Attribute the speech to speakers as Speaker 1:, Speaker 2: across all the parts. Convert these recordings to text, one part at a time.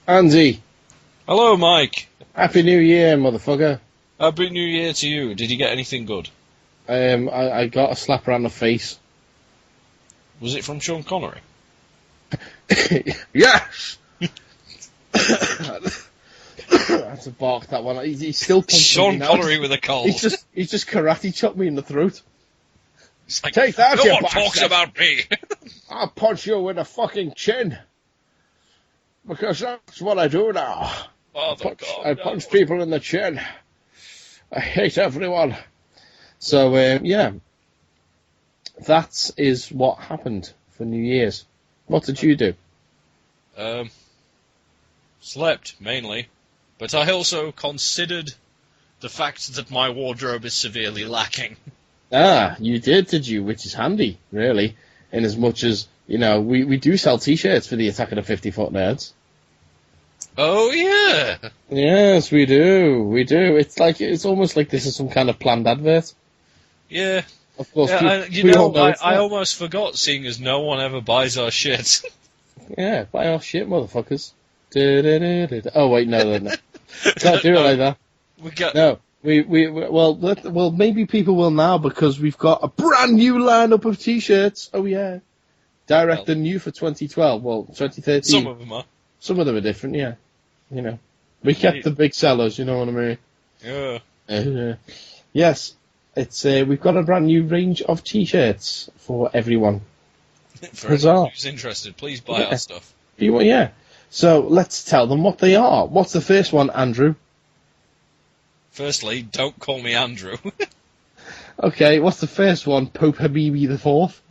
Speaker 1: Andy.
Speaker 2: Hello, Mike.
Speaker 1: Happy New Year, motherfucker.
Speaker 2: Happy New Year to you. Did you get anything good?
Speaker 1: I got a slap around the face.
Speaker 2: Was it from Sean Connery?
Speaker 1: Yes! That's a bark, that one. He's still
Speaker 2: Sean Connery with a cold.
Speaker 1: He's just karate chopped me in the throat.
Speaker 2: It's like,
Speaker 1: take that,
Speaker 2: no
Speaker 1: you
Speaker 2: one
Speaker 1: bastard.
Speaker 2: talks about me.
Speaker 1: I'll punch you in the fucking chin. Because that's what I do now. I punch people in the chin. I hate everyone. So, yeah. That is what happened for New Year's. What did you do?
Speaker 2: Slept, mainly. But I also considered the fact that my wardrobe is severely lacking.
Speaker 1: Ah, you did you? Which is handy, really. In as much as, you know, we do sell T-shirts for the Attack of the 50-Foot Nerds.
Speaker 2: Oh, yeah!
Speaker 1: Yes, we do. It's almost like this is some kind of planned advert.
Speaker 2: Yeah.
Speaker 1: Of course,
Speaker 2: yeah, I almost forgot, seeing as no one ever buys our shit.
Speaker 1: Yeah, buy our shit, motherfuckers. Oh, wait, no. Can't do it like that. No. Well, maybe people will now, because we've got a brand new lineup of T-shirts. Oh, yeah. Direct and new for 2012. Well, 2013.
Speaker 2: Some of them are.
Speaker 1: Some of them are different, yeah. You know. We kept the big sellers, you know what I mean?
Speaker 2: Yeah.
Speaker 1: Yes. It's we've got a brand new range of T-shirts for everyone.
Speaker 2: For anyone who's interested, please buy our stuff.
Speaker 1: Yeah. So let's tell them what they are. What's the first one, Andrew?
Speaker 2: Firstly, don't call me Andrew.
Speaker 1: Okay, what's the first one? Pope Habibi IV?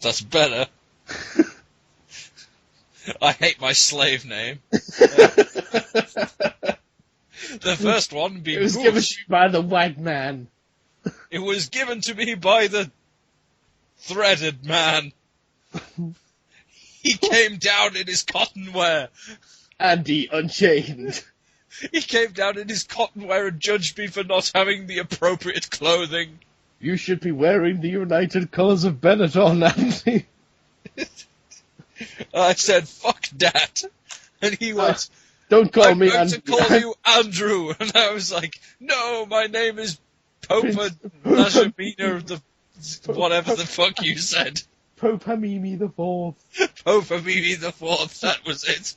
Speaker 2: That's better. I hate my slave name. The first one would be
Speaker 1: It was given to you by the white man.
Speaker 2: It was given to me by the threaded man. He came down in his cotton wear.
Speaker 1: Andy Unchained.
Speaker 2: He came down in his cotton wear and judged me for not having the appropriate clothing.
Speaker 1: You should be wearing the United Colours of Benetton, Andy.
Speaker 2: I said, fuck that. And he went,
Speaker 1: don't call me
Speaker 2: Andrew. I'm going to call you Andrew. And I was like, no, my name is Popa Najamina, whatever the fuck you said.
Speaker 1: Pope Hamimi IV.
Speaker 2: Pope Hamimi IV, that was it.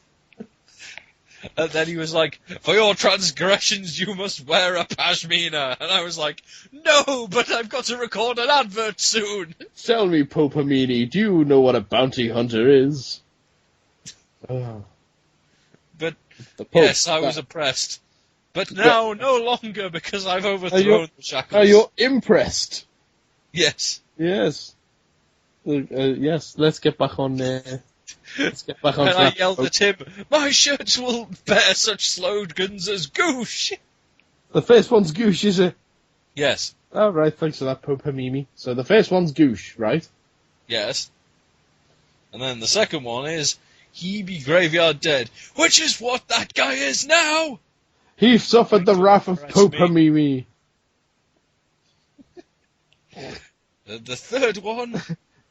Speaker 2: And then he was like, for your transgressions you must wear a pashmina. And I was like, no, but I've got to record an advert soon.
Speaker 1: Tell me, Pope Hamini, do you know what a bounty hunter is?
Speaker 2: But, yes, I was oppressed. But now, no longer, because I've overthrown the shackles.
Speaker 1: Are you impressed?
Speaker 2: Yes.
Speaker 1: Yes. Yes, let's get back on there. Let's get back on track.
Speaker 2: And I yelled at him, my shirts will bear such slogans as Goosh!
Speaker 1: The first one's Goosh, is it?
Speaker 2: Yes.
Speaker 1: Oh, right, thanks for that, Pope Hamimi. So the first one's Goosh, right?
Speaker 2: Yes. And then the second one is, he be graveyard dead, which is what that guy is now!
Speaker 1: He suffered the wrath of Pope Hamimi.
Speaker 2: The third one...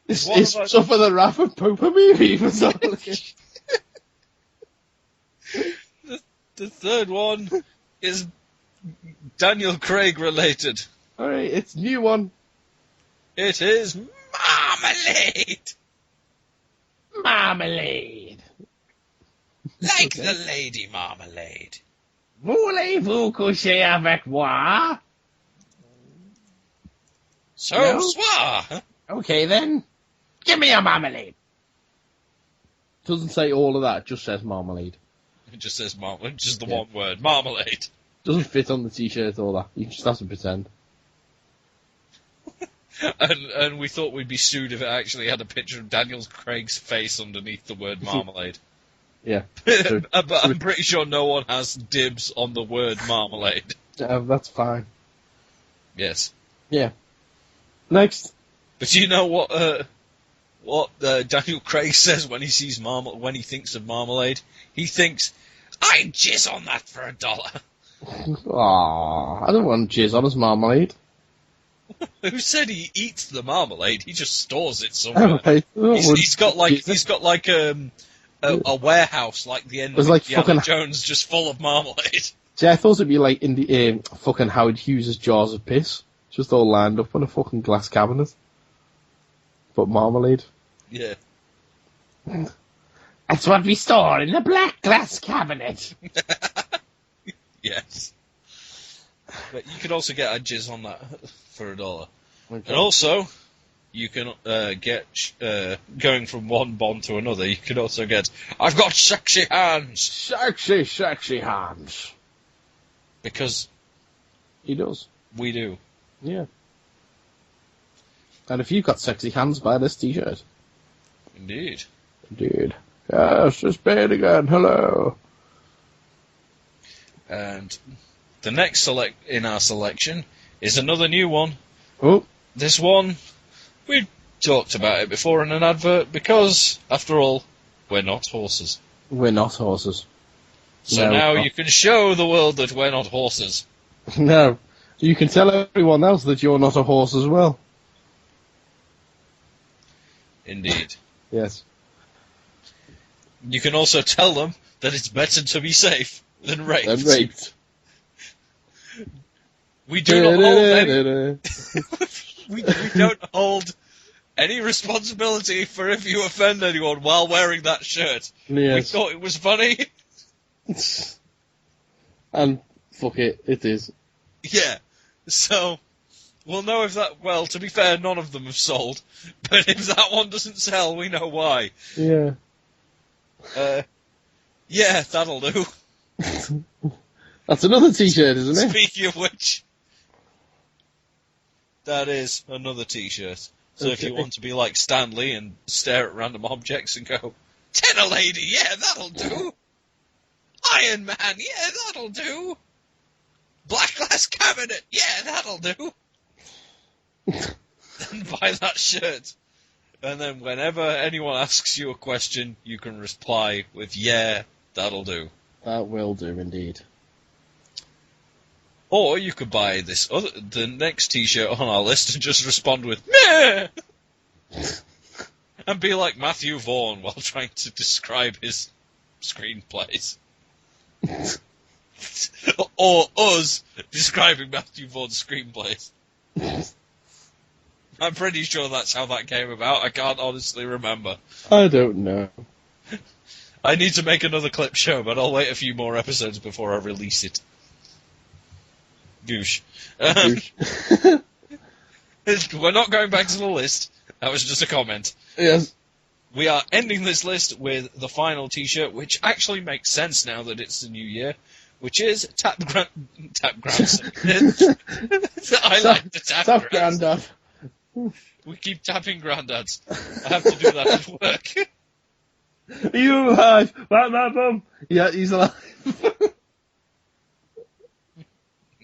Speaker 1: Is suffer the wrath of Pope Hamimi.
Speaker 2: The third one is Daniel Craig related.
Speaker 1: Alright, it's a new one.
Speaker 2: It is Marmalade.
Speaker 1: Marmalade.
Speaker 2: Like the Lady Marmalade.
Speaker 1: Voulez-vous coucher avec moi?
Speaker 2: So, soir.
Speaker 1: Okay then. Give me a marmalade. Doesn't say all of that, it just says marmalade.
Speaker 2: It just says marmalade, just the one word, marmalade.
Speaker 1: Doesn't fit on the t-shirt or that, you just have to pretend.
Speaker 2: and we thought we'd be sued if it actually had a picture of Daniel Craig's face underneath the word marmalade.
Speaker 1: Yeah.
Speaker 2: But I'm pretty sure no one has dibs on the word marmalade.
Speaker 1: That's fine.
Speaker 2: Yes.
Speaker 1: Yeah. Next.
Speaker 2: But you know what Daniel Craig says when he sees when he thinks of marmalade? He thinks, I'd jizz on that for $1.
Speaker 1: Aww, I don't want jizz on his marmalade.
Speaker 2: Who said he eats the marmalade? He just stores it somewhere.
Speaker 1: Okay.
Speaker 2: He's got like a warehouse like the end
Speaker 3: It was
Speaker 2: of
Speaker 3: like
Speaker 2: Indiana
Speaker 3: fucking-
Speaker 2: Jones, just full of marmalade.
Speaker 3: See, I thought it'd be like in the fucking Howard Hughes' jars of piss, just all lined up in a fucking glass cabinet. But marmalade.
Speaker 2: Yeah.
Speaker 3: That's what we store in the black glass cabinet.
Speaker 2: Yes. But you could also get a jizz on that for $1.
Speaker 3: Okay.
Speaker 2: And also, you can get, going from one Bond to another, you can also get, I've got sexy hands!
Speaker 1: Sexy, sexy hands.
Speaker 2: Because
Speaker 3: He does.
Speaker 2: we do.
Speaker 3: Yeah. And if you've got sexy hands, buy this t-shirt.
Speaker 2: Indeed.
Speaker 3: Dude.
Speaker 1: Yes, it's Bane again. Hello.
Speaker 2: And the next in our selection is another new one.
Speaker 3: Oh.
Speaker 2: This one, we talked about it before in an advert, because, after all, we're not horses.
Speaker 3: We're not horses.
Speaker 2: So
Speaker 3: No,
Speaker 2: now
Speaker 3: we're not.
Speaker 2: you can show the world that we're not horses.
Speaker 3: No. You can tell everyone else that you're not a horse as well.
Speaker 2: Indeed.
Speaker 3: Yes.
Speaker 2: You can also tell them that it's better to be safe than raped.
Speaker 3: And raped.
Speaker 2: We do not hold any... we don't hold any responsibility for if you offend anyone while wearing that shirt. We
Speaker 3: Yes.
Speaker 2: thought it was funny.
Speaker 3: And fuck it, it is.
Speaker 2: Yeah. So, we'll know if that... Well, to be fair, none of them have sold. But if that one doesn't sell, we know why.
Speaker 3: Yeah.
Speaker 2: Yeah, that'll do.
Speaker 3: That's another t-shirt, isn't it?
Speaker 2: Speaking of which, that is another t-shirt. So if you
Speaker 3: Okay.
Speaker 2: want to be like Stanley and stare at random objects and go, "Tenor lady, yeah, that'll do. Iron Man, yeah, that'll do. Black glass cabinet, yeah, that'll do." Then buy that shirt. And then whenever anyone asks you a question, you can reply with, "Yeah, that'll do."
Speaker 3: That will do, indeed.
Speaker 2: Or you could buy the next t-shirt on our list and just respond with, "Meh!" and be like Matthew Vaughn while trying to describe his screenplays. Or us describing Matthew Vaughn's screenplays. I'm pretty sure that's how that came about. I can't honestly remember.
Speaker 3: I don't know.
Speaker 2: I need to make another clip show, but I'll wait a few more episodes before I release it. Goosh. We're not going back to the list. That was just a comment.
Speaker 3: Yes.
Speaker 2: We are ending this list with the final t-shirt, which actually makes sense now that it's the new year, which is Tap Grandson. I like the Tap
Speaker 3: Grandad.
Speaker 2: We keep tapping granddads. I have to do that at work.
Speaker 3: Are you alive? Right, my bum. Yeah, he's alive.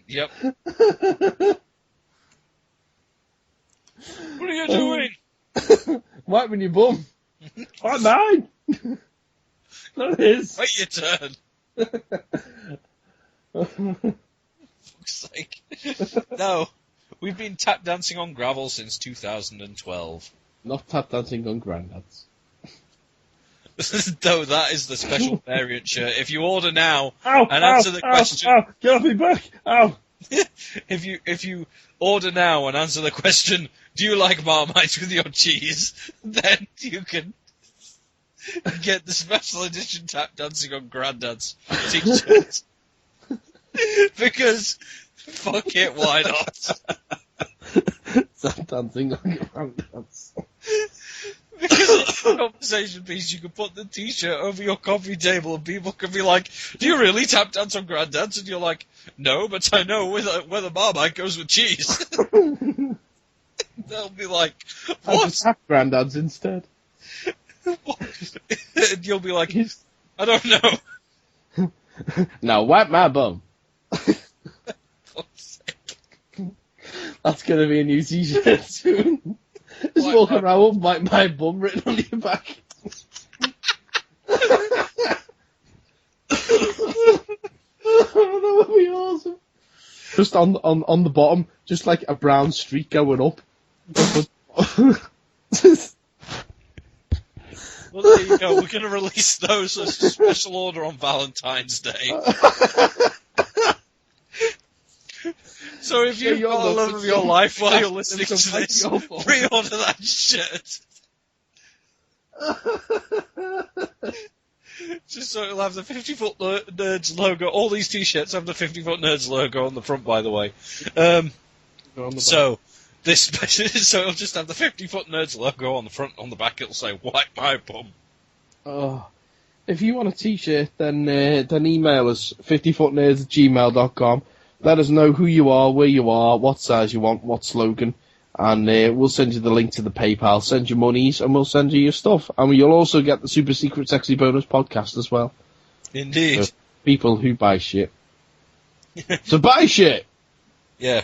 Speaker 2: Yep. What are you doing?
Speaker 3: Wiping your bum. Right, mine. Not his.
Speaker 2: Wait your turn. Fuck's sake. No. We've been tap dancing on gravel since 2012.
Speaker 3: Not tap dancing on granddads.
Speaker 2: Though that is the special variant shirt. If you order now
Speaker 3: Ow,
Speaker 2: and answer the question,
Speaker 3: Ow, get off me back! Ow!
Speaker 2: if you order now and answer the question, do you like Marmite with your cheese? Then you can get the special edition tap dancing on granddads t-shirt. Because fuck it, why not?
Speaker 3: Tap dancing on granddads.
Speaker 2: Because it's a conversation piece, you can put the t-shirt over your coffee table and people can be like, "Do you really tap dance on granddads?" And you're like, "No, but I know whether Marmite goes with cheese." They'll be like,
Speaker 3: I'll
Speaker 2: "What?"
Speaker 3: just tap granddads instead.
Speaker 2: And you'll be like, "I don't know."
Speaker 3: Now wipe my bum.
Speaker 2: Fuck's sake.
Speaker 3: That's gonna be a new t-shirt soon. Just
Speaker 2: Wipe
Speaker 3: walking
Speaker 2: my-
Speaker 3: around with my bum written on your back. That would be awesome. Just on the bottom, just like a brown streak going up.
Speaker 2: Well, there you go. We're going to release those as a special order on Valentine's Day. So if you've got a love of your life while you're listening to this, pre-order that shirt. Just so it'll have the 50-Foot Nerds logo. All these T-shirts have the 50-Foot Nerds logo on the front, by the way. So it'll just have the 50-Foot Nerds logo on the front. On the back, it'll say "Wipe my bum."
Speaker 3: Oh, if you want a T-shirt, then email us 50footnerds@gmail.com. Let us know who you are, where you are, what size you want, what slogan, and we'll send you the link to the PayPal. Send your monies, and we'll send you your stuff. And you'll also get the Super Secret Sexy Bonus podcast as well.
Speaker 2: Indeed.
Speaker 3: So, people who buy shit. So buy shit!
Speaker 2: Yeah.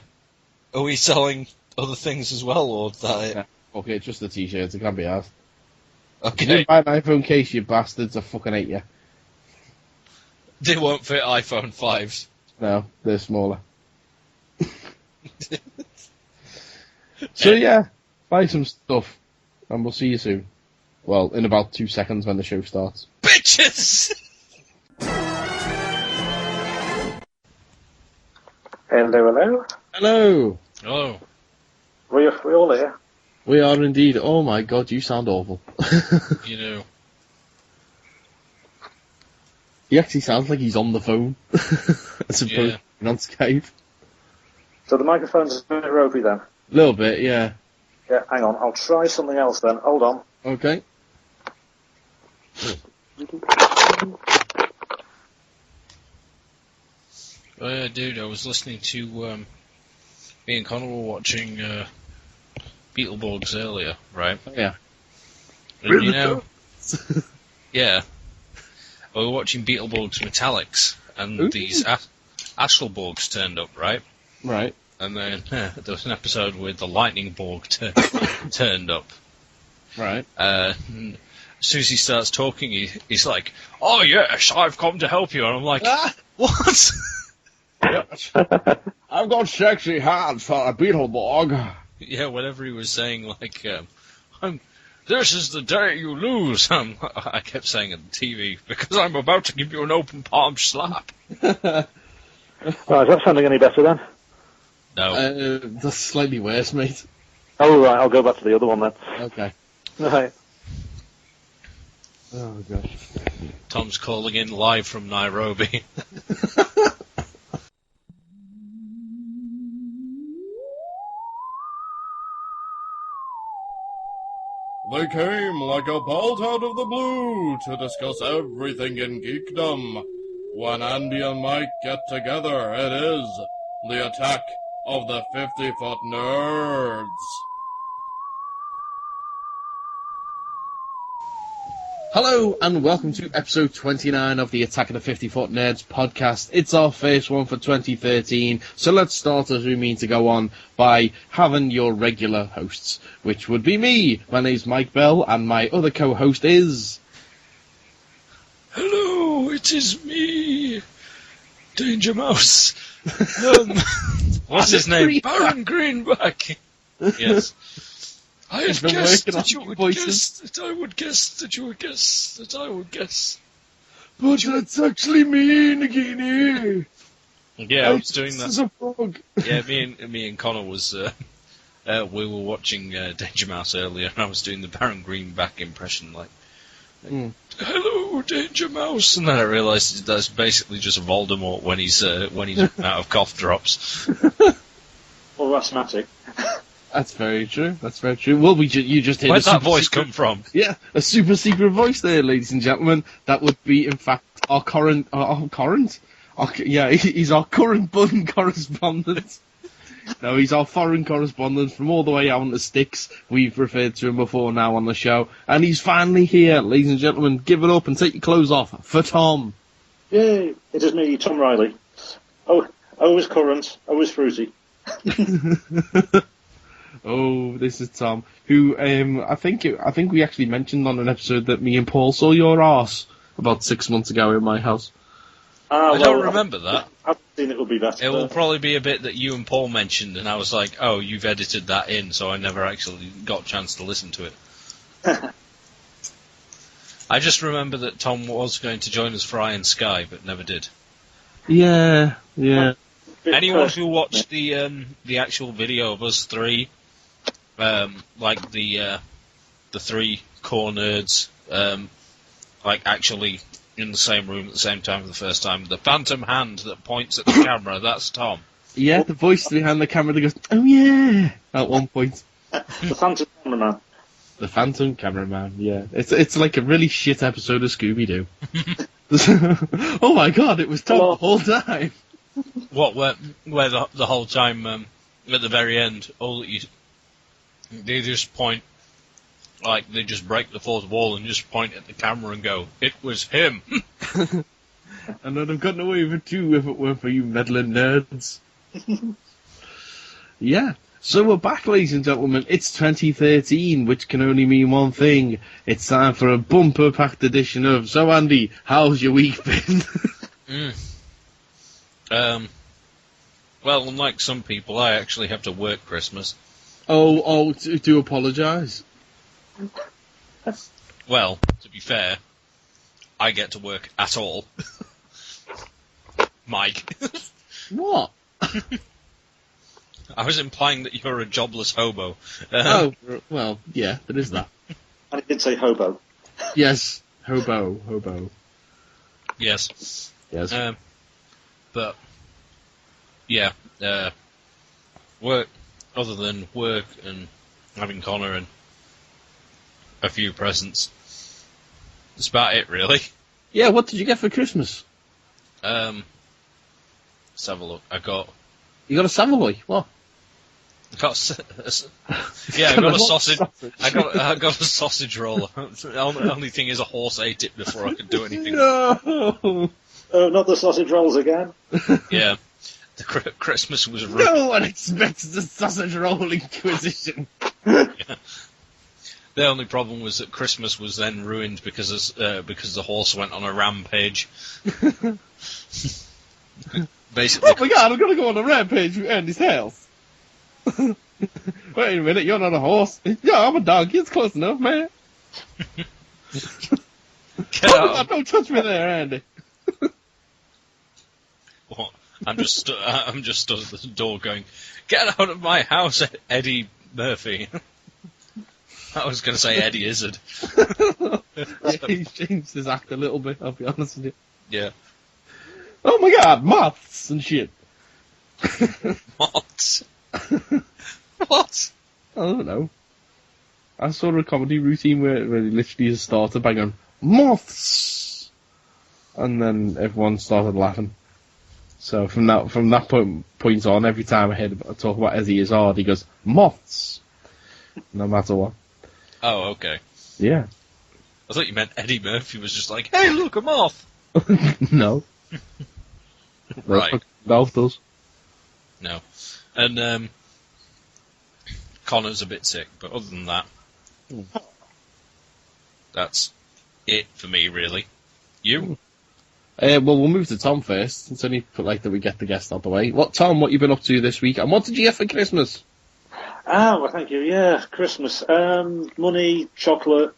Speaker 2: Are we selling other things as well, or that?
Speaker 3: Yeah. Okay, just the T-shirts. It can't be asked.
Speaker 2: Okay.
Speaker 3: You didn't buy an iPhone case, you bastards. I fucking hate you.
Speaker 2: They won't fit iPhone 5s.
Speaker 3: No, they're smaller. So yeah, buy some stuff, and we'll see you soon. Well, in about 2 seconds when the show starts.
Speaker 2: Bitches!
Speaker 4: Hello.
Speaker 3: Hello!
Speaker 2: Oh.
Speaker 4: We all here?
Speaker 3: We are indeed. Oh my god, you sound awful.
Speaker 2: You know.
Speaker 3: He actually sounds like he's on the phone. As opposed to on Skype.
Speaker 4: So the microphone's a bit ropey then?
Speaker 3: A little bit, yeah.
Speaker 4: Yeah, hang on. I'll try something else then. Hold on.
Speaker 3: Okay.
Speaker 2: Oh yeah, dude, I was listening to, me and Connor were watching, Beetleborgs earlier, right?
Speaker 3: Oh, yeah.
Speaker 2: And you know, yeah. We were watching Beetleborgs Metallics, and these Astralborgs turned up, right?
Speaker 3: Right.
Speaker 2: And then there was an episode with the Lightning Borg turned up.
Speaker 3: Right.
Speaker 2: And as soon as he starts talking, he's like, "Oh yes, I've come to help you." And I'm like, "What?"
Speaker 1: Yes. I've got sexy hands for a Beetleborg.
Speaker 2: Yeah, whatever he was saying, like, this is the day you lose. I kept saying on the TV, because I'm about to give you an open palm slap.
Speaker 4: Right, is that sounding any better then?
Speaker 2: No.
Speaker 3: That's slightly worse, mate.
Speaker 4: Oh, right, I'll go back to the other one then.
Speaker 3: Okay.
Speaker 4: Right.
Speaker 3: Oh, God.
Speaker 2: Tom's calling in live from Nairobi.
Speaker 5: They came like a bolt out of the blue to discuss everything in geekdom. When Andy and Mike get together, it is the attack of the 50-Foot Nerds.
Speaker 3: Hello, and welcome to episode 29 of the Attack of the 50-Foot Nerds podcast. It's our first one for 2013, so let's start as we mean to go on by having your regular hosts, which would be me. My name's Mike Bell, and my other co-host is...
Speaker 2: Hello, it is me, Danger Mouse. What's his name? Baron Greenback. Yes. I had guessed that you would guess that I would guess that you would guess that I would guess.
Speaker 3: But that's actually me, Nagini.
Speaker 2: Yeah, I was doing that.
Speaker 3: This is a frog.
Speaker 2: Yeah, me and Connor was we were watching Danger Mouse earlier, and I was doing the Baron Greenback impression, like, "Hello, Danger Mouse," and then I realised that's basically just Voldemort when he's out of cough drops.
Speaker 4: Or asthmatic.
Speaker 3: That's very true. That's very true. Well, you just heard
Speaker 2: Where'd that voice come from?
Speaker 3: Yeah, a super secret voice there, ladies and gentlemen. That would be, in fact, our current. He's our current button correspondent. No, he's our foreign correspondent from all the way out in the sticks. We've referred to him before now on the show, and he's finally here, ladies and gentlemen. Give it up and take your clothes off for Tom.
Speaker 4: Yay! It is me, Tom Riley. Oh, always current, always fruity.
Speaker 3: Oh, this is Tom, who I think we actually mentioned on an episode that me and Paul saw your arse about 6 months ago in my house.
Speaker 2: I don't remember that.
Speaker 4: I've seen it will be better.
Speaker 2: It will probably be a bit that you and Paul mentioned, and I was like, "Oh, you've edited that in," so I never actually got a chance to listen to it. I just remember that Tom was going to join us for Iron Sky, but never did.
Speaker 3: Yeah.
Speaker 2: Anyone who watched the actual video of us three, like the three core nerds, like actually in the same room at the same time for the first time, the phantom hand that points at the camera, that's Tom.
Speaker 3: Yeah, the voice behind the camera that goes, "Oh yeah," at one point.
Speaker 4: The phantom cameraman.
Speaker 3: The phantom cameraman, yeah. It's like a really shit episode of Scooby-Doo. Oh my god, it was Tom the whole time.
Speaker 2: What, where the whole time, at the very end, they just point, like, they just break the fourth wall and just point at the camera and go, "It was him!"
Speaker 3: And I'd have gotten away with it too if it weren't for you meddling nerds. Yeah. So we're back, ladies and gentlemen. It's 2013, which can only mean one thing. It's time for a bumper-packed edition of So Andy, how's your week been?
Speaker 2: Well, unlike some people, I actually have to work Christmas.
Speaker 3: Do apologise.
Speaker 2: Well, to be fair, I get to work at all. Mike.
Speaker 3: What?
Speaker 2: I was implying that you're a jobless hobo.
Speaker 3: Well, yeah, there is that.
Speaker 4: And it did say hobo.
Speaker 3: Yes, hobo.
Speaker 2: Yes. But, yeah, work, other than work and having Connor and a few presents, that's about it, really.
Speaker 3: Yeah, what did you get for Christmas?
Speaker 2: Let's have a look.
Speaker 3: You got a Savoy? What?
Speaker 2: I got a sausage. I got a sausage roll. The only thing is a horse ate it before I could do anything.
Speaker 3: No!
Speaker 4: Oh, not the sausage rolls again.
Speaker 2: Yeah. The Christmas was ruined.
Speaker 3: No one expects the sausage roll inquisition.
Speaker 2: Yeah. The only problem was that Christmas was then ruined because the horse went on a rampage. Basically.
Speaker 3: Oh my god, I'm gonna go on a rampage with Andy's house. Wait a minute, you're not a horse. Yeah, I'm a donkey, it's close enough, man.
Speaker 2: Get out.
Speaker 3: Don't touch me there, Andy.
Speaker 2: What? I'm just stood at the door going, "Get out of my house, Eddie Murphy." I was going to say Eddie Izzard.
Speaker 3: Yeah, he's changed his act a little bit, I'll be honest with you.
Speaker 2: Yeah.
Speaker 3: Oh my god, moths and shit.
Speaker 2: Moths? What?
Speaker 3: I don't know. I saw a comedy routine where he literally just started by going, "Moths!" And then everyone started laughing. So from that point on, every time I hear talk about Eddie Izzard, he goes, "Moths!" No matter what.
Speaker 2: Oh, okay.
Speaker 3: Yeah.
Speaker 2: I thought you meant Eddie Murphy was just like, "Hey, look, a moth!"
Speaker 3: No.
Speaker 2: Right.
Speaker 3: Dolph does.
Speaker 2: No. And, Connor's a bit sick, but other than that, that's it for me, really. You?
Speaker 3: Well, we'll move to Tom first. It's only like that we get the guest out the way. Tom, what you been up to this week, and what did you get for Christmas?
Speaker 4: Well, thank you. Yeah, Christmas. Money, chocolate,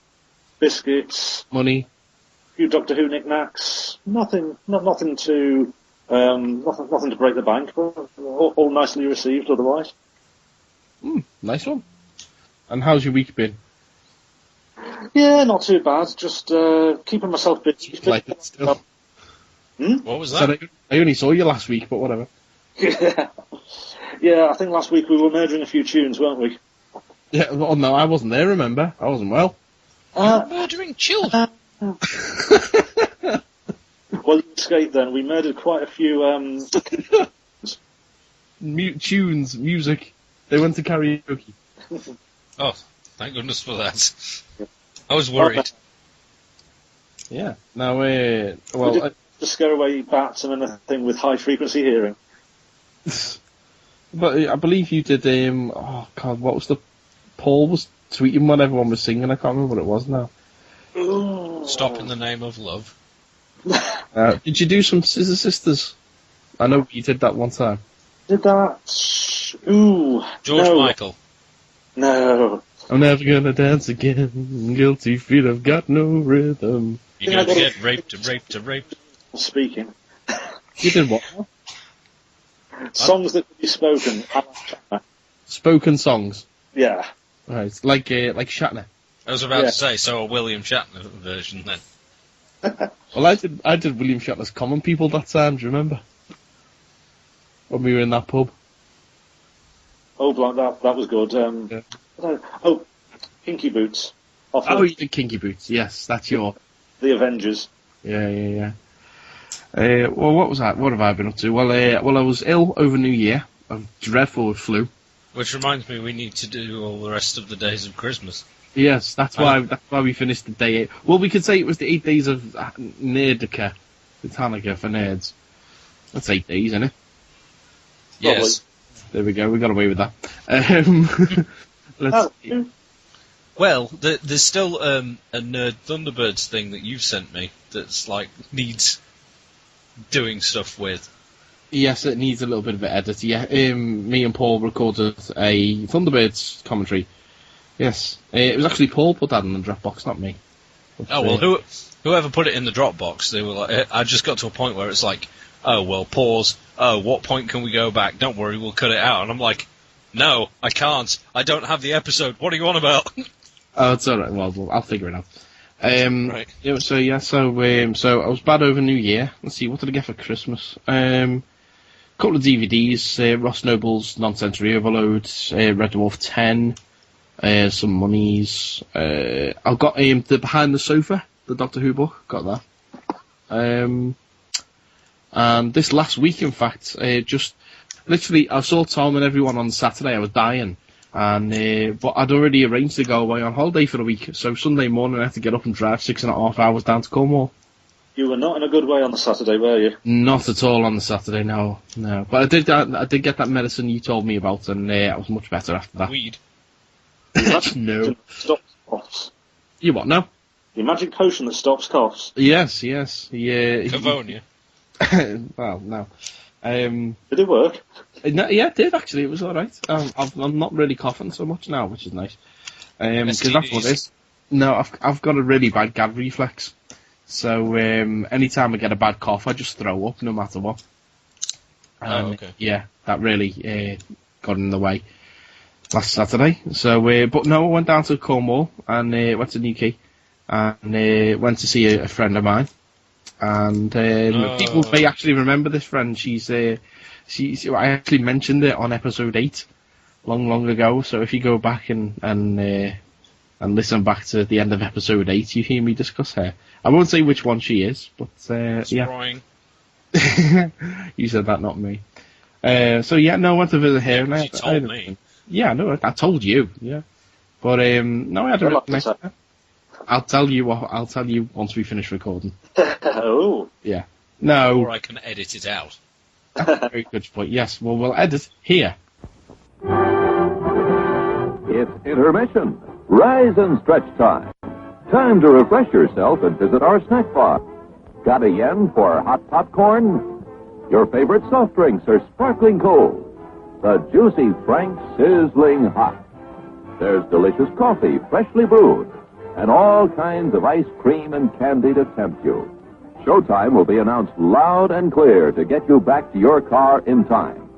Speaker 4: biscuits.
Speaker 3: Money.
Speaker 4: A few Doctor Who knickknacks. Nothing to break the bank, but all nicely received otherwise.
Speaker 3: Nice one. And how's your week been?
Speaker 4: Yeah, not too bad. Just keeping myself busy.
Speaker 3: Like it still.
Speaker 2: What was that?
Speaker 3: I only saw you last week, but whatever.
Speaker 4: Yeah, I think last week we were murdering a few tunes, weren't we?
Speaker 3: Yeah, oh no, I wasn't there, remember? I wasn't well.
Speaker 2: Murdering children?
Speaker 4: Well, you escaped then. We murdered quite a few...
Speaker 3: tunes, music. They went to karaoke.
Speaker 2: Oh, thank goodness for that. I was worried.
Speaker 3: Yeah. Now,
Speaker 4: we just scare away bats and anything with high-frequency hearing.
Speaker 3: But I believe you did, oh god, what was Paul was tweeting when everyone was singing, I can't remember what it was now.
Speaker 2: Stop in the Name of Love.
Speaker 3: Did you do some Scissor Sisters? I know you did that one time.
Speaker 4: Did that? Ooh.
Speaker 2: George Michael.
Speaker 4: No.
Speaker 3: I'm never gonna dance again. Guilty feet have got no rhythm.
Speaker 2: You're going to get raped.
Speaker 4: Speaking.
Speaker 3: You did what?
Speaker 4: Songs that could be spoken.
Speaker 3: Spoken songs.
Speaker 4: Yeah.
Speaker 3: Right, like Shatner.
Speaker 2: I was about to say, so a William Shatner version then.
Speaker 3: Well, I did William Shatner's Common People that time. Do you remember? When we were in that pub.
Speaker 4: Oh, that was good. Oh, Kinky Boots.
Speaker 3: Oh, you did Kinky Boots. Yes, that's your...
Speaker 4: The Avengers.
Speaker 3: Yeah. Well, what was that? What have I been up to? Well, I was ill over New Year. I'm dreadful with flu.
Speaker 2: Which reminds me, we need to do all the rest of the days of Christmas.
Speaker 3: Yes, that's why we finished the day 8. Well, we could say it was the 8 days of Nerdika. It's Hanukkah for nerds. That's 8 days, isn't it?
Speaker 2: Yes.
Speaker 3: There we go, we got away with that. Let's see.
Speaker 2: Well, there's still a Nerd Thunderbirds thing that you've sent me that's like needs doing stuff with.
Speaker 3: Yes, it needs a little bit of an edit. Yeah, me and Paul recorded a Thunderbirds commentary. Yes, it was actually Paul put that in the Dropbox, not me. But,
Speaker 2: whoever put it in the Dropbox, they were like, I just got to a point where it's like, oh well, pause. Oh, what point can we go back? Don't worry, we'll cut it out. And I'm like, no, I can't. I don't have the episode. What are you on about?
Speaker 3: Oh, it's alright. Well, I'll figure it out.
Speaker 2: Right.
Speaker 3: Yeah, so I was bad over New Year. Let's see, what did I get for Christmas? Couple of DVDs, Ross Noble's Nonsensory Overload, Red Dwarf 10, some monies. I've got the Behind the Sofa, the Doctor Who book, got that. And this last week, in fact, just literally, I saw Tom and everyone on Saturday. I was dying, and but I'd already arranged to go away on holiday for a week. So Sunday morning, I had to get up and drive 6.5 hours down to Cornwall. You
Speaker 4: were not in a good way on the Saturday, were you?
Speaker 3: Not at all on the Saturday, no. But I did get that medicine you told me about, and I was much better after that.
Speaker 2: Weed.
Speaker 3: No.
Speaker 4: Stops coughs.
Speaker 3: You what now?
Speaker 4: The magic potion that stops coughs.
Speaker 3: Yes. Yeah.
Speaker 2: Cavonia.
Speaker 3: Well, no.
Speaker 4: Did it work?
Speaker 3: No, yeah, it did actually. It was all right. I'm not really coughing so much now, which is nice. Because that's what it is. No, I've got a really bad gag reflex. So anytime I get a bad cough, I just throw up, no matter what.
Speaker 2: Okay.
Speaker 3: Yeah, that really got in the way last Saturday. So, but no, I went down to Cornwall and went to Newquay and went to see a friend of mine. And people may actually remember this friend. I actually mentioned it on episode 8, long ago. So if you go back and listen back to the end of episode 8, you hear me discuss her. I won't say which one she is, but yeah. You said that, not me. So yeah, no, I went to visit her.
Speaker 2: Yeah, she told me.
Speaker 3: Yeah, no, I told you. Yeah, but no, I had a really nice. I'll tell you once we finish recording.
Speaker 4: Oh.
Speaker 3: Yeah. No.
Speaker 2: Or I can edit it out.
Speaker 3: Very good point. Yes. Well, we'll edit here.
Speaker 6: It's intermission. Rise and stretch time. Time to refresh yourself and visit our snack bar. Got a yen for hot popcorn? Your favorite soft drinks are sparkling cold. The juicy Frank sizzling hot. There's delicious coffee, freshly brewed, and all kinds of ice cream and candy to tempt you. Showtime will be announced loud and clear to get you back to your car in time.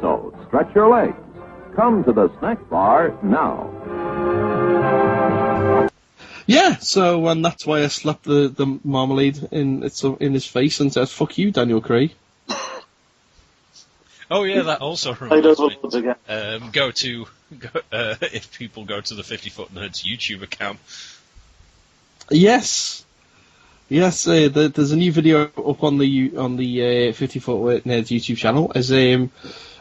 Speaker 6: So stretch your legs. Come to the snack bar now.
Speaker 3: Yeah, so and that's why I slapped the marmalade in his face and said, "Fuck you, Daniel Craig."
Speaker 2: Oh yeah, that also reminds me. If people go to the 50 Foot Nerds YouTube account.
Speaker 3: Yes. There's a new video up on the 50 Foot Nerds YouTube channel.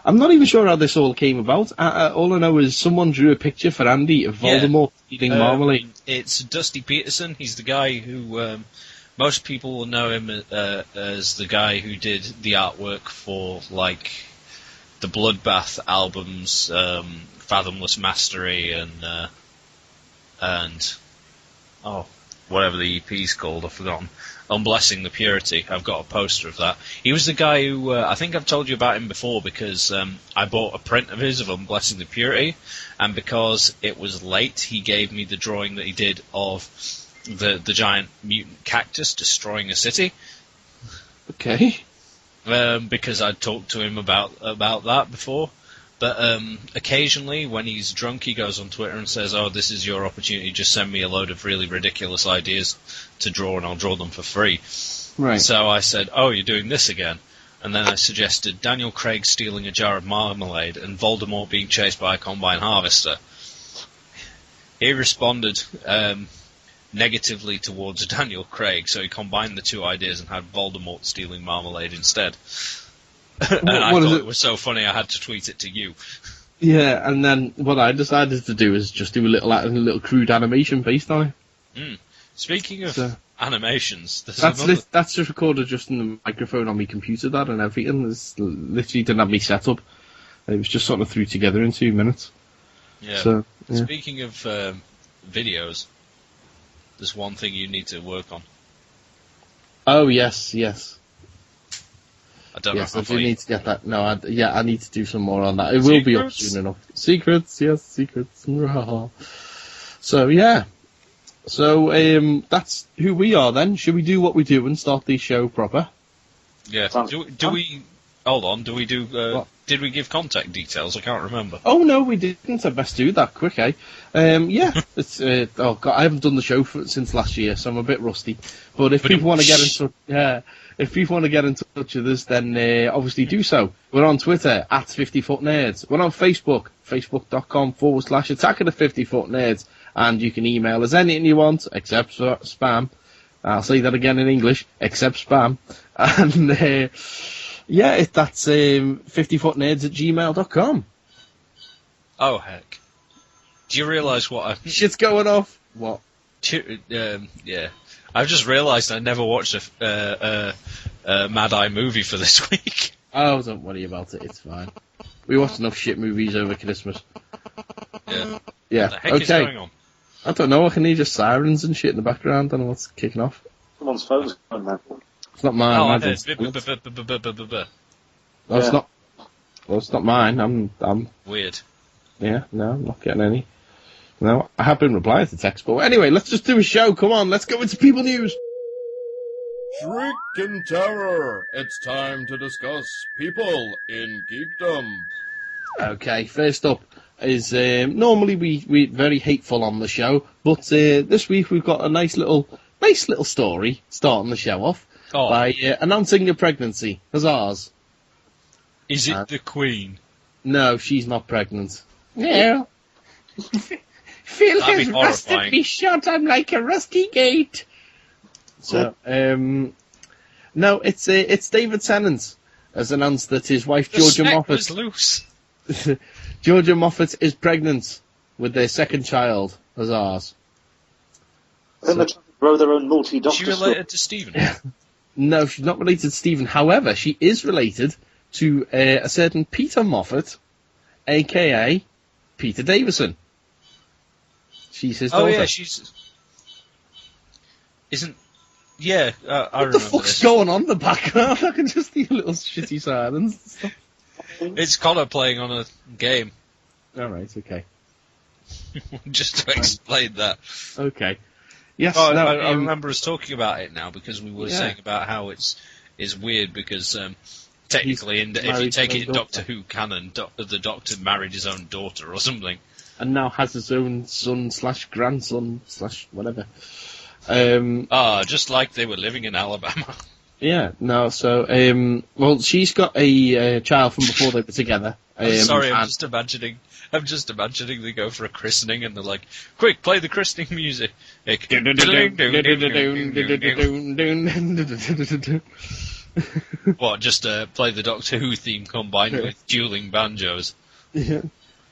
Speaker 3: I'm not even sure how this all came about. All I know is someone drew a picture for Andy of Voldemort eating marmalade.
Speaker 2: It's Dusty Peterson. He's the guy who most people will know him as the guy who did the artwork for like the Bloodbath albums, Fathomless Mastery, and whatever the EP's called, I've forgotten. Unblessing the Purity. I've got a poster of that. He was the guy who, I think I've told you about him before because I bought a print of his of Unblessing the Purity, and because it was late, he gave me the drawing that he did of the giant mutant cactus destroying a city.
Speaker 3: Okay.
Speaker 2: Because I'd talked to him about that before. But occasionally, when he's drunk, he goes on Twitter and says, "Oh, this is your opportunity. Just send me a load of really ridiculous ideas to draw, and I'll draw them for free."
Speaker 3: Right.
Speaker 2: So I said, "Oh, you're doing this again?" And then I suggested Daniel Craig stealing a jar of marmalade and Voldemort being chased by a combine harvester. He responded negatively towards Daniel Craig, so he combined the two ideas and had Voldemort stealing marmalade instead. And I thought it was so funny I had to tweet it to you.
Speaker 3: Yeah, and then what I decided to do is just do a little crude animation based on it.
Speaker 2: Speaking of animations,
Speaker 3: that's just recorded just in the microphone on my computer, that and everything. It's literally didn't have me set up. It was just sort of threw together in 2 minutes.
Speaker 2: Yeah.
Speaker 3: So, yeah.
Speaker 2: Speaking of videos, there's one thing you need to work on.
Speaker 3: Oh yes.
Speaker 2: I don't
Speaker 3: yes,
Speaker 2: know.
Speaker 3: I do need to get that. No, I need to do some more on that. It will be up soon enough. Secrets, yes, secrets. So yeah. So that's who we are then. Should we do what we do and start the show proper?
Speaker 2: Yeah. Do we? Hold on. Do we do? Did we give contact details? I can't remember.
Speaker 3: Oh no, we didn't. I best do that quick, eh? Yeah. It's oh god, I haven't done the show since last year, so I'm a bit rusty. But if people want to get in touch, if people want to get in touch with us, then obviously do so. We're on Twitter at 50footnerds. We're on Facebook, facebook.com/Attack of the 50Foot Nerds, and you can email us anything you want except spam. I'll say that again in English, except spam. And yeah, that's 50footnerds@gmail.com.
Speaker 2: Oh heck! Do you realise what?
Speaker 3: Shit's going off. What?
Speaker 2: Yeah. I've just realised I never watched a Mad Eye movie for this week.
Speaker 3: Oh, don't worry about it. It's fine. We watched enough shit movies over Christmas.
Speaker 2: Yeah.
Speaker 3: Yeah.
Speaker 2: What the heck is going on?
Speaker 3: I don't know. I can hear just sirens and shit in the background. I don't know what's kicking off.
Speaker 4: Someone's phone's going now.
Speaker 3: It's not mine.
Speaker 2: Oh, I
Speaker 3: Mine's
Speaker 2: heard.
Speaker 3: No, it's not. Well, it's not mine. I'm.
Speaker 2: Weird.
Speaker 3: Yeah. No, I'm not getting any. No, I have been replying to text, but anyway, let's just do a show. Come on, let's go into People News.
Speaker 5: Shriek in terror. It's time to discuss people in geekdom.
Speaker 3: Okay, first up is normally we very hateful on the show, but this week we've got a nice little story starting the show off by announcing a pregnancy. Huzzahs!
Speaker 2: Is it the Queen?
Speaker 3: No, she's not pregnant. No. Phil has rusted me shut. I'm like a rusty gate. So, no, it's David Tennant has announced that his wife Georgia Moffat
Speaker 2: was loose.
Speaker 3: Georgia Moffat is pregnant with their second child. Huzzahs!
Speaker 4: Then they grow their own multi-doctor.
Speaker 2: Is she related to Stephen?
Speaker 3: No, she's not related to Stephen. However, she is related to a certain Peter Moffat, a.k.a. Peter Davison. She's his daughter.
Speaker 2: Oh yeah, isn't... Yeah, I remember
Speaker 3: What the fuck's going on in the background? I can just hear little shitty sirens and stuff.
Speaker 2: It's Connor playing on a game.
Speaker 3: Alright, okay.
Speaker 2: Just to explain that.
Speaker 3: Okay. Yes,
Speaker 2: Oh,
Speaker 3: no,
Speaker 2: I remember us talking about it now, because we were
Speaker 3: Yeah.
Speaker 2: saying about how it's weird, because technically, if you take it in Doctor Who canon, the Doctor married his own daughter or something.
Speaker 3: and now has his own son/grandson/ whatever.
Speaker 2: Just like they were living in Alabama.
Speaker 3: Yeah, no, so, well, she's got a child from before they were together.
Speaker 2: Sorry, I'm just imagining they go for a christening and they're like, quick, play the christening music. What, just play the Doctor Who theme combined with dueling banjos?
Speaker 3: Yeah.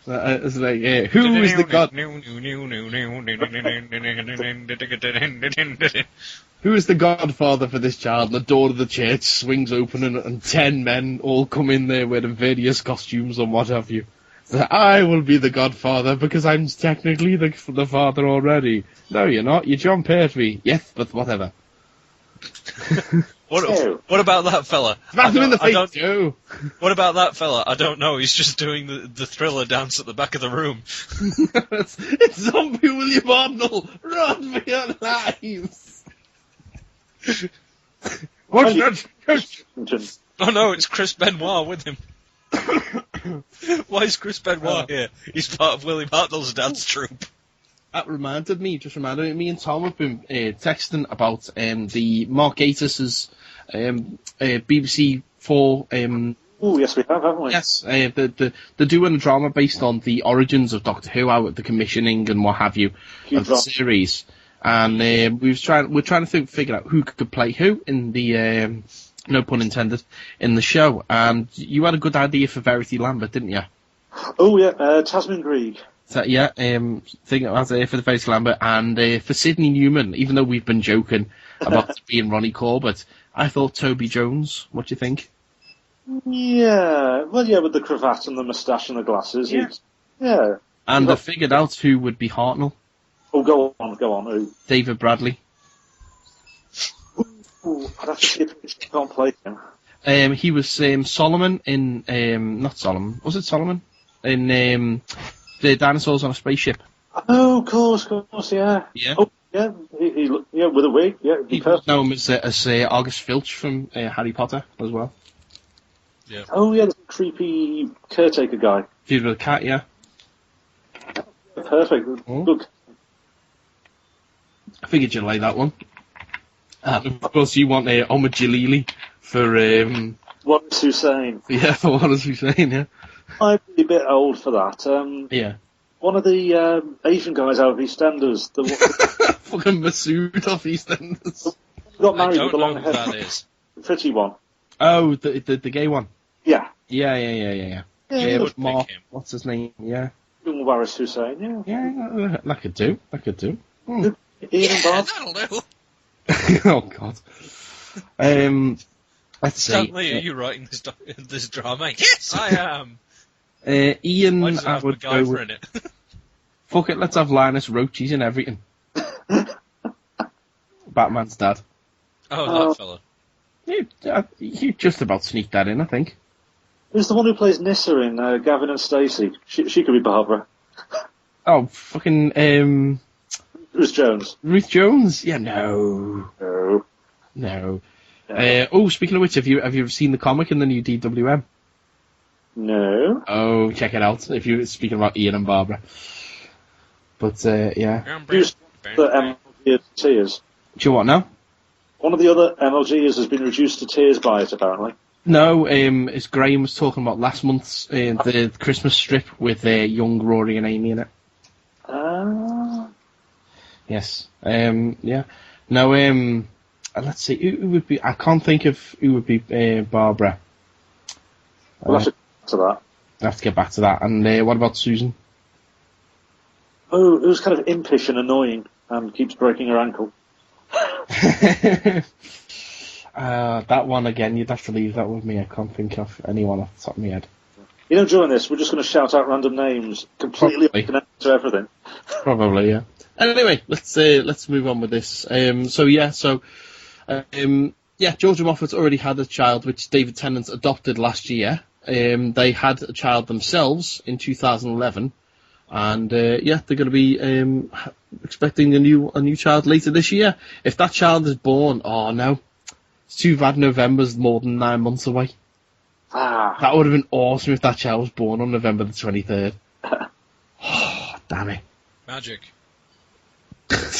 Speaker 3: It's like, who is the god? Who is the godfather for this child? The door of the church swings open and 10 men all come in there wearing various costumes and what have you. It's I will be the godfather because I'm technically the father already. No, you're not. You're John Pertwee. Yes, but whatever.
Speaker 2: What about that fella?
Speaker 3: Smash him in the face, too.
Speaker 2: What about that fella? I don't know. He's just doing the Thriller dance at the back of the room.
Speaker 3: It's zombie William Hartnell. Run for your lives. What's that?
Speaker 2: Oh no, it's Chris Benoit with him. Why is Chris Benoit here? He's part of William Hartnell's dance troupe.
Speaker 3: That reminded me me and Tom have been texting about the Mark Gatiss' BBC 4...
Speaker 4: Oh, yes, we have, haven't we?
Speaker 3: Yes, they're doing a drama based on the origins of Doctor Who, how the commissioning and what have you of the series. And we're trying to figure out who could play who in the... no pun intended, in the show. And you had a good idea for Verity Lambert, didn't you?
Speaker 4: Oh, yeah, Tasman Grieg.
Speaker 3: So, yeah, thing as for the Verity Lambert. And for Sidney Newman, even though we've been joking about it being Ronnie Corbett, I thought Toby Jones. What do you think?
Speaker 4: Yeah, well, yeah, with the cravat and the moustache and the glasses. Yeah.
Speaker 3: And I figured out who would be Hartnell.
Speaker 4: Oh, go on. Who?
Speaker 3: David Bradley.
Speaker 4: Ooh, I'd have to see if he can't play him.
Speaker 3: He was Solomon in not Solomon. Was it Solomon in the Dinosaurs on a Spaceship?
Speaker 4: Oh, of course, yeah.
Speaker 3: Yeah.
Speaker 4: Oh, yeah. He with a wig. Yeah.
Speaker 3: He was known as August Filch from Harry Potter as well.
Speaker 2: Yeah.
Speaker 4: Oh, yeah, the creepy caretaker guy.
Speaker 3: Dude with a cat, yeah.
Speaker 4: Perfect.
Speaker 3: Oh.
Speaker 4: Good.
Speaker 3: I figured you'd like that one. And of course, you want Omar Jalili for
Speaker 4: What's Hussein?
Speaker 3: Yeah, for what is Hussein? Yeah.
Speaker 4: I'd be a bit old for that.
Speaker 3: Yeah.
Speaker 4: One of the Asian guys out of EastEnders.
Speaker 3: Fucking Masood off EastEnders.
Speaker 4: Got married
Speaker 2: I
Speaker 4: with
Speaker 2: don't
Speaker 4: the
Speaker 2: know
Speaker 4: long
Speaker 2: who
Speaker 4: hair.
Speaker 2: that is.
Speaker 4: Pretty one.
Speaker 3: Oh, the gay one.
Speaker 4: Yeah.
Speaker 3: Yeah.
Speaker 4: Yeah,
Speaker 3: With Mark,
Speaker 2: him.
Speaker 3: what's his name? Yeah.
Speaker 4: Young Waris Hussein. Yeah.
Speaker 3: Yeah, that could do. Hmm.
Speaker 4: Ian and Bob.
Speaker 2: That'll do.
Speaker 3: Oh God. Let's see.
Speaker 2: Stanley, are you writing this drama? Yes, I am.
Speaker 3: Ian,
Speaker 2: Why does it
Speaker 3: I
Speaker 2: have
Speaker 3: would go
Speaker 2: MacGyver
Speaker 3: with,
Speaker 2: in it?
Speaker 3: fuck it, let's have Linus Roaches and everything. Batman's dad.
Speaker 2: Oh, that fella.
Speaker 3: You just about sneaked that in, I think.
Speaker 4: Who's the one who plays Nissa in Gavin and Stacey? She could be Barbara.
Speaker 3: Oh, fucking
Speaker 4: Who's Jones?
Speaker 3: Ruth Jones? Yeah, no.
Speaker 4: No.
Speaker 3: Speaking of which, have you ever seen the comic in the new DWM?
Speaker 4: No.
Speaker 3: Oh, check it out. If you're speaking about Ian and Barbara. But yeah.
Speaker 4: Who's the MLG of tears?
Speaker 3: Do you want now?
Speaker 4: One of the other MLGs has been reduced to tears by it, apparently.
Speaker 3: No, as Graham was talking about last month's the Christmas strip with young Rory and Amy in it. Yes. Yeah. No, let's see, who would be... I can't think of who would be Barbara.
Speaker 4: We'll have to get back to that.
Speaker 3: I have to get back to that. And what about Susan?
Speaker 4: Oh, it was kind of impish and annoying and keeps breaking her ankle.
Speaker 3: That one again, you'd have to leave that with me. I can't think of anyone off the top of my head.
Speaker 4: You know, during this, we're just going to shout out random names, completely unconnected to everything.
Speaker 3: Probably, yeah. Anyway, let's move on with this. Georgia Moffat's already had a child, which David Tennant adopted last year. They had a child themselves in 2011, and they're going to be expecting a new child later this year. If that child is born, oh no, it's too bad. November's more than 9 months away. That would have been awesome if that child was born on November the 23rd. Oh, damn it.
Speaker 2: Magic.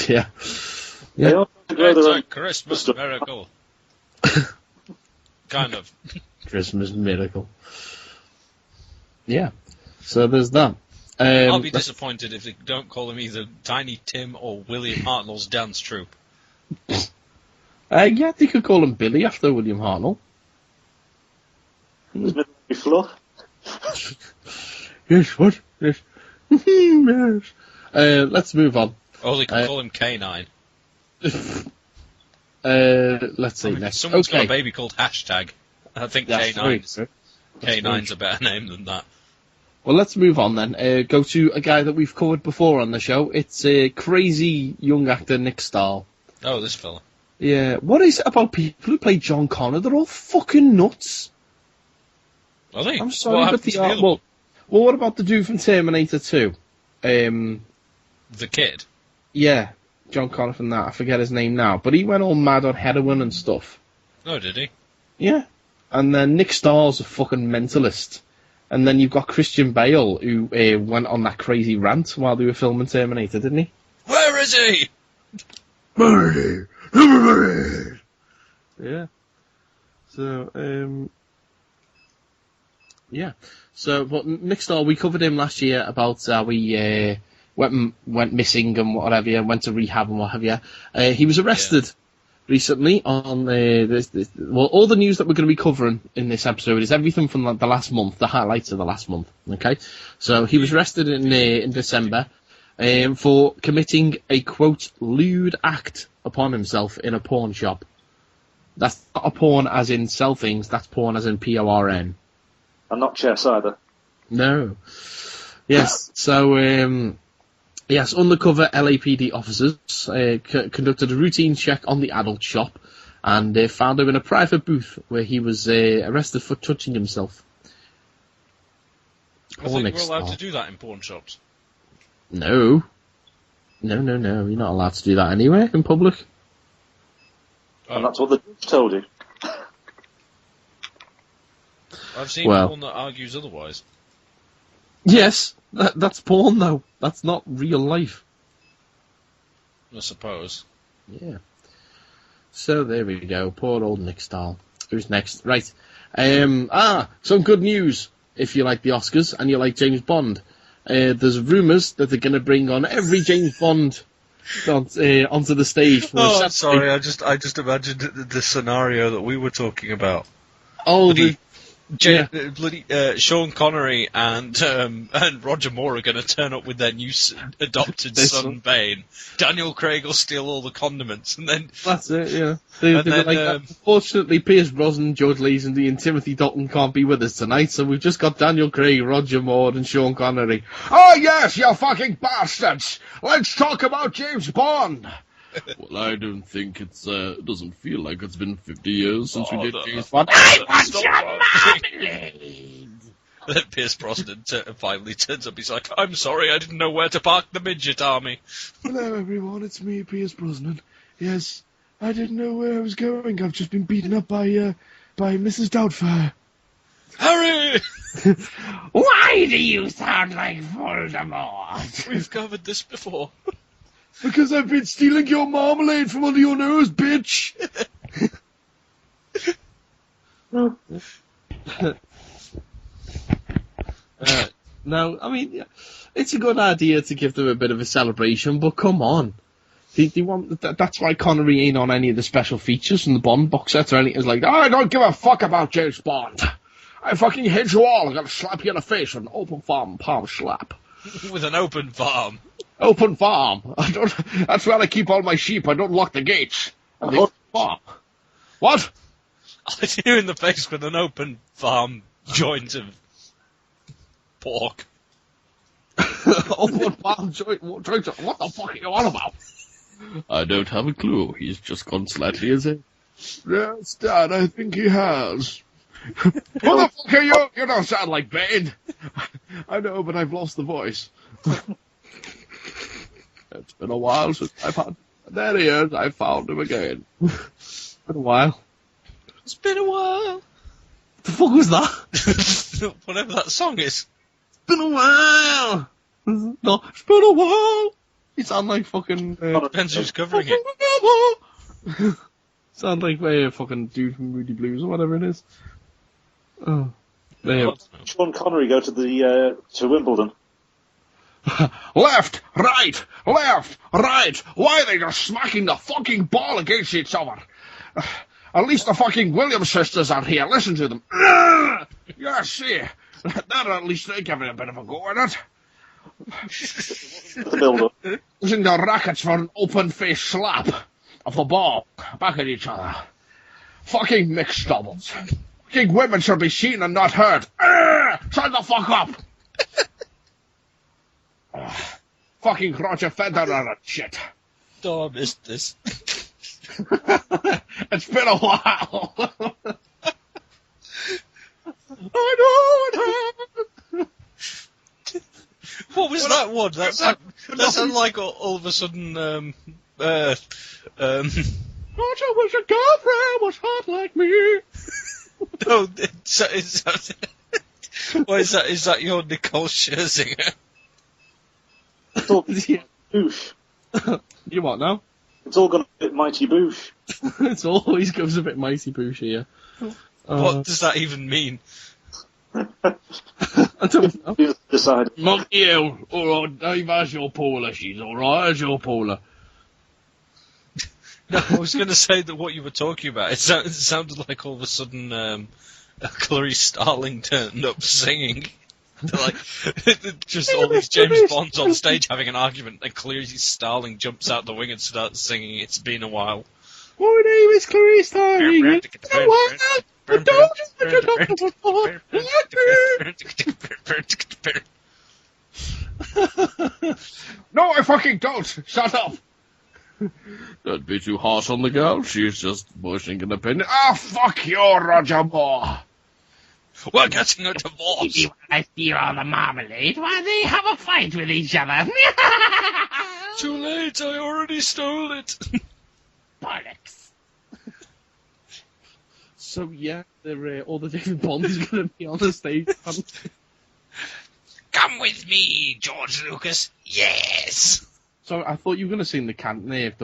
Speaker 3: Yeah.
Speaker 2: It's a Christmas miracle. Kind of.
Speaker 3: Christmas miracle. So there's that.
Speaker 2: I'll be disappointed if they don't call him either Tiny Tim or William Hartnell's dance troupe.
Speaker 3: They could call him Billy after William Hartnell.
Speaker 4: Is it fluff?
Speaker 3: Yes, what? Yes. Yes. Let's move on.
Speaker 2: Or they could call him K9.
Speaker 3: Let's see next.
Speaker 2: Someone's got a baby called Hashtag. I think
Speaker 3: That's
Speaker 2: K9's a better name than that.
Speaker 3: Well, let's move on then. Go to a guy that we've covered before on the show. It's crazy young actor Nick Stahl.
Speaker 2: Oh, this fella.
Speaker 3: Yeah. What is it about people who play John Connor? They're all fucking nuts.
Speaker 2: Are they?
Speaker 3: I'm sorry, but they are. Well, what about the dude from Terminator 2?
Speaker 2: The kid?
Speaker 3: Yeah, John Connor from that. I forget his name now. But he went all mad on heroin and stuff.
Speaker 2: Oh, did he?
Speaker 3: Yeah. And then Nick Stahl's a fucking mentalist. And then you've got Christian Bale, who went on that crazy rant while they were filming Terminator, didn't he?
Speaker 2: Where is he?
Speaker 3: Yeah. So, yeah. So, but Nick Stahl, we covered him last year about how he went missing and whatever, went to rehab and what have you. He was arrested recently on well, all the news that we're going to be covering in this episode is everything from the last month, the highlights of the last month. Okay, so he was arrested in December for committing a quote lewd act upon himself in a pawn shop. That's not a porn as in sell things. That's porn as in PORN.
Speaker 4: And not chess either.
Speaker 3: No. Yes. So. Yes, undercover LAPD officers conducted a routine check on the adult shop and found him in a private booth where he was arrested for touching himself.
Speaker 2: I think we're allowed to do that in pawn shops.
Speaker 3: No. No. You're not allowed to do that anywhere in public.
Speaker 4: And that's what the judge told you.
Speaker 2: I've seen porn that argues otherwise.
Speaker 3: Yes, that's porn though. That's not real life.
Speaker 2: I suppose.
Speaker 3: Yeah. So there we go. Poor old Nick Stahl. Who's next? Right. Some good news if you like the Oscars and you like James Bond. There's rumours that they're going to bring on every James Bond onto the stage. For
Speaker 2: sorry. I just imagined the scenario that we were talking about.
Speaker 3: Oh,
Speaker 2: bloody Sean Connery and Roger Moore are going to turn up with their new adopted son Bane. Daniel Craig will steal all the condiments, and then
Speaker 3: that's it. Yeah. Unfortunately, Pierce Brosnan, George Lazenby, and Timothy Dalton can't be with us tonight, so we've just got Daniel Craig, Roger Moore, and Sean Connery.
Speaker 1: Oh yes, you fucking bastards! Let's talk about James Bond.
Speaker 5: Well, I don't think it doesn't feel like it's been 50 years since we did James
Speaker 3: Bond. I want your marmalade!
Speaker 2: Then Pierce Brosnan finally turns up. He's like, I'm sorry, I didn't know where to park the midget army.
Speaker 3: Hello, everyone. It's me, Pierce Brosnan. Yes, I didn't know where I was going. I've just been beaten up by Mrs. Doubtfire.
Speaker 2: Harry!
Speaker 3: Why do you sound like Voldemort?
Speaker 2: We've covered this before.
Speaker 3: Because I've been stealing your marmalade from under your nose, bitch! No, I mean, it's a good idea to give them a bit of a celebration, but come on. They want that's why Connery ain't on any of the special features from the Bond box sets or anything. It's like,
Speaker 1: I don't give a fuck about James Bond. I fucking hate you all. I'm gonna slap you in the face with an open palm slap.
Speaker 2: With an open palm.
Speaker 1: Open farm. That's where I keep all my sheep. I don't lock the gates. Farm. What?
Speaker 2: I hit you in the face with an open farm joint of pork.
Speaker 1: Open farm joint? What the fuck are you on about?
Speaker 5: I don't have a clue. He's just gone slightly, is it?
Speaker 1: Yes, Dad, I think he has. Who the fuck are you? You don't sound like Bane.
Speaker 3: I know, but I've lost the voice. It's been a while since I've had... There he is, I found him again. It's been a while.
Speaker 2: It's been a while.
Speaker 3: What the fuck was that?
Speaker 2: Whatever that song is.
Speaker 3: It's been a while. No, it's been a while. You sound like fucking...
Speaker 2: Depends who's covering it.
Speaker 3: Sound like a fucking dude from Moody Blues or whatever it is. Oh. There.
Speaker 4: Sean Connery go to Wimbledon.
Speaker 1: Left, right. Why are they just smacking the fucking ball against each other? At least the fucking Williams sisters are here. Listen to them. Yeah, see. They're at least they give it a bit of a go at it. Using the rackets for an open-faced slap of the ball back at each other. Fucking mixed doubles. Fucking women should be seen and not heard. Shut the fuck up. Fucking Roger Federer and shit.
Speaker 2: Oh, I missed this.
Speaker 1: It's been a while. I know.
Speaker 2: What was that one? That sounded like all of a sudden.
Speaker 1: Roger was a girlfriend, was hot like me.
Speaker 2: No, is that your Nicole Scherzinger?
Speaker 4: It's all boosh.
Speaker 3: You what now?
Speaker 4: It's all gone a bit mighty boosh.
Speaker 3: It always goes a bit mighty boosh here.
Speaker 2: What does that even mean?
Speaker 3: I don't know.
Speaker 4: You decide.
Speaker 1: Monkey you. Alright, Dave, how's your Paula? She's alright, how's your Paula?
Speaker 2: No, I was going to say that what you were talking about, it sounded like all of a sudden Clarice Starling turned up singing. Like, just all these James Bonds on stage having an argument, and Clarice Starling jumps out the wing and starts singing It's Been a While.
Speaker 3: My name is Clarice Starling. It's been a while. I don't know what you're talking about.
Speaker 1: No, I fucking don't. Shut up.
Speaker 3: Don't be too harsh on the girl. She's just voicing an opinion.
Speaker 1: Ah, fuck you, Roger Moore.
Speaker 2: We're getting a divorce.
Speaker 7: Maybe when I steal all the marmalade, why they have a fight with each other.
Speaker 2: Too late, I already stole it.
Speaker 7: Bollocks.
Speaker 3: So yeah, all the James Bonds are going to be on the stage.
Speaker 7: Come with me, George Lucas. Yes.
Speaker 3: So I thought you were going to sing the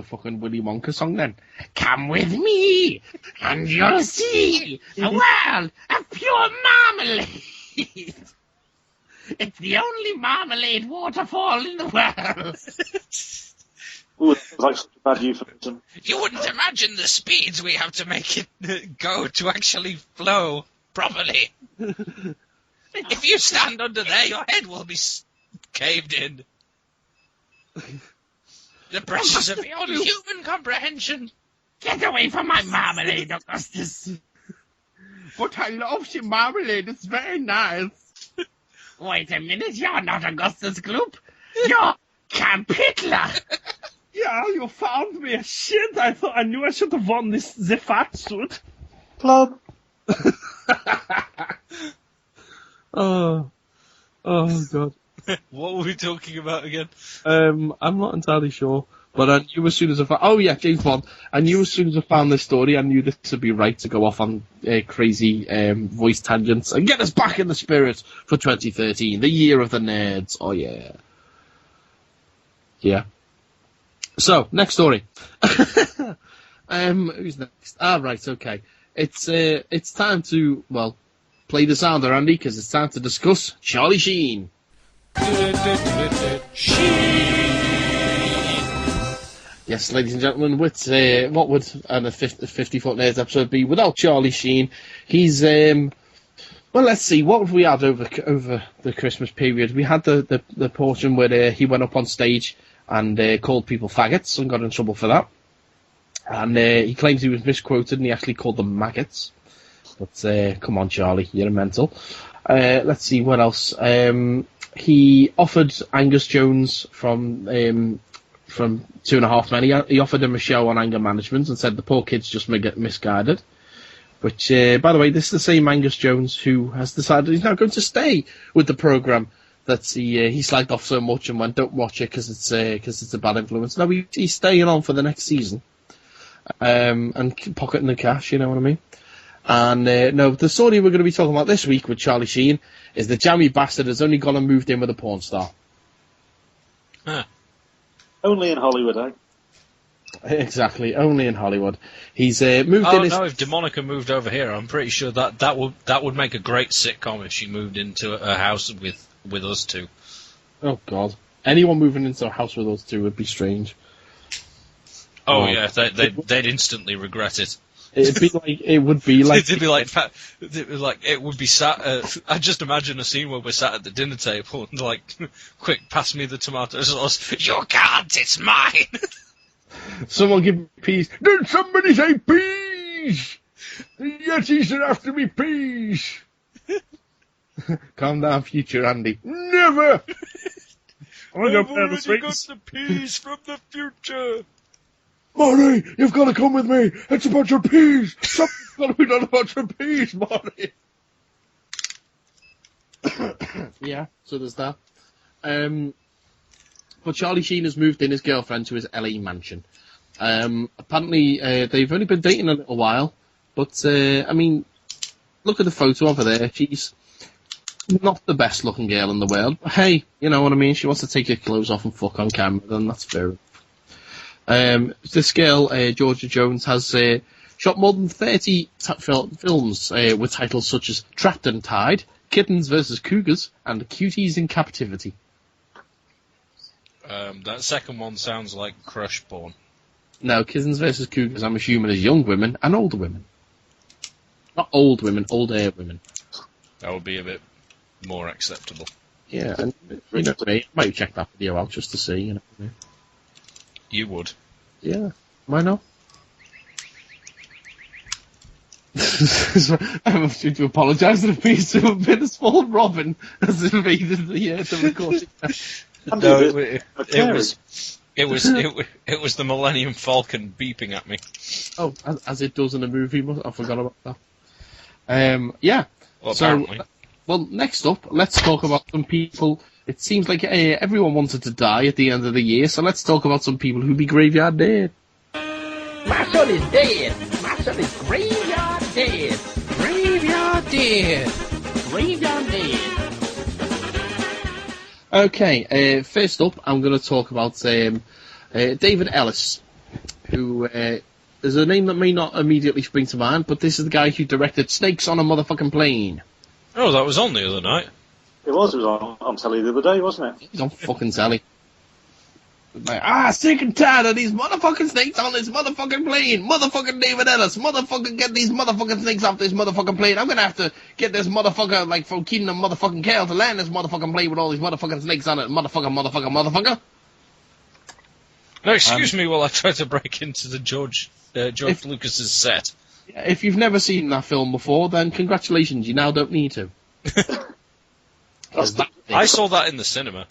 Speaker 3: fucking Willy Wonka song then.
Speaker 7: Come with me, and you'll see a world of pure marmalade. It's the only marmalade waterfall in the world.
Speaker 4: Ooh, it's like such a bad euphemism.
Speaker 7: You wouldn't imagine the speeds we have to make it go to actually flow properly. If you stand under there, your head will be caved in. The pressures of beyond human comprehension. Get away from my marmalade, Augustus.
Speaker 1: But I love your marmalade. It's very nice.
Speaker 7: Wait a minute, you're not Augustus Gloop. You're Camp Hitler.
Speaker 3: Yeah, you found me. Shit, I knew I should have won the fat suit.
Speaker 4: Plug.
Speaker 3: Oh God.
Speaker 2: What were we talking about again?
Speaker 3: I'm not entirely sure, but I knew as soon as James Bond. I knew as soon as I found this story, I knew this would be right to go off on crazy voice tangents and get us back in the spirit for 2013, the year of the nerds. Oh yeah. Yeah. So, next story. Who's next? Right, okay. It's time to, play the sounder, Andy, because it's time to discuss Charlie Sheen. Yes, ladies and gentlemen, what would a 50-Foot Nerds episode be without Charlie Sheen? He's, let's see, what have we had over the Christmas period? We had the portion where he went up on stage and called people faggots and got in trouble for that. And he claims he was misquoted and he actually called them maggots. But come on, Charlie, you're a mental. Let's see, what else? He offered Angus Jones from 2.5 Men, he offered him a show on anger management and said the poor kid's just misguided. Which, by the way, this is the same Angus Jones who has decided he's now going to stay with the programme that he slagged off so much and went, don't watch it because it's a bad influence. No, he's staying on for the next season and pocketing the cash, you know what I mean? And no, the story we're going to be talking about this week with Charlie Sheen is the jammy bastard has only gone and moved in with a porn star.
Speaker 2: Huh.
Speaker 4: Only in Hollywood, eh?
Speaker 3: Exactly, only in Hollywood. He's moved in.
Speaker 2: No, if DeMonica moved over here, I'm pretty sure that would make a great sitcom if she moved into a house with us two.
Speaker 3: Oh God, anyone moving into a house with us two would be strange.
Speaker 2: Oh yeah, they'd instantly regret it.
Speaker 3: It'd be like it would be like
Speaker 2: it would be sat. I just imagine a scene where we're sat at the dinner table and like, quick, pass me the tomato sauce. You can't, it's mine.
Speaker 3: Someone give me peas.
Speaker 1: Did somebody say peas? The Yetis are after me peas.
Speaker 3: Calm down, future Andy. Never!
Speaker 2: I've already got the peas from the future.
Speaker 3: Marty, you've got to come with me. It's a bunch of peas. Something's got to be done about your peas, Marty. Yeah, so there's that. But Charlie Sheen has moved in his girlfriend to his LA mansion. Apparently, they've only been dating a little while. But, I mean, look at the photo of her there. She's not the best looking girl in the world. But hey, you know what I mean? She wants to take her clothes off and fuck on camera, then that's fair enough. This girl, Georgia Jones, has shot more than 30 films with titles such as Trapped and Tied, Kittens vs. Cougars, and Cuties in Captivity.
Speaker 2: That second one sounds like crush porn.
Speaker 3: No, Kittens vs. Cougars, I'm assuming, is young women and older women. Not old women, older women.
Speaker 2: That would be a bit more acceptable.
Speaker 3: Yeah, and you know, I might check that video out just to see, you know.
Speaker 2: You would.
Speaker 3: Yeah, why not? I have to apologise that it appears to have been a small Robin has invaded the recording.
Speaker 2: No, it was the Millennium Falcon beeping at me.
Speaker 3: Oh, as it does in a movie. I forgot about that. Yeah.
Speaker 2: Well, apparently.
Speaker 3: Well, next up, let's talk about some people. It seems like everyone wanted to die at the end of the year, so let's talk about some people who be graveyard dead.
Speaker 8: My son is dead. My son is graveyard dead. Graveyard dead. Graveyard dead.
Speaker 3: Okay, first up, I'm going to talk about David Ellis, who is a name that may not immediately spring to mind, but this is the guy who directed Snakes on a Motherfucking Plane.
Speaker 2: Oh, that was on the other night.
Speaker 4: It was on telly the other day, wasn't it?
Speaker 3: He's on fucking telly. Like, sick and tired of these motherfucking snakes on this motherfucking plane. Motherfucking David Ellis. Motherfucking get these motherfucking snakes off this motherfucking plane. I'm gonna have to get this motherfucker, like, from Kingdom motherfucking Kale to land this motherfucking plane with all these motherfucking snakes on it. Motherfucker.
Speaker 2: No, excuse me while I try to break into the George Lucas's set.
Speaker 3: If you've never seen that film before, then congratulations, you now don't need to.
Speaker 2: I saw that in the cinema.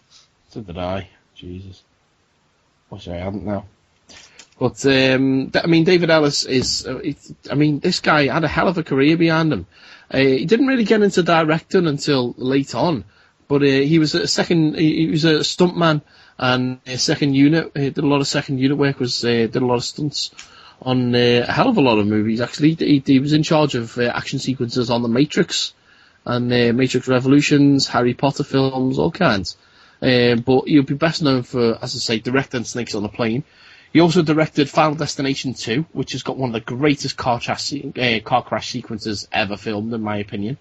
Speaker 3: So did I. Jesus. Wish I hadn't now. But, I mean, David Ellis is... this guy had a hell of a career behind him. He didn't really get into directing until late on, but he was a stuntman and a second unit. He did a lot of second unit work, did a lot of stunts on a hell of a lot of movies, actually. He was in charge of action sequences on The Matrix and Matrix Revolutions, Harry Potter films, all kinds. But he'll be best known for, as I say, directing Snakes on a Plane. He also directed Final Destination 2, which has got one of the greatest car crash sequences ever filmed, in my opinion.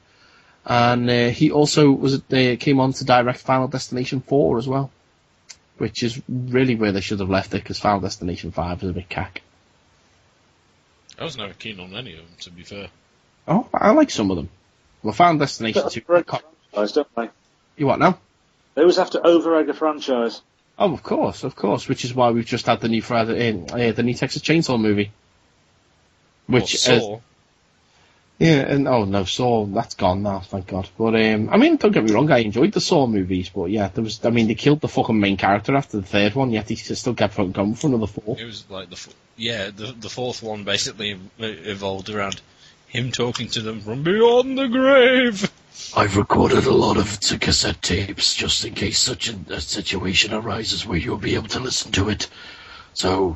Speaker 3: And he also came on to direct Final Destination 4 as well, which is really where they should have left it, because Final Destination 5 is a bit cack.
Speaker 2: I was never keen on any of them, to be fair.
Speaker 3: Oh, I like some of them. Well, Final Destination 2...
Speaker 4: Franchise, don't they?
Speaker 3: You what now?
Speaker 4: They always have to over-egg a franchise.
Speaker 3: Oh, of course, which is why we've just had the new the new Texas Chainsaw movie. Which
Speaker 2: Saw.
Speaker 3: Saw, that's gone now, thank God. But, I mean, don't get me wrong, I enjoyed the Saw movies, but yeah, they killed the fucking main character after the third one, yet he still kept going for another four.
Speaker 2: It was like the fourth one basically evolved around him talking to them from beyond the grave.
Speaker 9: I've recorded a lot of cassette tapes just in case such a situation arises where you'll be able to listen to it. So,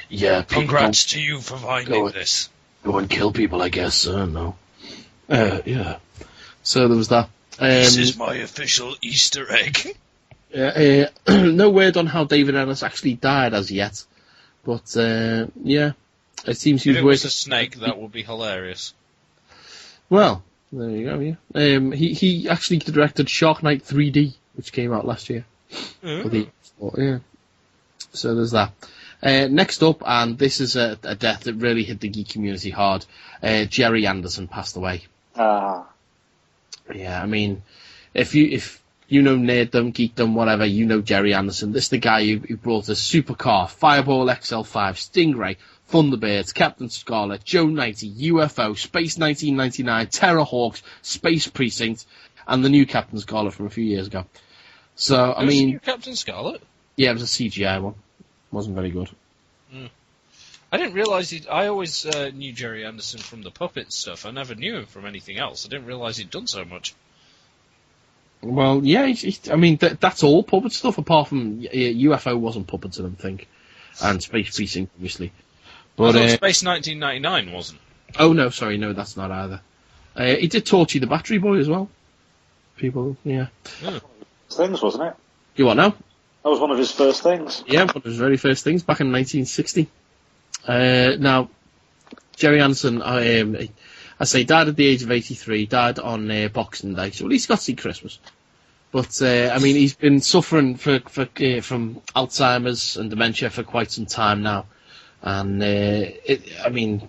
Speaker 9: yeah.
Speaker 2: Congrats to you for finding this.
Speaker 9: Go and kill people, I guess. No. Yeah.
Speaker 3: So there was that.
Speaker 2: This is my official Easter egg.
Speaker 3: No word on how David Ellis actually died as yet, but yeah, it seems he was
Speaker 2: if it was a snake, that would be hilarious.
Speaker 3: Well, there you go. Yeah, he actually directed Shark Night 3D, which came out last year. Yeah. So there's that. Next up, and this is a death that really hit the geek community hard. Jerry Anderson passed away. Yeah, I mean, if you know nerddom, geekdom, whatever, you know Jerry Anderson. This is the guy who brought a supercar, Fireball XL5, Stingray, Thunderbirds, Captain Scarlet, Joe 90, UFO, Space 1999, Terrorhawks, Space Precinct, and the new Captain Scarlet from a few years ago. So, I mean...
Speaker 2: New Captain Scarlet?
Speaker 3: Yeah, it was a CGI one. Wasn't very good.
Speaker 2: I didn't realise I always knew Jerry Anderson from the puppet stuff. I never knew him from anything else. I didn't realise he'd done so much.
Speaker 3: Well, yeah, I mean, that's all puppet stuff, apart from UFO wasn't puppets, I don't think. And Space Precinct, obviously. But
Speaker 2: I thought Space 1999 wasn't.
Speaker 3: Oh, no, sorry, no, that's not either. He did Torchy the Battery Boy as well. People, yeah.
Speaker 4: Things, wasn't it?
Speaker 3: You what now?
Speaker 4: That was one of his first things.
Speaker 3: Yeah, one of his very first things, back in 1960. Now, Jerry Anderson, I say, died at the age of 83, died on Boxing Day, so at least got to see Christmas. But, I mean, he's been suffering from Alzheimer's and dementia for quite some time now. And, I mean,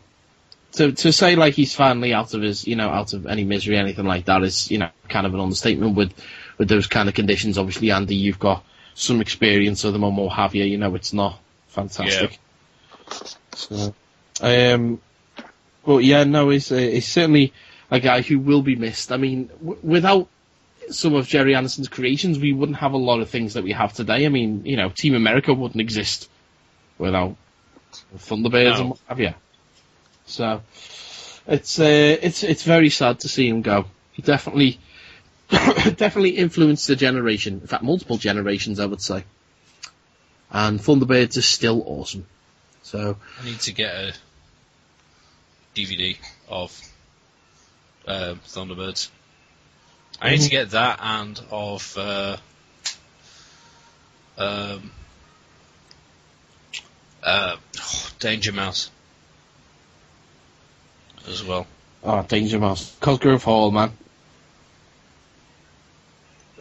Speaker 3: to say, like, he's finally out of any misery, anything like that is, kind of an understatement with those kind of conditions. Obviously, Andy, you've got some experience of them or what have you, it's not fantastic. Yeah. So, but yeah, no, he's certainly a guy who will be missed. I mean, without some of Jerry Anderson's creations, we wouldn't have a lot of things that we have today. I mean, Team America wouldn't exist without Thunderbirds and what have you. So, it's very sad to see him go. He definitely influenced a generation. In fact, multiple generations, I would say. And Thunderbirds is still awesome. So
Speaker 2: I need to get a DVD of Thunderbirds. I need to get that and of Danger Mouse as well.
Speaker 3: Oh, Danger Mouse. Cosgrove Hall, man.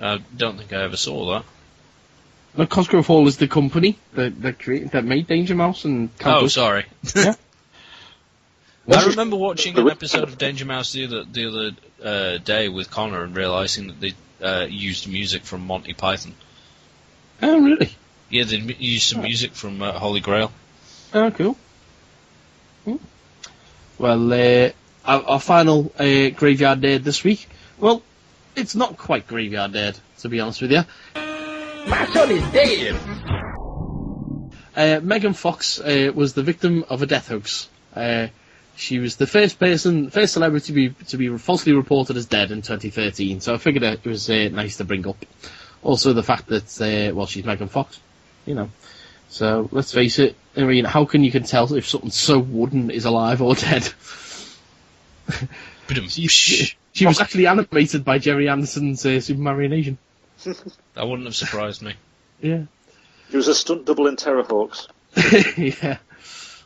Speaker 2: I don't think I ever saw that.
Speaker 3: No, Cosgrove Hall is the company that made Danger Mouse and...
Speaker 2: Oh, sorry.
Speaker 3: Yeah.
Speaker 2: I remember watching an episode of Danger Mouse the other day with Connor and realising that they used music from Monty Python.
Speaker 3: Oh, really?
Speaker 2: Yeah, they used some music from Holy Grail.
Speaker 3: Oh, cool. Well, our final Graveyard Dead this week, well, it's not quite Graveyard Dead, to be honest with you.
Speaker 8: My son is dead.
Speaker 3: Megan Fox was the victim of a death hoax. She was the first celebrity to be falsely reported as dead in 2013. So I figured it was nice to bring up. Also the fact that she's Megan Fox, So let's face it. I mean, how can you tell if something so wooden is alive or dead? She was actually animated by Jerry Anderson's Super Mario Nation.
Speaker 2: That wouldn't have surprised me.
Speaker 3: Yeah.
Speaker 4: He was a stunt double in Terrorhawks.
Speaker 3: Yeah.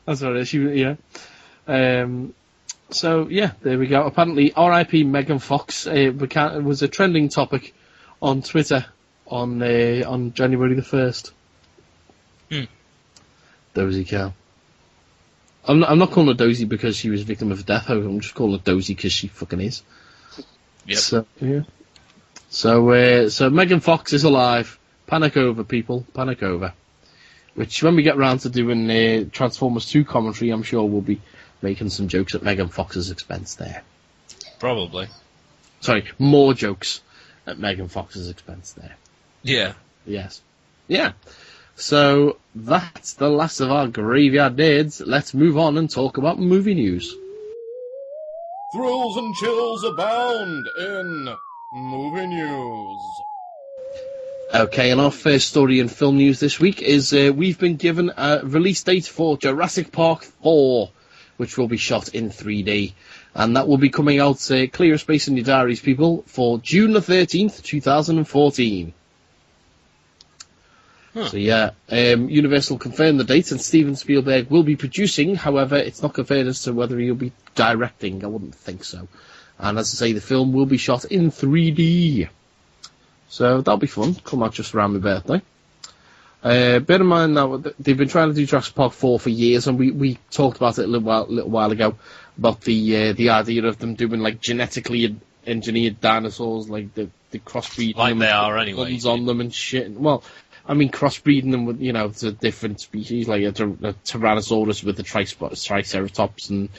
Speaker 3: That's what it is. Yeah. So, yeah, there we go. Apparently, R.I.P. Megan Fox was a trending topic on Twitter on January the 1st. Dozy cow. I'm not calling her Dozy because she was a victim of a death hoax. I'm just calling her Dozy because she fucking is.
Speaker 2: Yep.
Speaker 3: So, yeah. So Megan Fox is alive. Panic over, people. Panic over. Which, when we get round to doing Transformers 2 commentary, I'm sure we'll be making some jokes at Megan Fox's expense there.
Speaker 2: Probably.
Speaker 3: Sorry, more jokes at Megan Fox's expense there.
Speaker 2: Yeah.
Speaker 3: Yes. Yeah. So, that's the last of our Graveyard Deads. Let's move on and talk about movie news.
Speaker 5: Thrills and chills abound in movie news.
Speaker 3: Okay, and our first story in film news this week is we've been given a release date for Jurassic Park 4, which will be shot in 3D. And that will be coming out, clear a space in your diaries, people, for June the 13th, 2014. Huh. So, yeah, Universal confirmed the date, and Steven Spielberg will be producing. However, it's not confirmed as to whether he'll be directing. I wouldn't think so. And as I say, the film will be shot in 3D. So that'll be fun. Come out just around my birthday. Bear in mind now, they've been trying to do Jurassic Park 4 for years, and we talked about it a little while ago, about the idea of them doing, like, genetically engineered dinosaurs, like the crossbreeding
Speaker 2: like
Speaker 3: them,
Speaker 2: they are anyway,
Speaker 3: guns on them and shit. Well, I mean, crossbreeding them with, to different species, like a Tyrannosaurus with the Triceratops and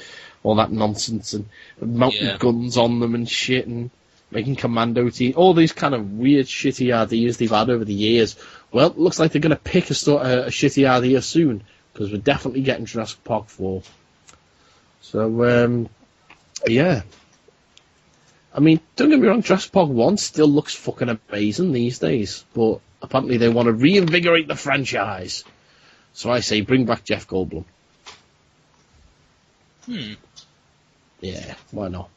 Speaker 3: all that nonsense, and mounting guns on them and shit, and making commando team, all these kind of weird, shitty ideas they've had over the years. Well, it looks like they're going to pick a shitty idea soon, because we're definitely getting Jurassic Park 4. So, yeah. I mean, don't get me wrong, Jurassic Park 1 still looks fucking amazing these days, but apparently they want to reinvigorate the franchise. So I say, bring back Jeff Goldblum. Yeah, why not?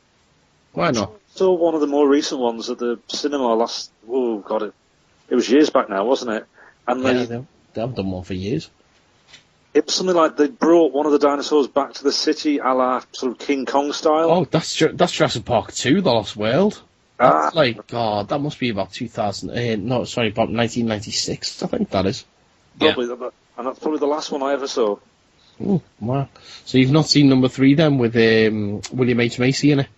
Speaker 3: Why not?
Speaker 4: Saw one of the more recent ones at the cinema last... Oh, God, it was years back now, wasn't it? And
Speaker 3: they haven't done one for years.
Speaker 4: It was something like they brought one of the dinosaurs back to the city, a la sort of King Kong style.
Speaker 3: Oh, that's Jurassic Park 2, The Lost World. That's God, that must be about 1996, I think that is.
Speaker 4: Probably, and that's probably the last one I ever saw.
Speaker 3: Oh, wow. So you've not seen number 3 then, with William H. Macy in it?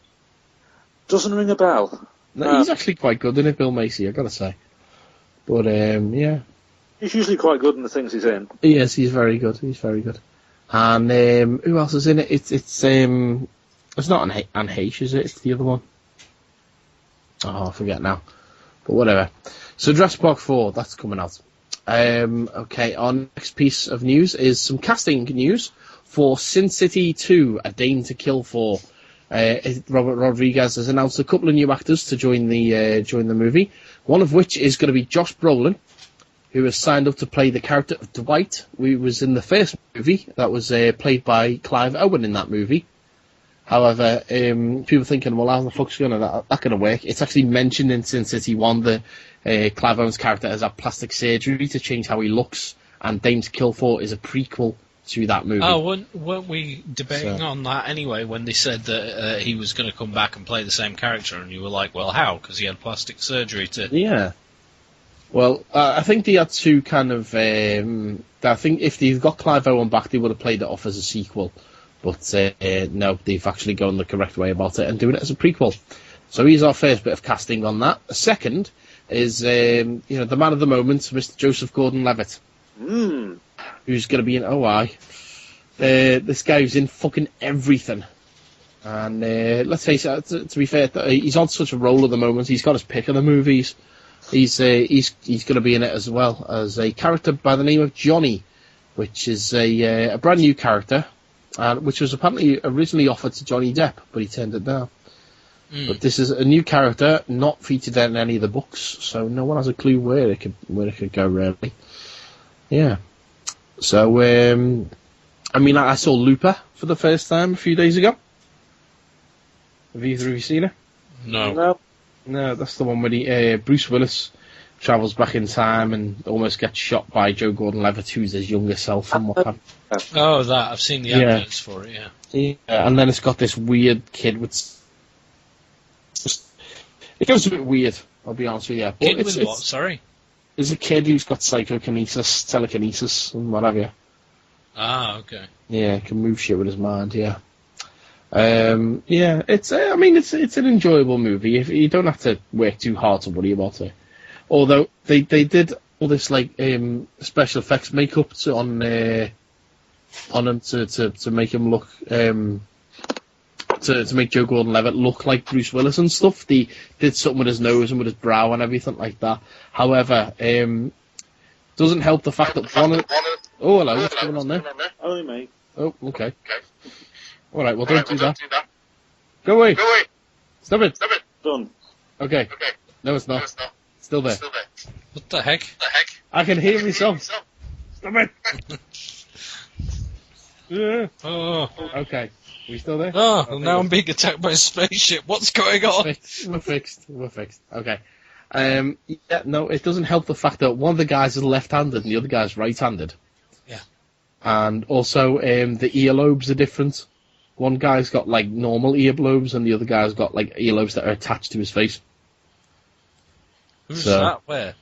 Speaker 4: Doesn't ring a bell.
Speaker 3: No, he's actually quite good in it, Bill Macy, I've got to say. But, yeah.
Speaker 4: He's usually quite good in the things he's in.
Speaker 3: Yes, he's very good. He's very good. And who else is in it? It's not Anne Heche, is it? It's the other one. Oh, I forget now. But whatever. So Jurassic Park 4, that's coming out. Okay, our next piece of news is some casting news for Sin City 2: A Dame to Kill For. Robert Rodriguez has announced a couple of new actors to join the movie. One of which is going to be Josh Brolin, who has signed up to play the character of Dwight, who was in the first movie. That was played by Clive Owen in that movie. However, people thinking, well, how the fuck's that going to work? It's actually mentioned in Sin City 1 that Clive Owen's character has had plastic surgery to change how he looks, and Dame to Kill For is a prequel to that movie.
Speaker 2: Oh, weren't we debating on that anyway when they said that he was going to come back and play the same character, and you were like, well, how? Because he had plastic surgery to...
Speaker 3: Yeah. Well, I think they had to kind of... I think if they'd got Clive Owen back, they would have played it off as a sequel. But no, they've actually gone the correct way about it and doing it as a prequel. So he's our first bit of casting on that. The second is, the man of the moment, Mr. Joseph Gordon-Levitt. Who's going to be in OI. This guy who's in fucking everything. And let's face it, to be fair, he's on such a roll at the moment. He's got his pick of the movies. He's going to be in it as well as a character by the name of Johnny, which is a brand new character, which was apparently originally offered to Johnny Depp, but he turned it down. But this is a new character, not featured in any of the books, so no one has a clue where it could go, really. Yeah. So, I saw Looper for the first time a few days ago. Have either of you seen it?
Speaker 2: No.
Speaker 3: No, that's the one where Bruce Willis travels back in time and almost gets shot by Joe Gordon-Levitt, who's his younger self and what have you.
Speaker 2: Oh, that. I've seen the evidence for it,
Speaker 3: yeah. And then it's got this weird kid with... It goes a bit weird, I'll be honest with you.
Speaker 2: Kid with what, sorry?
Speaker 3: There's a kid who's got psychokinesis, telekinesis, and what have you.
Speaker 2: Ah, okay.
Speaker 3: Yeah, can move shit with his mind, yeah. It's an enjoyable movie. You don't have to work too hard to worry about it. Although they did all this special effects makeup on him to make him look to make Joe Gordon-Levitt look like Bruce Willis and stuff. They did something with his nose and with his brow and everything like that. However, doesn't help the fact that one of... Oh, hello, what's going on there?
Speaker 4: Only me.
Speaker 3: Oh, okay. All right, well, don't do that. Go away. Stop it.
Speaker 4: Done.
Speaker 3: Okay. No, it's not. Still there.
Speaker 2: What the heck?
Speaker 3: I can hear myself. Stop it.
Speaker 2: Oh.
Speaker 3: Okay. We still there?
Speaker 2: Oh, now I'm being attacked by a spaceship. What's going on?
Speaker 3: We're fixed. Okay. No, it doesn't help the fact that one of the guys is left-handed and the other guy's right-handed.
Speaker 2: Yeah.
Speaker 3: And also, the earlobes are different. One guy's got, normal earlobes and the other guy's got, earlobes that are attached to his face.
Speaker 2: Who's that? Where?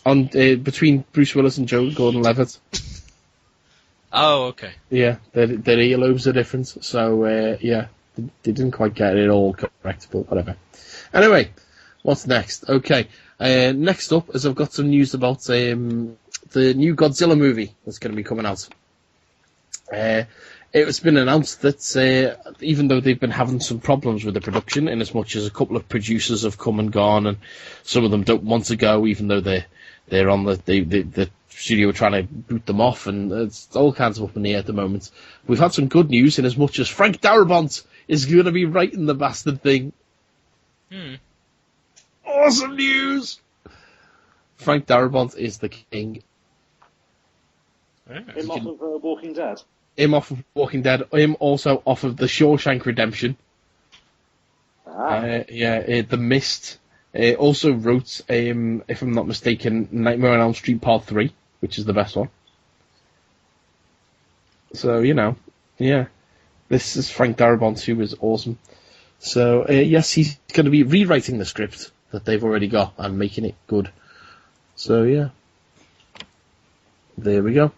Speaker 3: On between Bruce Willis and Joe Gordon-Levitt.
Speaker 2: Oh, okay.
Speaker 3: Yeah, their earlobes are different, so, they didn't quite get it all correct, but whatever. Anyway, What's next? Okay. Next up is I've got some news about the new Godzilla movie that's going to be coming out. It's been announced that even though they've been having some problems with the production, in as much as a couple of producers have come and gone, and some of them don't want to go, even though they're on the studio trying to boot them off, and it's all kinds of up in the air at the moment. We've had some good news, in as much as Frank Darabont is going to be writing the bastard thing. Awesome news! Frank Darabont is the king.
Speaker 4: Him off of Walking Dead.
Speaker 3: Him off of Walking Dead. Him also off of The Shawshank Redemption. The Mist. Also wrote, if I'm not mistaken, Nightmare on Elm Street Part 3, which is the best one. So, this is Frank Darabont, who is awesome. So, yes, he's going to be rewriting the script that they've already got and making it good. So, yeah. There we go.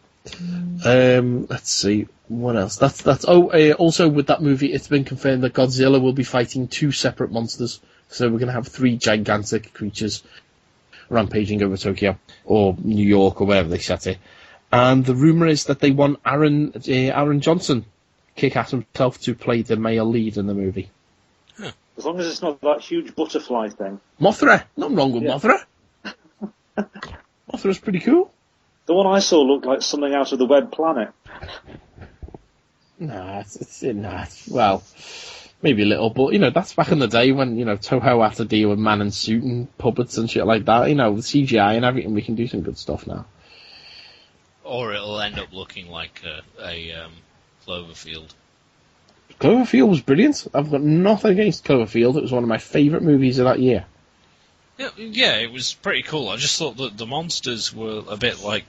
Speaker 3: Let's see. What else? Also with that movie, it's been confirmed that Godzilla will be fighting 2 separate monsters. So we're going to have 3 gigantic creatures rampaging over Tokyo or New York or wherever they set it. And the rumour is that they want Aaron Johnson, kick-ass himself, to play the male lead in the movie.
Speaker 4: Huh. As long as it's not that huge butterfly thing.
Speaker 3: Mothra! Nothing wrong with Mothra. Mothra's pretty cool.
Speaker 4: The one I saw looked like something out of the Web Planet.
Speaker 3: Well, maybe a little, but, that's back in the day when, Toho had to deal with man in suit and puppets and shit like that. With CGI and everything, we can do some good stuff now.
Speaker 2: Or it'll end up looking like a Cloverfield.
Speaker 3: Cloverfield was brilliant. I've got nothing against Cloverfield. It was one of my favourite movies of that year.
Speaker 2: Yeah, it was pretty cool. I just thought that the monsters were a bit like...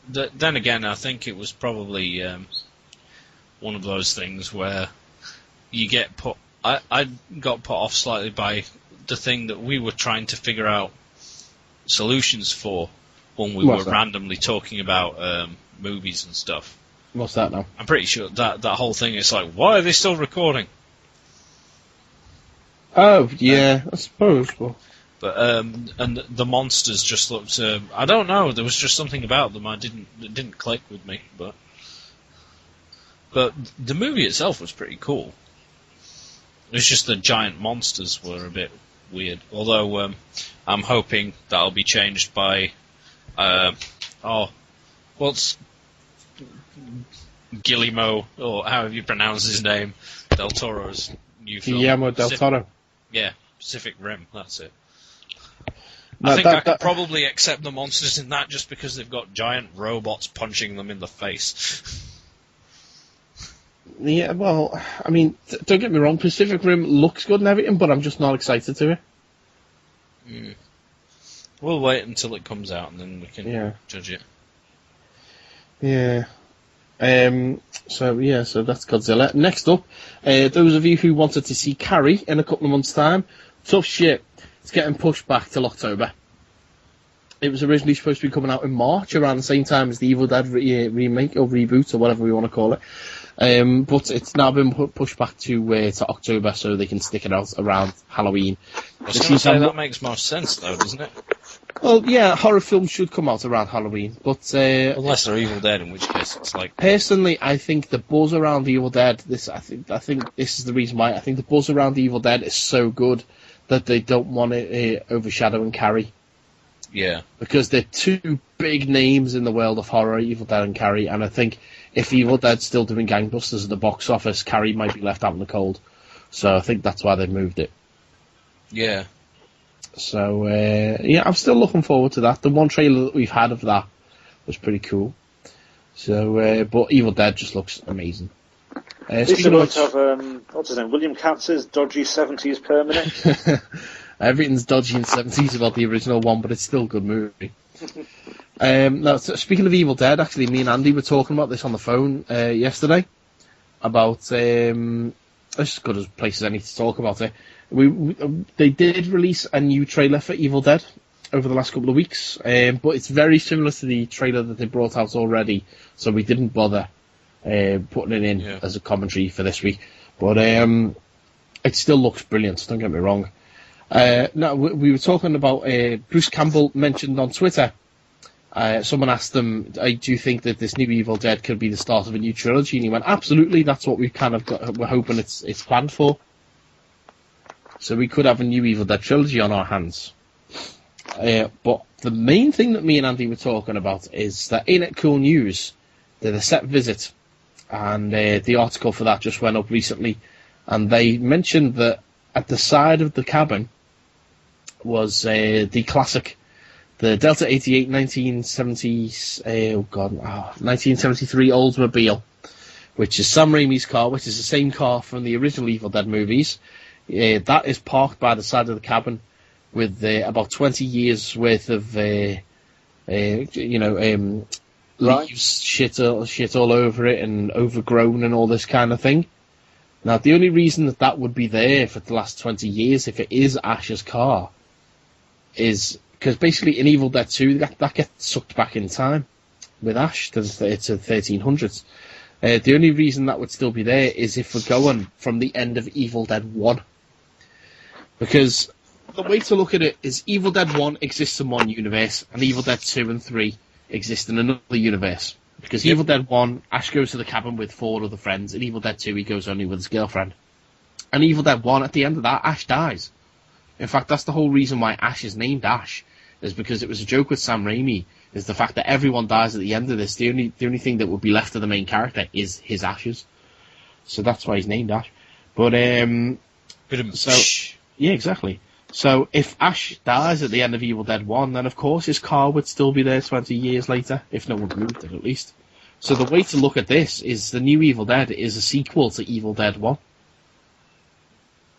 Speaker 2: Then again, I think it was probably one of those things where you get put... I got put off slightly by the thing that we were trying to figure out solutions for when we were randomly talking about movies and stuff.
Speaker 3: What's that now?
Speaker 2: I'm pretty sure that whole thing is like, why are they still recording?
Speaker 3: Oh, yeah, I suppose.
Speaker 2: But and the monsters just looked... I don't know, there was just something about them it didn't click with me, but the movie itself was pretty cool. It's just the giant monsters were a bit weird. Although I'm hoping that'll be changed by what's Guillermo, or however you pronounce his name, Del Toro's new film.
Speaker 3: Guillermo del Toro.
Speaker 2: Yeah, Pacific Rim, that's it.
Speaker 3: No,
Speaker 2: I think I could probably accept the monsters in that just because they've got giant robots punching them in the face.
Speaker 3: Yeah, well, I mean, don't get me wrong, Pacific Rim looks good and everything, but I'm just not excited to it.
Speaker 2: We'll wait until it comes out and then we can judge it.
Speaker 3: Yeah. So that's Godzilla. Next up, those of you who wanted to see Carrie in a couple of months' time, tough shit. It's getting pushed back till October. It was originally supposed to be coming out in March, around the same time as the Evil Dead remake or reboot or whatever we want to call it. But it's now been pushed back to October so they can stick it out around Halloween.
Speaker 2: I was going to say that makes most sense though, doesn't it?
Speaker 3: Well, yeah, horror films should come out around Halloween, but
Speaker 2: unless they're Evil Dead, in which case it's like...
Speaker 3: Personally, I think the buzz around Evil Dead, I think this is the reason why. I think the buzz around Evil Dead is so good that they don't want it overshadowing Carrie.
Speaker 2: Yeah.
Speaker 3: Because they're 2 big names in the world of horror, Evil Dead and Carrie, and I think if Evil Dead's still doing gangbusters at the box office, Carrie might be left out in the cold. So I think that's why they've moved it.
Speaker 2: Yeah.
Speaker 3: So, I'm still looking forward to that. The one trailer that we've had of that was pretty cool. So, but Evil Dead just looks amazing.
Speaker 4: They should have, what's his name, William Katz's dodgy 70s permanent.
Speaker 3: Everything's dodgy in the 70s about the original one, but it's still a good movie. Now, speaking of Evil Dead, actually, me and Andy were talking about this on the phone yesterday. About, it's as good a place as any to talk about it. They did release a new trailer for Evil Dead over the last couple of weeks, but it's very similar to the trailer that they brought out already, so we didn't bother putting it in as a commentary for this week. But it still looks brilliant, don't get me wrong. No, we were talking about Bruce Campbell mentioned on Twitter. Someone asked him, "Do you think that this new Evil Dead could be the start of a new trilogy?" And he went, "Absolutely. That's what we've kind of got. We're hoping it's planned for. So we could have a new Evil Dead trilogy on our hands." But the main thing that me and Andy were talking about is that Ain't It Cool News did a set visit, and the article for that just went up recently, and they mentioned that at the side of the cabin was the classic. The Delta 88 1973 Oldsmobile, which is Sam Raimi's car, which is the same car from the original Evil Dead movies. That is parked by the side of the cabin with about 20 years worth of, leaves, shit all over it and overgrown and all this kind of thing. Now, the only reason that would be there for the last 20 years, if it is Ash's car, is because basically in Evil Dead 2, that gets sucked back in time with Ash to the 1300s. The only reason that would still be there is if we're going from the end of Evil Dead 1. Because the way to look at it is Evil Dead 1 exists in one universe, and Evil Dead 2 and 3 exist in another universe. Because Evil Dead 1, Ash goes to the cabin with 4 other friends. In Evil Dead 2, he goes only with his girlfriend. And Evil Dead 1, at the end of that, Ash dies. In fact, that's the whole reason why Ash is named Ash, is because it was a joke with Sam Raimi, is the fact that everyone dies at the end of this. The only thing that would be left of the main character is his ashes. So that's why he's named Ash. But, yeah, exactly. So if Ash dies at the end of Evil Dead 1, then of course his car would still be there 20 years later, if no one moved it at least. So the way to look at this is the new Evil Dead is a sequel to Evil Dead 1.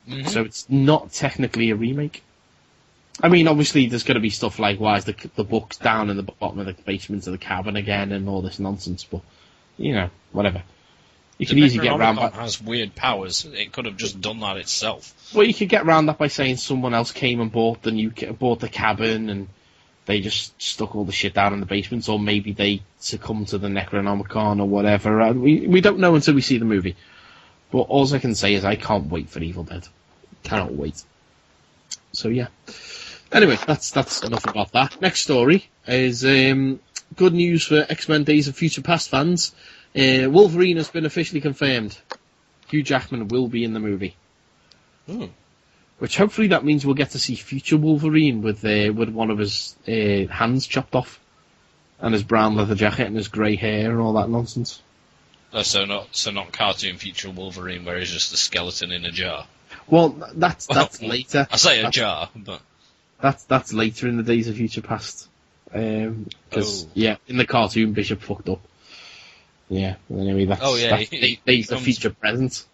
Speaker 3: Mm-hmm. So it's not technically a remake. I mean, obviously there's going to be stuff like, why is the book's down in the bottom of the basement of the cabin again and all this nonsense, but, whatever. You can easily get around that.
Speaker 2: Has weird powers. It could have just done that itself.
Speaker 3: Well, you could get around that by saying someone else came and bought the cabin, and they just stuck all the shit down in the basement, or maybe they succumbed to the Necronomicon or whatever. We don't know until we see the movie. But all I can say is I can't wait for Evil Dead. Cannot wait. So yeah. Anyway, that's enough about that. Next story is good news for X-Men Days of Future Past fans. Wolverine has been officially confirmed. Hugh Jackman will be in the movie.
Speaker 2: Ooh.
Speaker 3: Which hopefully that means we'll get to see future Wolverine with one of his hands chopped off, and his brown leather jacket and his grey hair and all that nonsense.
Speaker 2: So not cartoon future Wolverine where he's just a skeleton in a jar.
Speaker 3: Well, that's later.
Speaker 2: I say a jar, but
Speaker 3: that's later in the Days of Future Past. Because in the cartoon Bishop fucked up. Yeah, anyway, that's Days of Future Present.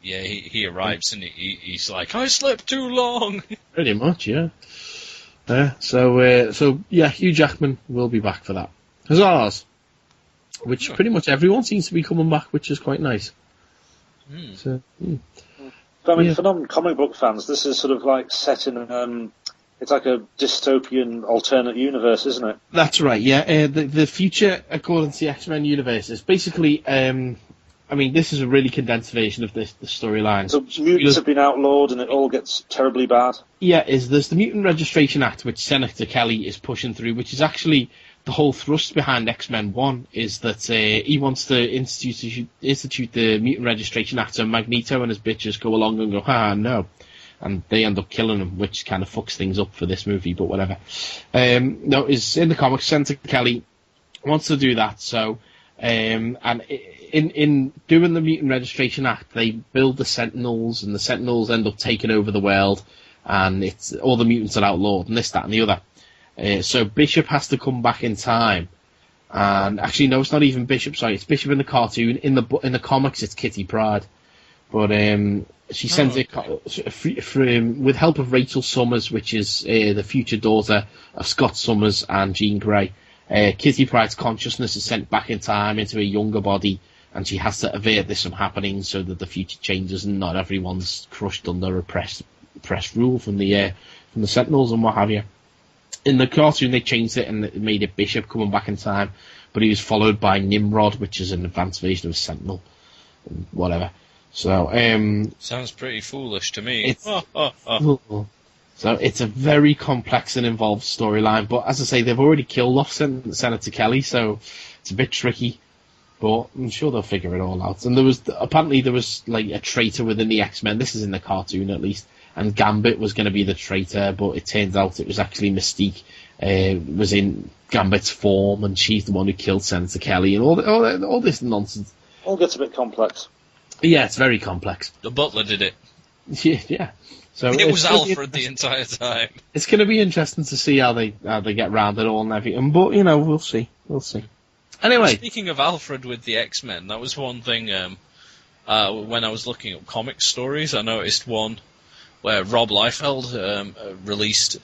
Speaker 2: Yeah, he arrives and he's like, I slept too long.
Speaker 3: Pretty much, yeah. So Hugh Jackman will be back for that. Huzzahs! Which pretty much everyone seems to be coming back, which is quite nice.
Speaker 2: Mm.
Speaker 3: So,
Speaker 4: I mean, for non-comic book fans, this is sort of like set in it's like a dystopian alternate universe, isn't it?
Speaker 3: That's right, yeah. The future, according to the X-Men universe, is basically, this is a really condensed version of the storyline.
Speaker 4: So mutants have been outlawed and it all gets terribly bad?
Speaker 3: Yeah, there's the Mutant Registration Act, which Senator Kelly is pushing through, which is actually the whole thrust behind X-Men 1, is that he wants to institute the Mutant Registration Act, so Magneto and his bitches go along and go, no. And they end up killing him, which kind of fucks things up for this movie, but whatever. No, is in the comics, Senator Kelly wants to do that, so, and in doing the Mutant Registration Act, they build the Sentinels, and the Sentinels end up taking over the world, and it's all the mutants are outlawed, and this, that, and the other. So Bishop has to come back in time, and actually, no, it's not even Bishop, sorry, it's Bishop in the cartoon. In the comics, it's Kitty Pryde. But she sends it with help of Rachel Summers, which is the future daughter of Scott Summers and Jean Grey. Kitty Pryde's consciousness is sent back in time into a younger body, and she has to avert this from happening so that the future changes and not everyone's crushed under oppressed rule from the Sentinels and what have you. In the cartoon, they changed it and made it Bishop coming back in time, but he was followed by Nimrod, which is an advanced version of Sentinel, and whatever. So,
Speaker 2: sounds pretty foolish to me.
Speaker 3: It's, So it's a very complex and involved storyline. But as I say, they've already killed off Senator Kelly, so it's a bit tricky. But I'm sure they'll figure it all out. And there was like a traitor within the X-Men. This is in the cartoon at least. And Gambit was going to be the traitor, but it turns out it was actually Mystique. Was in Gambit's form, and she's the one who killed Senator Kelly, and all this nonsense.
Speaker 4: All gets a bit complex.
Speaker 3: Yeah, it's very complex.
Speaker 2: The butler did it.
Speaker 3: Yeah. So
Speaker 2: it was Alfred the entire time.
Speaker 3: It's going to be interesting to see how they get round it all and everything. But we'll see. We'll see. Anyway,
Speaker 2: speaking of Alfred with the X-Men, that was one thing. When I was looking at comic stories, I noticed one where Rob Liefeld released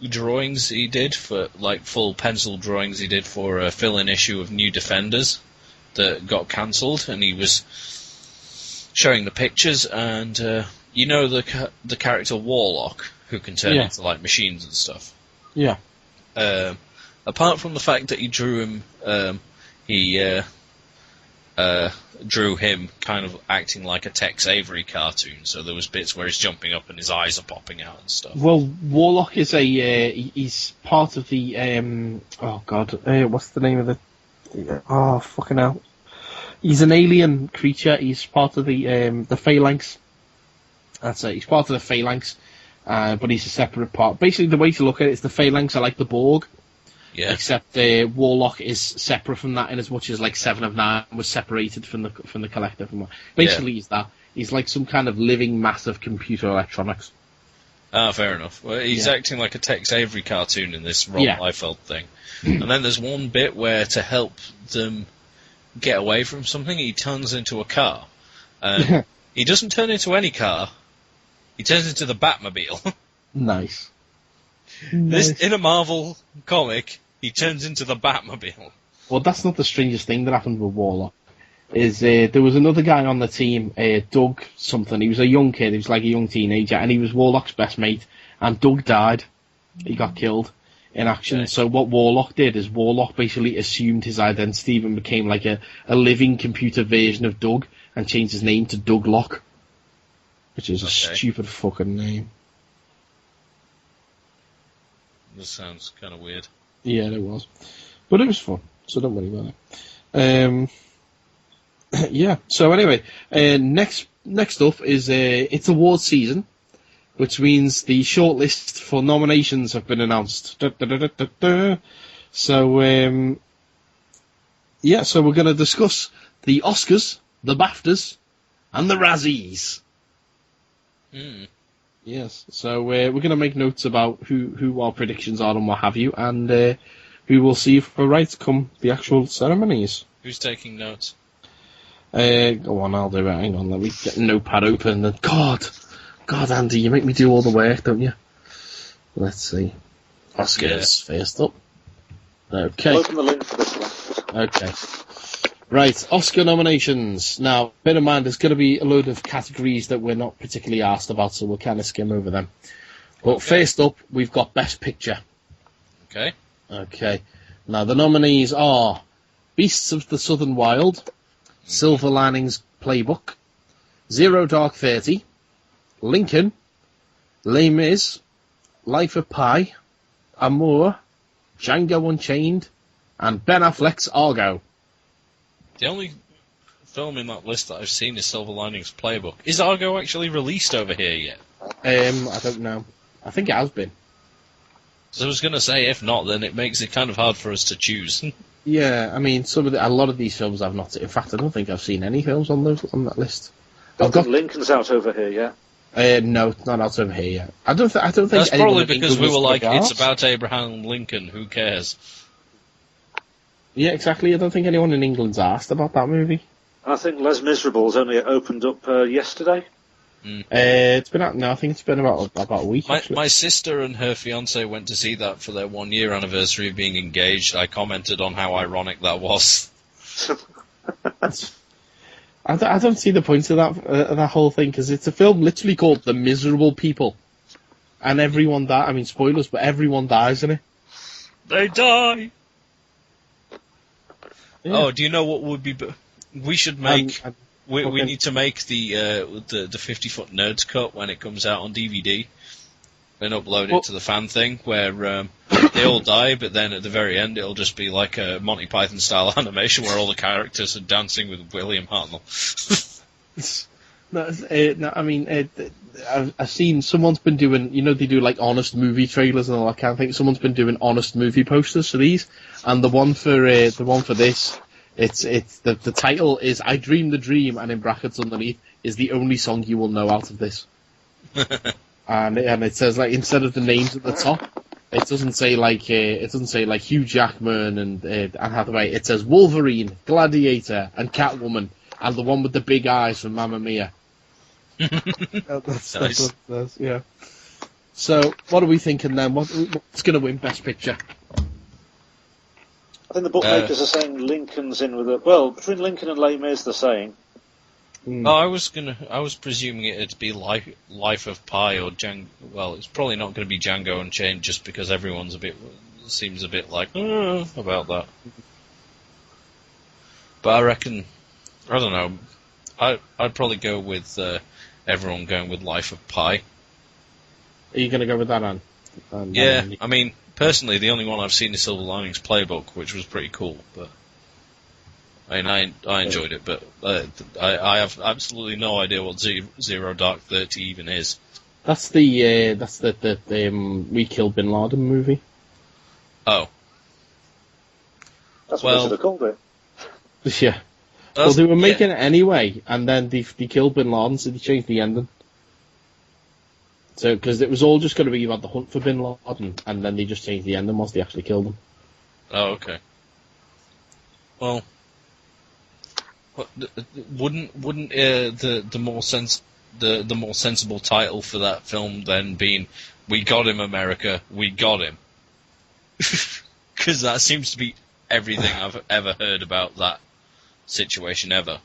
Speaker 2: drawings he did for, like, full pencil drawings he did for a fill-in issue of New Defenders that got cancelled, and he was showing the pictures, and the character Warlock, who can turn into, like, machines and stuff.
Speaker 3: Yeah.
Speaker 2: Apart from the fact that he drew him, he drew him kind of acting like a Tex Avery cartoon, so there was bits where he's jumping up and his eyes are popping out and stuff.
Speaker 3: Well, Warlock is he's part of the what's the name of the fucking hell. He's an alien creature. He's part of the Phalanx. That's it. He's part of the Phalanx, but he's a separate part. Basically, the way to look at it is the Phalanx are like the Borg.
Speaker 2: Yeah.
Speaker 3: Except Warlock is separate from that, in as much as like Seven of Nine was separated from the Collective. Basically, he's that. He's like some kind of living mass of computer electronics.
Speaker 2: Ah, fair enough. Well, he's acting like a Tex Avery cartoon in this Rob Liefeld thing. And then there's one bit where, to help them get away from something, he turns into a car. He doesn't turn into any car. He turns into the Batmobile.
Speaker 3: Nice.
Speaker 2: In a Marvel comic, he turns into the Batmobile.
Speaker 3: Well, that's not the strangest thing that happened with Warlock. There was another guy on the team, Doug something. He was a young kid. He was like a young teenager, and he was Warlock's best mate. And Doug died. He got killed in action. Okay. So what Warlock did is Warlock basically assumed his identity and became like a living computer version of Doug, and changed his name to Doug Lock, which is a stupid fucking name.
Speaker 2: This sounds kind of weird.
Speaker 3: Yeah, it was. But it was fun, so don't worry about it. Yeah, so anyway, next up is it's award season, which means the shortlist for nominations have been announced. So, so we're going to discuss the Oscars, the BAFTAs, and the Razzies. Yes, so we're going to make notes about who our predictions are and what have you, and we will see if we're right come the actual ceremonies.
Speaker 2: Who's taking notes?
Speaker 3: Go on, I'll do it. Hang on, let me get a notepad open. And God, Andy, you make me do all the work, don't you? Let's see. Oscars first up. Okay.
Speaker 4: Open the link for this one.
Speaker 3: Okay. Right, Oscar nominations. Now, bear in mind, there's going to be a load of categories that we're not particularly asked about, so we'll kind of skim over them. But first up, we've got Best Picture.
Speaker 2: Okay.
Speaker 3: Okay. Now, the nominees are Beasts of the Southern Wild, Silver Linings Playbook, Zero Dark 30, Lincoln, Les Mis, Life of Pi, Amour, Django Unchained, and Ben Affleck's Argo.
Speaker 2: The only film in that list that I've seen is Silver Linings Playbook. Is Argo actually released over here yet?
Speaker 3: I don't know. I think it has been.
Speaker 2: So I was going to say, if not, then it makes it kind of hard for us to choose.
Speaker 3: Yeah, I mean, a lot of these films I've not. In fact, I don't think I've seen any films on that list.
Speaker 4: I've got Lincoln's out over here, yeah.
Speaker 3: No, it's not out over here yet. I don't think.
Speaker 2: That's probably because we were like, it's about Abraham Lincoln. Who cares?
Speaker 3: Yeah, exactly. I don't think anyone in England's asked about that movie.
Speaker 4: I think Les Miserables only opened up yesterday.
Speaker 3: It's been out now. I think it's been about a week.
Speaker 2: My sister and her fiance went to see that for their 1 year anniversary of being engaged. I commented on how ironic that was.
Speaker 3: I don't see the point of that whole thing, because it's a film literally called The Miserable People, and everyone dies. I mean, spoilers, but everyone dies in it.
Speaker 2: They die. Yeah. Oh, do you know what would be? We should make. We need to make the 50-foot Nerds cut when it comes out on DVD. and upload it to the fan thing where they all die, but then at the very end it'll just be like a Monty Python style animation where all the characters are dancing with William Hartnell.
Speaker 3: I've seen someone's been doing, they do like honest movie trailers and all that kind of thing. Someone's been doing honest movie posters for these, and the one for this, it's the title is "I Dream the Dream," and in brackets underneath is "the only song you will know out of this." and it says like instead of the names at the top, it doesn't say like Hugh Jackman and Anne Hathaway. It says Wolverine, Gladiator, and Catwoman, and the one with the big eyes from Mamma Mia. That's what it says, yeah. So, what are we thinking then? What's going to win Best Picture?
Speaker 4: I think the bookmakers are saying Lincoln's in with it. Well, between Lincoln and Les Mis, they're saying.
Speaker 2: Oh, I was presuming it'd be Life of Pi or Django. Well, it's probably not going to be Django Unchained just because everyone's seems a bit like about that. But I reckon, I don't know. I'd probably go with everyone going with Life of Pi.
Speaker 3: Are you going to go with that, Anne?
Speaker 2: Yeah, I mean, personally, the only one I've seen is Silver Linings Playbook, which was pretty cool. But I mean, I enjoyed it, but I have absolutely no idea what Zero Dark 30 even is.
Speaker 3: That's the We Killed Bin Laden movie.
Speaker 2: Oh.
Speaker 4: That's what they should have called it.
Speaker 3: Yeah. Well, they were making it anyway, and then they killed Bin Laden, so they changed the ending. So, because it was all just going to be about the hunt for Bin Laden, and then they just changed the ending once they actually killed him.
Speaker 2: Oh, okay. Well, wouldn't the more sensible title for that film then being "We Got Him, America, We Got Him"? Because that seems to be everything I've ever heard about that situation ever.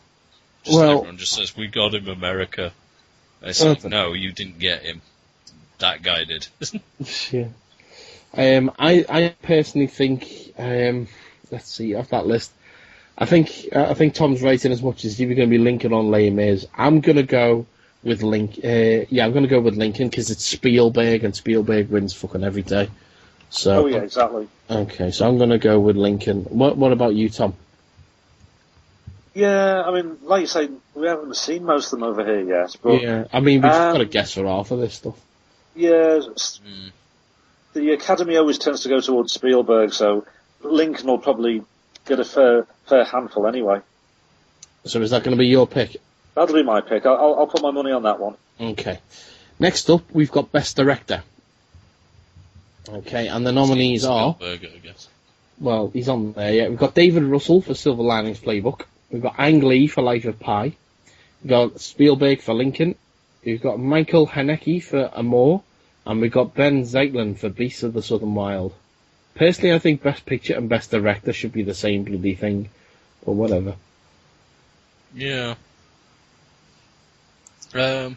Speaker 2: Everyone just says, "We got him, America." It's like, no, you didn't get him. That guy did.
Speaker 3: Yeah. I personally think, let's see, off that list, I think Tom's right in as much as you were going to be Lincoln on Les Mis. I'm going to go with Lincoln. I'm going to go with Lincoln because it's Spielberg, and Spielberg wins fucking every day. So.
Speaker 4: Oh yeah, exactly.
Speaker 3: Okay, so I'm going to go with Lincoln. What about you, Tom?
Speaker 4: Yeah, I mean, like you say, we haven't seen most of them over here yet. But,
Speaker 3: yeah, I mean, we've got to guess for half of this stuff.
Speaker 4: Yeah, the Academy always tends to go towards Spielberg, so Lincoln will probably get a fair handful anyway.
Speaker 3: So is that going to be your pick?
Speaker 4: That'll be my pick. I'll put my money on that one.
Speaker 3: Okay. Next up, we've got Best Director. Okay, and the nominees are...
Speaker 2: Spielberg, I guess.
Speaker 3: Well, he's on there, yeah. We've got David Russell for Silver Linings Playbook. We've got Ang Lee for Life of Pi. We've got Spielberg for Lincoln. We've got Michael Haneke for Amour. And we've got Ben Zeitlin for Beasts of the Southern Wild. Personally, I think Best Picture and Best Director should be the same bloody thing. Or whatever.
Speaker 2: Yeah.
Speaker 4: They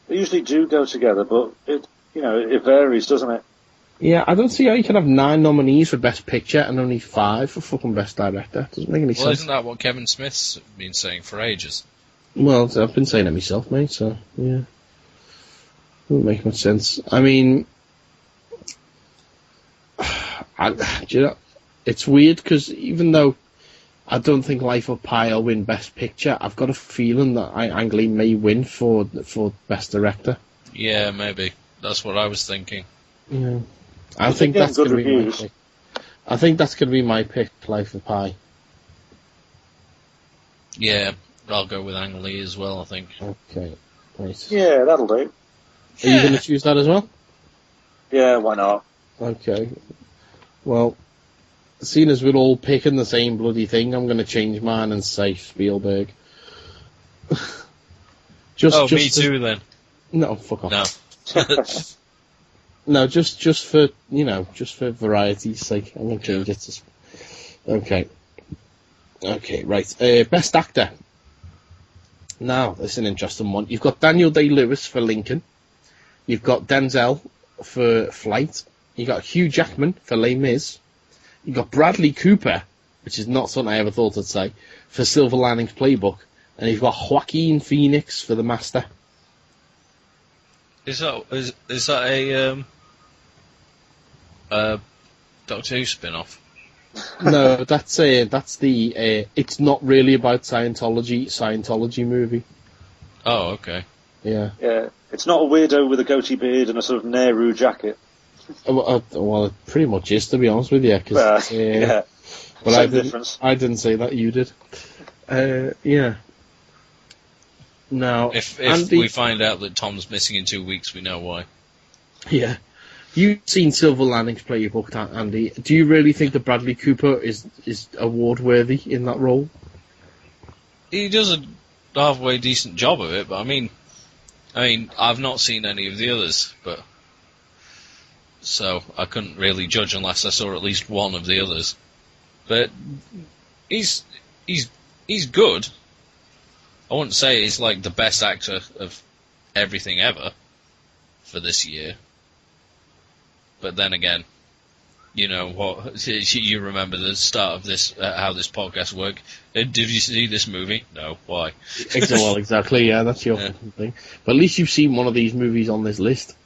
Speaker 4: usually do go together, but it varies, doesn't it?
Speaker 3: Yeah, I don't see how you can have 9 nominees for Best Picture and only 5 for fucking Best Director. Doesn't make any sense.
Speaker 2: Well, isn't that what Kevin Smith's been saying for ages?
Speaker 3: Well, I've been saying it myself, mate, so, yeah. Doesn't make much sense. I mean... it's weird, because even though I don't think Life of Pi will win Best Picture, I've got a feeling that Ang Lee may win for Best Director.
Speaker 2: Yeah, maybe. That's what I was thinking.
Speaker 3: Yeah. I think that's going to be my pick. I think that's going to be my pick, Life of Pi.
Speaker 2: Yeah, I'll go with Ang Lee as well, I think.
Speaker 3: Okay, right.
Speaker 4: Yeah, that'll do.
Speaker 3: Are you going to choose that as well?
Speaker 4: Yeah, why not?
Speaker 3: Okay. Well, seeing as we're all picking the same bloody thing, I'm going to change mine and say Spielberg.
Speaker 2: Me too, then.
Speaker 3: No, fuck off.
Speaker 2: No.
Speaker 3: No, just for variety's sake, I'm going to change it to... Okay, right. Best Actor. Now, this is an interesting one. You've got Daniel Day-Lewis for Lincoln. You've got Denzel for Flight. You've got Hugh Jackman for Les Mis. You've got Bradley Cooper, which is not something I ever thought I'd say, for Silver Linings Playbook. And you've got Joaquin Phoenix for The Master.
Speaker 2: Is that a Doctor Who spin-off?
Speaker 3: No, that's the it's not really about Scientology movie.
Speaker 2: Oh, okay.
Speaker 3: Yeah.
Speaker 4: Yeah, it's not a weirdo with a goatee beard and a sort of Nehru jacket.
Speaker 3: Well, it pretty much is, to be honest with you.
Speaker 4: Yeah.
Speaker 3: But
Speaker 4: Same difference.
Speaker 3: I didn't say that, you did. Yeah. Now,
Speaker 2: If
Speaker 3: Andy,
Speaker 2: we find out that Tom's missing in 2 weeks, we know why.
Speaker 3: Yeah. You've seen Silver Linings Playbook, Andy. Do you really think that Bradley Cooper is award-worthy in that role?
Speaker 2: He does a halfway decent job of it, but I mean, I've not seen any of the others, but so I couldn't really judge unless I saw at least one of the others. But he's good. I wouldn't say he's like the best actor of everything ever for this year. But then again, you know what? You remember the start of this, how this podcast worked. Did you see this movie? No. Why?
Speaker 3: Well, exactly. Yeah, that's your thing. But at least you've seen one of these movies on this list.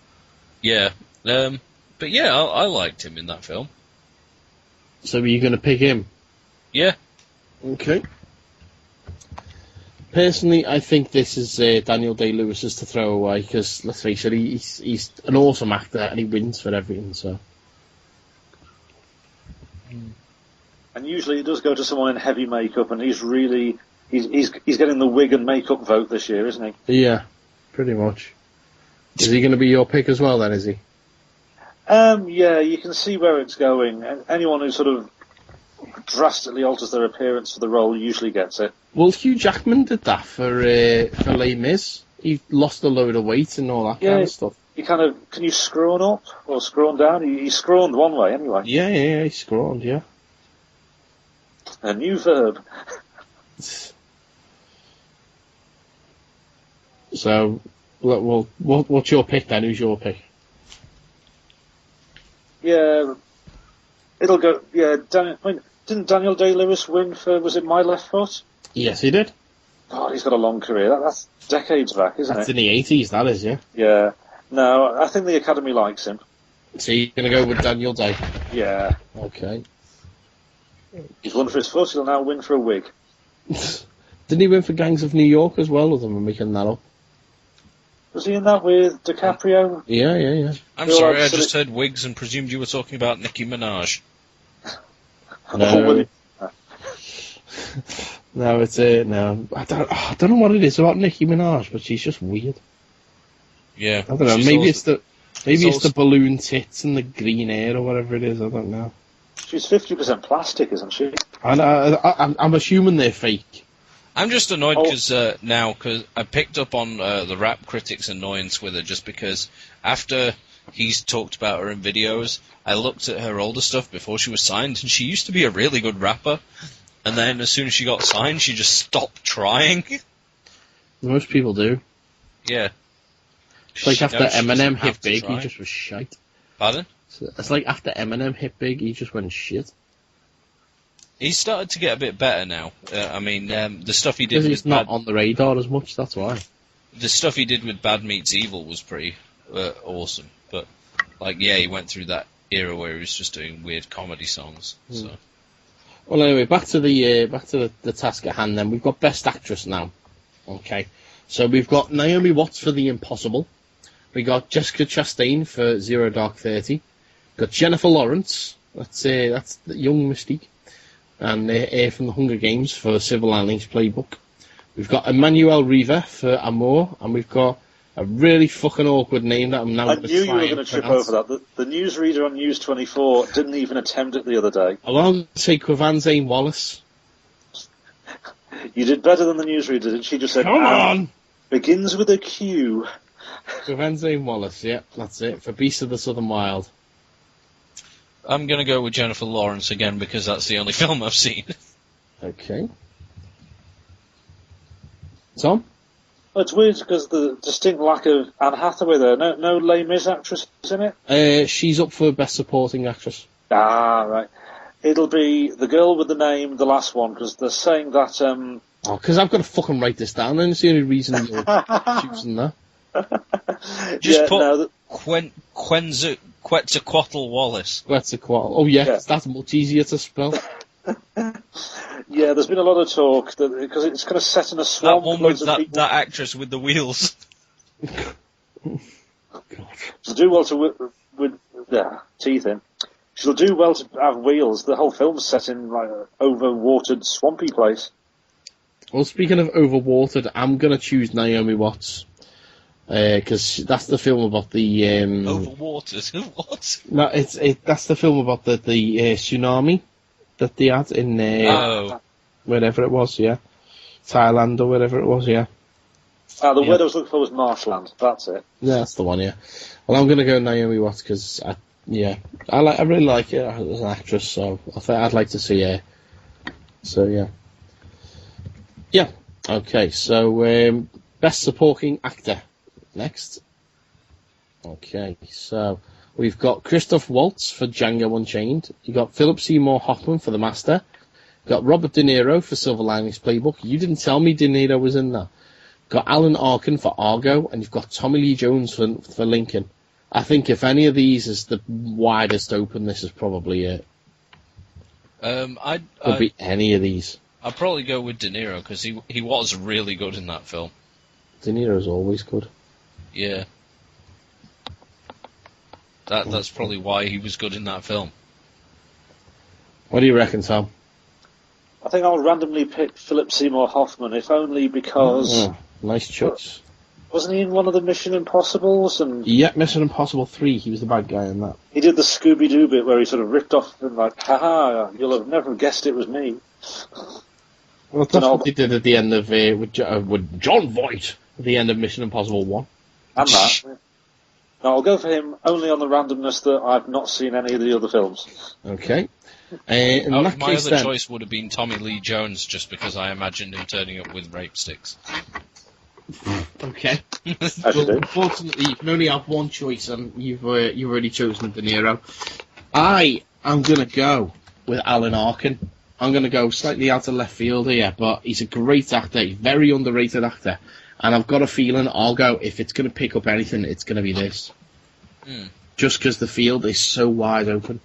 Speaker 2: Yeah. But yeah, I liked him in that film.
Speaker 3: So are you going to pick him?
Speaker 2: Yeah.
Speaker 3: Okay. Personally, I think this is Daniel Day-Lewis's to throw away, because, let's face it, he's an awesome actor, and he wins for everything, so...
Speaker 4: And usually it does go to someone in heavy makeup, and he's getting the wig and makeup vote this year, isn't he?
Speaker 3: Yeah, pretty much. Is he going to be your pick as well, then, is he?
Speaker 4: Yeah, you can see where it's going. And anyone who sort of drastically alters their appearance for the role usually gets it.
Speaker 3: Well, Hugh Jackman did that for Les Mis. He lost a load of weight and all that kind of stuff.
Speaker 4: Can you screw up or screw down? He's screwed one way anyway.
Speaker 3: Yeah, he's screwed, yeah.
Speaker 4: A new verb.
Speaker 3: So, well, what's your pick then? Who's your pick?
Speaker 4: Yeah, it'll go. Yeah, didn't Daniel Day-Lewis win for? Was it My Left Foot?
Speaker 3: Yes, he did.
Speaker 4: God, he's got a long career. That's decades back, isn't
Speaker 3: That's
Speaker 4: it?
Speaker 3: in the 80s, that is, yeah.
Speaker 4: Yeah. No, I think the Academy likes him.
Speaker 3: So you're going to go with Daniel Day?
Speaker 4: Yeah.
Speaker 3: Okay.
Speaker 4: He's won for his foot, he'll now win for a wig.
Speaker 3: Didn't he win for Gangs of New York as well, or am I making that up?
Speaker 4: Was he in that with DiCaprio?
Speaker 3: Yeah.
Speaker 2: I'm sorry, I just heard wigs and presumed you were talking about Nicki Minaj.
Speaker 3: No. No, it's no. I don't know what it is about Nicki Minaj, but she's just weird.
Speaker 2: Yeah.
Speaker 3: I don't know. Maybe it's the balloon tits and the green hair or whatever it is. I don't know.
Speaker 4: She's 50% plastic, isn't she?
Speaker 3: I'm assuming they're fake.
Speaker 2: I'm just annoyed because I picked up on the rap critic's annoyance with her just because after he's talked about her in videos, I looked at her older stuff before she was signed, and she used to be a really good rapper. And then as soon as she got signed, she just stopped trying.
Speaker 3: Most people do.
Speaker 2: Yeah.
Speaker 3: It's like after Eminem hit big, he just was shite.
Speaker 2: Pardon?
Speaker 3: It's like after Eminem hit big, he just went shit.
Speaker 2: He's started to get a bit better now. The stuff he did
Speaker 3: because
Speaker 2: with
Speaker 3: he's not on the radar as much, that's why.
Speaker 2: The stuff he did with Bad Meets Evil was pretty awesome. But, he went through that era where he was just doing weird comedy songs. So.
Speaker 3: Well, anyway, back to the task at hand. Then we've got Best Actress now. Okay, so we've got Naomi Watts for The Impossible. We got Jessica Chastain for Zero Dark 30. Got Jennifer Lawrence. That's the young Mystique, and Air from the Hunger Games for Silver Linings Playbook. We've got Emmanuel Riva for Amour, and we've got a really fucking awkward name that I'm now going to try.
Speaker 4: I knew you were going to trip over that. The newsreader on News 24 didn't even attempt it the other day.
Speaker 3: I'm going to say Quivanzane Wallace.
Speaker 4: You did better than the newsreader did. She just said,
Speaker 3: "Come on!"
Speaker 4: Begins with a Q.
Speaker 3: Quivanzane Wallace, yeah, that's it. For Beast of the Southern Wild.
Speaker 2: I'm going to go with Jennifer Lawrence again because that's the only film I've seen.
Speaker 3: Okay. Tom?
Speaker 4: Well, it's weird because the distinct lack of Anne Hathaway there. No Les Mis actress in
Speaker 3: it? She's up for Best Supporting Actress.
Speaker 4: Ah, right. It'll be the girl with the name, the last one, because they're saying that...
Speaker 3: because I've got to fucking write this down, and it's the only reason you're choosing that.
Speaker 2: Just put Quetzalcoatl Wallace.
Speaker 3: Quetzalcoatl. Oh, yeah, 'cause that's much easier to spell.
Speaker 4: Yeah, there's been a lot of talk that because it's kind of set in a swamp.
Speaker 2: That one with that actress with the wheels.
Speaker 4: She'll do well with teeth in. She'll do well to have wheels. The whole film's set in like an overwatered, swampy place.
Speaker 3: Well, speaking of overwatered, I'm gonna choose Naomi Watts because that's the film about the
Speaker 2: Overwatered. What?
Speaker 3: No, that's the film about the tsunami that they had in wherever it was, yeah, Thailand or wherever it was, yeah.
Speaker 4: The word I was looking for was marshland. That's it.
Speaker 3: Yeah, that's the one. Yeah. Well, I'm gonna go Naomi Watts because I really like her as an actress, so I think I'd like to see her. So yeah. Yeah. Okay. So best supporting actor next. Okay. So we've got Christoph Waltz for Django Unchained. You got Philip Seymour Hoffman for The Master. You got Robert De Niro for Silver Linings Playbook. You didn't tell me De Niro was in that. Got Alan Arkin for Argo, and you've got Tommy Lee Jones for Lincoln. I think if any of these is the widest open, this is probably it. Could be any of these.
Speaker 2: I'd probably go with De Niro because he was really good in that film.
Speaker 3: De Niro's always good.
Speaker 2: Yeah. That's probably why he was good in that film.
Speaker 3: What do you reckon, Tom?
Speaker 4: I think I'll randomly pick Philip Seymour Hoffman, if only because...
Speaker 3: nice choice.
Speaker 4: Wasn't he in one of the Mission Impossibles?
Speaker 3: Yeah, Mission Impossible 3, he was the bad guy in that.
Speaker 4: He did the Scooby-Doo bit where he sort of ripped off and like, haha, you'll have never guessed it was me.
Speaker 3: Well, that's what they did at the end of, with John Voight, at the end of Mission Impossible 1.
Speaker 4: And that. Now, I'll go for him only on the randomness that I've not seen any of the other films.
Speaker 3: Okay.
Speaker 2: My other choice would have been Tommy Lee Jones, just because I imagined him turning up with rape sticks.
Speaker 3: Okay. Well, unfortunately, you can only have one choice, and you've already chosen De Niro. I am going to go with Alan Arkin. I'm going to go slightly out of left field here, but he's a great actor, he's a very underrated actor, and I've got a feeling if it's going to pick up anything, it's going to be this. Just because the field is so wide open.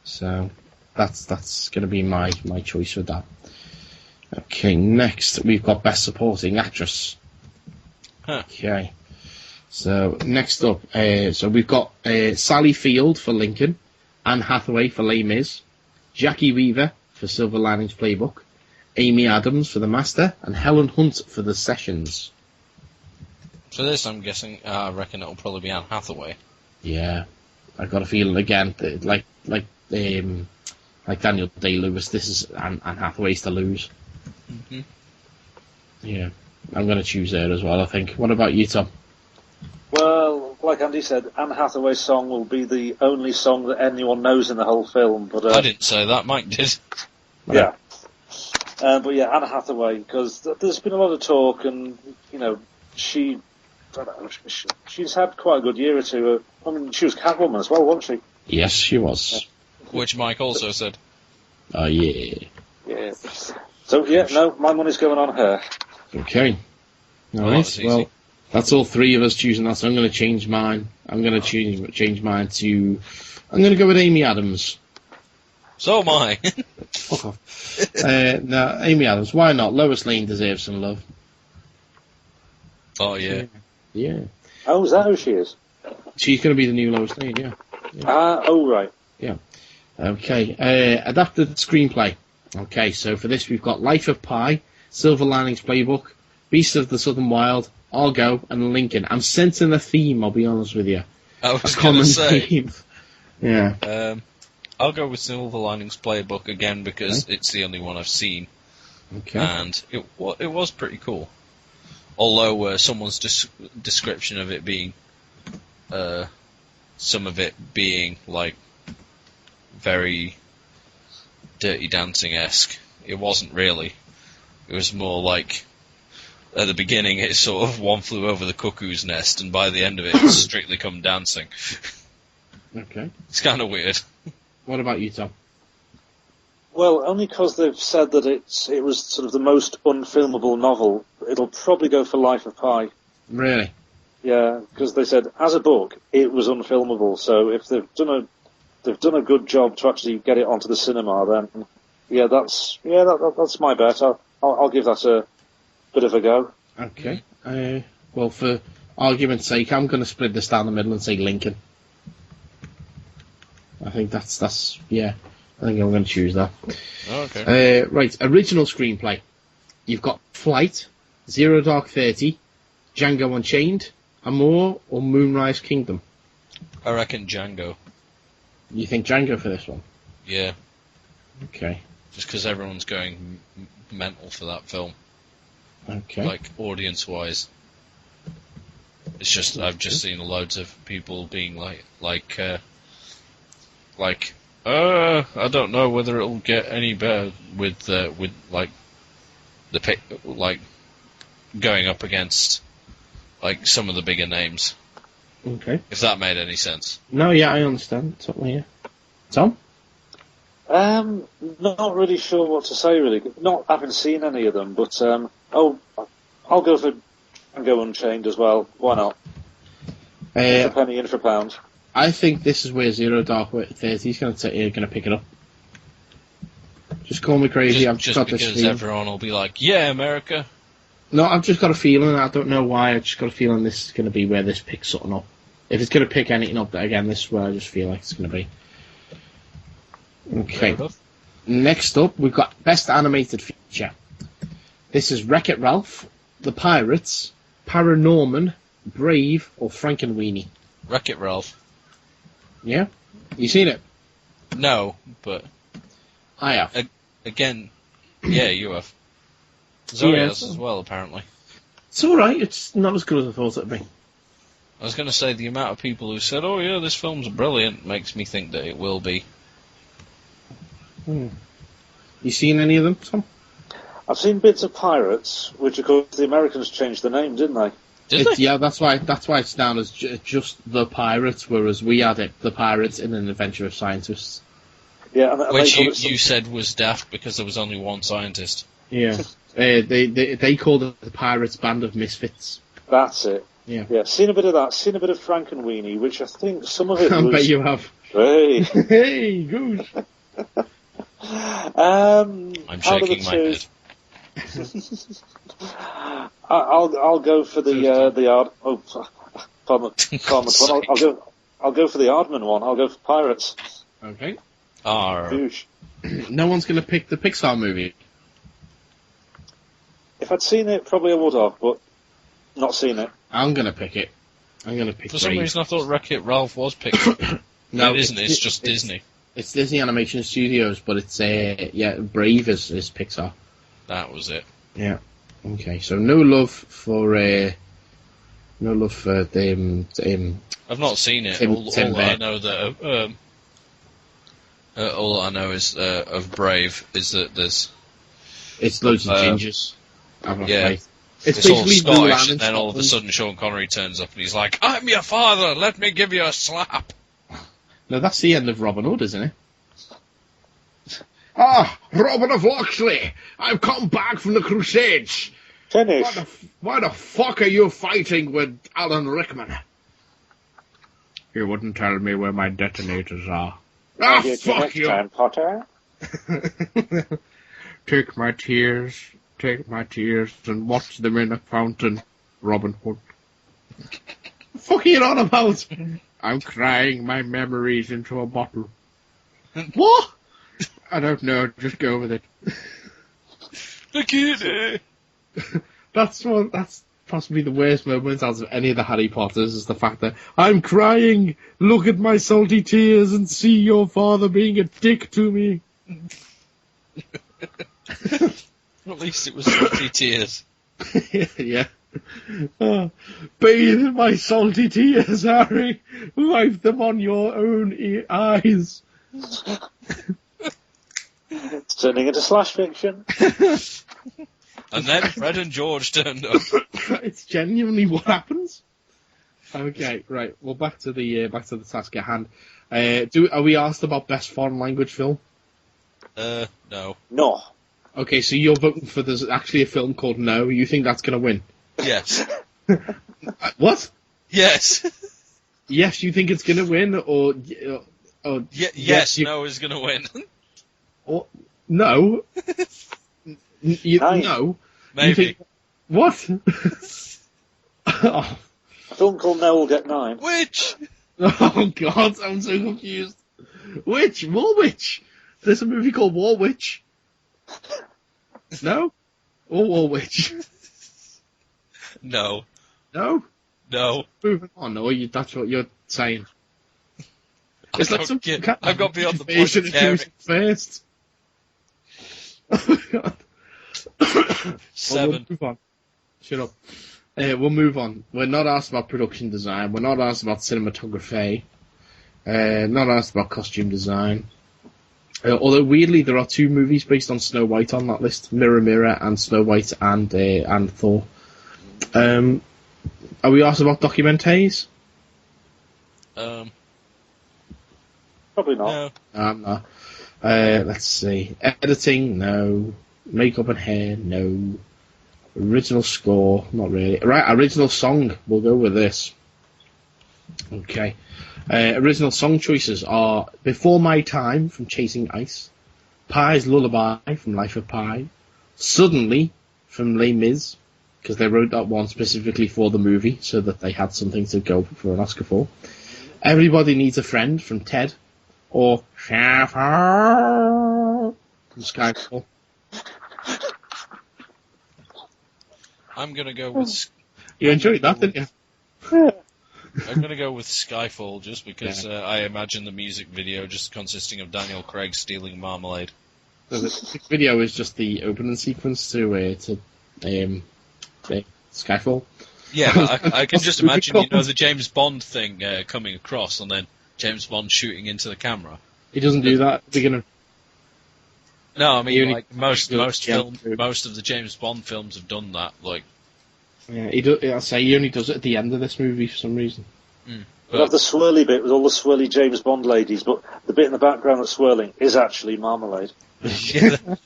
Speaker 3: So that's going to be my choice for that. Okay, next we've got Best Supporting Actress. Okay, so next up, so we've got Sally Field for Lincoln, Anne Hathaway for Les Mis, Jackie Weaver for Silver Linings Playbook, Amy Adams for The Master, and Helen Hunt for The Sessions.
Speaker 2: For this, I'm guessing, I reckon it'll probably be Anne Hathaway.
Speaker 3: Yeah, I've got a feeling again, like Daniel Day-Lewis, this is Anne Hathaway's to lose. Mm-hmm. Yeah, I'm going to choose her as well, I think. What about you, Tom?
Speaker 4: Well, like Andy said, Anne Hathaway's song will be the only song that anyone knows in the whole film. But
Speaker 2: I didn't say that, Mike did.
Speaker 4: Yeah. But yeah, Anne Hathaway, because there's been a lot of talk, and, she's had quite a good year or two. I mean, she was Catwoman as well, wasn't she?
Speaker 3: Yes, she was.
Speaker 2: Which Mike also said.
Speaker 3: Oh, yeah.
Speaker 4: Yeah. So, my money's going on her.
Speaker 3: Okay. All right. Well, that's all three of us choosing that, so I'm going to change mine. I'm going to change mine to... I'm going to go with Amy Adams.
Speaker 2: So am I.
Speaker 3: Fuck off. No, Amy Adams. Why not? Lois Lane deserves some love.
Speaker 2: Oh, yeah.
Speaker 3: Yeah.
Speaker 4: Oh, is that who she is?
Speaker 3: She's going to be the new Lois Lane, yeah.
Speaker 4: Right.
Speaker 3: Yeah. Okay. Adapted screenplay. Okay, so for this we've got Life of Pi, Silver Linings Playbook, Beast of the Southern Wild, Argo, and Lincoln. I'm sensing a theme, I'll be honest with you.
Speaker 2: I was going to say.
Speaker 3: Theme. Yeah.
Speaker 2: I'll go with Silver Linings Playbook again because it's the only one I've seen.
Speaker 3: Okay.
Speaker 2: And it was pretty cool. Although someone's description of it being, some of it being like very Dirty Dancing-esque. It wasn't really. It was more like, at the beginning it's sort of One Flew Over the Cuckoo's Nest, and by the end of it it's Strictly Come Dancing.
Speaker 3: Okay.
Speaker 2: It's kind of weird.
Speaker 3: What about you, Tom?
Speaker 4: Well, only because they've said that it was sort of the most unfilmable novel, it'll probably go for Life of Pi.
Speaker 1: Really?
Speaker 4: Yeah, because they said as a book it was unfilmable. So if they've done a good job to actually get it onto the cinema, then that's my bet. I'll give that a bit of a go.
Speaker 1: Okay. Well, for argument's sake, I'm going to split this down the middle and say Lincoln. I think that's yeah. I think I'm going to choose that.
Speaker 2: Okay.
Speaker 1: Right, original screenplay. You've got Flight, Zero Dark 30, Django Unchained, Amour, or Moonrise Kingdom.
Speaker 2: I reckon Django.
Speaker 1: You think Django for this one?
Speaker 2: Yeah.
Speaker 1: Okay.
Speaker 2: Just because everyone's going mental for that film.
Speaker 1: Okay.
Speaker 2: Like, audience-wise. It's just, I've just seen loads of people being I don't know whether it'll get any better with like, the pick, like, going up against, like, some of the bigger names.
Speaker 1: Okay.
Speaker 2: If that made any sense.
Speaker 1: No, yeah, I understand. Totally, yeah. Tom?
Speaker 4: Not really sure what to say, really. Not having seen any of them, but I'll go for Django Unchained as well. Why not? For a penny in for a pound.
Speaker 1: I think this is where Zero Dark 30 is going to pick it up. Just call me crazy. I've just got this
Speaker 2: because
Speaker 1: feeling.
Speaker 2: everyone will be like, yeah, America.
Speaker 1: No, I've just got a feeling. I don't know why. I've just got a feeling this is going to be where this picks something up. If it's going to pick anything up, again, this is where I just feel like it's going to be. Okay. Next up, we've got Best Animated Feature. This is Wreck-It Ralph, The Pirates, Paranorman, Brave, or Frankenweenie.
Speaker 2: Wreck-It Ralph.
Speaker 1: Yeah? You seen it?
Speaker 2: No, but...
Speaker 1: I have.
Speaker 2: Again, yeah, you have. Zoe
Speaker 1: Yeah,
Speaker 2: has as well, apparently.
Speaker 1: It's alright, it's not as good as I thought it'd be.
Speaker 2: I was going to say, the amount of people who said, oh yeah, this film's brilliant, makes me think that it will be.
Speaker 1: You seen any of them, Tom?
Speaker 4: I've seen bits of Pirates, which of course the Americans changed the name, didn't they?
Speaker 2: Did they?
Speaker 1: Yeah, that's why it's down as just The Pirates, whereas we had it, The Pirates in an Adventure of Scientists.
Speaker 4: Yeah, and
Speaker 2: which you said was daft because there was only one scientist.
Speaker 1: Yeah. They called it The Pirates Band of Misfits.
Speaker 4: That's it.
Speaker 1: Yeah.
Speaker 4: Seen a bit of that. Seen a bit of Frankenweenie, which I think some of it
Speaker 1: I
Speaker 4: was...
Speaker 1: bet you have.
Speaker 4: Hey!
Speaker 1: Hey, goose!
Speaker 2: I'm shaking my head.
Speaker 4: I'll go for the art. Oh, pardon. I'll go for the Aardman one. I'll go for Pirates.
Speaker 1: Okay.
Speaker 4: Douche.
Speaker 1: No one's going to pick the Pixar movie.
Speaker 4: If I'd seen it, probably I would have, but not seen it.
Speaker 1: I'm going to pick it. I'm going to pick
Speaker 2: For some
Speaker 1: Brave.
Speaker 2: reason I thought Wreck-It Ralph was Pixar.
Speaker 1: No,
Speaker 2: it isn't, it's just Disney.
Speaker 1: It's Disney Animation Studios, but it's Brave is Pixar.
Speaker 2: That was it.
Speaker 1: Yeah. Okay, so no love for them.
Speaker 2: I've not seen it. All I know that all I know is of Brave is that there's
Speaker 1: loads of gingers.
Speaker 2: Yeah.
Speaker 1: It's
Speaker 2: all
Speaker 1: basically
Speaker 2: Scottish, and then all of a sudden Sean Connery turns up and he's like, "I'm your father. Let me give you a slap."
Speaker 1: No, that's the end of Robin Hood, isn't it? Ah, Robin of Locksley! I've come back from the Crusades!
Speaker 4: Finish.
Speaker 1: Why the fuck are you fighting with Alan Rickman? You wouldn't tell me where my detonators are. Ah, fuck you!
Speaker 4: Time, Potter.
Speaker 1: Take my tears, and watch them in a fountain, Robin Hood. Fuck are you on about? I'm crying my memories into a bottle. What? I don't know, just go with it.
Speaker 2: Bikini!
Speaker 1: That's possibly the worst moment out of any of the Harry Potters, is the fact that I'm crying, look at my salty tears and see your father being a dick to me.
Speaker 2: At least it was salty tears.
Speaker 1: Yeah. Bathe in my salty tears, Harry. Wipe them on your own eyes.
Speaker 4: It's turning into slash fiction.
Speaker 2: And then Fred and George turned up.
Speaker 1: It's genuinely what happens. Okay, right. Well, back to the task at hand. Are we asked about best foreign language film?
Speaker 2: No.
Speaker 4: No.
Speaker 1: Okay, so you're voting for there's actually a film called No. You think that's going to win?
Speaker 2: Yes.
Speaker 3: What?
Speaker 2: Yes.
Speaker 3: Yes, you think it's going to win, or
Speaker 2: Yes, no is going to win.
Speaker 3: Or, no.
Speaker 4: Nine.
Speaker 3: No.
Speaker 2: Maybe.
Speaker 3: You think, what? Oh.
Speaker 4: A film called No will get 9.
Speaker 2: Which?
Speaker 3: Oh, God, I'm so confused. Which? War Witch? There's a movie called War Witch. No? Or War Witch?
Speaker 2: No.
Speaker 3: No?
Speaker 2: No.
Speaker 3: Moving on, or that's what you're saying. It's like some
Speaker 2: I've got beyond the point
Speaker 3: invasion
Speaker 2: of
Speaker 3: of
Speaker 2: caring.
Speaker 3: choosing first. Oh, God.
Speaker 2: 7.
Speaker 3: We'll move on. Shut up. We'll move on. We're not asked about production design. We're not asked about cinematography. Not asked about costume design. Although weirdly, there are 2 movies based on Snow White on that list: Mirror Mirror and Snow White and Thor. Are we asked about documentaries?
Speaker 4: Probably not.
Speaker 2: No.
Speaker 3: I'm not. Let's see. Editing, no. Makeup and hair, no. Original score, not really. Right, original song. We'll go with this. Okay. Original song choices are Before My Time from Chasing Ice, Pi's Lullaby from Life of Pi, Suddenly from Les Mis, because they wrote that one specifically for the movie so that they had something to go for an Oscar for. Everybody Needs a Friend from Ted, or Skyfall from Skyfall.
Speaker 2: I'm going to go with...
Speaker 3: You enjoyed that, didn't you?
Speaker 2: I'm going to go with Skyfall just because I imagine the music video just consisting of Daniel Craig stealing Marmalade.
Speaker 3: So the video is just the opening sequence to Skyfall.
Speaker 2: Yeah, but I can just imagine, the James Bond thing coming across and then James Bond shooting into the camera.
Speaker 3: He doesn't do that at the beginning.
Speaker 2: No, I mean, like most of the James Bond films have done that. Like,
Speaker 3: yeah, he only does it at the end of this movie for some reason.
Speaker 4: We'll have the swirly bit with all the swirly James Bond ladies, but the bit in the background that's swirling is actually Marmalade.
Speaker 2: that's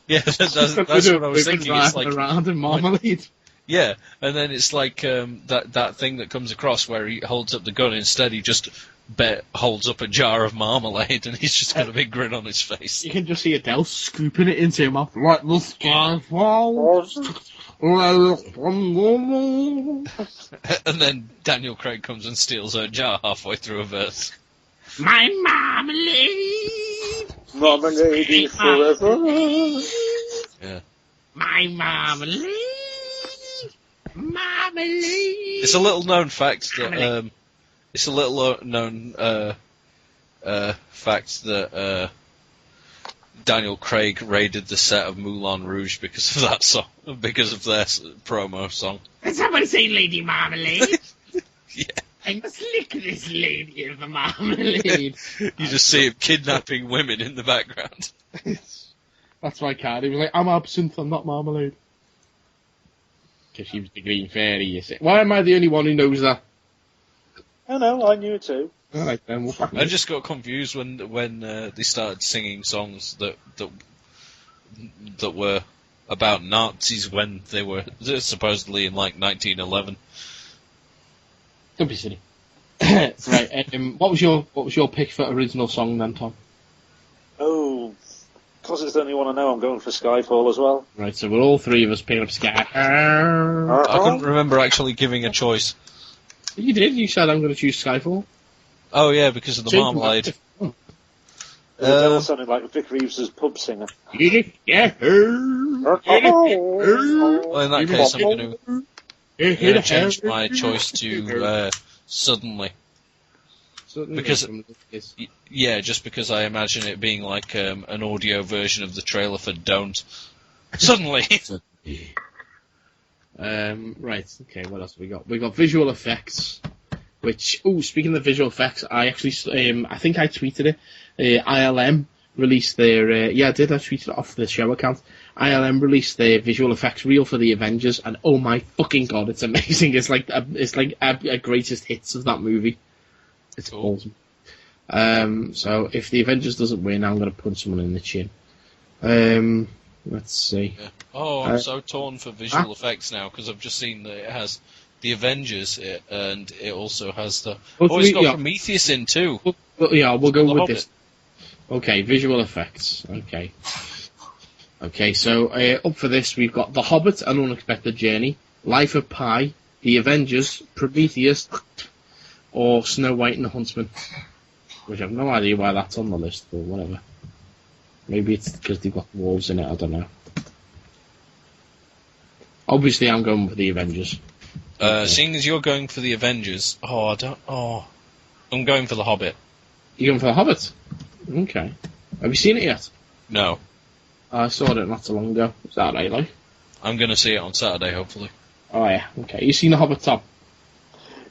Speaker 2: what I was thinking. It's like
Speaker 3: around in Marmalade.
Speaker 2: Yeah, and then it's like that thing that comes across where he holds up the gun. Instead, he just holds up a jar of marmalade, and he's just got a big grin on his face.
Speaker 3: You can just see Adele scooping it into him off like the sky falls.
Speaker 2: And then Daniel Craig comes and steals her jar halfway through a verse.
Speaker 8: My marmalade!
Speaker 4: Marmalade forever!
Speaker 2: Yeah.
Speaker 8: My marmalade! Marmalade!
Speaker 2: It's a little known fact that Daniel Craig raided the set of Moulin Rouge because of that song, because of their promo song.
Speaker 8: Did somebody say Lady Marmalade?
Speaker 2: Yeah.
Speaker 8: I must lick this lady of the marmalade.
Speaker 2: You just see him kidnapping women in the background.
Speaker 3: That's my card. He was like, I'm absinthe, I'm not Marmalade. Because she was the green fairy, you see. Why am I the only one who knows that?
Speaker 4: Oh no, I knew it too.
Speaker 3: Alright then,
Speaker 2: I just got confused when they started singing songs that were about Nazis when they were supposedly in like 1911.
Speaker 3: Don't be silly. Right, what was your pick for original song then, Tom?
Speaker 4: Oh, because it's the only one I know, I'm going for Skyfall as well.
Speaker 3: Right, so we're all 3 of us picking up Sky.
Speaker 2: I couldn't remember actually giving a choice.
Speaker 3: You did. You said I'm going to choose Skyfall.
Speaker 2: Oh yeah, because of the marmalade.
Speaker 4: Adele sounded like Vic Reeves' pub singer.
Speaker 3: Yeah.
Speaker 2: Well, in that case, I'm going to change my choice to Suddenly. Because just because I imagine it being like an audio version of the trailer for Don't. Suddenly.
Speaker 3: Right. Okay. What else have we got? We got visual effects. Which, speaking of visual effects, I actually, I think I tweeted it. ILM released their, I tweeted it off the show account. ILM released their visual effects reel for the Avengers, and oh my fucking god, it's amazing. It's like a greatest hits of that movie. It's awesome. So if the Avengers doesn't win, I'm going to punch someone in the chin. Let's see.
Speaker 2: Yeah. Oh, I'm so torn for visual effects now because I've just seen that it has the Avengers, and it also has the...
Speaker 3: Well,
Speaker 2: it's got Prometheus in too.
Speaker 3: We'll go with
Speaker 2: Hobbit.
Speaker 3: this. Okay, visual effects. Okay. Okay, so up for this, we've got The Hobbit, An Unexpected Journey, Life of Pi, The Avengers, Prometheus, or Snow White and the Huntsman. Which I have no idea why that's on the list, but whatever. Maybe it's because they've got wolves in it, I don't know. Obviously, I'm going for The Avengers.
Speaker 2: Seeing as you're going for The Avengers, I'm going for The Hobbit.
Speaker 3: You're going for The Hobbit? Okay. Have you seen it yet?
Speaker 2: No.
Speaker 3: I saw it not so long ago. Is that right, like?
Speaker 2: I'm going to see it on Saturday, hopefully.
Speaker 3: Oh, yeah. Okay. You seen The Hobbit, Tom?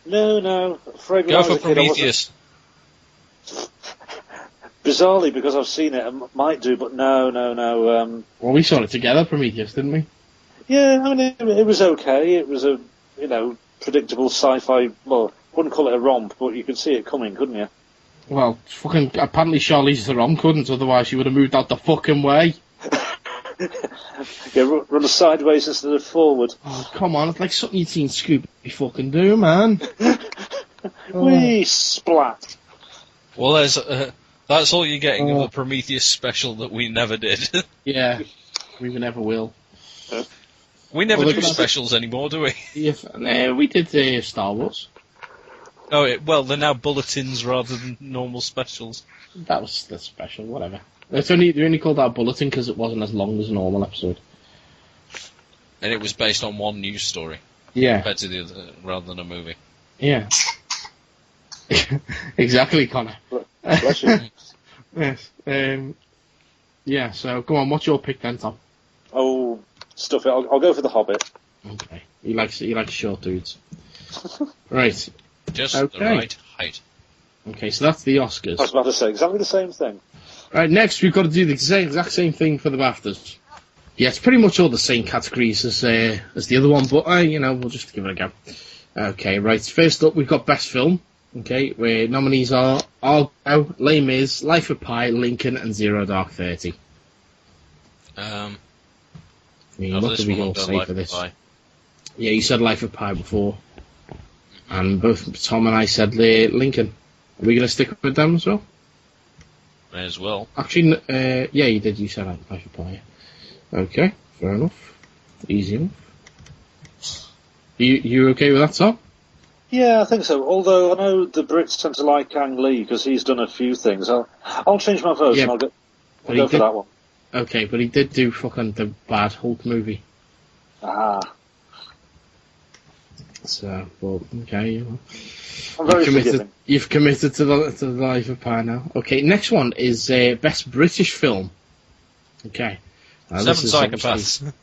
Speaker 4: No. Afraid
Speaker 2: Go for Prometheus.
Speaker 4: Bizarrely, because I've seen it, I might do, but no.
Speaker 3: Well, we saw it together, Prometheus, didn't we?
Speaker 4: Yeah, I mean, it was okay. It was a, predictable sci-fi, well, wouldn't call it a romp, but you could see it coming, couldn't you?
Speaker 3: Well, fucking, apparently Charlize Theron couldn't, otherwise she would have moved out the fucking way.
Speaker 4: Yeah, run sideways instead of forward.
Speaker 3: Oh, come on, it's like something you'd seen Scooby fucking do, man.
Speaker 4: Wee, splat.
Speaker 2: Well, that's all you're getting of the Prometheus special that we never did.
Speaker 3: Yeah, we never will.
Speaker 2: We never do specials anymore, do we?
Speaker 3: Yeah, we did Star Wars.
Speaker 2: Oh, they're now bulletins rather than normal specials.
Speaker 3: That was the special, whatever. They only called that a bulletin because it wasn't as long as a normal episode.
Speaker 2: And it was based on one news story.
Speaker 3: Yeah.
Speaker 2: Compared to the other, rather than a movie.
Speaker 3: Yeah. Exactly, Connor.
Speaker 4: Bless you.
Speaker 3: Yes. Yeah, so go on, what's your pick then, Tom?
Speaker 4: Oh, stuff it. I'll go for The Hobbit.
Speaker 3: Okay. You like short dudes. Right.
Speaker 2: Just the right height.
Speaker 3: Okay, so that's the Oscars.
Speaker 4: I was about to say exactly the same thing.
Speaker 3: Right, next we've got to do the exact same thing for the BAFTAs. Yeah, it's pretty much all the same categories as the other one, but we'll just give it a go. Okay, right. First up, we've got Best Film. Okay, where nominees are Argo, Les Mis, Life of Pi, Lincoln, and Zero Dark 30.
Speaker 2: What
Speaker 3: did we all say for this?
Speaker 2: Pi.
Speaker 3: Yeah, you said Life of Pi before, and both Tom and I said Lincoln. Are we going to stick with them as well?
Speaker 2: May as well.
Speaker 3: Actually, yeah, you did. You said Life of Pi. Yeah. Okay, fair enough. Easy enough. You okay with that, Tom?
Speaker 4: Yeah, I think so. Although I know the Brits tend to like Ang Lee because he's done a few things. I'll change my vote and I'll go for that one.
Speaker 3: Okay, but he did do fucking the bad Hulk movie.
Speaker 4: Ah.
Speaker 3: So, well, okay.
Speaker 4: I'm very forgiving.
Speaker 3: You've committed to the Life of Pi now. Okay, next one is Best British Film. Okay.
Speaker 2: Seven Psychopaths.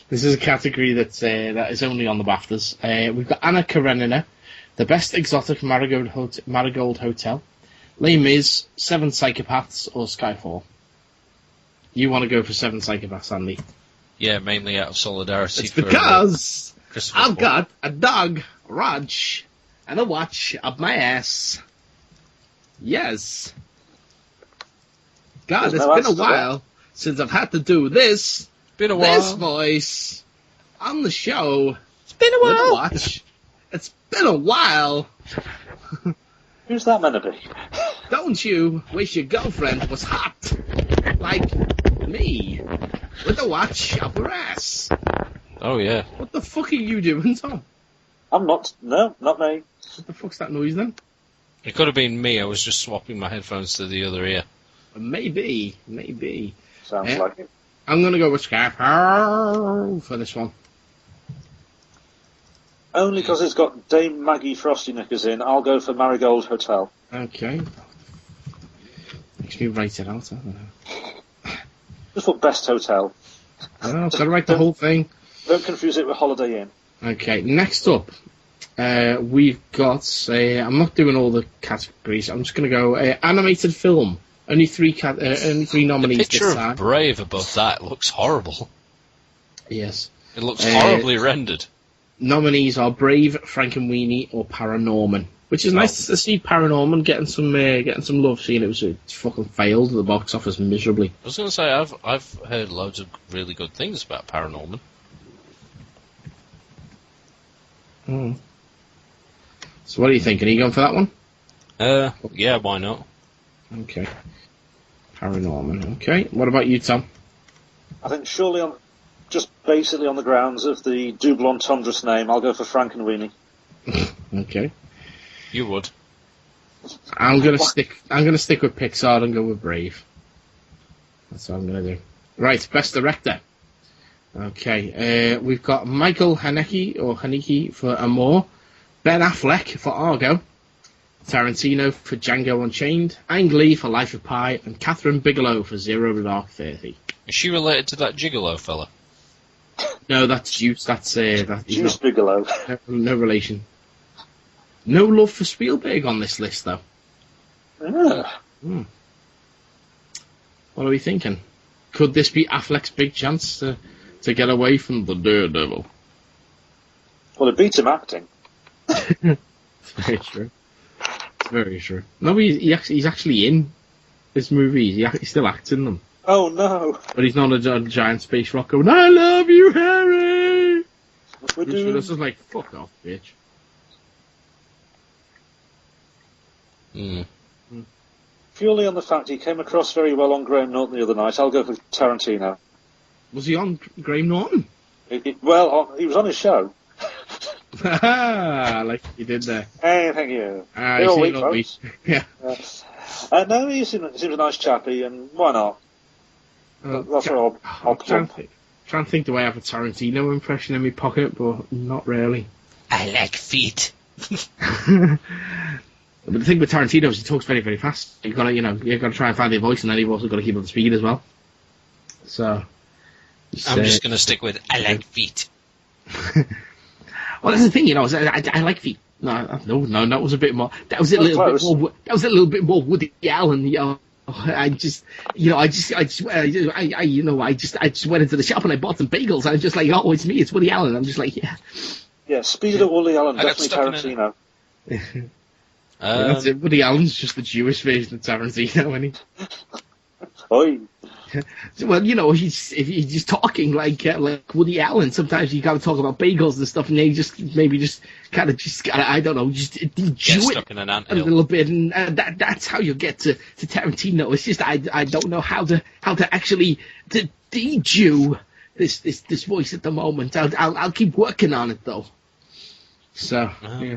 Speaker 3: This is a category that is only on the BAFTAs. We've got Anna Karenina, The Best Exotic Marigold Hotel, Les Mis, Seven Psychopaths, or Skyfall. You want to go for Seven Psychopaths, Andy?
Speaker 2: Yeah, mainly out of solidarity.
Speaker 3: It's because I've
Speaker 2: Ball.
Speaker 3: got a dog, Raj, and a watch up my ass. Yes. God, it's been a while since I've had to do this.
Speaker 2: Been a while.
Speaker 3: This voice on the show.
Speaker 2: It's been a while.
Speaker 3: With a watch. It's been a while.
Speaker 4: Who's that meant to be?
Speaker 3: Don't you wish your girlfriend was hot like me with a watch up her ass?
Speaker 2: Oh yeah.
Speaker 3: What the fuck are you doing, Tom?
Speaker 4: I'm not. No, not me.
Speaker 3: What the fuck's that noise then?
Speaker 2: It could have been me. I was just swapping my headphones to the other ear.
Speaker 3: Maybe.
Speaker 4: Sounds like it.
Speaker 3: I'm gonna go with Skyfall for this one.
Speaker 4: Only because it's got Dame Maggie Frosty Knickers in, I'll go for Marigold Hotel.
Speaker 3: Okay. Makes me write it out, I don't know.
Speaker 4: Just put Best Hotel.
Speaker 3: I've got to write the whole thing.
Speaker 4: Don't confuse it with Holiday Inn.
Speaker 3: Okay, next up, we've got, I'm not doing all the categories, I'm just going to go animated film. Only three nominees
Speaker 2: The picture
Speaker 3: this
Speaker 2: of
Speaker 3: time.
Speaker 2: Brave above that looks horrible.
Speaker 3: Yes.
Speaker 2: It looks horribly rendered.
Speaker 3: Nominees are Brave, Frankenweenie, or Paranorman. Which is nice to see Paranorman getting some love, seeing it fucking failed at the box office miserably.
Speaker 2: I was going to say, I've heard loads of really good things about Paranorman.
Speaker 3: So what are you thinking? Are you going for that one?
Speaker 2: Yeah, why not?
Speaker 3: Okay. Paranorman. Okay. What about you, Tom?
Speaker 4: I think surely just basically on the grounds of the double entendre's name, I'll go for Frankenweenie.
Speaker 3: Okay.
Speaker 2: You would.
Speaker 3: I'm gonna stick with Pixar and go with Brave. That's what I'm gonna do. Right, best director. Okay, we've got Michael Haneke for Amour, Ben Affleck for Argo, Tarantino for Django Unchained, Ang Lee for Life of Pi, and Catherine Bigelow for Zero Dark 30.
Speaker 2: Is she related to that Gigolo fella?
Speaker 3: No, that's Juice. That's
Speaker 4: Juice Bigelow.
Speaker 3: No relation. No love for Spielberg on this list, though.
Speaker 4: Ah.
Speaker 3: What are we thinking? Could this be Affleck's big chance to get away from the Daredevil?
Speaker 4: Well, it beats him acting.
Speaker 3: It's very true. It's very true. No, he's actually in this movie. He still acts in them.
Speaker 4: Oh, no.
Speaker 3: But he's not a giant space rock going, I love you, Harry!
Speaker 4: We're doing...
Speaker 3: This is like, fuck off, bitch.
Speaker 4: Purely on the fact he came across very well on Graham Norton the other night, I'll go for Tarantino.
Speaker 3: Was he on Graham Norton?
Speaker 4: Well, he was on his show.
Speaker 3: Like you did there.
Speaker 4: Hey, thank you.
Speaker 3: You're all week, folks. Yeah.
Speaker 4: No, he seems a nice chappy, and why not? That's what I'll
Speaker 3: trying to think, do I have a Tarantino impression in my pocket? But not really.
Speaker 7: I like feet.
Speaker 3: But the thing with Tarantino is he talks very, very fast. You've got to try and find your voice, and then you've also got to keep up the speed as well. So,
Speaker 2: I'm just going to stick with I like feet.
Speaker 3: Well, that's the thing, I like feet. No, that was a bit more. That was a little bit more Woody Allen. I just went into the shop and I bought some bagels. I'm just like, oh, it's me, it's Woody Allen. I'm just like, yeah.
Speaker 4: Yeah, speed of Woody Allen, definitely Tarantino.
Speaker 3: That's it. Woody Allen's just the Jewish version of Tarantino, isn't he?
Speaker 4: Oi.
Speaker 3: Well, if he's just talking like Woody Allen, sometimes you got to talk about bagels and stuff, and then you just kind of I don't know, just de-Jew it a little bit, and that's how you get to Tarantino. It's just I don't know how to actually de-Jew this voice at the moment. I'll keep working on it though. So yeah.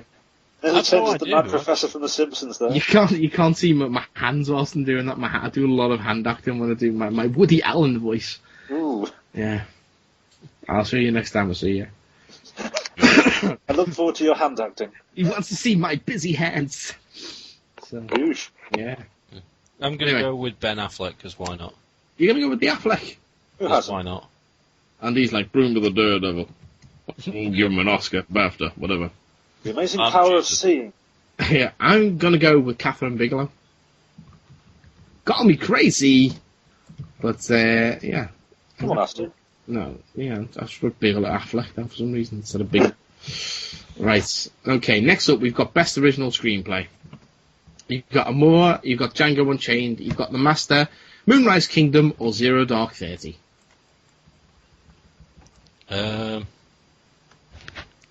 Speaker 4: That's the mad professor from The Simpsons, though.
Speaker 3: You can't see my hands whilst I'm doing that. I do a lot of hand acting when I do my Woody Allen voice.
Speaker 4: Ooh.
Speaker 3: Yeah. I'll show you next time I see you.
Speaker 4: I look forward to your hand acting.
Speaker 3: He wants to see my busy hands. So, yeah.
Speaker 2: I'm going to go with Ben Affleck, because why not?
Speaker 3: You're going to go with the Affleck?
Speaker 2: Why not?
Speaker 5: And he's like, Broom to the Daredevil. Give him an Oscar, BAFTA, whatever.
Speaker 4: The amazing power of seeing.
Speaker 3: Yeah, I'm going to go with Catherine Bigelow. Got me crazy. But, yeah.
Speaker 4: Come on, Aston.
Speaker 3: No, yeah, I should put Bigelow Affleck now for some reason instead of Bigelow. Right, okay, next up we've got Best Original Screenplay. You've got Amour, you've got Django Unchained, you've got The Master, Moonrise Kingdom, or Zero Dark 30.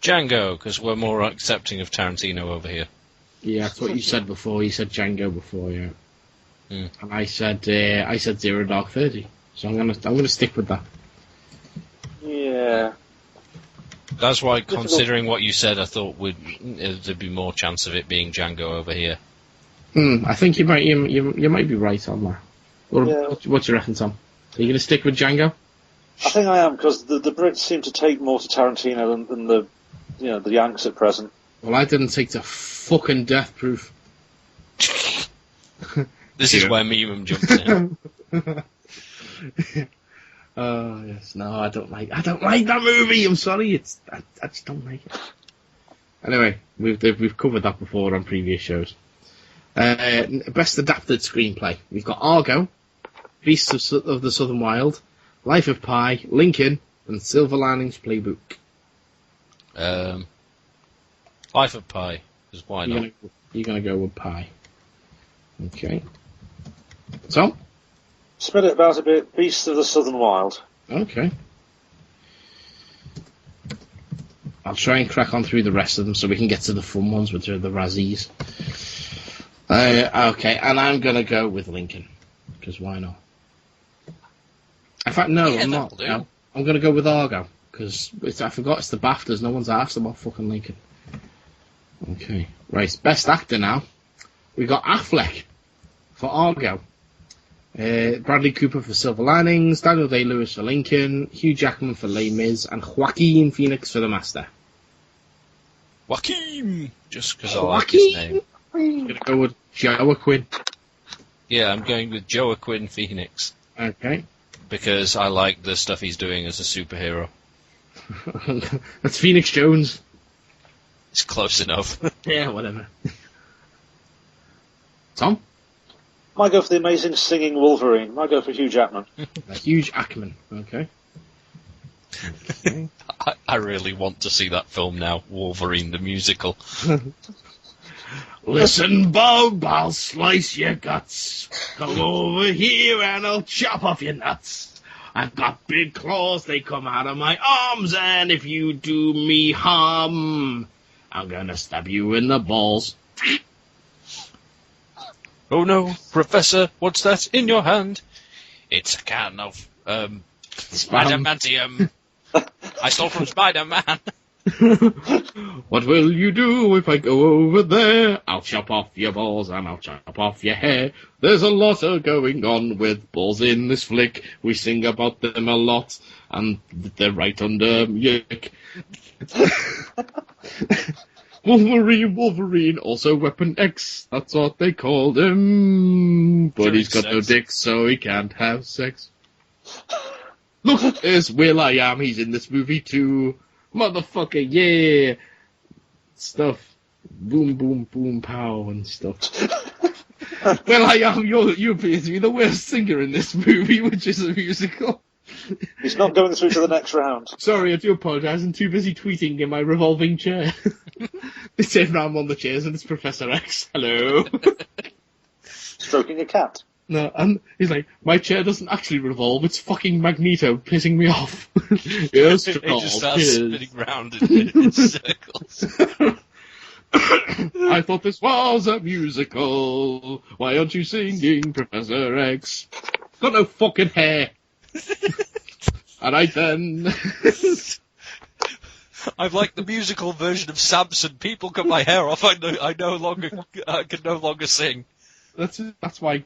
Speaker 2: Django, because we're more accepting of Tarantino over here.
Speaker 3: Yeah, that's what you said before. You said Django before, yeah.
Speaker 2: Mm.
Speaker 3: And I said Zero Dark 30. So I'm gonna stick with that.
Speaker 4: Yeah.
Speaker 2: That's why, considering what you said, I thought there'd be more chance of it being Django over here.
Speaker 3: I think you might be right on that. What do you reckon, Tom? Are you gonna stick with Django?
Speaker 4: I think I am, because the Brits seem to take more to Tarantino than the Yanks at present.
Speaker 3: Well, I didn't take to fucking Death Proof.
Speaker 2: This is where Meme jumps in.
Speaker 3: Oh yes, no, I don't like that movie. I'm sorry, I just don't like it. Anyway, we've covered that before on previous shows. Best adapted screenplay. We've got Argo, Beasts of the Southern Wild, Life of Pi, Lincoln, and Silver Linings Playbook.
Speaker 2: Life of Pi, because why not?
Speaker 3: You're gonna go with Pi. Okay. Tom?
Speaker 4: Spread it about a bit. Beasts of the Southern Wild.
Speaker 3: Okay. I'll try and crack on through the rest of them so we can get to the fun ones, which are the Razzies. Okay, and I'm going to go with Lincoln, because why not? In fact, no, I'm not. No, I'm going to go with Argo, because I forgot it's the BAFTAs. No one's asked about fucking Lincoln. Okay, right. Best actor now. We got Affleck for Argo. Bradley Cooper for Silver Linings, Daniel Day-Lewis for Lincoln, Hugh Jackman for Les Mis, and Joaquin Phoenix for The Master.
Speaker 2: Joaquin! Just because I like his name.
Speaker 3: I'm going to go with Joaquin.
Speaker 2: Yeah, I'm going with Joaquin Phoenix.
Speaker 3: Okay.
Speaker 2: Because I like the stuff he's doing as a superhero.
Speaker 3: That's Phoenix Jones.
Speaker 2: It's close enough.
Speaker 3: Yeah, whatever. Tom?
Speaker 4: Might go for the amazing singing Wolverine. Might go for Hugh Jackman.
Speaker 3: Hugh Jackman, okay.
Speaker 2: I really want to see that film now, Wolverine the musical.
Speaker 3: Listen, Bob, I'll slice your guts. Come over here and I'll chop off your nuts. I've got big claws, they come out of my arms, and if you do me harm, I'm gonna stab you in the balls.
Speaker 2: Oh no, Professor, what's that in your hand? It's a can of, Spider-Mantium. I stole from Spider-Man.
Speaker 3: What will you do if I go over there? I'll chop off your balls and I'll chop off your hair. There's a lot going on with balls in this flick. We sing about them a lot, and they're right under yuck. Wolverine, also Weapon X. That's what they called him. But he's got no dick, so he can't have sex. Look, there's Will.i.am. He's in this movie too. Motherfucker, yeah. Stuff. Boom, boom, boom, pow, and stuff. Will.i.am, you appear to be the worst singer in this movie, which is a musical.
Speaker 4: He's not going through to the next round.
Speaker 3: Sorry, I do apologise. I'm too busy tweeting in my revolving chair. They say I'm on the chairs and it's Professor X. Hello.
Speaker 4: Stroking a cat.
Speaker 3: No, and he's like, my chair doesn't actually revolve, it's fucking Magneto pissing me off. Yes,
Speaker 2: it just starts spinning round in circles.
Speaker 3: I thought this was a musical. Why aren't you singing, Professor X? Got no fucking hair. Alright then.
Speaker 2: I'm like the musical version of Samson. People cut my hair off. I can no longer sing.
Speaker 3: That's why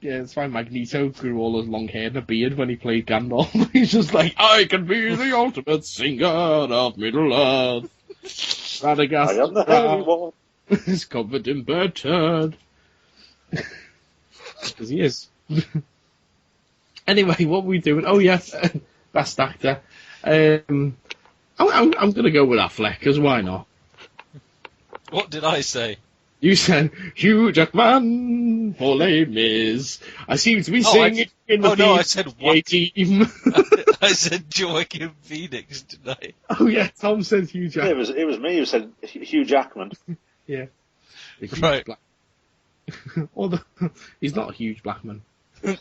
Speaker 3: Magneto grew all his long hair and a beard when he played Gandalf. He's just like, I can be the ultimate singer of Middle Earth. Radagast
Speaker 4: I am the hairy one.
Speaker 3: is covered in bird turd. Because he is. Anyway, what were we doing? Oh yes, best actor. I'm going to go with Affleck, because why not?
Speaker 2: What did I say?
Speaker 3: You said Hugh Jackman for Les Mis. I seem to be singing in the
Speaker 2: I said what?
Speaker 3: team.
Speaker 2: I said Joaquin Phoenix today.
Speaker 3: Oh yeah, Tom said Hugh Jackman.
Speaker 4: Yeah, it was me who said Hugh Jackman.
Speaker 3: Yeah.
Speaker 2: Right.
Speaker 3: He's not a huge black man.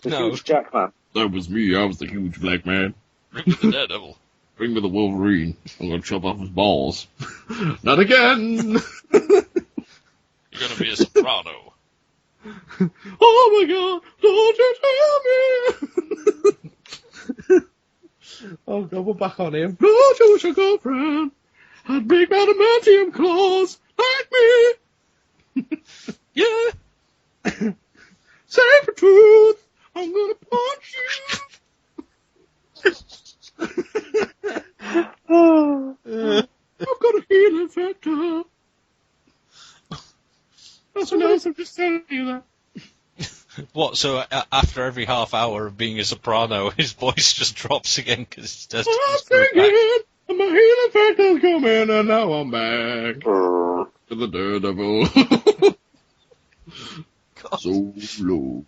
Speaker 2: No.
Speaker 4: Huge Jackman.
Speaker 3: That was me, I was the huge black man.
Speaker 2: Bring me the Daredevil.
Speaker 3: Bring me the Wolverine. I'm going to chop off his balls. Not again!
Speaker 2: You're going to be a soprano.
Speaker 3: Oh my god, don't you tell me! Oh god, we're back on him. Don't you wish your girlfriend had big adamantium claws like me?
Speaker 2: Yeah.
Speaker 3: Saber tooth, I'm gonna punch you! I've got a healing factor. Nothing else, I'm just telling you that.
Speaker 2: What, so after every half hour of being a soprano, his voice just drops again because it's just... I'm
Speaker 3: singing, and my healing factor's coming, and now I'm back to the Daredevil. So low.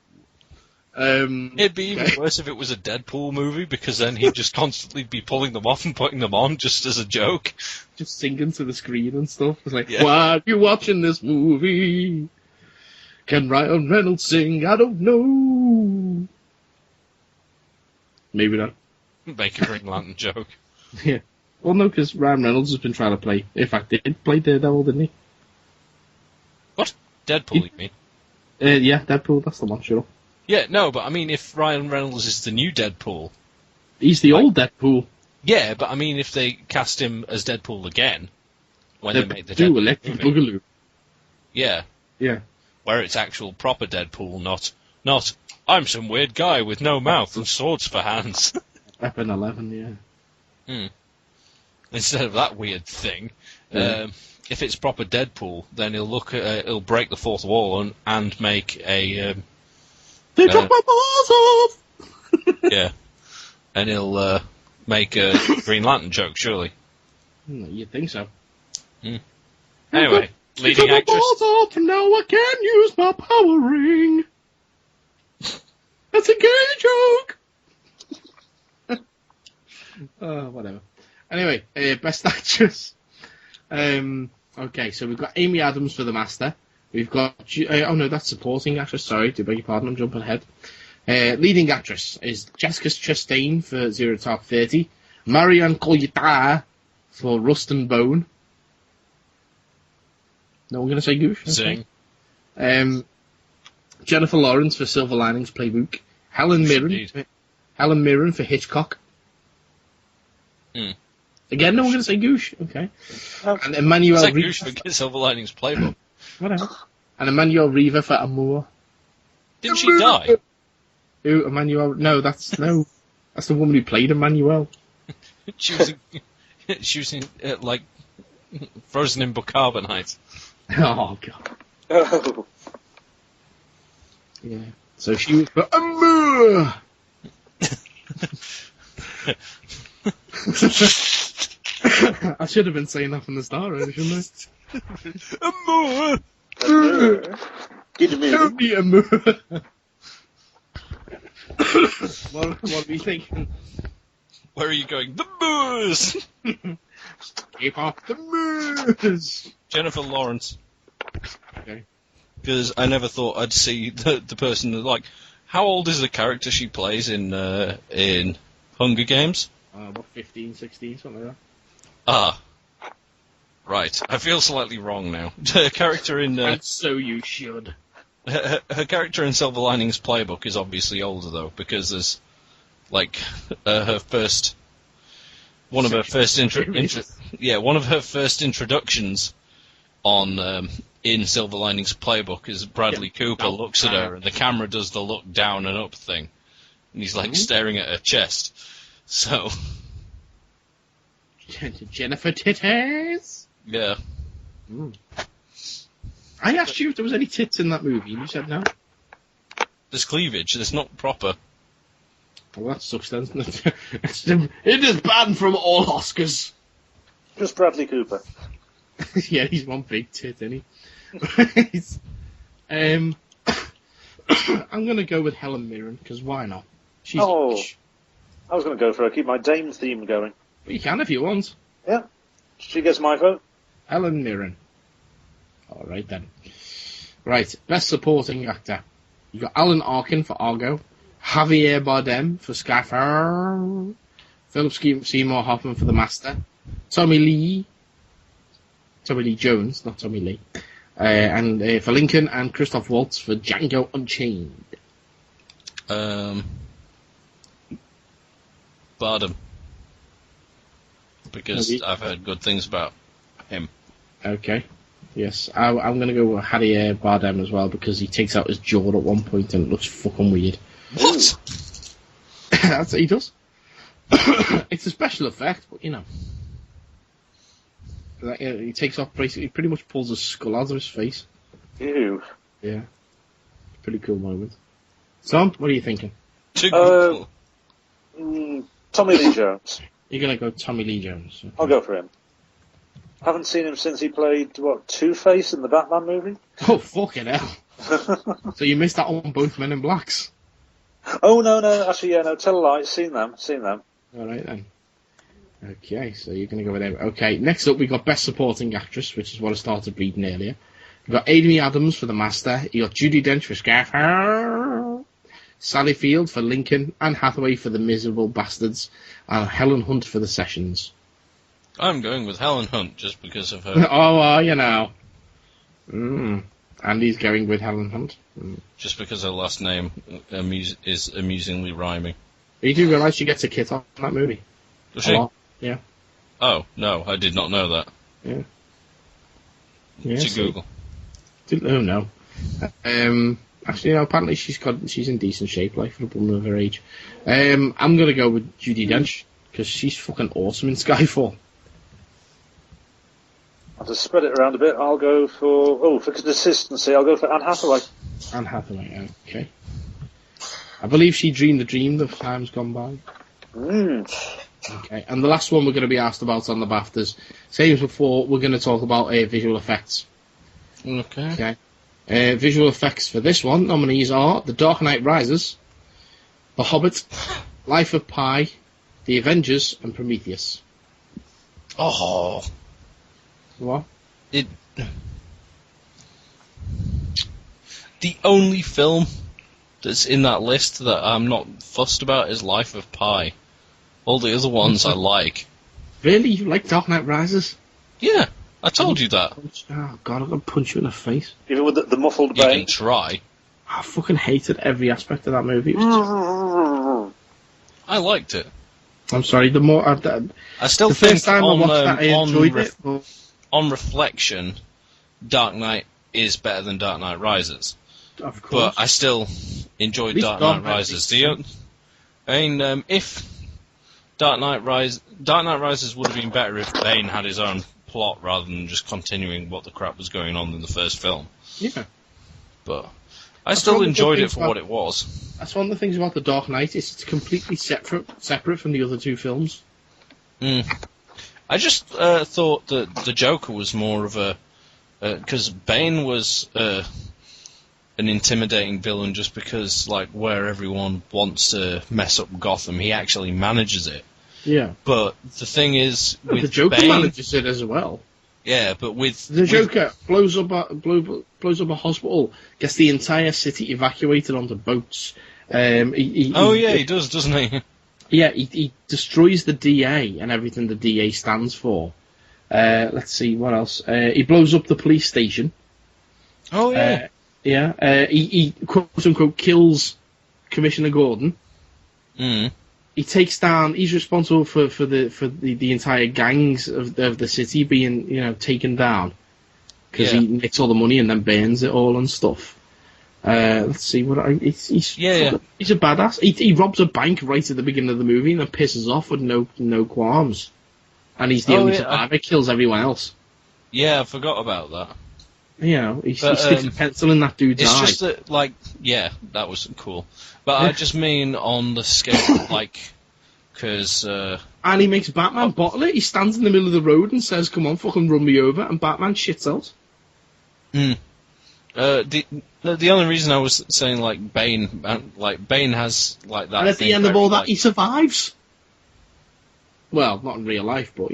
Speaker 2: It'd be even worse if it was a Deadpool movie, because then he'd just constantly be pulling them off and putting them on just as a joke.
Speaker 3: Just singing to the screen and stuff. It's like, why are you watching this movie? Can Ryan Reynolds sing? I don't know. Maybe not.
Speaker 2: Make a Green Lantern joke.
Speaker 3: Yeah. Well, no, because Ryan Reynolds has been trying to play. In fact, did play Daredevil, didn't he?
Speaker 2: What? Deadpool, you mean?
Speaker 3: Yeah, Deadpool, that's the one, sure.
Speaker 2: Yeah, no, but I mean, if Ryan Reynolds is the new Deadpool...
Speaker 3: He's the old Deadpool.
Speaker 2: Yeah, but I mean, if they cast him as Deadpool again, when they make the
Speaker 3: Deadpool
Speaker 2: Deadpool
Speaker 3: Electric
Speaker 2: movie,
Speaker 3: Boogaloo.
Speaker 2: yeah,
Speaker 3: Yeah.
Speaker 2: where it's actual proper Deadpool, not I'm some weird guy with no mouth and swords for hands.
Speaker 3: Weapon 11, yeah.
Speaker 2: Instead of that weird thing,
Speaker 3: Yeah.
Speaker 2: if it's proper Deadpool, then he'll break the fourth wall and make a
Speaker 3: They took my balls off!
Speaker 2: yeah, and he'll make a Green Lantern joke, surely.
Speaker 3: You'd think so.
Speaker 2: Anyway,
Speaker 3: They
Speaker 2: leading
Speaker 3: took my
Speaker 2: actress.
Speaker 3: balls off, and now I can use my power ring. That's a gay joke! Whatever. Anyway, best actress. Okay, so we've got Amy Adams for The Master. We've got... oh no, that's supporting actress. Sorry, do beg your pardon, I'm jumping ahead. Leading actress is Jessica Chastain for Zero to Top 30. Marianne Cotillard for Rust and Bone. No one going to say goosh?
Speaker 2: Zing.
Speaker 3: Jennifer Lawrence for Silver Linings Playbook. Helen Mirren for Hitchcock. Again, no one going to say goosh. Okay. And Emmanuel
Speaker 2: It's like
Speaker 3: Riva.
Speaker 2: Goosh for Silver Linings Playbook.
Speaker 3: Whatever. And Emmanuel Riva for Amour.
Speaker 2: Didn't she die?
Speaker 3: Who? Emmanuel? No, that's the woman who played Emmanuel.
Speaker 2: She was in, like, frozen in bicarbonate.
Speaker 3: Oh god.
Speaker 4: Oh.
Speaker 3: Yeah. So she was for Amour. I should have been saying that from the start, really, shouldn't I? Amour.
Speaker 4: Give me
Speaker 3: Tell me Amour. What are we thinking?
Speaker 2: Where are you going? The Moors!
Speaker 3: Keep off the moors.
Speaker 2: Jennifer Lawrence.
Speaker 3: Okay.
Speaker 2: Because I never thought I'd see the person that, like, how old is the character she plays in Hunger Games?
Speaker 3: What, 15, 16, something like that?
Speaker 2: Ah. Right. I feel slightly wrong now. Her character in...
Speaker 3: And so you should.
Speaker 2: Her character in Silver Linings Playbook is obviously older, though, because there's, like, her first... One of her first introductions on in Silver Linings Playbook is Bradley Cooper looks at her and the camera does the look down and up thing, and he's like staring at her chest. So
Speaker 3: Jennifer Titties.
Speaker 2: yeah.
Speaker 3: I asked you if there was any tits in that movie, and you said no.
Speaker 2: There's cleavage. There's not proper.
Speaker 3: Well, that sucks then, isn't it? It is banned from all Oscars.
Speaker 4: Just Bradley Cooper.
Speaker 3: Yeah, he's one big tit, isn't he? I'm going to go with Helen Mirren, because why not? She's
Speaker 4: I was going to go for her. Keep my Dame theme going.
Speaker 3: Well, you can if you want.
Speaker 4: Yeah. She gets my vote.
Speaker 3: Helen Mirren. All right, then. Right, best supporting actor. You got Alan Arkin for Argo. Javier Bardem for Skyfall. Philip Seymour Hoffman for The Master. Tommy Lee Jones, not Tommy Lee. And for Lincoln, and Christoph Waltz for Django Unchained.
Speaker 2: Bardem. Because I've heard good things about him.
Speaker 3: Okay. Yes, I'm going to go with Javier Bardem as well, because he takes out his jaw at one point and it looks fucking weird.
Speaker 2: What?
Speaker 3: That's what he does. It's a special effect, but you know. He takes off, basically, he pretty much pulls his skull out of his face.
Speaker 4: Ew.
Speaker 3: Yeah. Pretty cool moment. Tom, what are you thinking?
Speaker 2: Too cool.
Speaker 4: Tommy Lee Jones.
Speaker 3: You're going to go Tommy Lee Jones. Okay.
Speaker 4: I'll go for him. Haven't seen him since he played, Two-Face in the Batman movie?
Speaker 3: Oh, fucking hell. So you missed out on both Men in Blacks.
Speaker 4: Oh, no, actually, yeah, no, tell a lie, seen them.
Speaker 3: Alright then. Okay, so you're going to go with him. Okay, next up we got Best Supporting Actress, which is what I started reading earlier. We've got Amy Adams for The Master, you got Judi Dench for Skyfall, Sally Field for Lincoln, Anne Hathaway for The Miserable Bastards, and Helen Hunt for The Sessions.
Speaker 2: I'm going with Helen Hunt just because of her.
Speaker 3: Oh, are you now? Andy's going with Helen Hunt.
Speaker 2: Just because her last name is amusingly rhyming.
Speaker 3: You do realise she gets a kit on that movie?
Speaker 2: Does she?
Speaker 3: Yeah.
Speaker 2: Oh, no, I did not know that.
Speaker 3: Yeah. Yeah,
Speaker 2: To Google.
Speaker 3: Oh, no. Actually, no, apparently she's in decent shape, like, for a woman of her age. I'm going to go with Judi Dench, because she's fucking awesome in Skyfall.
Speaker 4: I'll just spread it around a bit. I'll go for consistency, I'll go for Anne Hathaway.
Speaker 3: Anne Hathaway, okay. I believe she dreamed the dream of times gone by. Okay, and the last one we're going to be asked about on the BAFTAs, same as before, we're going to talk about visual effects. Okay. Visual effects for this one, nominees are The Dark Knight Rises, The Hobbit, Life of Pi, The Avengers, and Prometheus.
Speaker 2: Oh.
Speaker 3: What?
Speaker 2: The only film that's in that list that I'm not fussed about is Life of Pi. All the other ones I like.
Speaker 3: Really? You like Dark Knight Rises?
Speaker 2: Yeah, I told you that.
Speaker 3: Oh, God, I'm going to punch you in the face.
Speaker 4: Even with the muffled
Speaker 2: You
Speaker 4: Bane?
Speaker 2: can try.
Speaker 3: I fucking hated every aspect of that movie.
Speaker 2: I liked it.
Speaker 3: I'm sorry, the more...
Speaker 2: I still
Speaker 3: the
Speaker 2: think
Speaker 3: first time I watched that, I enjoyed it.
Speaker 2: On reflection, Dark Knight is better than Dark Knight Rises.
Speaker 3: Of course.
Speaker 2: But I still enjoyed Dark Knight Rises. If Dark Knight Rises would have been better if Bane had his own plot rather than just continuing what the crap was going on in the first film.
Speaker 3: Yeah.
Speaker 2: But I still enjoyed it for what it was.
Speaker 3: That's one of the things about The Dark Knight, is it's completely separate from the other two films.
Speaker 2: I just thought that the Joker was more of a... Because Bane was an intimidating villain just because, like, where everyone wants to mess up Gotham, he actually manages it.
Speaker 3: Yeah.
Speaker 2: But the thing is... with
Speaker 3: the Joker
Speaker 2: Bane,
Speaker 3: manages it as well.
Speaker 2: Yeah, but with...
Speaker 3: The Joker blows up a hospital, gets the entire city evacuated onto boats. He
Speaker 2: does, doesn't he?
Speaker 3: Yeah, he destroys the DA and everything the DA stands for. Let's see, what else? He blows up the police station.
Speaker 2: Oh, yeah.
Speaker 3: He quote-unquote kills Commissioner Gordon. He takes down... He's responsible for the entire gangs of the city being, taken down. Because he nicks all the money and then burns it all and stuff. Let's see what he's a badass. He robs a bank right at the beginning of the movie and then pisses off with no qualms, and he's the only survivor. Kills everyone else.
Speaker 2: Yeah, I forgot about that.
Speaker 3: He sticks a pencil in that dude's eye.
Speaker 2: It's just that, that was cool. But I just mean on the scale, because...
Speaker 3: and he makes Batman bottle it. He stands in the middle of the road and says, "Come on, fucking run me over," and Batman shits out.
Speaker 2: The only reason I was saying Bane has that.
Speaker 3: And at the end of all that, he survives. Well, not in real life, but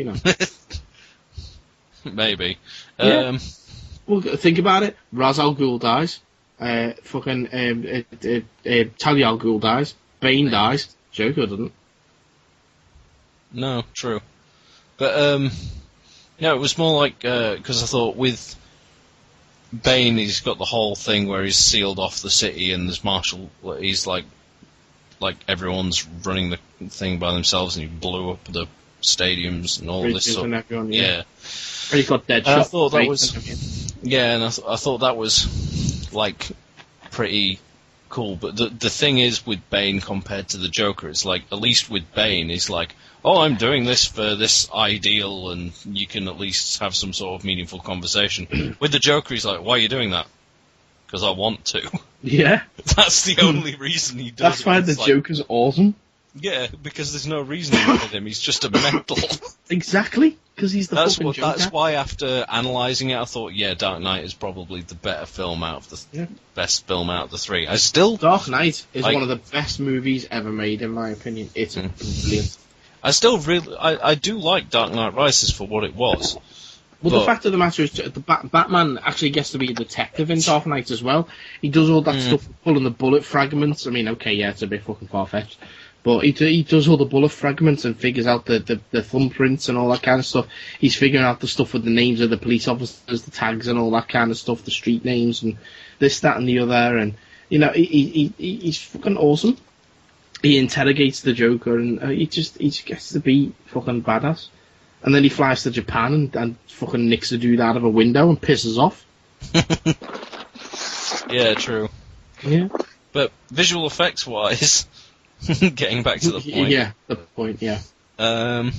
Speaker 2: maybe.
Speaker 3: Yeah. Well, think about it. Ra's al Ghul dies. Talia al Ghul dies. Bane dies. Joker doesn't.
Speaker 2: No, true. But it was more because I thought with Bane, he's got the whole thing where he's sealed off the city and there's martial. He's like everyone's running the thing by themselves, and he blew up the stadiums and all this stuff.
Speaker 3: And
Speaker 2: yeah.
Speaker 3: And he's got Deadshot.
Speaker 2: I thought that was and I thought that was pretty cool. But the thing is with Bane compared to the Joker, it's at least with Bane, he's oh, I'm doing this for this ideal, and you can at least have some sort of meaningful conversation. With the Joker, he's why are you doing that? Because I want to.
Speaker 3: Yeah.
Speaker 2: That's the only reason he does
Speaker 3: That's why the Joker's awesome.
Speaker 2: Yeah, because there's no reason with him. He's just a mental.
Speaker 3: Exactly, because he's the fucking Joker.
Speaker 2: That's why after analysing it, I thought, Dark Knight is probably the better film out of the best film out of the three.
Speaker 3: Dark Knight is one of the best movies ever made, in my opinion. It's brilliant.
Speaker 2: I do like Dark Knight Rises for what it was.
Speaker 3: Well, the fact of the matter is, Batman actually gets to be a detective in Dark Knight as well. He does all that stuff, pulling the bullet fragments. I mean, okay, it's a bit fucking far-fetched. But he does all the bullet fragments and figures out the thumbprints and all that kind of stuff. He's figuring out the stuff with the names of the police officers, the tags and all that kind of stuff, the street names and this, that, and the other. And he's fucking awesome. He interrogates the Joker, and he just gets to be fucking badass. And then he flies to Japan and fucking nicks a dude out of a window and pisses off.
Speaker 2: Yeah, true.
Speaker 3: Yeah.
Speaker 2: But visual effects wise, getting back to the point.
Speaker 3: Yeah, the point, yeah.
Speaker 2: I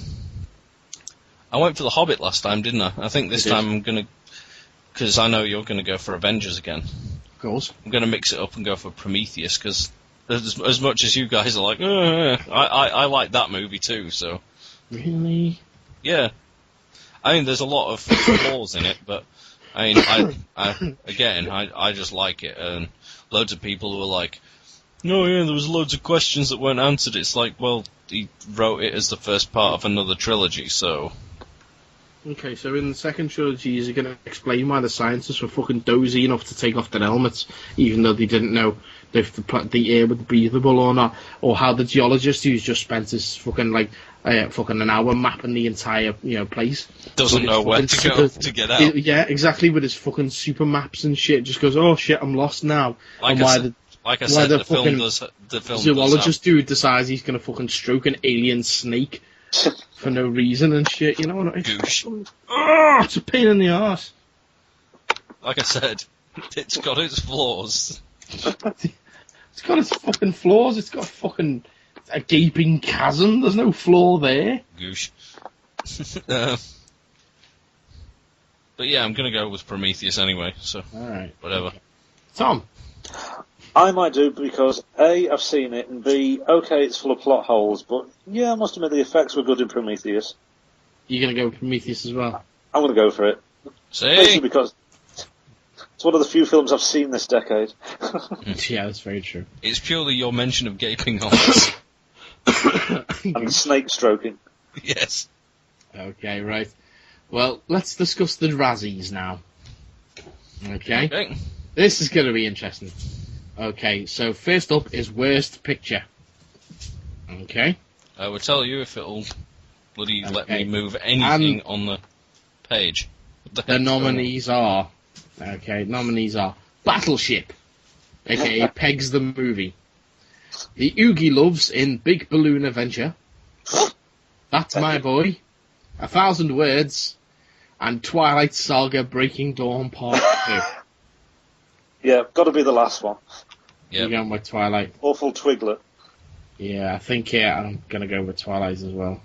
Speaker 2: went for The Hobbit last time, didn't I? I think this time I'm going to... Because I know you're going to go for Avengers again.
Speaker 3: Of course.
Speaker 2: I'm going to mix it up and go for Prometheus, because as much as you guys are like, I like that movie too, so...
Speaker 3: Really?
Speaker 2: Yeah. I mean, there's a lot of flaws in it, but... I mean, I just like it, and loads of people who are like, oh yeah, there was loads of questions that weren't answered. It's like, well, he wrote it as the first part of another trilogy, so...
Speaker 3: Okay, so in the second trilogy, is he going to explain why the scientists were fucking dozy enough to take off their helmets, even though they didn't know if the air was breathable or not, or how the geologist who's just spent his fucking an hour mapping the entire place
Speaker 2: doesn't know where to go to get out.
Speaker 3: Yeah, exactly, with his fucking super maps and shit. Just goes, oh shit, I'm lost now.
Speaker 2: The
Speaker 3: zoologist dude decides he's gonna fucking stroke an alien snake for no reason and shit. You know what? It's a pain in the arse.
Speaker 2: Like I said, it's got its flaws.
Speaker 3: It's got its fucking flaws. It's got fucking a gaping chasm. There's no flaw there.
Speaker 2: Goosh. But yeah, I'm gonna go with Prometheus anyway. So,
Speaker 3: alright,
Speaker 2: whatever.
Speaker 3: Tom.
Speaker 4: I might do because A, I've seen it, and B, okay, it's full of plot holes, but yeah, I must admit the effects were good in Prometheus.
Speaker 3: You're gonna go with Prometheus as well?
Speaker 4: I'm gonna go for it.
Speaker 2: See?
Speaker 4: Basically because it's one of the few films I've seen this decade.
Speaker 3: Yeah, that's very true.
Speaker 2: It's purely your mention of gaping holes.
Speaker 4: And snake stroking.
Speaker 2: Yes.
Speaker 3: Okay, right. Well, let's discuss the Razzies now. Okay? This is going to be interesting. Okay, so first up is Worst Picture. Okay?
Speaker 2: I will tell you if it'll bloody let me move anything on the page.
Speaker 3: The nominees are... Okay, nominees are Battleship, aka Pegs the Movie, The Oogie Loves in Big Balloon Adventure, That's My Boy, 1,000 Words, and Twilight Saga Breaking Dawn Part 2.
Speaker 4: Yeah, got to be the last one.
Speaker 2: Yeah.
Speaker 3: You're going with Twilight.
Speaker 4: Awful Twiglet.
Speaker 3: Yeah, I think I'm going to go with Twilight as well.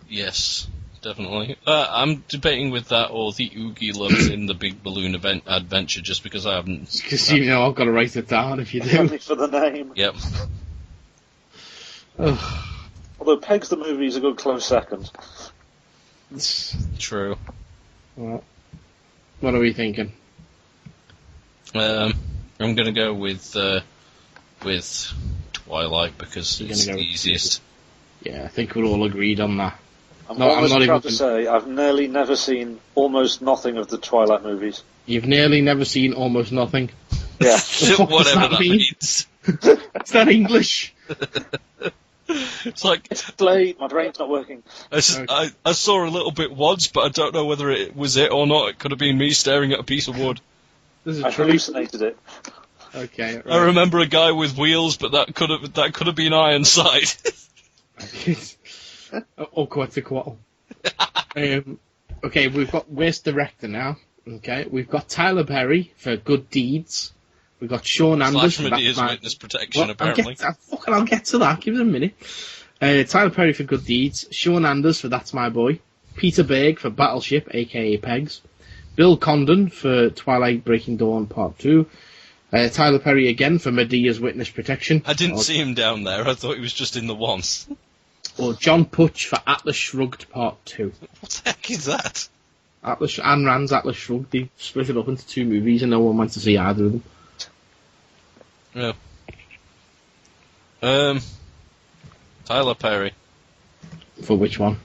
Speaker 2: Yes, definitely. I'm debating with that or The Oogie Loves in the Big Balloon Adventure, just because I haven't...
Speaker 3: Because you know I've got to write it down if you do.
Speaker 4: Only for the name.
Speaker 2: Yep.
Speaker 4: Although Pegs the Movie is a good close second.
Speaker 2: True.
Speaker 3: Well, what are we thinking?
Speaker 2: I'm going to go with Twilight because it's the easiest.
Speaker 3: Yeah, I think we're all agreed on that.
Speaker 4: I'm not proud to say I've nearly never seen almost nothing of the Twilight movies.
Speaker 3: You've nearly never seen almost nothing?
Speaker 4: Yeah.
Speaker 2: Whatever that means.
Speaker 3: Is that English?
Speaker 2: It's like...
Speaker 4: Late, my brain's not working.
Speaker 2: I saw a little bit once, but I don't know whether it was it or not. It could have been me staring at a piece of wood.
Speaker 4: I hallucinated it.
Speaker 3: Okay. Right.
Speaker 2: I remember a guy with wheels, but that could have been Ironside.
Speaker 3: Or Quetzalcoatl. Okay, we've got Worst Director now. Okay, we've got Tyler Perry for Good Deeds. We've got Sean Anders for
Speaker 2: Medea's Witness Protection, apparently.
Speaker 3: I'll get to that. Give us a minute. Tyler Perry for Good Deeds. Sean Anders for That's My Boy. Peter Berg for Battleship, a.k.a. Pegs. Bill Condon for Twilight Breaking Dawn Part 2. Tyler Perry again for Medea's Witness Protection.
Speaker 2: I didn't see him down there. I thought he was just in the once.
Speaker 3: Or John Putch for Atlas Shrugged Part 2.
Speaker 2: What the heck is that?
Speaker 3: Ayn Rand's Atlas Shrugged. They split it up into 2 movies and no one went to see either of them.
Speaker 2: Yeah. Tyler Perry.
Speaker 3: For which one?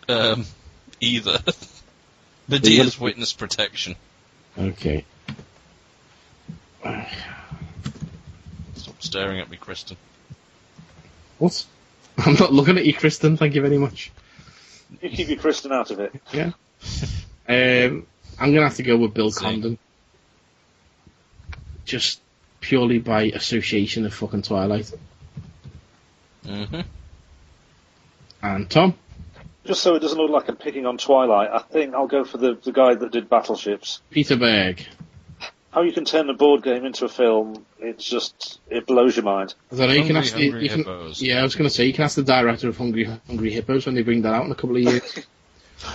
Speaker 2: Either. Medea's Witness Protection.
Speaker 3: Okay.
Speaker 2: Stop staring at me, Kristen.
Speaker 3: What? I'm not looking at you, Kristen. Thank you very much.
Speaker 4: You keep your Kristen out of it.
Speaker 3: Yeah. I'm going to have to go with Bill Condon. Just purely by association of fucking Twilight.
Speaker 2: Mm-hmm.
Speaker 3: And Tom?
Speaker 4: Just so it doesn't look like I'm picking on Twilight, I think I'll go for the guy that did Battleships.
Speaker 3: Peter Berg.
Speaker 4: How you can turn a board game into a film, it blows your mind.
Speaker 3: I don't know, you can ask
Speaker 2: Hungry Hippos.
Speaker 3: Yeah, I was going to say, you can ask the director of Hungry Hippos when they bring that out in a couple of years.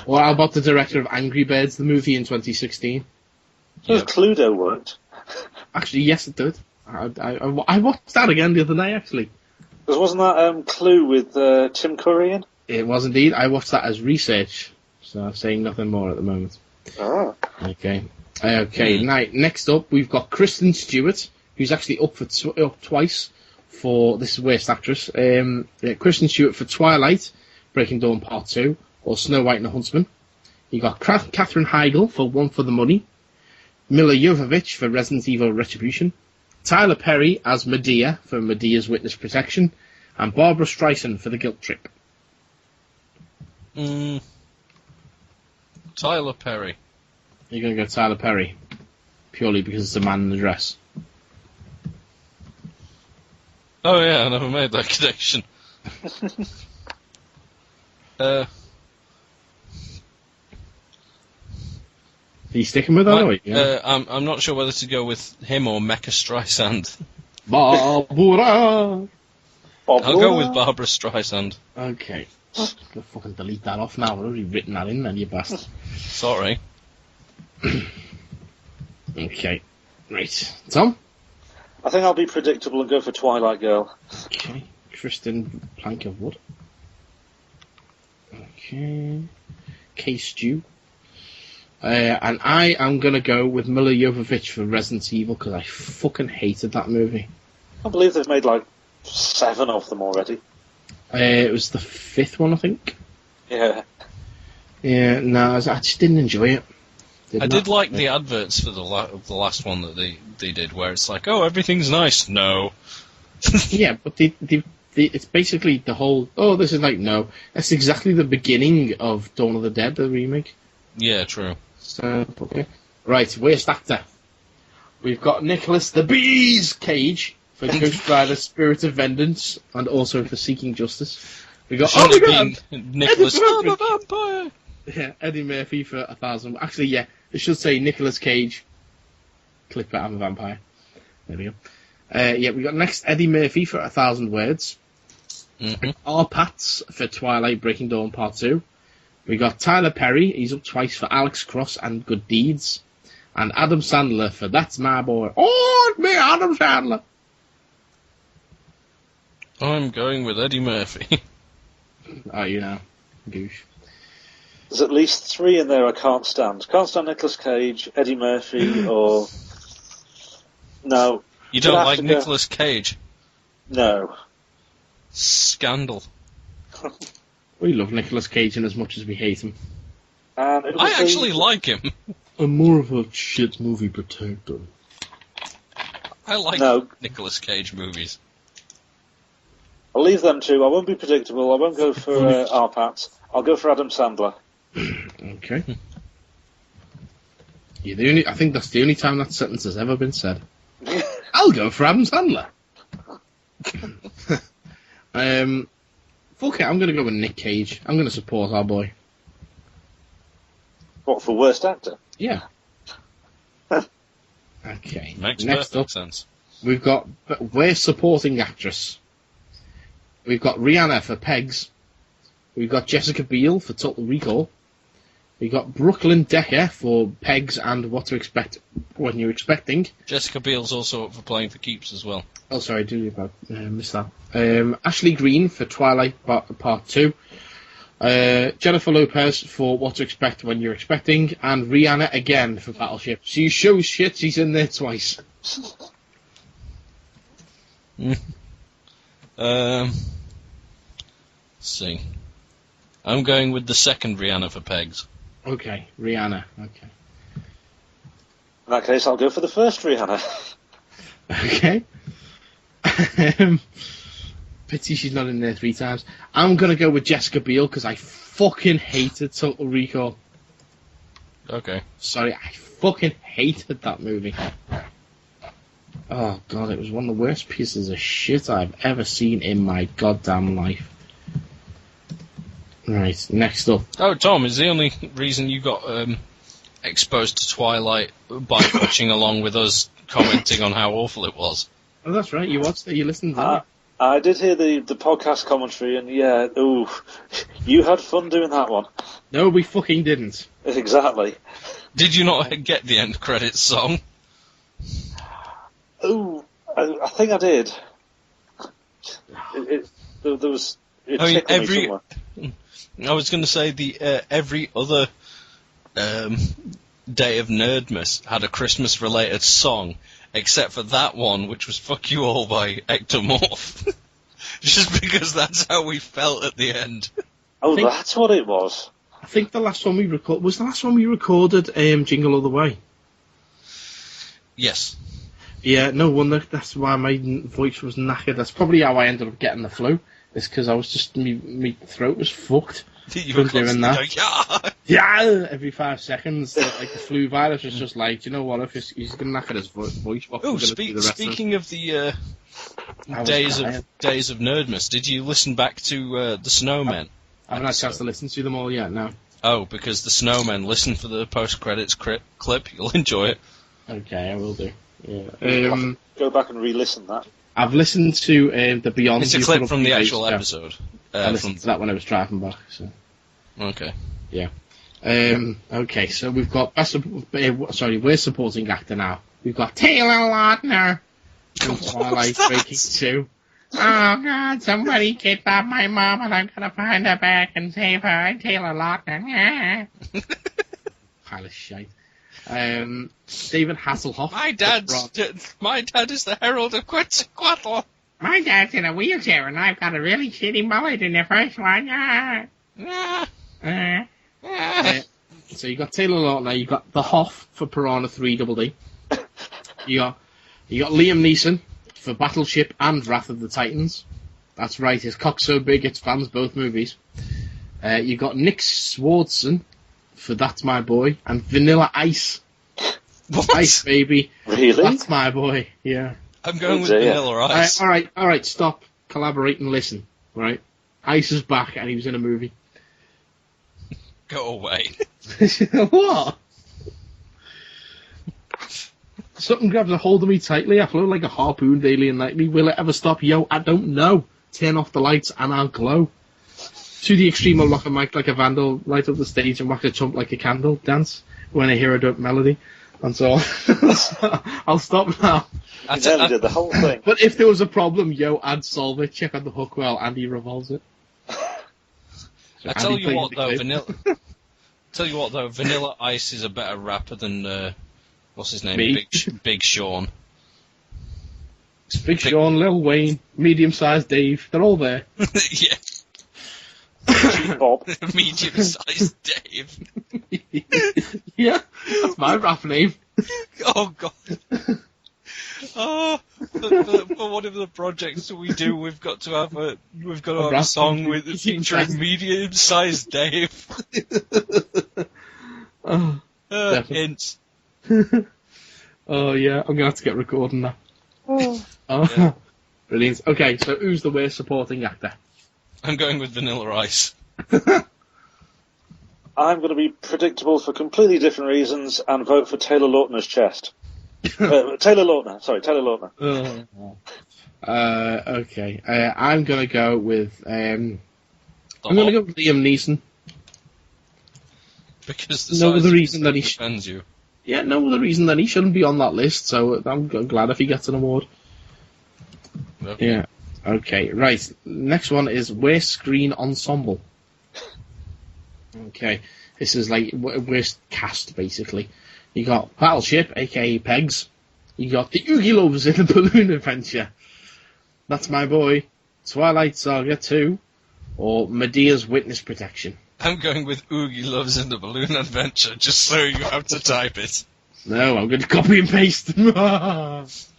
Speaker 3: Or how about the director of Angry Birds, the movie in 2016?
Speaker 4: Yep. Cluedo worked.
Speaker 3: Actually, yes, it did. I watched that again the other night, actually.
Speaker 4: Because wasn't that Clue with Tim Curry in?
Speaker 3: It was indeed. I watched that as research, so I'm saying nothing more at the moment.
Speaker 4: Oh.
Speaker 3: Okay. Now, next up, we've got Kristen Stewart, who's actually up for twice for this is Worst Actress. Kristen Stewart for Twilight, Breaking Dawn Part 2, or Snow White and the Huntsman. You got Katherine Heigl for One for the Money, Mila Jovovich for Resident Evil Retribution, Tyler Perry as Medea for Medea's Witness Protection, and Barbara Streisand for The Guilt Trip.
Speaker 2: Tyler Perry.
Speaker 3: You're going to go Tyler Perry, purely because it's a man in the dress.
Speaker 2: Oh yeah, I never made that connection.
Speaker 3: Are you sticking with that? Yeah.
Speaker 2: I'm not sure whether to go with him or Mecha Streisand.
Speaker 3: Barbara!
Speaker 2: I'll go with Barbara Streisand.
Speaker 3: Okay. I'll fucking delete that off now. I've already written that in then, you bastard.
Speaker 2: Sorry.
Speaker 3: Okay. Right. Tom?
Speaker 4: I think I'll be predictable and go for Twilight Girl.
Speaker 3: Okay. Kristen Plank of Wood. Okay. K-Stew. And I am going to go with Mila Jovovich for Resident Evil because I fucking hated that movie.
Speaker 4: I believe they've made like 7 of them already.
Speaker 3: It was the 5th one, I think.
Speaker 4: Yeah.
Speaker 3: Yeah, no, I just didn't enjoy it.
Speaker 2: I did like the adverts for the last one that they did, where it's like, oh, everything's nice. No.
Speaker 3: Yeah, but it's basically the whole, oh, this is like, no. That's exactly the beginning of Dawn of the Dead, the remake.
Speaker 2: Yeah, true.
Speaker 3: So, okay. Right, Worst Actor. We've got Nicolas the Bees Cage for Ghost Rider Spirit of Vengeance and also for Seeking Justice. We got
Speaker 2: Nicholas. I'm a vampire!
Speaker 3: Yeah, Eddie Murphy for 1,000. Actually, yeah, it should say Nicolas Cage. Clip it, I'm a vampire. There we go. Yeah, we got next Eddie Murphy for 1,000 words.
Speaker 2: Mm-hmm.
Speaker 3: R. Pats for Twilight Breaking Dawn Part 2. We got Tyler Perry, he's up twice for Alex Cross and Good Deeds. And Adam Sandler for That's My Boy. Oh, it's me, Adam Sandler!
Speaker 2: I'm going with Eddie Murphy.
Speaker 3: Oh, you know, goosh.
Speaker 4: There's at least 3 in there I can't stand. Can't stand Nicolas Cage, Eddie Murphy, or... No.
Speaker 2: You don't like Nicolas Cage?
Speaker 4: No.
Speaker 2: Scandal.
Speaker 3: We love Nicolas Cage in as much as we hate him.
Speaker 2: I actually like him.
Speaker 3: I'm more of a shit movie protector.
Speaker 2: I like Nicolas Cage movies.
Speaker 4: I'll leave them 2. I won't be predictable. I won't go for R-Pat. I'll go for Adam Sandler.
Speaker 3: Okay. I think that's the only time that sentence has ever been said. I'll go for Adam Sandler. Fuck it, I'm going to go with Nick Cage. I'm going to support our boy.
Speaker 4: What, for Worst Actor?
Speaker 3: Yeah. Okay.
Speaker 2: Makes
Speaker 3: Next up,
Speaker 2: sense.
Speaker 3: We've got Worst Supporting Actress. We've got Rihanna for Pegs. We've got Jessica Biel for Total Recall. We've got Brooklyn Decker for Pegs and What to Expect When You're Expecting.
Speaker 2: Jessica Biel's also up for Playing for Keeps as well.
Speaker 3: Oh, sorry, missed that. Ashley Greene for Twilight Part 2. Jennifer Lopez for What to Expect When You're Expecting. And Rihanna again for Battleship. She shows shit, she's in there twice.
Speaker 2: Let's see. I'm going with the second Rihanna for Pegs.
Speaker 3: Okay, Rihanna. Okay.
Speaker 4: In that case, I'll go for the first Rihanna.
Speaker 3: Okay. Pity she's not in there 3 times. I'm going to go with Jessica Biel because I fucking hated Total Recall.
Speaker 2: Okay.
Speaker 3: Sorry, I fucking hated that movie. Oh, God, it was one of the worst pieces of shit I've ever seen in my goddamn life. Right, next up.
Speaker 2: Oh, Tom, is the only reason you got exposed to Twilight by watching along with us commenting on how awful it was?
Speaker 3: Oh, that's right, you watched it, you listened, didn't you?
Speaker 4: I did hear the podcast commentary, and yeah, ooh, you had fun doing that one.
Speaker 3: No, we fucking didn't.
Speaker 4: Exactly.
Speaker 2: Did you not get the end credits song?
Speaker 4: Ooh, I think I did. There was... I mean,
Speaker 2: I was going to say every other Day of Nerdmas had a Christmas-related song, except for that one, which was "Fuck You All" by Ectomorph. Just because that's how we felt at the end.
Speaker 4: Oh, that's what it was.
Speaker 3: I think the last one we recorded was the last one we recorded. Jingle All the Way.
Speaker 2: Yes.
Speaker 3: Yeah, no wonder. That's why my voice was knackered. That's probably how I ended up getting the flu. It's because I was just my throat was fucked.
Speaker 2: You were doing that.
Speaker 3: Going, yeah, every 5 seconds. Like the flu virus was just like, you know what? If he's gonna knock at his voice.
Speaker 2: Oh, speaking of the days of Nerdmas, did you listen back to the Snowmen?
Speaker 3: I haven't had a chance to listen to them all yet. No.
Speaker 2: Oh, because the Snowmen. Listen for the post-credits clip. You'll enjoy it.
Speaker 3: Okay, I will do. Yeah.
Speaker 4: Go back and re-listen that.
Speaker 3: I've listened to the Beyond.
Speaker 2: It's a clip from the actual episode.
Speaker 3: I listened to that when I was driving back. So.
Speaker 2: Okay.
Speaker 3: Yeah. Okay, so we've got we're supporting actor now. We've got Taylor Lautner from Twilight Breaking 2. Oh God! Somebody kidnapped my mom, and I'm gonna find her back and save her. I'm Taylor Lautner. Pile of shite. David Hasselhoff.
Speaker 2: My dad is the herald of Quetzalcoatl.
Speaker 8: My dad's in a wheelchair, and I've got a really shitty mullet in the first one.
Speaker 3: So you got Taylor Lautner. You got the Hoff for Piranha 3 DD. You got Liam Neeson for Battleship and Wrath of the Titans. That's right, his cock's so big it spans both movies. You got Nick Swardson for That's My Boy, and Vanilla Ice.
Speaker 2: What?
Speaker 3: Ice Baby.
Speaker 4: Really?
Speaker 3: That's My Boy, yeah.
Speaker 2: I'm going with Vanilla Ice.
Speaker 3: Alright, stop, collaborate and listen, right? Ice is back and he was in a movie.
Speaker 2: Go away.
Speaker 3: What? Something grabs a hold of me tightly. I float like a harpoon daily and nightly. Will it ever stop? Yo, I don't know. Turn off the lights and I'll glow. To the extreme, I'll lock a mic like a vandal, light up the stage and whack a chump like a candle, dance when I hear a dope melody, and so on. I'll stop now.
Speaker 4: You nearly did the whole thing.
Speaker 3: But if there was a problem, yo, I'd solve it. Check out the hook while Andy revolves it. So
Speaker 2: I tell you what though, Vanilla Ice is a better rapper than what's his name? Big Sean.
Speaker 3: Big Sean, Lil Wayne, medium-sized Dave. They're all there.
Speaker 2: Yeah.
Speaker 4: Bob.
Speaker 2: Medium-sized Dave.
Speaker 3: Yeah, that's my rap name.
Speaker 2: Oh God. Oh, for one of the projects we do, we've got to have a song with featuring medium-sized Dave. Hints.
Speaker 3: Oh yeah, I'm gonna have to get recording now.
Speaker 4: Oh.
Speaker 3: Yeah. Brilliant. Okay, so who's the worst supporting actor?
Speaker 2: I'm going with Vanilla Ice.
Speaker 4: I'm going to be predictable for completely different reasons and vote for Taylor Lautner's chest. Taylor Lautner.
Speaker 3: Okay. I'm going to go with Liam Neeson.
Speaker 2: Because the no other reason that he defends you.
Speaker 3: Yeah, no other reason that he shouldn't be on that list. So I'm glad if he gets an award.
Speaker 2: Yep.
Speaker 3: Yeah. Okay, right. Next one is Worst Screen Ensemble. Okay, this is like worst cast, basically. You got Battleship, aka Pegs. You got the Oogie Lovers in the Balloon Adventure. That's My Boy. Twilight Saga 2. Or Medea's Witness Protection.
Speaker 2: I'm going with Oogie Loves in the Balloon Adventure, just so you have to type it.
Speaker 3: No, I'm going to copy and paste.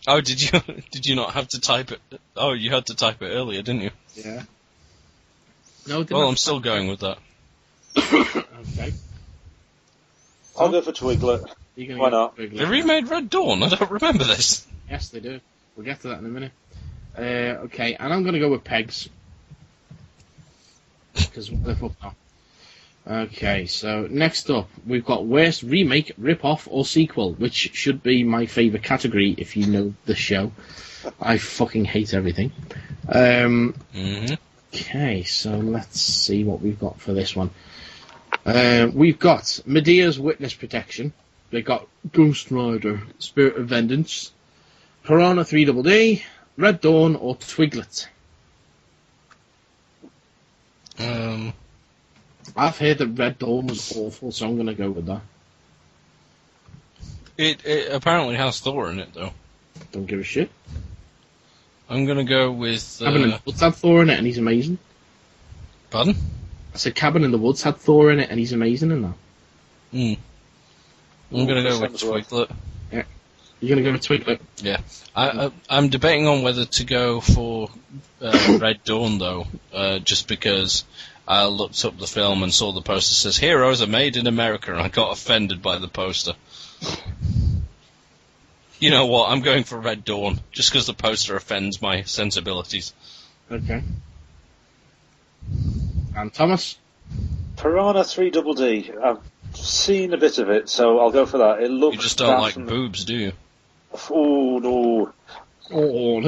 Speaker 2: Oh, did you? Did you not have to type it? Oh, you had to type it earlier, didn't you?
Speaker 3: Yeah. No,
Speaker 2: Well, I'm still going with that.
Speaker 3: Okay.
Speaker 4: I'll go for Twiglet. Why not?
Speaker 2: They remade Red Dawn. I don't remember this.
Speaker 3: Yes, they do. We'll get to that in a minute. Okay, and I'm going to go with Pegs. Because what the fuck not? Okay, so next up, we've got Worst Remake, Rip-Off, or Sequel, which should be my favourite category if you know the show. I fucking hate everything. Okay, so let's see what we've got for this one. We've got Medea's Witness Protection. We've got Ghost Rider, Spirit of Vengeance, Piranha 3DD, Red Dawn, or Twiglet. I've heard that Red Dawn was awful, so I'm going to go with that.
Speaker 2: It apparently has Thor in it, though.
Speaker 3: Don't give a shit.
Speaker 2: I'm going to go with...
Speaker 3: Cabin in the Woods had Thor in it, and he's amazing.
Speaker 2: Pardon?
Speaker 3: I said Cabin in the Woods had Thor in it, and he's amazing in that.
Speaker 2: I'm going to go with Twiglet.
Speaker 3: Yeah. You're going to go with Twiglet?
Speaker 2: Yeah. I'm debating on whether to go for Red Dawn, though, just because I looked up the film and saw the poster says, Heroes are made in America, and I got offended by the poster. You know what? I'm going for Red Dawn, just because the poster offends my sensibilities.
Speaker 3: Okay. And Thomas?
Speaker 4: Piranha 3DD. I've seen a bit of it, so I'll go for that. It looks.
Speaker 2: You just don't like boobs, do you?
Speaker 4: Oh no.
Speaker 3: Oh,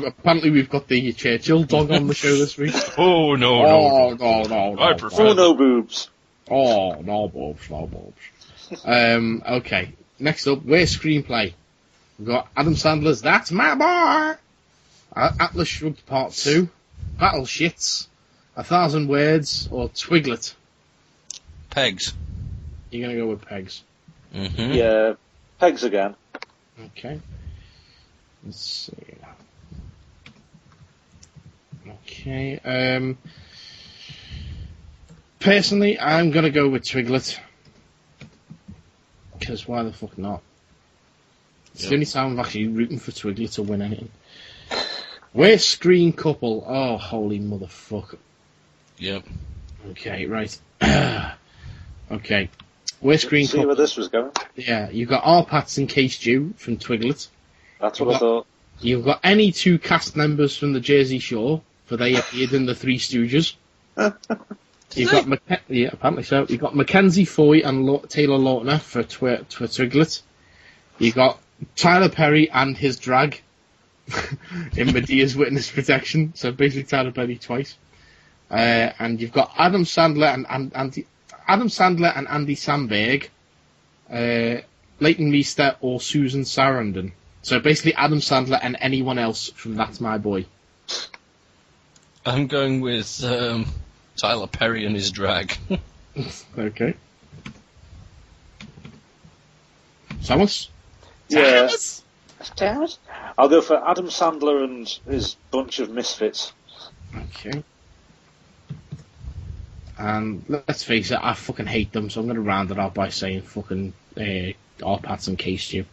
Speaker 3: apparently we've got the Churchill dog on the show this week.
Speaker 2: No.
Speaker 3: I
Speaker 2: prefer
Speaker 4: no boobs.
Speaker 3: Oh, no boobs. Okay. Next up, Worst Screenplay. We've got Adam Sandler's That's My Boy! Atlas Shrugged Part 2, Battleshits, 1,000 Words, or Twiglet.
Speaker 2: Pegs.
Speaker 3: You're going to go with Pegs.
Speaker 2: Mm-hmm.
Speaker 4: Yeah, Pegs again.
Speaker 3: Okay. Let's see. Okay. Personally, I'm going to go with Twiglet. Because why the fuck not? It's the only time I'm actually rooting for Twiglet to win anything. Worst Screen Couple. Oh, holy motherfucker.
Speaker 2: Yep.
Speaker 3: Okay, right. Okay. Worst Screen Couple.
Speaker 4: See where this was going?
Speaker 3: Yeah, you've got R. Pats and Case Stew from Twiglet.
Speaker 4: That's what I thought.
Speaker 3: You've got any two cast members from the Jersey Shore, for they appeared in the Three Stooges. You've got yeah, apparently so. You've got Mackenzie Foy and Taylor Lautner for Twiglet. You've got Tyler Perry and his drag in Medea's Witness Protection. So basically Tyler Perry twice. And you've got Adam Sandler and Andy Samberg, Leighton Meester or Susan Sarandon. So basically Adam Sandler and anyone else from That's My Boy.
Speaker 2: I'm going with Tyler Perry and his drag.
Speaker 3: Okay. Samus?
Speaker 4: Yeah. Samus? I'll go for Adam Sandler and his bunch of misfits.
Speaker 3: Okay. And let's face it, I fucking hate them, so I'm going to round it out by saying fucking R. Pats and Case Stew.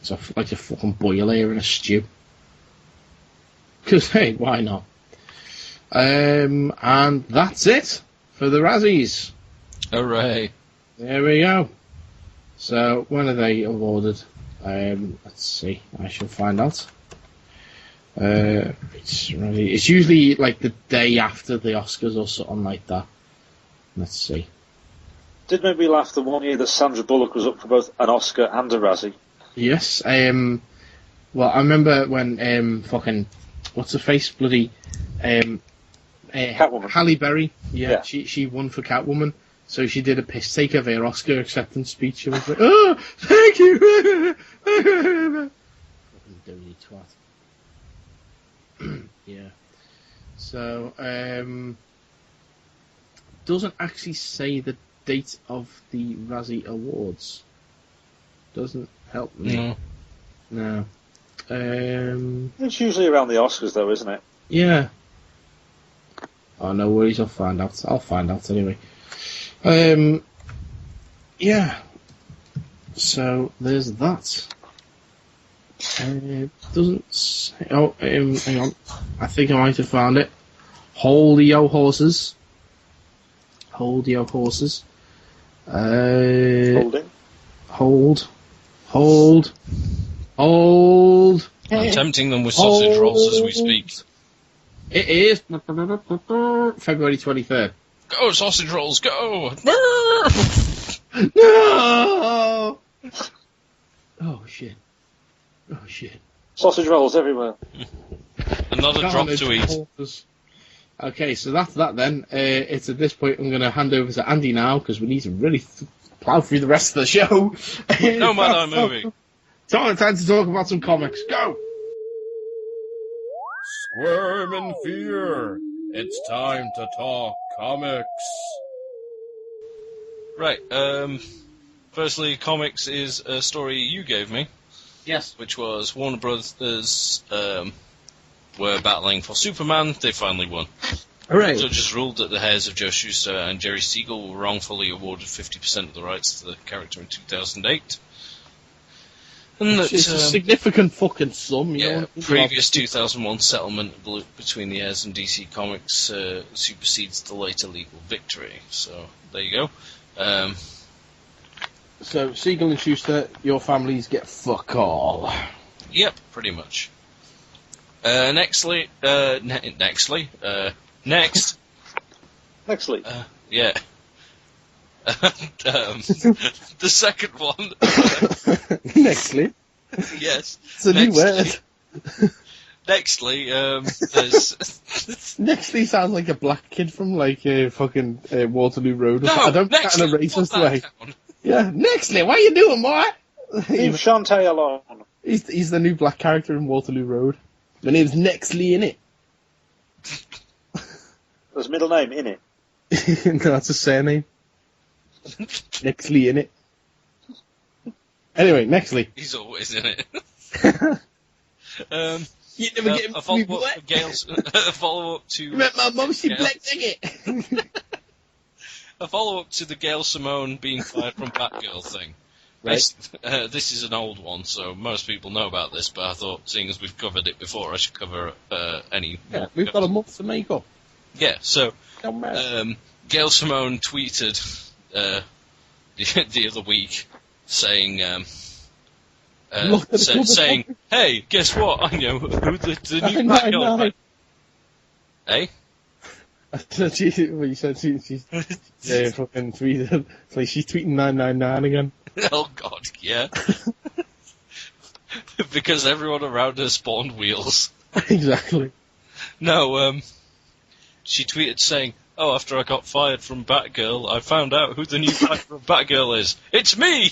Speaker 3: So like a fucking boil here in a stew. Because, hey, why not? And that's it for the Razzies.
Speaker 2: Hooray.
Speaker 3: There we go. So, when are they awarded? Let's see. I shall find out. It's usually like the day after the Oscars or something like that. Let's see.
Speaker 4: Did make me laugh the one year that Sandra Bullock was up for both an Oscar and a Razzie.
Speaker 3: Yes. Well, I remember when fucking what's her face, bloody
Speaker 4: Catwoman.
Speaker 3: Halle Berry. Yeah, she won for Catwoman. So she did a piss take of her Oscar acceptance speech. She was like, "Oh, thank you." Fucking dirty twat. Yeah. So doesn't actually say the date of the Razzie Awards. Doesn't help me. No.
Speaker 4: It's usually around the Oscars, though, isn't it?
Speaker 3: Yeah. Oh, no worries. I'll find out anyway. Yeah. So there's that. Doesn't say... Oh, hang on. I think I might have found it. Hold your horses. Hold your horses.
Speaker 4: Holding.
Speaker 3: Hold. I'm
Speaker 2: tempting them with sausage rolls as we speak.
Speaker 3: It is February 23rd.
Speaker 2: Go, sausage rolls, go!
Speaker 3: No! Oh shit.
Speaker 4: Sausage rolls everywhere.
Speaker 2: Another drop to eat.
Speaker 3: Horses. Okay, so that's that then. It's at this point I'm going to hand over to Andy now because we need to really plough through the rest of the show.
Speaker 2: No matter movie.
Speaker 3: Time to talk about some comics. Go!
Speaker 5: Squirm in fear. It's time to talk comics.
Speaker 2: Right, firstly, comics is a story you gave me.
Speaker 3: Yes.
Speaker 2: Which was Warner Brothers were battling for Superman. They finally won.
Speaker 3: Hooray.
Speaker 2: Judges ruled that the heirs of Joe Shuster and Jerry Siegel were wrongfully awarded 50% of the rights to the character in 2008. And
Speaker 3: It's a significant fucking sum, you know.
Speaker 2: Previous 2001 settlement between the heirs and DC Comics supersedes the later legal victory. So, there you go.
Speaker 3: So, Siegel and Schuster, your families get fuck all.
Speaker 2: Yep, pretty much. Nextly. Yeah. The second one.
Speaker 3: Nextly?
Speaker 2: Yes.
Speaker 3: It's a new word.
Speaker 2: Nextly, there's...
Speaker 3: Nextly sounds like a black kid from, like, fucking Waterloo Road.
Speaker 2: No,
Speaker 3: I don't
Speaker 2: Nextly,
Speaker 3: in a racist way.
Speaker 2: Down.
Speaker 3: Yeah, Nextly, what are you doing, boy?
Speaker 4: Leave Shantae alone.
Speaker 3: He's the new black character in Waterloo Road. My name's Nextly, innit?
Speaker 4: There's a middle name in it.
Speaker 3: No, that's a surname. Nextly, innit? Anyway, Nextly.
Speaker 2: He's always in it.
Speaker 3: You never get
Speaker 2: a follow-up to...
Speaker 3: You met my mum, she black ticket.
Speaker 2: A follow-up to the Gail Simone being fired from Batgirl thing.
Speaker 3: Right.
Speaker 2: This is an old one, so most people know about this, but I thought, seeing as we've covered it before, I should cover any...
Speaker 3: Yeah, we've got a month to make up.
Speaker 2: Yeah, so...
Speaker 3: Gail
Speaker 2: Simone tweeted the other week saying... saying, hey, guess what? I know who the new Batgirl... Hey?
Speaker 3: You said she's fucking tweeted. It's like she's tweeting 999 again.
Speaker 2: Oh god, yeah. Because everyone around her spawned wheels.
Speaker 3: Exactly.
Speaker 2: No, she tweeted saying, oh, after I got fired from Batgirl, I found out who the new Batgirl is. It's me!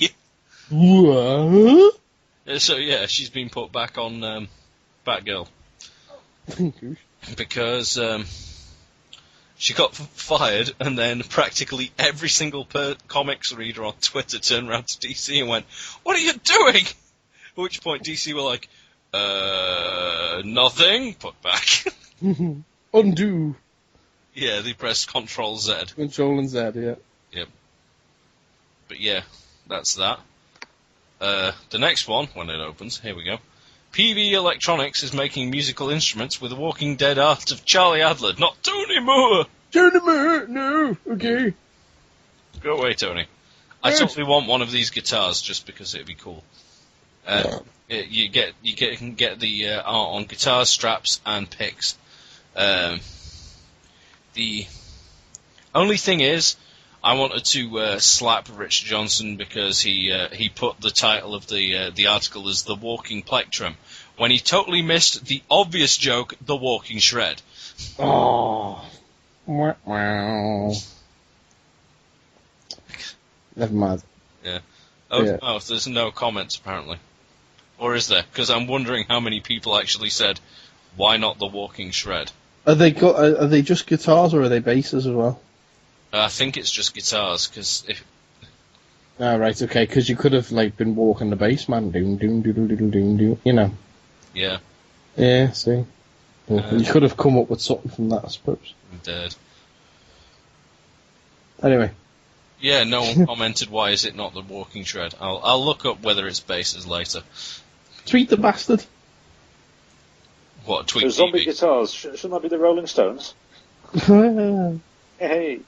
Speaker 3: What?
Speaker 2: So yeah, she's been put back on Batgirl. Because she got fired, and then practically every single comics reader on Twitter turned around to DC and went, what are you doing? At which point DC were like, nothing, put back.
Speaker 3: Undo.
Speaker 2: Yeah, they pressed Control Z.
Speaker 3: Control and Z, yeah.
Speaker 2: Yep. But yeah, that's that. The next one, when it opens, here we go. PV Electronics is making musical instruments with the Walking Dead art of Charlie Adler, not Tony Moore!
Speaker 3: Tony Moore! No! Okay.
Speaker 2: Go away, Tony. I totally want one of these guitars just because it'd be cool. You can get the art on guitar straps and picks. The only thing is, I wanted to slap Rich Johnson because he put the title of the article as The Walking Plectrum, when he totally missed the obvious joke, The Walking Shred.
Speaker 3: Oh. Wow. Never mind.
Speaker 2: Yeah. Oh, there's no comments, apparently. Or is there? Because I'm wondering how many people actually said, why not The Walking Shred?
Speaker 3: Are they just guitars or are they basses as well?
Speaker 2: I think it's just guitars, because if...
Speaker 3: Oh, right, okay, because you could have, like, been walking the bass, man. Doom, doom, doodle, doodle, doom, doom, you know.
Speaker 2: Yeah.
Speaker 3: Yeah, see. You could have come up with something from that, I suppose.
Speaker 2: I'm dead.
Speaker 3: Anyway.
Speaker 2: Yeah, no one commented why is it not the Walking Shred. I'll look up whether it's bases later.
Speaker 3: Tweet the bastard.
Speaker 2: What,
Speaker 4: So
Speaker 2: Tweet
Speaker 4: zombie
Speaker 2: TV?
Speaker 4: guitars, shouldn't that be the Rolling Stones? Hey.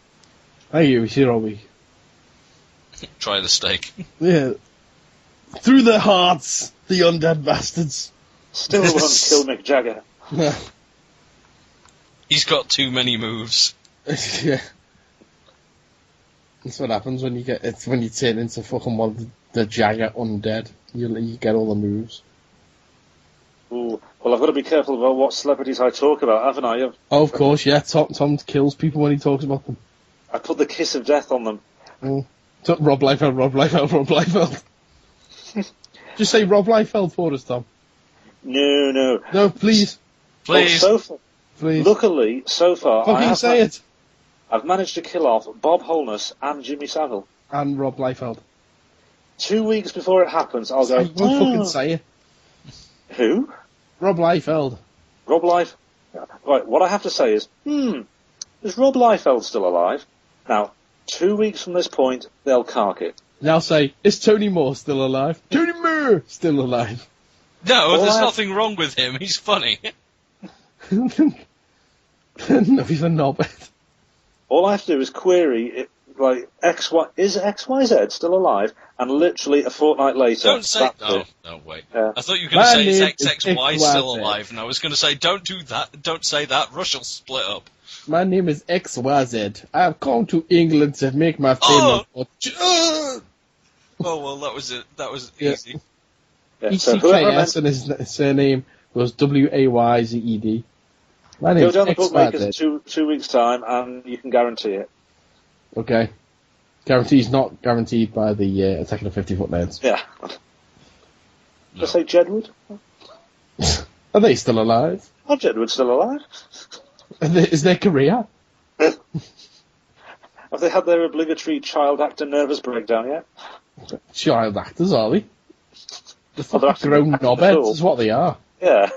Speaker 3: I hear we see Robbie.
Speaker 2: Try the steak.
Speaker 3: Yeah. Through their hearts, the undead bastards.
Speaker 4: Still won't kill Mick Jagger.
Speaker 2: He's got too many moves.
Speaker 3: Yeah. That's what happens when you turn into fucking one of the Jagger undead. You get all the moves.
Speaker 4: Ooh. Well, I've got to be careful about what celebrities I talk about, haven't I?
Speaker 3: Oh, of course, yeah. Tom kills people when he talks about them.
Speaker 4: I put the kiss of death on them.
Speaker 3: Rob Liefeld. Just say Rob Liefeld for us, Tom.
Speaker 4: No.
Speaker 3: No, please.
Speaker 2: Please.
Speaker 4: Well, so far,
Speaker 3: Please.
Speaker 4: luckily, so far,
Speaker 3: Fucking say it.
Speaker 4: I've managed to kill off Bob Holness and Jimmy Savile.
Speaker 3: And Rob Liefeld.
Speaker 4: 2 weeks before it happens, I'll go,
Speaker 3: You won't fucking say it.
Speaker 4: Who?
Speaker 3: Rob Liefeld.
Speaker 4: Rob Liefeld? Right, what I have to say is, is Rob Liefeld still alive? Now, 2 weeks from this point, they'll cark it.
Speaker 3: Now say, is Tony Moore still alive? Tony Moore still alive.
Speaker 2: No, there's nothing wrong with him. He's funny.
Speaker 3: No, he's a knobhead.
Speaker 4: All I have to do is query it, like is XYZ still alive? And literally a fortnight later,
Speaker 2: Don't say no, wait. I thought you were going to say is XXY still alive, and I was going to say don't do that. Don't say that. Rush will split up.
Speaker 3: My name is XYZ. I have come to England to make my famous fortune.
Speaker 2: Oh well, that was it. That was easy.
Speaker 4: Yeah,
Speaker 3: ECKS and his surname was WAYZED. My name
Speaker 4: go
Speaker 3: is
Speaker 4: down the bookmakers in
Speaker 3: XYZ.
Speaker 4: 2 weeks' time, and you can guarantee it.
Speaker 3: Okay. Guarantee's not guaranteed by the Attack of the 50-Foot Nerds.
Speaker 4: Yeah. Did I say Jedward?
Speaker 3: Are they still alive?
Speaker 4: Oh, Jedward's still alive.
Speaker 3: Is their career?
Speaker 4: Have they had their obligatory child actor nervous breakdown yet?
Speaker 3: Child actors, are they? The
Speaker 4: Oh, they're
Speaker 3: fucking grown
Speaker 4: acting
Speaker 3: knobheads is what they are.
Speaker 4: Yeah.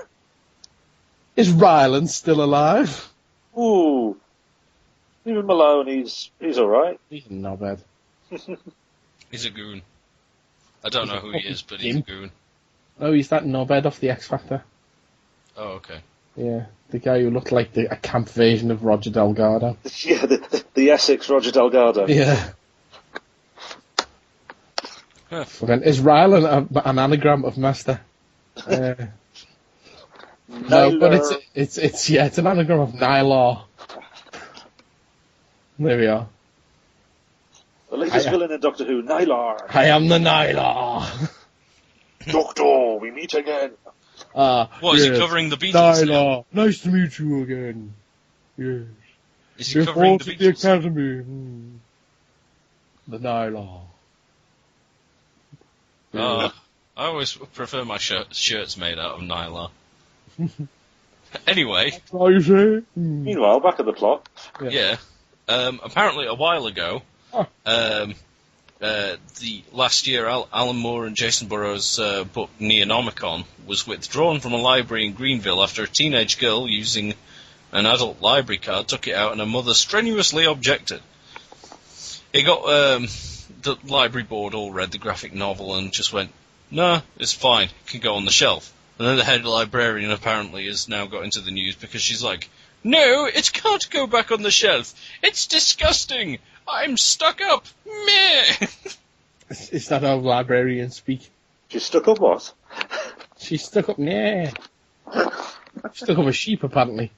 Speaker 3: Is Ryland still alive?
Speaker 4: Ooh. Even Malone, he's alright.
Speaker 3: He's a knobhead.
Speaker 2: He's a goon. I don't know who he is, but he's a goon.
Speaker 3: No, he's that knobhead off the X Factor.
Speaker 2: Oh, okay.
Speaker 3: Yeah, the guy who looked like a camp version of Roger Delgado.
Speaker 4: Yeah, the Essex Roger Delgado.
Speaker 3: Yeah.
Speaker 2: Huh.
Speaker 3: Is Ryland an anagram of master? No, but it's an anagram of Nylar. There we are.
Speaker 4: The latest villain in Doctor Who, Nylar.
Speaker 3: I am the Nylar.
Speaker 4: Doctor, we meet again.
Speaker 2: What, is he covering the Beatles?
Speaker 3: Nylar, nice to meet you again. Yes.
Speaker 2: Is he covering the
Speaker 3: The
Speaker 2: Beatles?
Speaker 3: Academy. The Nylar.
Speaker 2: I always prefer my shirts made out of Nylar. Anyway.
Speaker 3: That's how you say?
Speaker 4: Meanwhile, back at the plot.
Speaker 2: Yeah. Apparently, a while ago, the last year, Alan Moore and Jason Burrows' book Neonomicon was withdrawn from a library in Greenville after a teenage girl using an adult library card took it out and her mother strenuously objected. It got the library board all read the graphic novel and just went, "No, it's fine, it can go on the shelf." And then the head librarian apparently has now got into the news because she's like, "No, it can't go back on the shelf. It's disgusting. I'm stuck up. Meh."
Speaker 3: Is that how librarians speak?
Speaker 4: She's stuck up what?
Speaker 3: She's stuck up, yeah. Stuck up a sheep, apparently.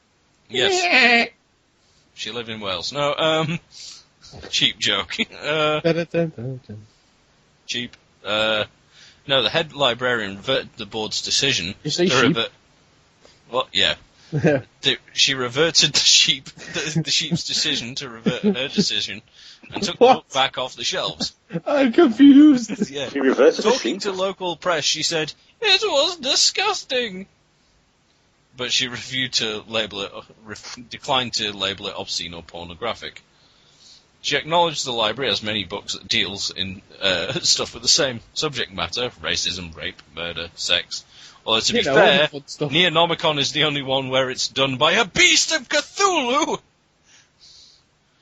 Speaker 2: Yes. She lived in Wales. No, cheap joke. Cheap. No, the head librarian reverted the board's decision.
Speaker 3: You say
Speaker 2: to
Speaker 3: sheep?
Speaker 2: What? Yeah. She reverted the sheep's decision to revert her decision and took the book back off the shelves.
Speaker 3: I'm confused.
Speaker 2: Yeah.
Speaker 4: She reverted the
Speaker 2: Talking
Speaker 4: sheep?
Speaker 2: to local press, she said, "It was disgusting." But she declined to label it obscene or pornographic. She acknowledged the library has many books that deals in stuff with the same subject matter: racism, rape, murder, sex. Although, to be fair, Neonomicon is the only one where it's done by a beast of Cthulhu!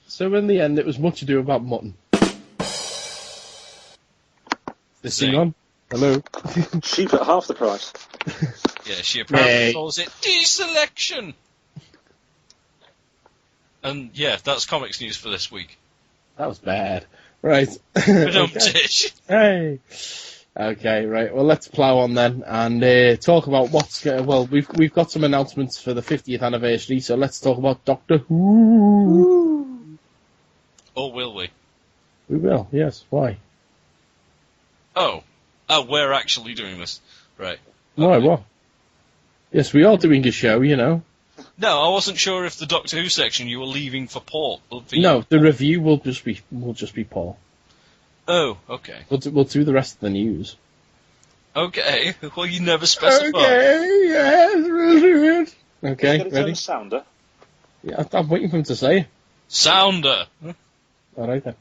Speaker 3: So in the end, it was much ado about mutton. This thing on? Hello?
Speaker 4: Cheap at half the price.
Speaker 2: Yeah, she apparently
Speaker 3: Hey.
Speaker 2: calls it deselection. And yeah, that's comics news for this week.
Speaker 3: That was bad. Right.
Speaker 2: Dish.
Speaker 3: Hey. Okay, right. Well, let's plough on then and talk about what's going. Well, we've got some announcements for the 50th anniversary, so let's talk about Doctor Who.
Speaker 2: Or will we?
Speaker 3: We will. Yes. Why?
Speaker 2: Oh, we're actually doing this, right?
Speaker 3: Why?
Speaker 2: Okay.
Speaker 3: What? Yes, we are doing a show. You know.
Speaker 2: No, I wasn't sure if the Doctor Who section you were leaving for Paul.
Speaker 3: No, the review will just be Paul.
Speaker 2: Oh, okay.
Speaker 3: We'll do the rest of the news.
Speaker 2: Okay. Well, you never specified.
Speaker 3: Okay. Yes, we'll do it. Okay.
Speaker 4: Get its
Speaker 3: Ready?
Speaker 4: own sounder.
Speaker 3: Yeah, I'm waiting for him to say.
Speaker 2: Sounder.
Speaker 3: All right then.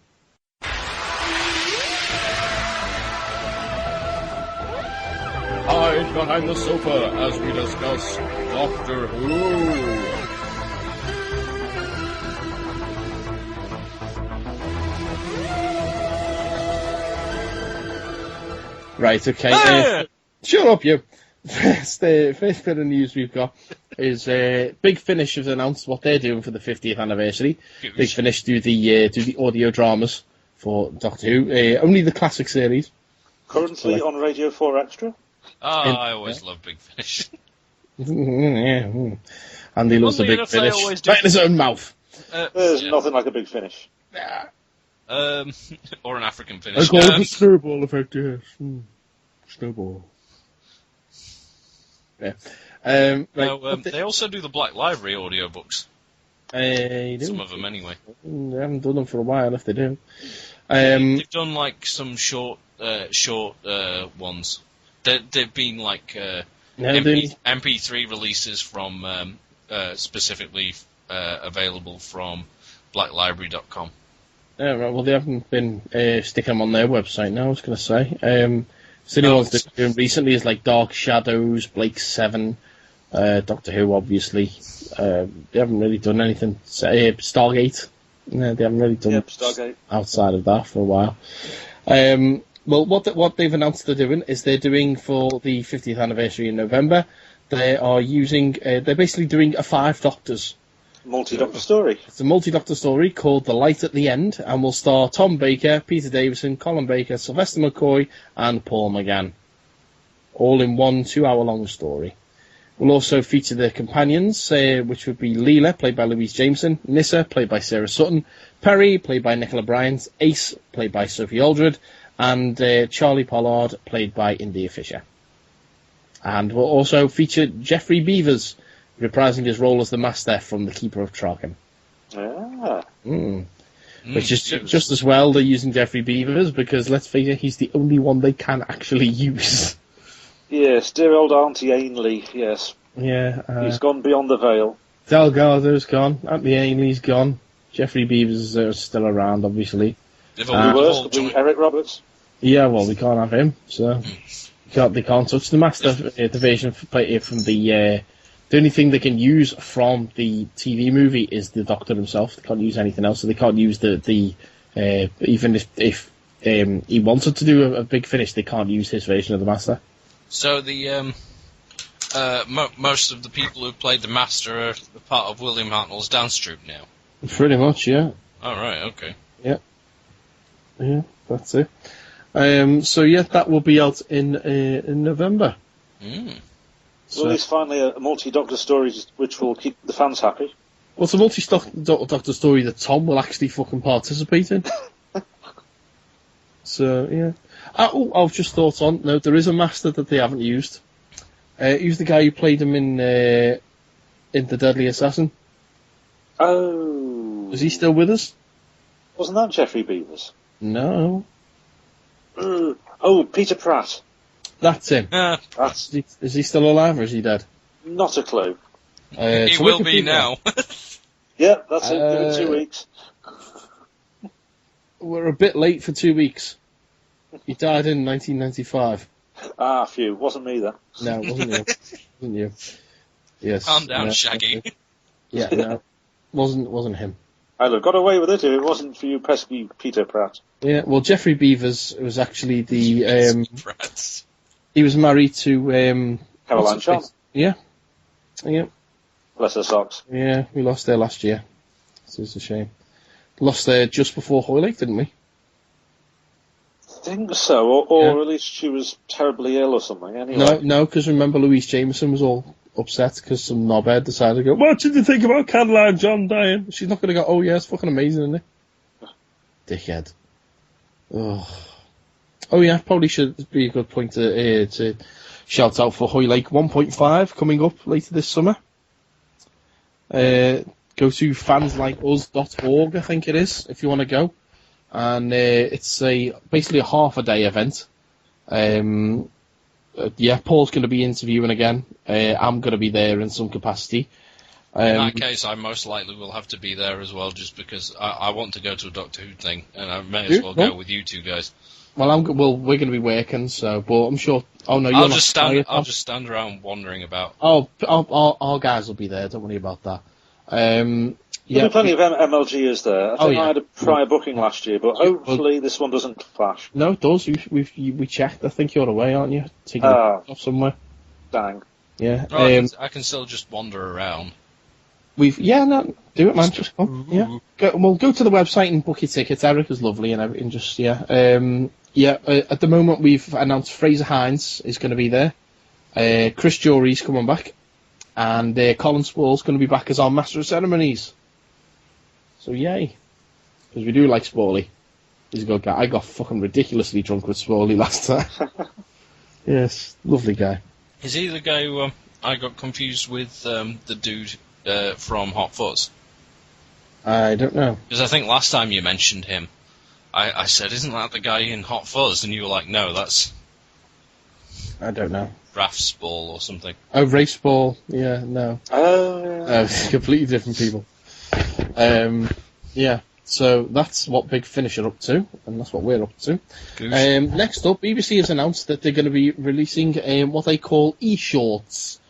Speaker 5: Hide behind the sofa as we discuss Doctor Who.
Speaker 3: Right, okay.
Speaker 2: Ah!
Speaker 3: Shut up, you. First bit of news we've got is Big Finish has announced what they're doing for the 50th anniversary. Big Finish do the audio dramas for Doctor Who, only the classic series.
Speaker 4: Currently on Radio 4 Extra.
Speaker 2: I always love Big Finish.
Speaker 3: Andy loves the
Speaker 2: Funnily
Speaker 3: Big
Speaker 2: enough, they
Speaker 3: Finish.
Speaker 2: always do-
Speaker 3: Right in his own mouth.
Speaker 4: There's
Speaker 2: Yeah.
Speaker 4: nothing like a big finish.
Speaker 2: Or an African
Speaker 3: I
Speaker 2: finish.
Speaker 3: call it the snowball effect, yes. Snowball. Yeah. Right.
Speaker 2: No, they also do the Black Library audiobooks.
Speaker 3: They do.
Speaker 2: Some of them, anyway.
Speaker 3: They haven't done them for a while, if they do.
Speaker 2: They've done like some short ones. They've been like MP3 releases from specifically available from blacklibrary.com.
Speaker 3: Yeah, right, well, they haven't been sticking them on their website now, I was going to say. The only ones they've been doing recently is like Dark Shadows, Blake 7, Doctor Who, obviously. They haven't really done anything. Stargate. No, they haven't really done
Speaker 4: Stargate.
Speaker 3: outside of that for a while. Well, what they've announced they're doing is they're doing for the 50th anniversary in November. They are using. They're basically doing a 5 Doctors.
Speaker 4: Multi-Doctor story.
Speaker 3: It's a multi-Doctor story called The Light at the End, and will star Tom Baker, Peter Davison, Colin Baker, Sylvester McCoy, and Paul McGann. All in one 2-hour-long story. We'll also feature the companions, which would be Leela, played by Louise Jameson, Nyssa, played by Sarah Sutton, Perry, played by Nicola Bryant, Ace, played by Sophie Aldred, and Charlie Pollard, played by India Fisher. And we'll also feature Geoffrey Beavers, reprising his role as the Master from The Keeper of Traken.
Speaker 4: Ah.
Speaker 3: Which is just as well they're using Geoffrey Beavers, because let's face it, he's the only one they can actually use.
Speaker 4: Yes, dear old Auntie Ainley, yes.
Speaker 3: Yeah.
Speaker 4: He's gone beyond the veil.
Speaker 3: Delgado's gone, Auntie Ainley's gone, Geoffrey Beavers is still around, obviously.
Speaker 4: The worst would be Eric Roberts.
Speaker 3: Yeah, well, we can't have him, so they can't touch the Master. The version from the only thing they can use from the TV movie is the Doctor himself. They can't use anything else, so they can't use the even if he wanted to do a Big Finish, they can't use his version of the Master.
Speaker 2: So the most of the people who played the Master are part of William Hartnell's dance troupe now.
Speaker 3: Pretty much, yeah.
Speaker 2: All right, okay.
Speaker 3: Yeah, that's it. So yeah, that will be out in November.
Speaker 4: Well, at least finally a multi-Doctor story which will keep the fans happy.
Speaker 3: Well, it's a multi-Doctor story that Tom will actually fucking participate in. So, yeah. I've just thought on, no, there is a Master that they haven't used. Who's the guy who played him in The Deadly Assassin?
Speaker 4: Oh.
Speaker 3: Is he still with us?
Speaker 4: Wasn't that Geoffrey Beavers?
Speaker 3: No.
Speaker 4: Oh, Peter Pratt.
Speaker 3: That's him. Is he still alive or is he dead?
Speaker 4: Not a clue.
Speaker 2: He will be now.
Speaker 4: Yeah, that's it. Give it 2 weeks.
Speaker 3: We're a bit late for 2 weeks. He died in 1995.
Speaker 4: Ah, phew. Wasn't me then.
Speaker 3: No, it wasn't you. Wasn't you? Yes.
Speaker 2: Calm down,
Speaker 3: no,
Speaker 2: Shaggy.
Speaker 3: Yeah, no. Wasn't him.
Speaker 4: I'd have got away with it if it wasn't for you pesky Peter Pratt.
Speaker 3: Yeah, well, Geoffrey Beavers was actually the...
Speaker 2: Pratt.
Speaker 3: he was married to...
Speaker 4: Caroline Shaw.
Speaker 3: Yeah. Yeah.
Speaker 4: Bless her socks.
Speaker 3: Yeah, we lost there last year. This is a shame. Lost there just before Hoylake, didn't we?
Speaker 4: I think so, or at least she was terribly ill or something. Anyway.
Speaker 3: No, because remember Louise Jameson was all upset because some knobhead decided to go, what did you think about Caroline John dying? She's not going to go, oh yeah, it's fucking amazing, isn't it? Dickhead. Oh yeah, probably should be a good point to shout out for Hoylake 1.5 coming up later this summer. Go to fanslikeus.org, I think it is, if you want to go. And it's basically a half-a-day event. Paul's going to be interviewing again. I'm going to be there in some capacity.
Speaker 2: In that case, I most likely will have to be there as well, just because I want to go to a Doctor Who thing, and I may as well go with you two guys.
Speaker 3: Well, we're going to be working, so, but I'm sure. Oh no,
Speaker 2: I'll just stand around wandering about.
Speaker 3: Oh, our guys will be there. Don't worry about that.
Speaker 4: There'll be plenty of MLGers there. I think I had a prior booking last year, but hopefully this one doesn't clash.
Speaker 3: No, it does. We checked. I think you're away, aren't you? Taking off somewhere.
Speaker 4: Dang.
Speaker 3: Yeah.
Speaker 2: I can still just wander around.
Speaker 3: Do it, man. Just come. Yeah. Go to the website and book your tickets. Eric is lovely and everything. Just at the moment we've announced Fraser Hines is going to be there. Chris Jury's coming back, and Colin Spall's going to be back as our Master of Ceremonies. So yay, because we do like Spawley. He's a good guy. I got fucking ridiculously drunk with Spawley last time. Yes, lovely guy.
Speaker 2: Is he the guy who I got confused with the dude from Hot Fuzz?
Speaker 3: I don't know.
Speaker 2: Because I think last time you mentioned him, I said, isn't that the guy in Hot Fuzz? And you were like, no, that's...
Speaker 3: I don't know.
Speaker 2: Raf Spall or something.
Speaker 3: Oh, Ray Spall. Yeah, no.
Speaker 4: Oh, yeah.
Speaker 3: Completely different people. So that's what Big Finish are up to, and that's what we're up to. Next up, BBC has announced that they're going to be releasing what they call e-shorts.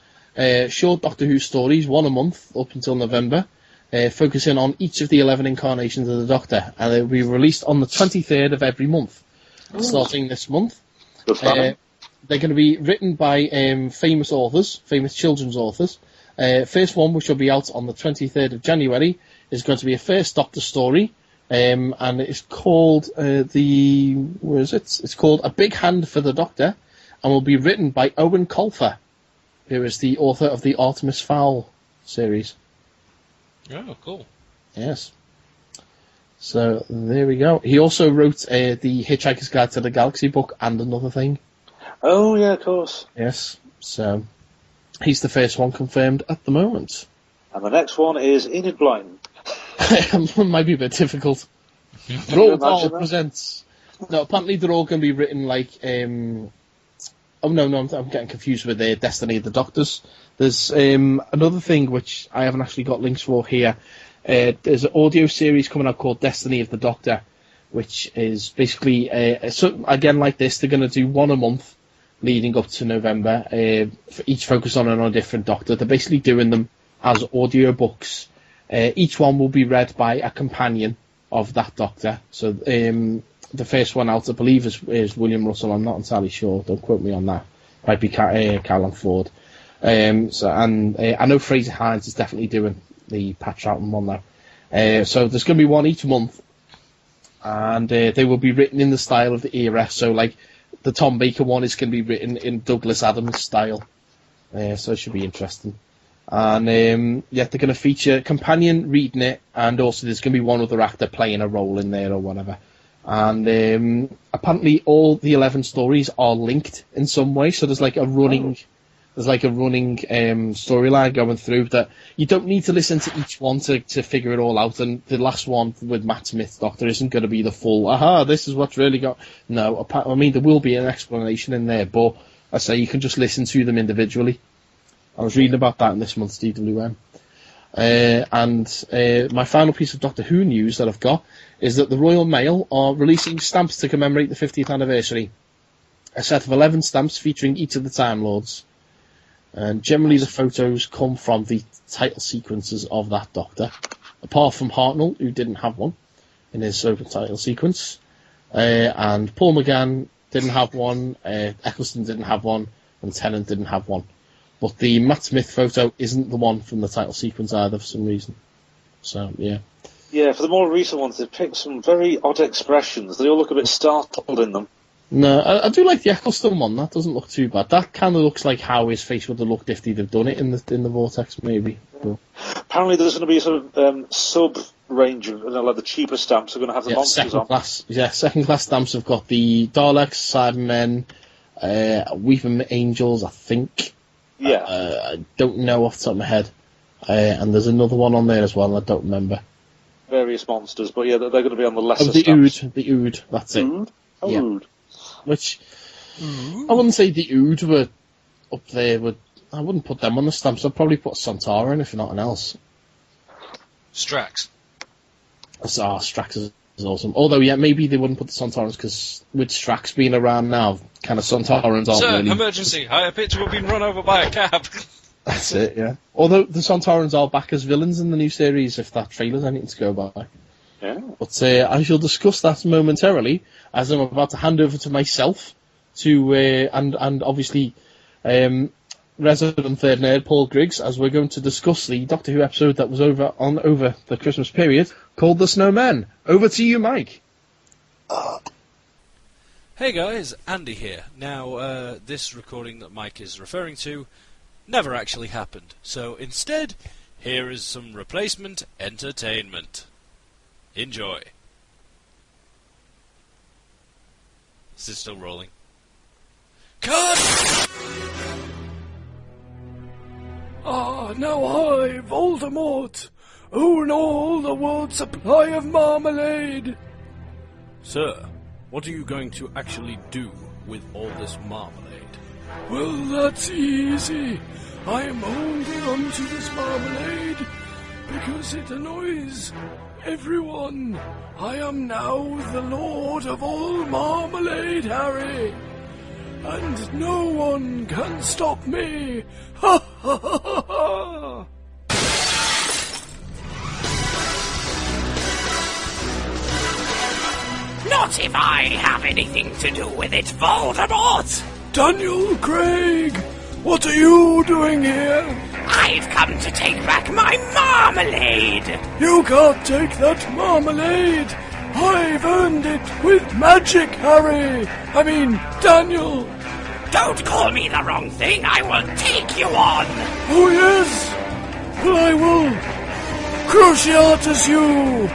Speaker 3: Short Doctor Who stories, one a month, up until November, focusing on each of the 11 incarnations of the Doctor, and they'll be released on the 23rd of every month, starting this month. They're going to be written by famous authors, famous children's authors. First one, which will be out on the 23rd of January, is going to be a First Doctor story, and it's called It's called A Big Hand for the Doctor, and will be written by Owen Colfer, who is the author of the Artemis Fowl series.
Speaker 2: Oh, cool.
Speaker 3: Yes. So there we go. He also wrote the Hitchhiker's Guide to the Galaxy book and another thing.
Speaker 4: Oh yeah, of course.
Speaker 3: Yes. So he's the first one confirmed at the moment.
Speaker 4: And the next one is Enid Blyton.
Speaker 3: Might be a bit difficult. Roald Dahl presents. No, apparently they're all going to be written like. Oh no, I'm getting confused with the Destiny of the Doctors. There's another thing which I haven't actually got links for here. There's an audio series coming out called Destiny of the Doctor, which is basically so again like this. They're going to do one a month leading up to November, for each focus on a different Doctor. They're basically doing them as audio books. Each one will be read by a companion of that Doctor. So the first one out, I believe, is William Russell. I'm not entirely sure. Don't quote me on that. Might be Caroline Ford. I know Fraser Hines is definitely doing the Pat Troughton one now. So there's going to be one each month, and they will be written in the style of the era. So like the Tom Baker one is going to be written in Douglas Adams style. So it should be interesting. And they're going to feature a companion reading it, and also there's going to be one other actor playing a role in there or whatever. And apparently all the 11 stories are linked in some way, so there's like a running storyline going through that you don't need to listen to each one to figure it all out. And the last one with Matt Smith's Doctor isn't going to be the full this is what's really got. No, I mean there will be an explanation in there, but I say you can just listen to them individually. I was reading about that in this month's DWM. And my final piece of Doctor Who news that I've got is that the Royal Mail are releasing stamps to commemorate the 50th anniversary. A set of 11 stamps featuring each of the Time Lords. And generally the photos come from the title sequences of that Doctor. apart from Hartnell, who didn't have one in his opening title sequence, and Paul McGann didn't have one, Eccleston didn't have one, and Tennant didn't have one. But the Matt Smith photo isn't the one from the title sequence either for some reason. So, yeah.
Speaker 4: Yeah, for the more recent ones, they've picked some very odd expressions. They all look a bit startled in them.
Speaker 3: No, I do like the Eccleston one. That doesn't look too bad. That kind of looks like how his face would have looked if they'd have done it in the Vortex, maybe. But...
Speaker 4: Apparently there's going to be a sort of sub-range of, like the cheaper stamps are going to have the monsters on.
Speaker 3: Second class stamps have got the Daleks, Cybermen, Weeping Angels, I think.
Speaker 4: Yeah.
Speaker 3: I don't know off the top of my head. And there's another one on there as well, I don't remember.
Speaker 4: Various monsters, but yeah, they're going to be on the lesser
Speaker 3: the
Speaker 4: stamps.
Speaker 3: The Ood, that's it.
Speaker 4: Ood? Oh,
Speaker 3: yeah.
Speaker 4: Ood.
Speaker 3: Which, I wouldn't say the Ood were up there, I wouldn't put them on the stamps. I'd probably put Sontaran if nothing else.
Speaker 2: Strax.
Speaker 3: Strax is awesome. Although, yeah, maybe they wouldn't put the Sontarans, because with Strax being around now, kind of Sontarans aren't
Speaker 2: Sir,
Speaker 3: really...
Speaker 2: emergency! I appear to have been run over by a cab.
Speaker 3: That's it, yeah. Although the Sontarans are back as villains in the new series, if that trailer's anything to go by.
Speaker 4: Yeah.
Speaker 3: But I shall discuss that momentarily, as I'm about to hand over to myself, to and obviously resident third nerd Paul Griggs, as we're going to discuss the Doctor Who episode that was over the Christmas period, called The Snowman. Over to you, Mike.
Speaker 10: Hey guys, Andy here. Now, this recording that Mike is referring to never actually happened, so instead, here is some replacement entertainment. Enjoy. Is it still rolling? Cut!
Speaker 11: Now I, Voldemort, own all the world's supply of marmalade.
Speaker 10: Sir, what are you going to actually do with all this marmalade?
Speaker 11: Well, that's easy. I am holding on to this marmalade because it annoys everyone. I am now the Lord of all marmalade, Harry. And no one can stop me. Ha ha ha ha ha!
Speaker 8: Not if I have anything to do with it, Voldemort!
Speaker 11: Daniel Craig, what are you doing here?
Speaker 8: I've come to take back my marmalade!
Speaker 11: You can't take that marmalade! I've earned it with magic, Harry! I mean, Daniel!
Speaker 8: Don't call me the wrong thing, I will take you on!
Speaker 11: Oh yes! Well, I will cruciatus you!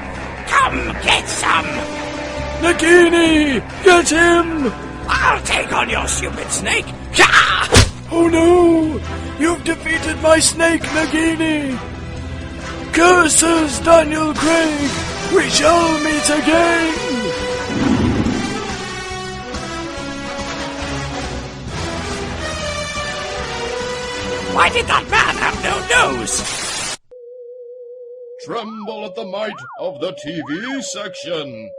Speaker 8: Come get some!
Speaker 11: Nagini! Get him!
Speaker 8: I'll take on your stupid snake!
Speaker 11: Oh no! You've defeated my snake, Nagini! Curses, Daniel Craig! We shall meet again!
Speaker 8: Why did that man have no nose?
Speaker 5: Tremble at the might of the TV section.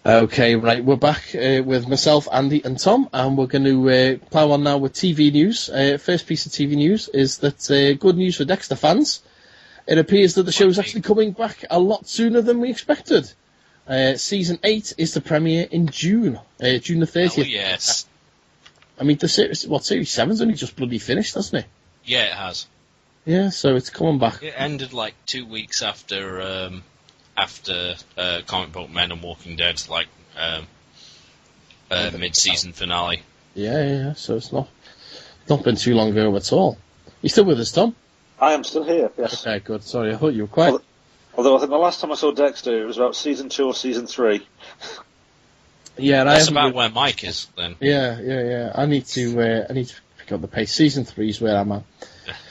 Speaker 3: Okay, right, we're back with myself, Andy and Tom, and we're going to plough on now with TV news. First piece of TV news is that good news for Dexter fans. It appears that the show is actually coming back a lot sooner than we expected. Season 8 is to premiere in June, June the 30th.
Speaker 2: Oh, yes.
Speaker 3: I mean, the series 7's only just bloody finished, hasn't it?
Speaker 2: Yeah, it has.
Speaker 3: Yeah, so it's coming back.
Speaker 2: It ended like 2 weeks after Comic Book Men and Walking Dead, like mid-season finale.
Speaker 3: Yeah, so it's not been too long ago at all. You still with us, Tom?
Speaker 4: I am still here, yes.
Speaker 3: Okay, good. Sorry, I thought you were quiet.
Speaker 4: Although I think the last time I saw Dexter, it was about season 2 or season 3.
Speaker 3: Yeah, and
Speaker 2: that's about where Mike is then.
Speaker 3: Yeah. I need to pick up the pace. Season 3 is where I'm at.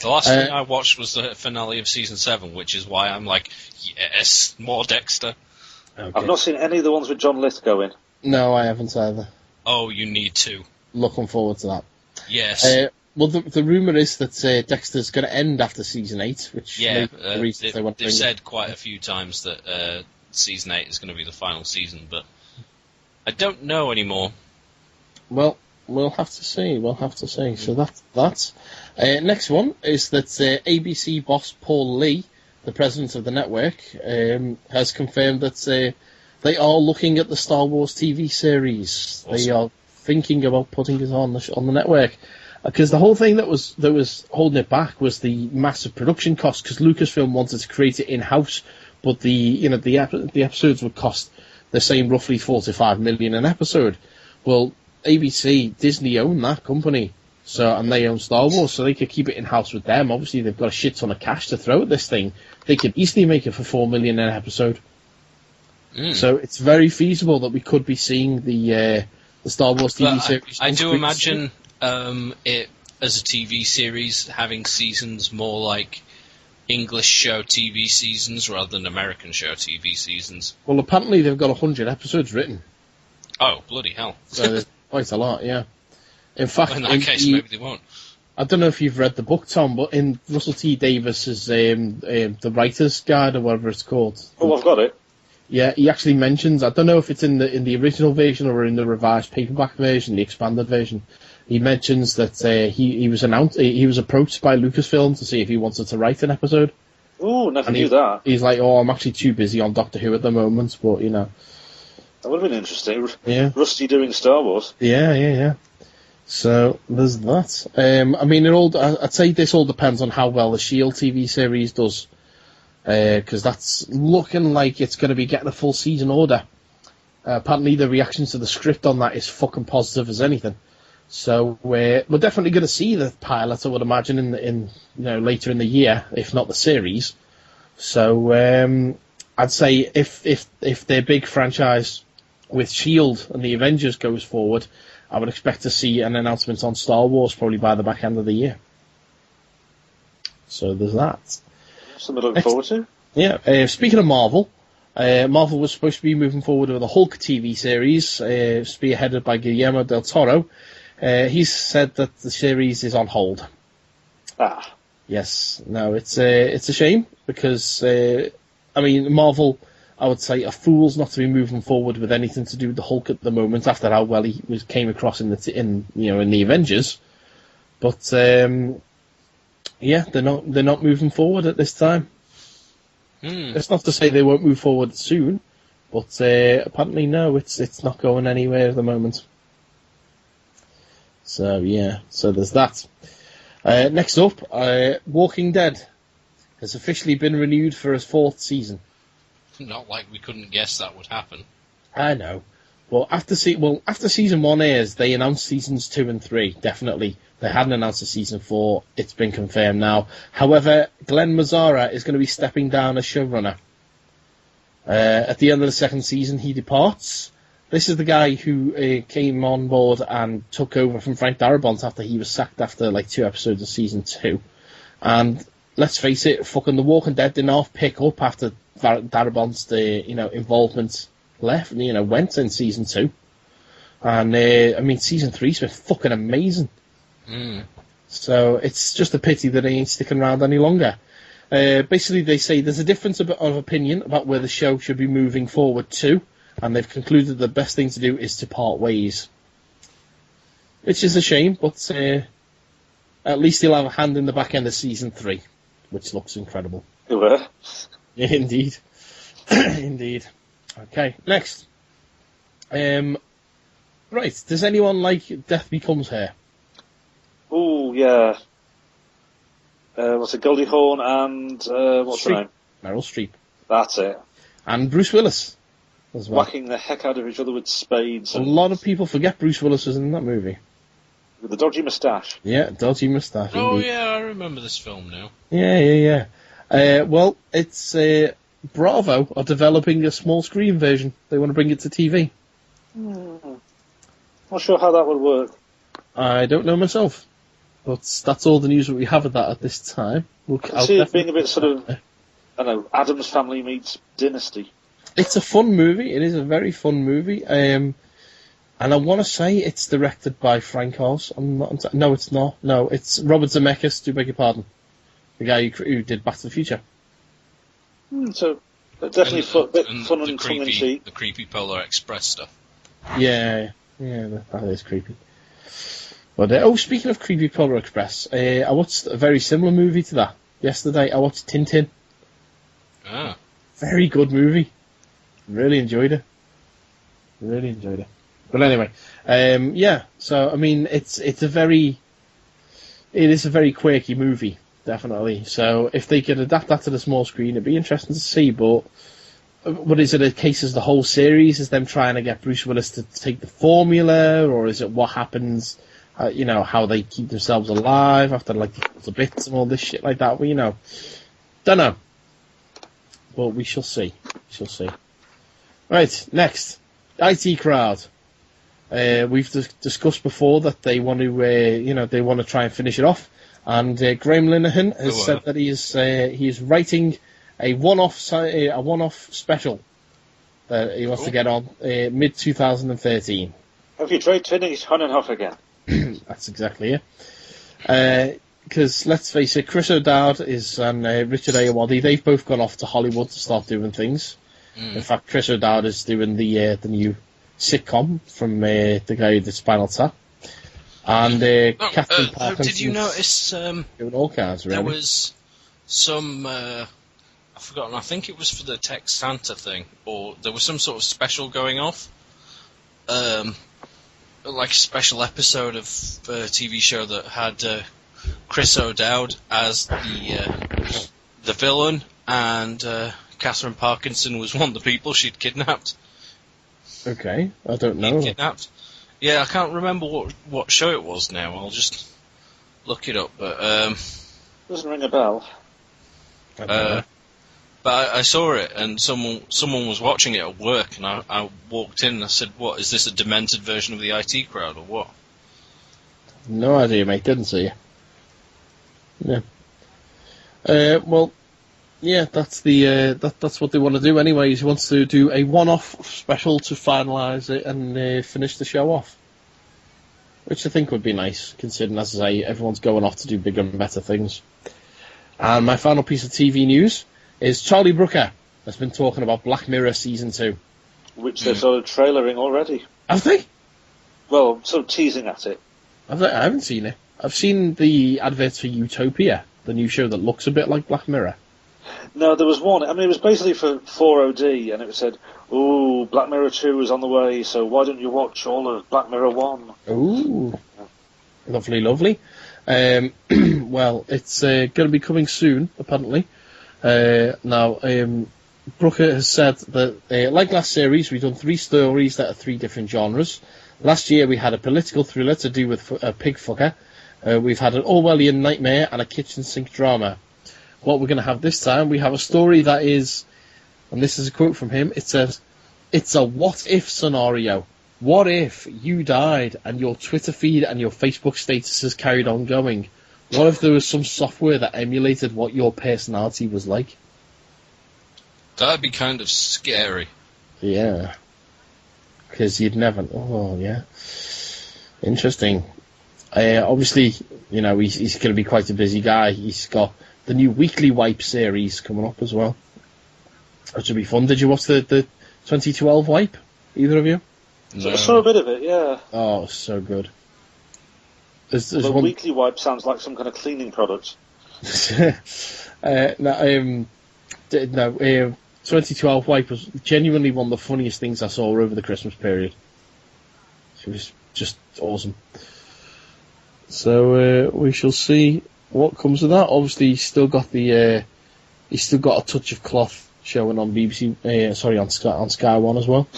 Speaker 2: The last thing I watched was the finale of season 7, which is why I'm like, yes, more Dexter.
Speaker 3: Okay.
Speaker 4: I've not seen any of the ones with John Lithgow in.
Speaker 3: No, I haven't either.
Speaker 2: Oh, you need to.
Speaker 3: Looking forward to that.
Speaker 2: Yes.
Speaker 3: Well, the rumour is that Dexter's going to end after season 8, which
Speaker 2: they've said quite a few times that season 8 is going to be the final season, but I don't know anymore.
Speaker 3: Well, we'll have to see. We'll have to see. So that's that. Next one is that ABC boss Paul Lee, the president of the network, has confirmed that they are looking at the Star Wars TV series. Awesome. They are thinking about putting it on the network. Because the whole thing that was holding it back was the massive production cost. Because Lucasfilm wanted to create it in house, but the episodes would cost the same, roughly $45 million an episode. Well, ABC, Disney own that company, and they own Star Wars, so they could keep it in house with them. Obviously, they've got a shit ton of cash to throw at this thing. They could easily make it for $4 million an episode. So it's very feasible that we could be seeing the Star Wars TV series.
Speaker 2: I do imagine it as a TV series having seasons more like English show TV seasons rather than American show TV seasons.
Speaker 3: Well, apparently they've got 100 episodes written.
Speaker 2: Oh, bloody hell.
Speaker 3: So there's quite a lot, yeah. In fact,
Speaker 2: in that case, maybe they won't.
Speaker 3: I don't know if you've read the book, Tom, but in Russell T Davis's The Writer's Guide, or whatever it's called.
Speaker 4: Oh, I've got it.
Speaker 3: Yeah, he actually mentions, I don't know if it's in the original version or in the revised paperback version, the expanded version. He mentions that he was approached by Lucasfilm to see if he wanted to write an episode.
Speaker 4: Oh, never knew that.
Speaker 3: He's like, I'm actually too busy on Doctor Who at the moment, but
Speaker 4: that would have been interesting.
Speaker 3: Yeah,
Speaker 4: Rusty doing Star Wars.
Speaker 3: Yeah. So there's that. I'd say this all depends on how well the Shield TV series does, because that's looking like it's going to be getting a full season order. Apparently, the reaction to the script on that is fucking positive as anything. So we're definitely going to see the pilot, I would imagine, in later in the year, if not the series. So I'd say if their big franchise with Shield and the Avengers goes forward, I would expect to see an announcement on Star Wars probably by the back end of the year. So there's that.
Speaker 4: Something to look forward to.
Speaker 3: Yeah. Speaking of Marvel. Marvel was supposed to be moving forward with a Hulk TV series, spearheaded by Guillermo del Toro. He's said that the series is on hold. Yes. No, it's a shame because Marvel, I would say, are fools not to be moving forward with anything to do with the Hulk at the moment after how well he came across in the Avengers. But they're not moving forward at this time. It's not to say they won't move forward soon, but apparently no, it's not going anywhere at the moment. So there's that. Next up, Walking Dead has officially been renewed for its 4th season.
Speaker 2: Not like we couldn't guess that would happen.
Speaker 3: I know. Well, after season 1 airs, they announced seasons 2 and 3, definitely. They hadn't announced a season 4. It's been confirmed now. However, Glenn Mazzara is going to be stepping down as showrunner. At the end of the 2nd season, he departs. This is the guy who came on board and took over from Frank Darabont after he was sacked after 2 episodes of season 2. And let's face it, fucking The Walking Dead didn't half pick up after Darabont's involvement left, went in season 2. And season 3's been fucking amazing. So it's just a pity that they ain't sticking around any longer. Basically, they say there's a difference of opinion about where the show should be moving forward to, and they've concluded the best thing to do is to part ways. Which is a shame, but at least he'll have a hand in the back end of season 3, which looks incredible.
Speaker 4: Yeah,
Speaker 3: indeed. Indeed. Okay, next. Right, does anyone like Death Becomes Her?
Speaker 4: Oh, yeah. What's it, Goldie Hawn and what's her name?
Speaker 3: Meryl Streep.
Speaker 4: That's it.
Speaker 3: And Bruce Willis as well.
Speaker 4: Whacking the heck out of each other with spades.
Speaker 3: A lot of people forget Bruce Willis was in that movie.
Speaker 4: With the dodgy moustache.
Speaker 3: Yeah, dodgy moustache.
Speaker 2: Oh,
Speaker 3: indeed.
Speaker 2: yeah, I remember this film now.
Speaker 3: Yeah. Well, it's Bravo are developing a small screen version. They want to bring it to TV.
Speaker 4: Not sure how that would work.
Speaker 3: I don't know myself. But that's all the news that we have of that at this time.
Speaker 4: I can see it being a bit sort of, I don't know, Addams Family meets Dynasty.
Speaker 3: It's a fun movie. It is a very fun movie. And I want to say it's directed by Frank Oz. No, it's not. No, it's Robert Zemeckis, do beg your pardon. The guy who did Back to the Future.
Speaker 4: So, definitely fun and tongue-in-cheek.
Speaker 2: The creepy Polar Express stuff.
Speaker 3: Yeah, that is creepy. But speaking of Creepy Polar Express, I watched a very similar movie to that yesterday. I watched Tintin.
Speaker 2: Ah.
Speaker 3: Very good movie. Really enjoyed it. But anyway, So I mean, it is a very quirky movie, definitely. So if they could adapt that to the small screen, it'd be interesting to see. But is it a case as the whole series is them trying to get Bruce Willis to take the formula, or is it what happens? How they keep themselves alive after the bits and all this shit like that. Well, don't know. But we shall see. Right, next, IT Crowd. We've discussed before that they want to, try and finish it off, and Graham Linehan has said that he is writing a one-off special that he wants to get on mid 2013.
Speaker 4: Have you tried turning it on and off again?
Speaker 3: That's exactly it. Because let's face it, Chris O'Dowd and Richard Ayoade, they've both gone off to Hollywood to start doing things. In fact, Chris O'Dowd is doing the new sitcom from the guy who did Spinal Tap. And Kathleen Parkinson.
Speaker 7: Did you notice
Speaker 3: doing all kinds, really.
Speaker 7: There was some I've forgotten, I think it was for the Tech Santa thing, or there was some sort of special going off. Like a special episode of a TV show that had Chris O'Dowd as the villain, and Catherine Parkinson was one of the people she'd kidnapped.
Speaker 3: Okay, I don't know.
Speaker 7: Kidnapped. Yeah, I can't remember what show it was now. I'll just look it up. But
Speaker 4: doesn't ring a bell.
Speaker 7: But I saw it, and someone was watching it at work, and I walked in and I said, "What, is this a demented version of the IT Crowd, or what?"
Speaker 3: No idea, mate. Didn't see you. Yeah. Well, yeah, that's that's what they want to do. Anyways, he wants to do a one-off special to finalise it and finish the show off, which I think would be nice, considering, as I say, everyone's going off to do bigger and better things. And my final piece of TV news is Charlie Brooker has been talking about Black Mirror Season 2.
Speaker 4: Which they're sort of trailering already.
Speaker 3: Have they?
Speaker 4: Well, sort of teasing at it.
Speaker 3: I haven't seen it. I've seen the adverts for Utopia, the new show that looks a bit like Black Mirror.
Speaker 4: No, there was one. I mean, it was basically for 4OD, and it said, "Ooh, Black Mirror 2 is on the way, so why don't you watch all of Black Mirror 1?
Speaker 3: Ooh. Lovely, lovely. Well, it's going to be coming soon, apparently. Now, Brooker has said that, like last series, we've done 3 stories that are 3 different genres. Last year we had a political thriller to do with a pig fucker. We've had an Orwellian nightmare and a kitchen sink drama. What we're going to have this time, we have a story that is, and this is a quote from him, it says, "It's a what-if scenario. What if you died and your Twitter feed and your Facebook statuses carried on going? What if there was some software that emulated what your personality was like?"
Speaker 7: That'd be kind of scary.
Speaker 3: Yeah. Because you'd never... Oh, yeah. Interesting. Obviously, he's going to be quite a busy guy. He's got the new Weekly Wipe series coming up as well, which will be fun. Did you watch the 2012 Wipe? Either of you?
Speaker 4: No. I saw a bit of it, yeah.
Speaker 3: Oh, so good. There's
Speaker 4: the Weekly Wipe sounds like some kind of cleaning product.
Speaker 3: 2012 Wipe was genuinely one of the funniest things I saw over the Christmas period. It was just awesome. So we shall see what comes of that. Obviously, he's still got a touch of cloth showing on BBC. On Sky One as well.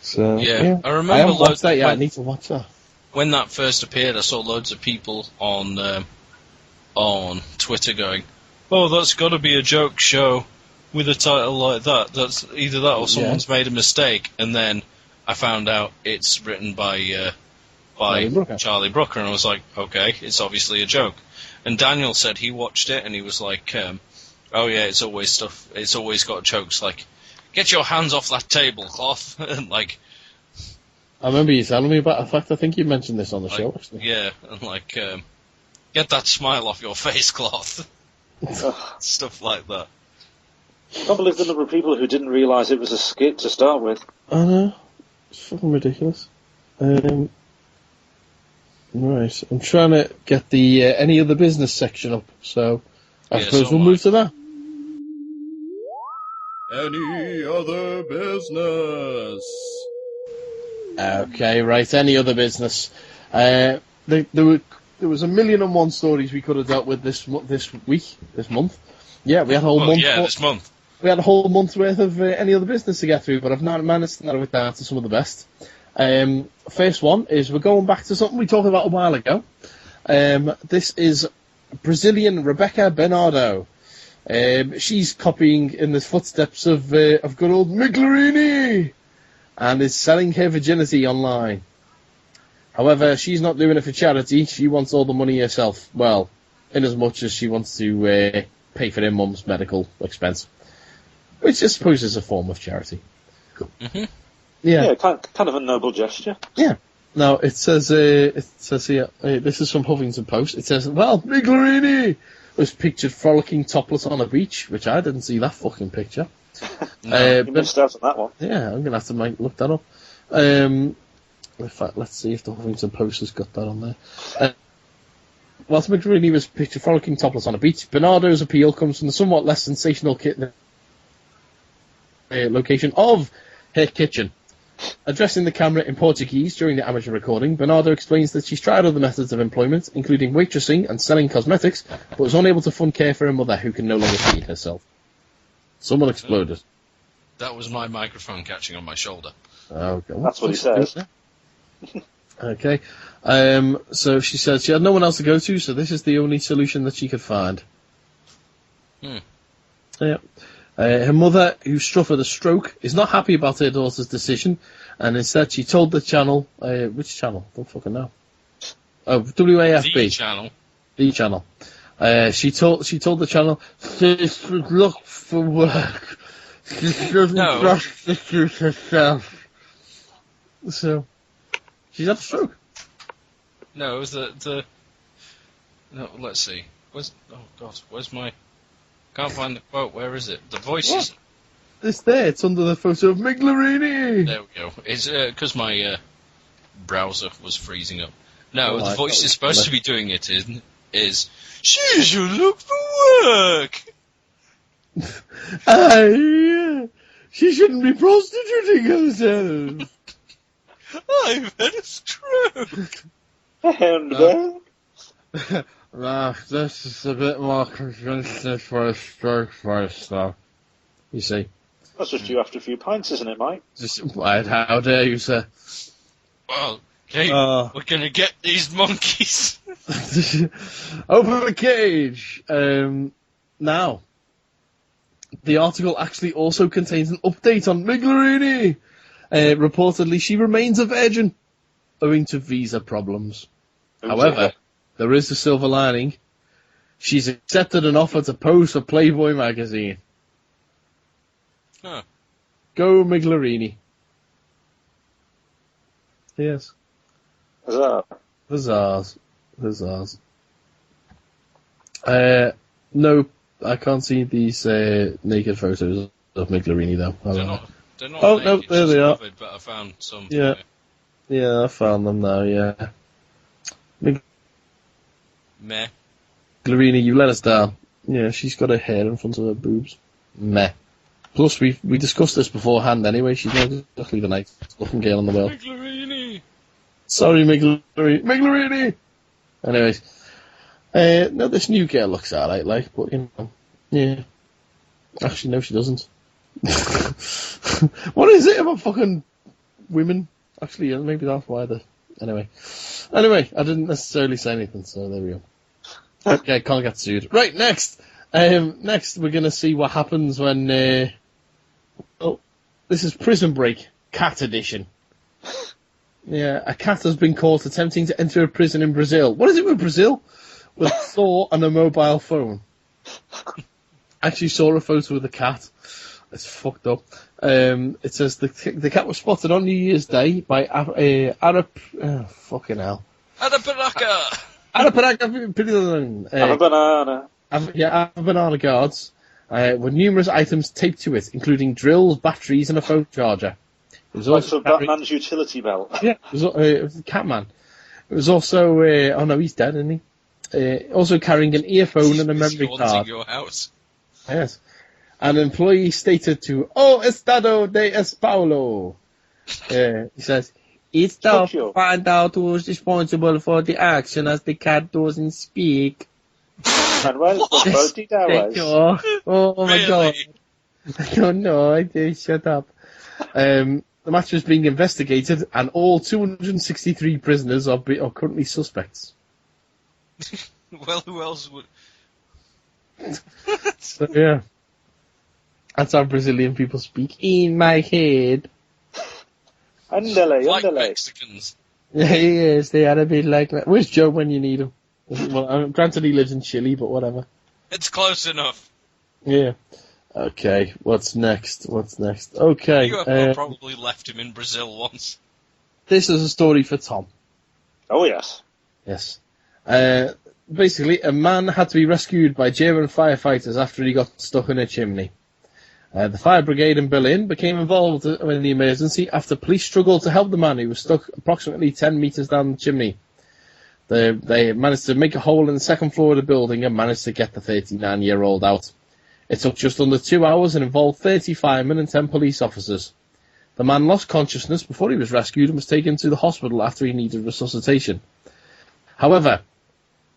Speaker 3: So
Speaker 7: yeah. I remember.
Speaker 3: I haven't watched that yet. I need to watch that.
Speaker 7: When that first appeared, I saw loads of people on Twitter going, "Oh, that's got to be a joke show with a title like that. That's either that or someone's made a mistake." And then I found out it's written by Charlie Brooker, and I was like, "Okay, it's obviously a joke." And Daniel said he watched it, and he was like, "Oh yeah, it's always stuff. It's always got jokes like, get your hands off that tablecloth," and like.
Speaker 3: I remember you telling me about. In fact, I think you mentioned this on the show. Actually.
Speaker 7: Yeah, and like, get that smile off your face, cloth. Stuff like that.
Speaker 4: I can't believe the number of people who didn't realise it was a skit to start with.
Speaker 3: I know. It's fucking ridiculous. Right, I'm trying to get the any other business section up, so I suppose we'll move to that.
Speaker 5: Any other business?
Speaker 3: Okay, right, any other business. There was 1,000,001 stories we could have dealt with this month. Yeah, we had a whole month.
Speaker 2: Yeah, this month.
Speaker 3: We had a whole month's worth of any other business to get through, but I've not managed to narrow it down to some of the best. First one is we're going back to something we talked about a while ago. This is Brazilian Rebecca Bernardo. She's copying in the footsteps of good old Miglerini and is selling her virginity online. However, she's not doing it for charity. She wants all the money herself. Well, in as much as she wants to pay for her mum's medical expense, which I suppose is a form of charity.
Speaker 2: Mm-hmm.
Speaker 4: Yeah, kind of a noble gesture.
Speaker 3: Yeah. Now, it says here, this is from Huffington Post, it says, well, Miglerini was pictured frolicking topless on a beach, which I didn't see that fucking picture.
Speaker 4: You missed out on that one.
Speaker 3: Yeah, I'm going to have to look that up. In fact, let's see if the Huffington Post has got that on there. Whilst Miglerini was pictured frolicking topless on a beach, Bernardo's appeal comes from the somewhat less sensational location of her kitchen. Addressing the camera in Portuguese during the amateur recording, Bernardo explains that she's tried other methods of employment, including waitressing and selling cosmetics, but was unable to fund care for her mother, who can no longer feed herself. Someone exploded.
Speaker 2: That was my microphone catching on my shoulder.
Speaker 3: Okay.
Speaker 4: That's what he says.
Speaker 3: Okay. So she said she had no one else to go to, so this is the only solution that she could find. Yeah. Her mother, who suffered a stroke, is not happy about her daughter's decision, and instead she told the channel, which channel? Don't fucking know. Oh, WAFB.
Speaker 2: The channel.
Speaker 3: The channel. She told the channel she should look for work. She doesn't prostitute herself. So, she's had a stroke.
Speaker 2: No, it was the. No, let's see. Where's my? Can't find the quote. Where is it? The voices.
Speaker 3: It's there. It's under the photo of Miglerini.
Speaker 2: There we go. It's because my browser was freezing up. No, the voice is supposed to be doing it is she should look for work.
Speaker 3: She shouldn't be prostituting herself.
Speaker 2: I've had a stroke.
Speaker 3: This is a bit more convincing for a stroke voice, though. You see.
Speaker 4: That's just you after a few pints, isn't it, Mike?
Speaker 3: How dare you, sir?
Speaker 2: Well, okay, we're going to get these monkeys.
Speaker 3: Open the cage. Now, the article actually also contains an update on Miglerini. Reportedly, she remains a virgin, owing to visa problems. However, there is a silver lining. She's accepted an offer to pose for Playboy magazine.
Speaker 2: Huh.
Speaker 3: Go Miglerini. Yes. Huzzahs. No, I can't see these naked photos of Miglerini, though.
Speaker 2: They're not naked,
Speaker 3: no, there they are.
Speaker 2: Covered, but I found some.
Speaker 3: Yeah. Yeah, I found them now, yeah.
Speaker 2: Meh.
Speaker 3: Miglerini, you let us down. Yeah, she's got her hair in front of her boobs. Meh. Plus, we discussed this beforehand anyway. She's not exactly the nicest looking girl in the world.
Speaker 2: Miglerini!
Speaker 3: Sorry, Miglerini! Anyways. No, this new girl looks alright, but, yeah. Actually, no, she doesn't. What is it about fucking women? Actually, yeah, maybe that's why Anyway, I didn't necessarily say anything, so there we go. Okay, can't get sued. Right, next! Next, we're going to see what happens when... this is Prison Break, Cat Edition. Yeah, a cat has been caught attempting to enter a prison in Brazil. What is it with Brazil? With Thor and a mobile phone. Actually saw a photo of the cat. It's fucked up. It says the cat was spotted on New Year's Day by fucking hell.
Speaker 2: Araparaka!
Speaker 3: Banana guards with numerous items taped to it, including drills, batteries, and a phone charger. It was also
Speaker 4: Batman's utility belt.
Speaker 3: Yeah, it was Catman. It was also, oh no, he's dead, isn't he? Also carrying an earphone and a memory card.
Speaker 2: Your house.
Speaker 3: Yes. An employee stated to, "Oh, Estado de Espaulo." He says, "It's tough to find out who's responsible for the action as the cat doesn't speak."
Speaker 4: Manuel,
Speaker 3: oh my god. I don't know, I did, shut up. The matter is being investigated and all 263 prisoners are currently suspects.
Speaker 2: Well, who else would...
Speaker 3: So, yeah. That's how Brazilian people speak. In my head.
Speaker 4: Andale,
Speaker 2: like
Speaker 4: andale.
Speaker 2: Mexicans.
Speaker 3: Yeah, yes, they are a bit like that. Where's Joe when you need him? Well, granted he lives in Chile, but whatever.
Speaker 2: It's close enough.
Speaker 3: Yeah. Okay, what's next? Okay.
Speaker 2: You probably left him in Brazil once.
Speaker 3: This is a story for Tom.
Speaker 4: Oh, yes.
Speaker 3: Yes. Basically, a man had to be rescued by German firefighters after he got stuck in a chimney. The fire brigade in Berlin became involved in the emergency after police struggled to help the man who was stuck approximately 10 metres down the chimney. They managed to make a hole in the second floor of the building and managed to get the 39-year-old out. It took just under 2 hours and involved 30 firemen and 10 police officers. The man lost consciousness before he was rescued and was taken to the hospital after he needed resuscitation. However,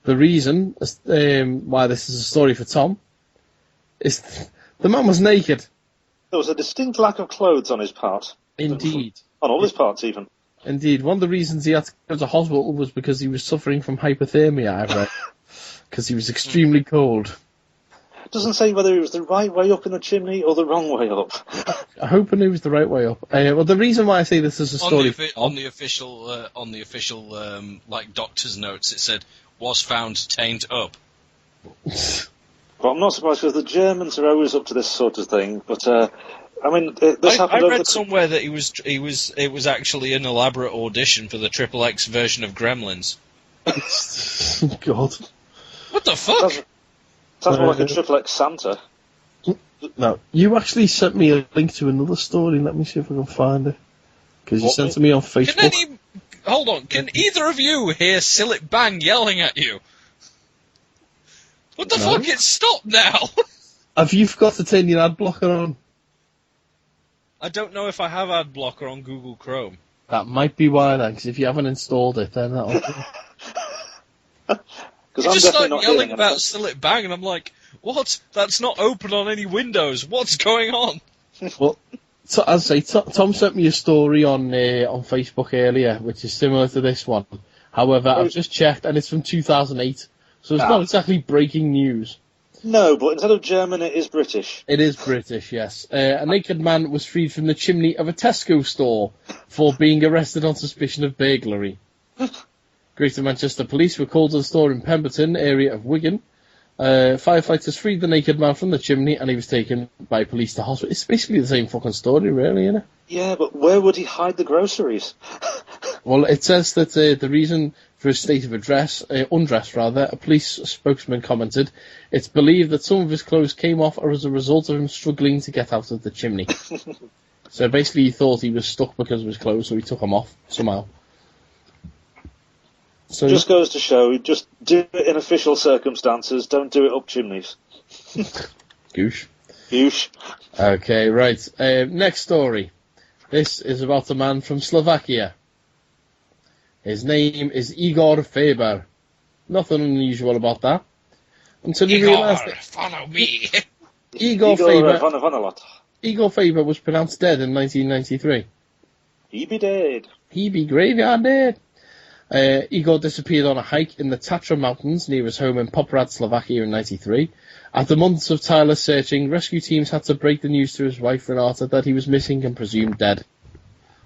Speaker 3: the reason why this is a story for Tom is the man was naked.
Speaker 4: There was a distinct lack of clothes on his part.
Speaker 3: Indeed.
Speaker 4: On all his parts, even.
Speaker 3: Indeed. One of the reasons he had to go to hospital was because he was suffering from hypothermia, I've read. Because he was extremely cold.
Speaker 4: It doesn't say whether he was the right way up in the chimney or the wrong way up.
Speaker 3: I hope it was the right way up. Well, the reason why I say this is a story...
Speaker 2: On the official like, doctor's notes, it said, was found tamed up.
Speaker 4: Well, I'm not surprised because the Germans are always up to this sort of thing, but... I mean, this happened.
Speaker 2: I read somewhere that it was actually an elaborate audition for the XXX version of Gremlins.
Speaker 3: God,
Speaker 2: what the fuck?
Speaker 4: Sounds more like a XXX Santa.
Speaker 3: No, you actually sent me a link to another story. Let me see if I can find it because you sent it to me on Facebook.
Speaker 2: Hold on, can either of you hear Sillet Bang yelling at you? What the fuck? It's stopped now.
Speaker 3: Have you forgot to turn your ad blocker on?
Speaker 2: I don't know if I have ad blocker on Google Chrome.
Speaker 3: That might be why then, because if you haven't installed it, then that'll...
Speaker 2: You just start yelling about Sillet Bang, and I'm like, what? That's not open on any windows. What's going on?
Speaker 3: Well, as I say, Tom sent me a story on Facebook earlier, which is similar to this one. However, I've just checked, and it's from 2008, so it's not exactly breaking news.
Speaker 4: No, but instead of German, it is British.
Speaker 3: It is British, yes. A naked man was freed from the chimney of a Tesco store for being arrested on suspicion of burglary. Greater Manchester Police were called to the store in Pemberton, area of Wigan. Firefighters freed the naked man from the chimney and he was taken by police to hospital. It's basically the same fucking story, really, isn't it?
Speaker 4: Yeah, but where would he hide the groceries?
Speaker 3: Well, it says that the reason for his state of undress, a police spokesman commented, it's believed that some of his clothes came off as a result of him struggling to get out of the chimney. So basically he thought he was stuck because of his clothes, so he took them off, somehow. So
Speaker 4: just goes to show, just do it in official circumstances, don't do it up chimneys.
Speaker 3: Goosh.
Speaker 4: Goosh.
Speaker 3: Okay, right. Next story. This is about a man from Slovakia. His name is Igor Faber. Nothing unusual about that. Until you realise that...
Speaker 2: follow me!
Speaker 3: Igor Faber was pronounced dead in 1993.
Speaker 4: He be dead.
Speaker 3: He be graveyard dead. Igor disappeared on a hike in the Tatra Mountains near his home in Poprad, Slovakia in 93. After months of tireless searching, rescue teams had to break the news to his wife Renata that he was missing and presumed dead.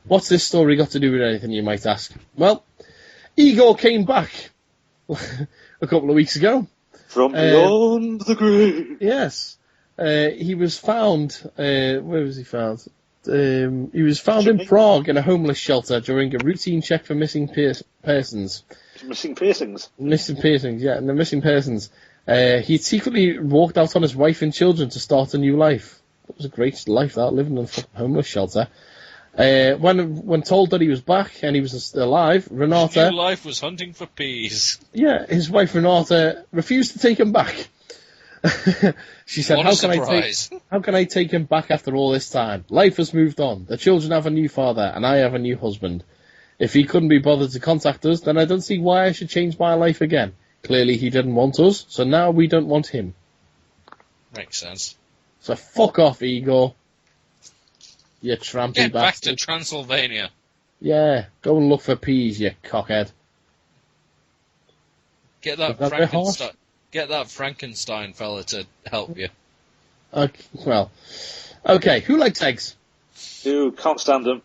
Speaker 3: What's this story got to do with anything, you might ask? Well, Igor came back a couple of weeks ago.
Speaker 4: From beyond the grave.
Speaker 3: Yes. He was found... where was he found? He was found in Prague in a homeless shelter during a routine check for missing persons.
Speaker 4: Missing piercings?
Speaker 3: Missing piercings, yeah, and the missing persons. He'd secretly walked out on his wife and children to start a new life. It was a great life, that, living in a fucking homeless shelter. When told that he was back and he was alive, Renata...
Speaker 2: His new life was hunting for peas.
Speaker 3: Yeah, his wife Renata refused to take him back. She said, how can I take him back after all this time? Life has moved on. The children have a new father, and I have a new husband. If he couldn't be bothered to contact us, then I don't see why I should change my life again. Clearly he didn't want us, so now we don't want him.
Speaker 2: Makes sense.
Speaker 3: So fuck off, Igor. You trampy
Speaker 2: Get back
Speaker 3: bastard.
Speaker 2: to Transylvania.
Speaker 3: Yeah, go and look for peas, you cockhead.
Speaker 2: Get that Frankenstein fella to help you.
Speaker 3: Okay, who likes eggs?
Speaker 4: You can't stand them.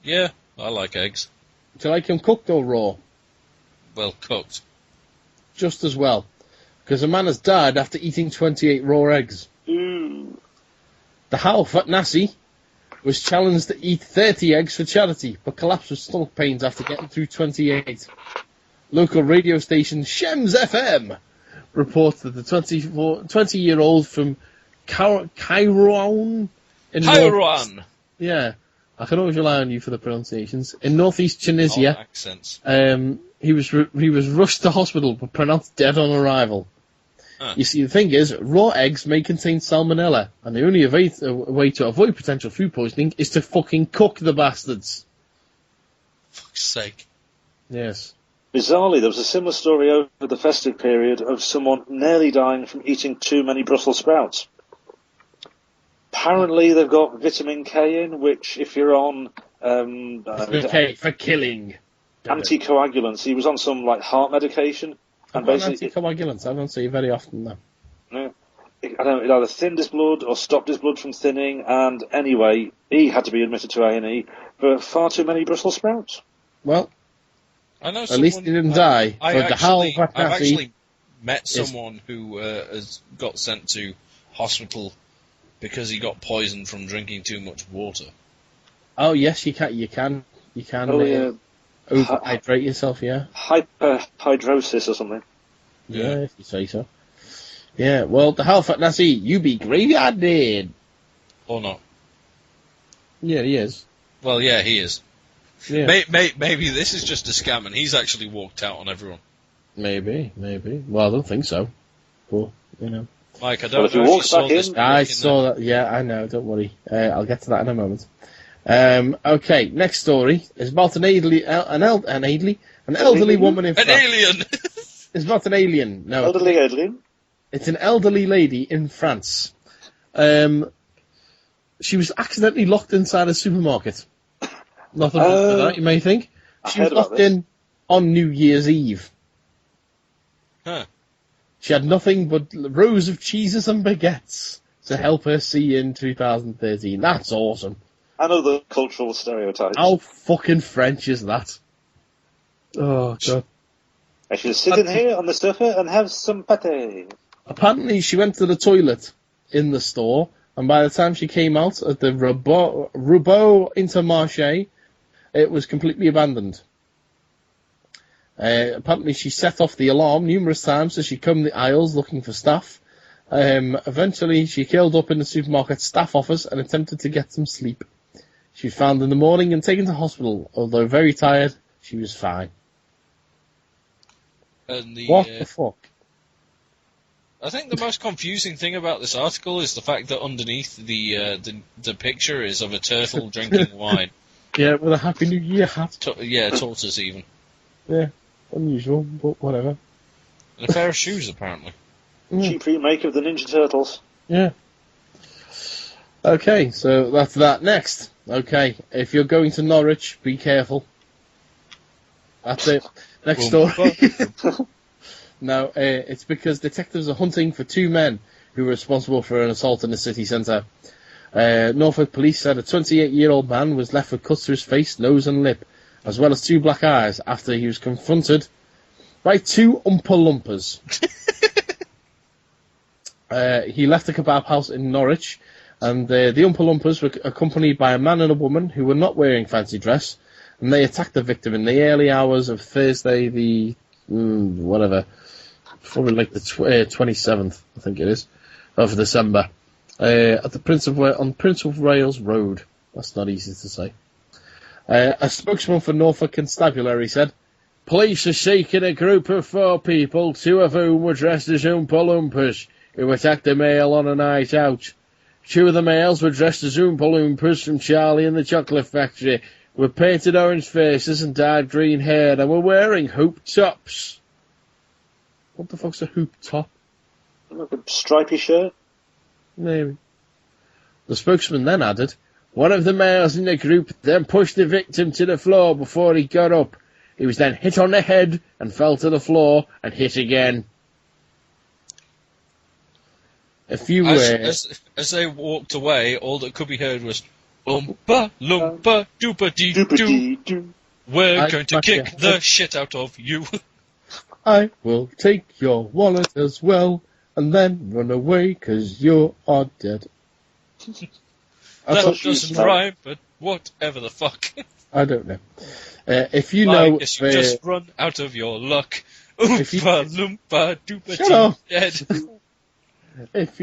Speaker 2: Yeah, I like eggs.
Speaker 3: Do you like them cooked or raw?
Speaker 2: Well, cooked.
Speaker 3: Just as well. Because a man has died after eating 28 raw eggs.
Speaker 4: Ooh.
Speaker 3: The Hal Fatnassi was challenged to eat 30 eggs for charity, but collapsed with stomach pains after getting through 28. Local radio station Shems FM reports that the 20-year-old from Kairouan yeah, I can always rely on you for the pronunciations. In northeast Tunisia,
Speaker 2: accents.
Speaker 3: He was rushed to hospital but pronounced dead on arrival. You see, the thing is, raw eggs may contain salmonella, and the only way to avoid potential food poisoning is to fucking cook the bastards.
Speaker 2: Fuck's sake.
Speaker 3: Yes.
Speaker 4: Bizarrely, there was a similar story over the festive period of someone nearly dying from eating too many Brussels sprouts. Apparently, they've got vitamin K in, which, if you're on...
Speaker 3: K for killing.
Speaker 4: Anticoagulants. He was on some, heart medication. And basically,
Speaker 3: anticoagulants. I don't see it very often, though.
Speaker 4: Yeah. It either thinned his blood or stopped his blood from thinning, and anyway, he had to be admitted to A&E for far too many Brussels sprouts.
Speaker 3: Well...
Speaker 2: I know
Speaker 3: at least he didn't die.
Speaker 2: I've actually met someone who has got sent to hospital because he got poisoned from drinking too much water.
Speaker 3: Oh yes, you can overhydrate yourself. Yeah,
Speaker 4: hyperhidrosis or something.
Speaker 3: Yeah, if you say so. Yeah, well, the Hal Fatnassi, you be graveyard dead.
Speaker 2: Or not?
Speaker 3: Yeah, he is.
Speaker 2: Well, yeah, he is.
Speaker 3: Yeah.
Speaker 2: Maybe this is just a scam and he's actually walked out on everyone.
Speaker 3: Maybe. Well, I don't think so. But,
Speaker 2: Mike, I don't know if you saw this.
Speaker 3: I saw that. Yeah, I know. Don't worry. I'll get to that in a moment. Okay, next story is about an elderly woman in France.
Speaker 2: An alien!
Speaker 3: It's not an alien. No.
Speaker 4: Elderly alien?
Speaker 3: It's an elderly lady in France. She was accidentally locked inside a supermarket. Nothing for that, you may think. She was locked in on New Year's Eve.
Speaker 2: Huh.
Speaker 3: She had nothing but rows of cheeses and baguettes to help her see in 2013. That's awesome.
Speaker 4: I know the cultural stereotypes.
Speaker 3: How fucking French is that? Oh, God.
Speaker 4: I should sit in here on the sofa and have some pâté.
Speaker 3: Apparently, she went to the toilet in the store, and by the time she came out at the Roubaix Intermarché, it was completely abandoned. Apparently she set off the alarm numerous times as she combed the aisles looking for staff. Eventually she curled up in the supermarket staff office and attempted to get some sleep. She was found in the morning and taken to hospital. Although very tired, she was fine.
Speaker 2: And
Speaker 3: what the fuck?
Speaker 2: I think the most confusing thing about this article is the fact that underneath the picture is of a turtle drinking wine.
Speaker 3: Yeah, with a Happy New Year hat.
Speaker 2: Tortoise even.
Speaker 3: Yeah, unusual, but whatever.
Speaker 2: And a pair of shoes, apparently.
Speaker 4: Cheap remake of the Ninja Turtles.
Speaker 3: Yeah. Okay, so that's that. Next. Okay, if you're going to Norwich, be careful. That's it. Next story. No, it's because detectives are hunting for two men who were responsible for an assault in the city centre. Norfolk police said a 28-year-old man was left with cuts to his face, nose and lip, as well as two black eyes, after he was confronted by two Oompa Loompas. He left a kebab house in Norwich, and the Oompa Loompas were accompanied by a man and a woman who were not wearing fancy dress, and they attacked the victim in the early hours of Thursday, the probably like the 27th, I think it is, of December, at the Prince of Wales Road. That's not easy to say. A spokesman for Norfolk Constabulary said, police are seeking a group of 4 people, 2 of whom were dressed as Oompa Loompas, who attacked a male on a night out. 2 of the males were dressed as Oompa Loompas from Charlie and the Chocolate Factory, with painted orange faces and dyed green hair, and were wearing hoop tops. What the fuck's a hoop top?
Speaker 4: Like a stripy shirt?
Speaker 3: Maybe. The spokesman then added, one of the males in the group then pushed the victim to the floor before he got up. He was then hit on the head and fell to the floor and hit again.
Speaker 2: As they walked away, all that could be heard was Oompa Loompa Doopa Dee Doo. We're going to kick the shit out of you.
Speaker 3: I will take your wallet as well and then run away 'cause you are dead.
Speaker 2: That doesn't rhyme, but whatever the fuck.
Speaker 3: I don't know. If you
Speaker 2: I
Speaker 3: know...
Speaker 2: guess you just run out of your luck. Oompa Loompa Doopa
Speaker 3: Shut up.
Speaker 2: Dee dead.
Speaker 3: If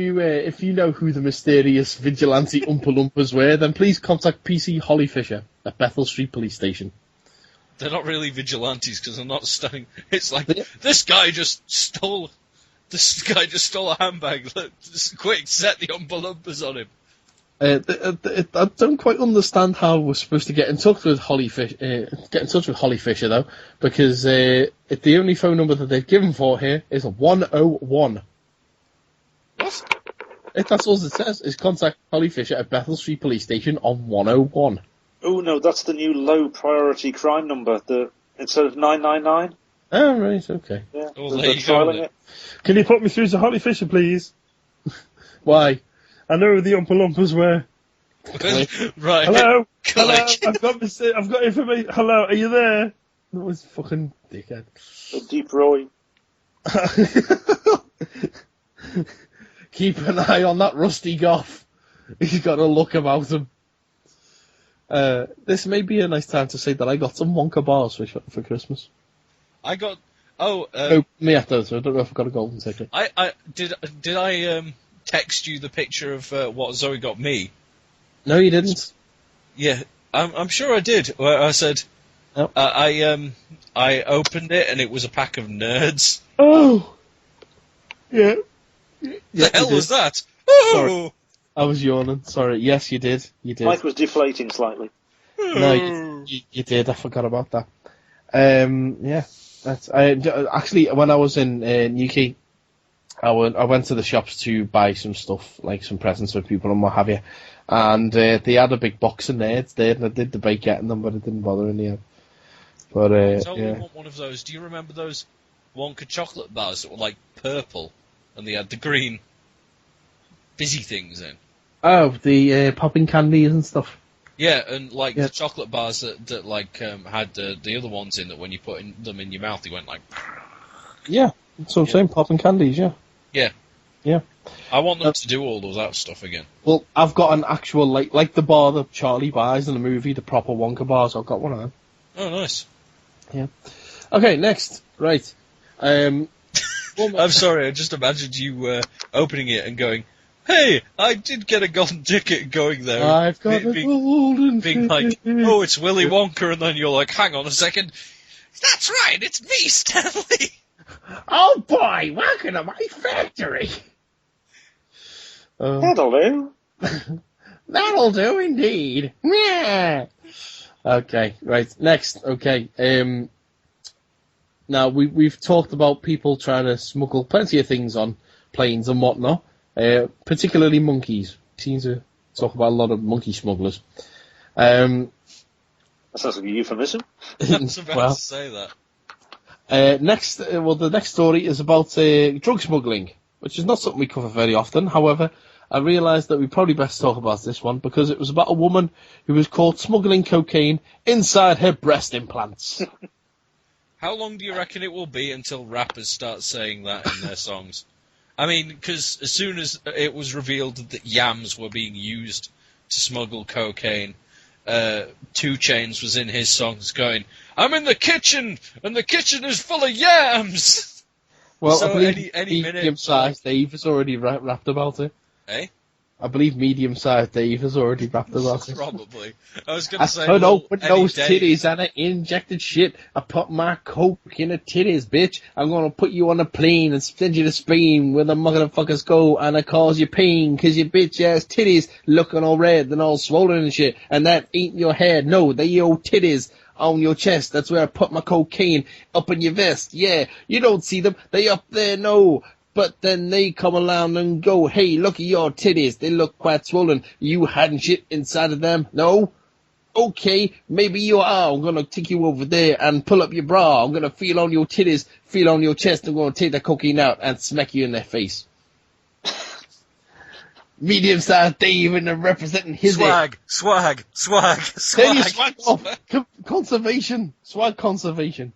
Speaker 3: you know who the mysterious vigilante Oompa Loompas were, then please contact PC Holly Fisher at Bethel Street Police Station.
Speaker 2: They're not really vigilantes because they're not stunning. It's like this guy just stole a handbag. Just quick, set the Oompa Loompas on him.
Speaker 3: I don't quite understand how we're supposed to get in touch with Holly Fisher though, because the only phone number that they've given for here is 101.
Speaker 2: What?
Speaker 3: That's all it says, is contact Holly Fisher at Bethel Street Police Station on 101.
Speaker 4: Oh no, that's the new low priority crime number, instead of 999.
Speaker 3: Oh, right, okay.
Speaker 4: Yeah,
Speaker 2: they're trialing it.
Speaker 11: Can you put me through to Holly Fisher, please?
Speaker 3: Why?
Speaker 11: I know who the Oompa Loompas were.
Speaker 2: Right.
Speaker 11: Hello?
Speaker 2: Click.
Speaker 11: Hello? I've got information. Hello, are you there?
Speaker 3: That was fucking dickhead.
Speaker 4: Deep Roy.
Speaker 3: Keep an eye on that rusty goth. He's got a look about him. This may be a nice time to say that I got some Wonka bars for Christmas.
Speaker 2: I got...
Speaker 3: me after, so I don't know if I got a golden ticket.
Speaker 2: Did I text you the picture of what Zoe got me?
Speaker 3: No, you didn't.
Speaker 2: Yeah, I'm sure I did. Where I said...
Speaker 3: Nope.
Speaker 2: I opened it and it was a pack of nerds.
Speaker 11: Oh! Yeah.
Speaker 2: The hell was that? Oh!
Speaker 3: Sorry. I was yawning. Sorry. Yes, you did. You did.
Speaker 4: Mike was deflating slightly.
Speaker 3: No, you did. I forgot about that. Yeah. Actually, when I was in Newquay, I went to the shops to buy some stuff, like some presents for people and what have you. And they had a big box of nerds there, and I did debate getting them, but it didn't bother in the end. But
Speaker 2: I totally
Speaker 3: yeah.
Speaker 2: want one of those. Do you remember those Wonka chocolate bars that were like purple and they had the green fizzy things in?
Speaker 3: Oh, the popping candies and stuff.
Speaker 2: Yeah, and like the chocolate bars that like had the other ones in that when you put them in your mouth, they went like.
Speaker 3: Yeah, that's what I'm saying. Popping candies, yeah.
Speaker 2: Yeah.
Speaker 3: Yeah.
Speaker 2: I want them to do all of that stuff again.
Speaker 3: Well, I've got an actual like the bar that Charlie buys in the movie, the proper Wonka bars. I've got one of them.
Speaker 2: Oh, nice.
Speaker 3: Yeah. Okay, next. Right.
Speaker 2: I'm sorry. I just imagined you opening it and going, "Hey, I did get a golden ticket." Going there,
Speaker 3: I've got a golden
Speaker 2: being like, "Oh, it's Willy Wonka," and then you're like, "Hang on a second, that's right, it's me, Stanley."
Speaker 1: Oh boy, welcome to my factory.
Speaker 4: That'll do.
Speaker 1: That'll do indeed. Yeah.
Speaker 3: Okay, right. Next, okay. Now we've talked about people trying to smuggle plenty of things on planes and whatnot. Particularly monkeys. We seem to talk about a lot of monkey smugglers.
Speaker 4: That sounds like a euphemism.
Speaker 2: I was about to say that.
Speaker 3: The next story is about drug smuggling, which is not something we cover very often. However, I realised that we probably best talk about this one because it was about a woman who was caught smuggling cocaine inside her breast implants.
Speaker 2: How long do you reckon it will be until rappers start saying that in their songs? I mean, because as soon as it was revealed that yams were being used to smuggle cocaine, 2 Chainz was in his songs going, "I'm in the kitchen, and the kitchen is full of Well,
Speaker 3: so
Speaker 2: any minute,
Speaker 3: medium-sized Dave has already rapped about it.
Speaker 2: Eh?
Speaker 3: I believe medium-sized Dave has already wrapped us up.
Speaker 2: Probably. I was going to say,
Speaker 3: I open those
Speaker 2: Dave.
Speaker 3: titties and I injected shit. I put my coke in the titties, bitch. I'm gonna put you on a plane and send you to Spain where the motherfuckers go, and I cause you pain 'cause your bitch-ass titties looking all red and all swollen and shit, and that ain't your head. No, they your titties on your chest. That's where I put my cocaine up in your vest. Yeah, you don't see them. They up there, no. But then they come along and go, hey, look at your titties. They look quite swollen. You hadn't shit inside of them? No? Okay, maybe you are. I'm going to take you over there and pull up your bra. I'm going to feel on your titties, feel on your chest. I'm going to take the cocaine out and smack you in the face. Medium-sized Dave and representing his
Speaker 2: Swag.
Speaker 3: There you swag off. Conservation. Swag conservation.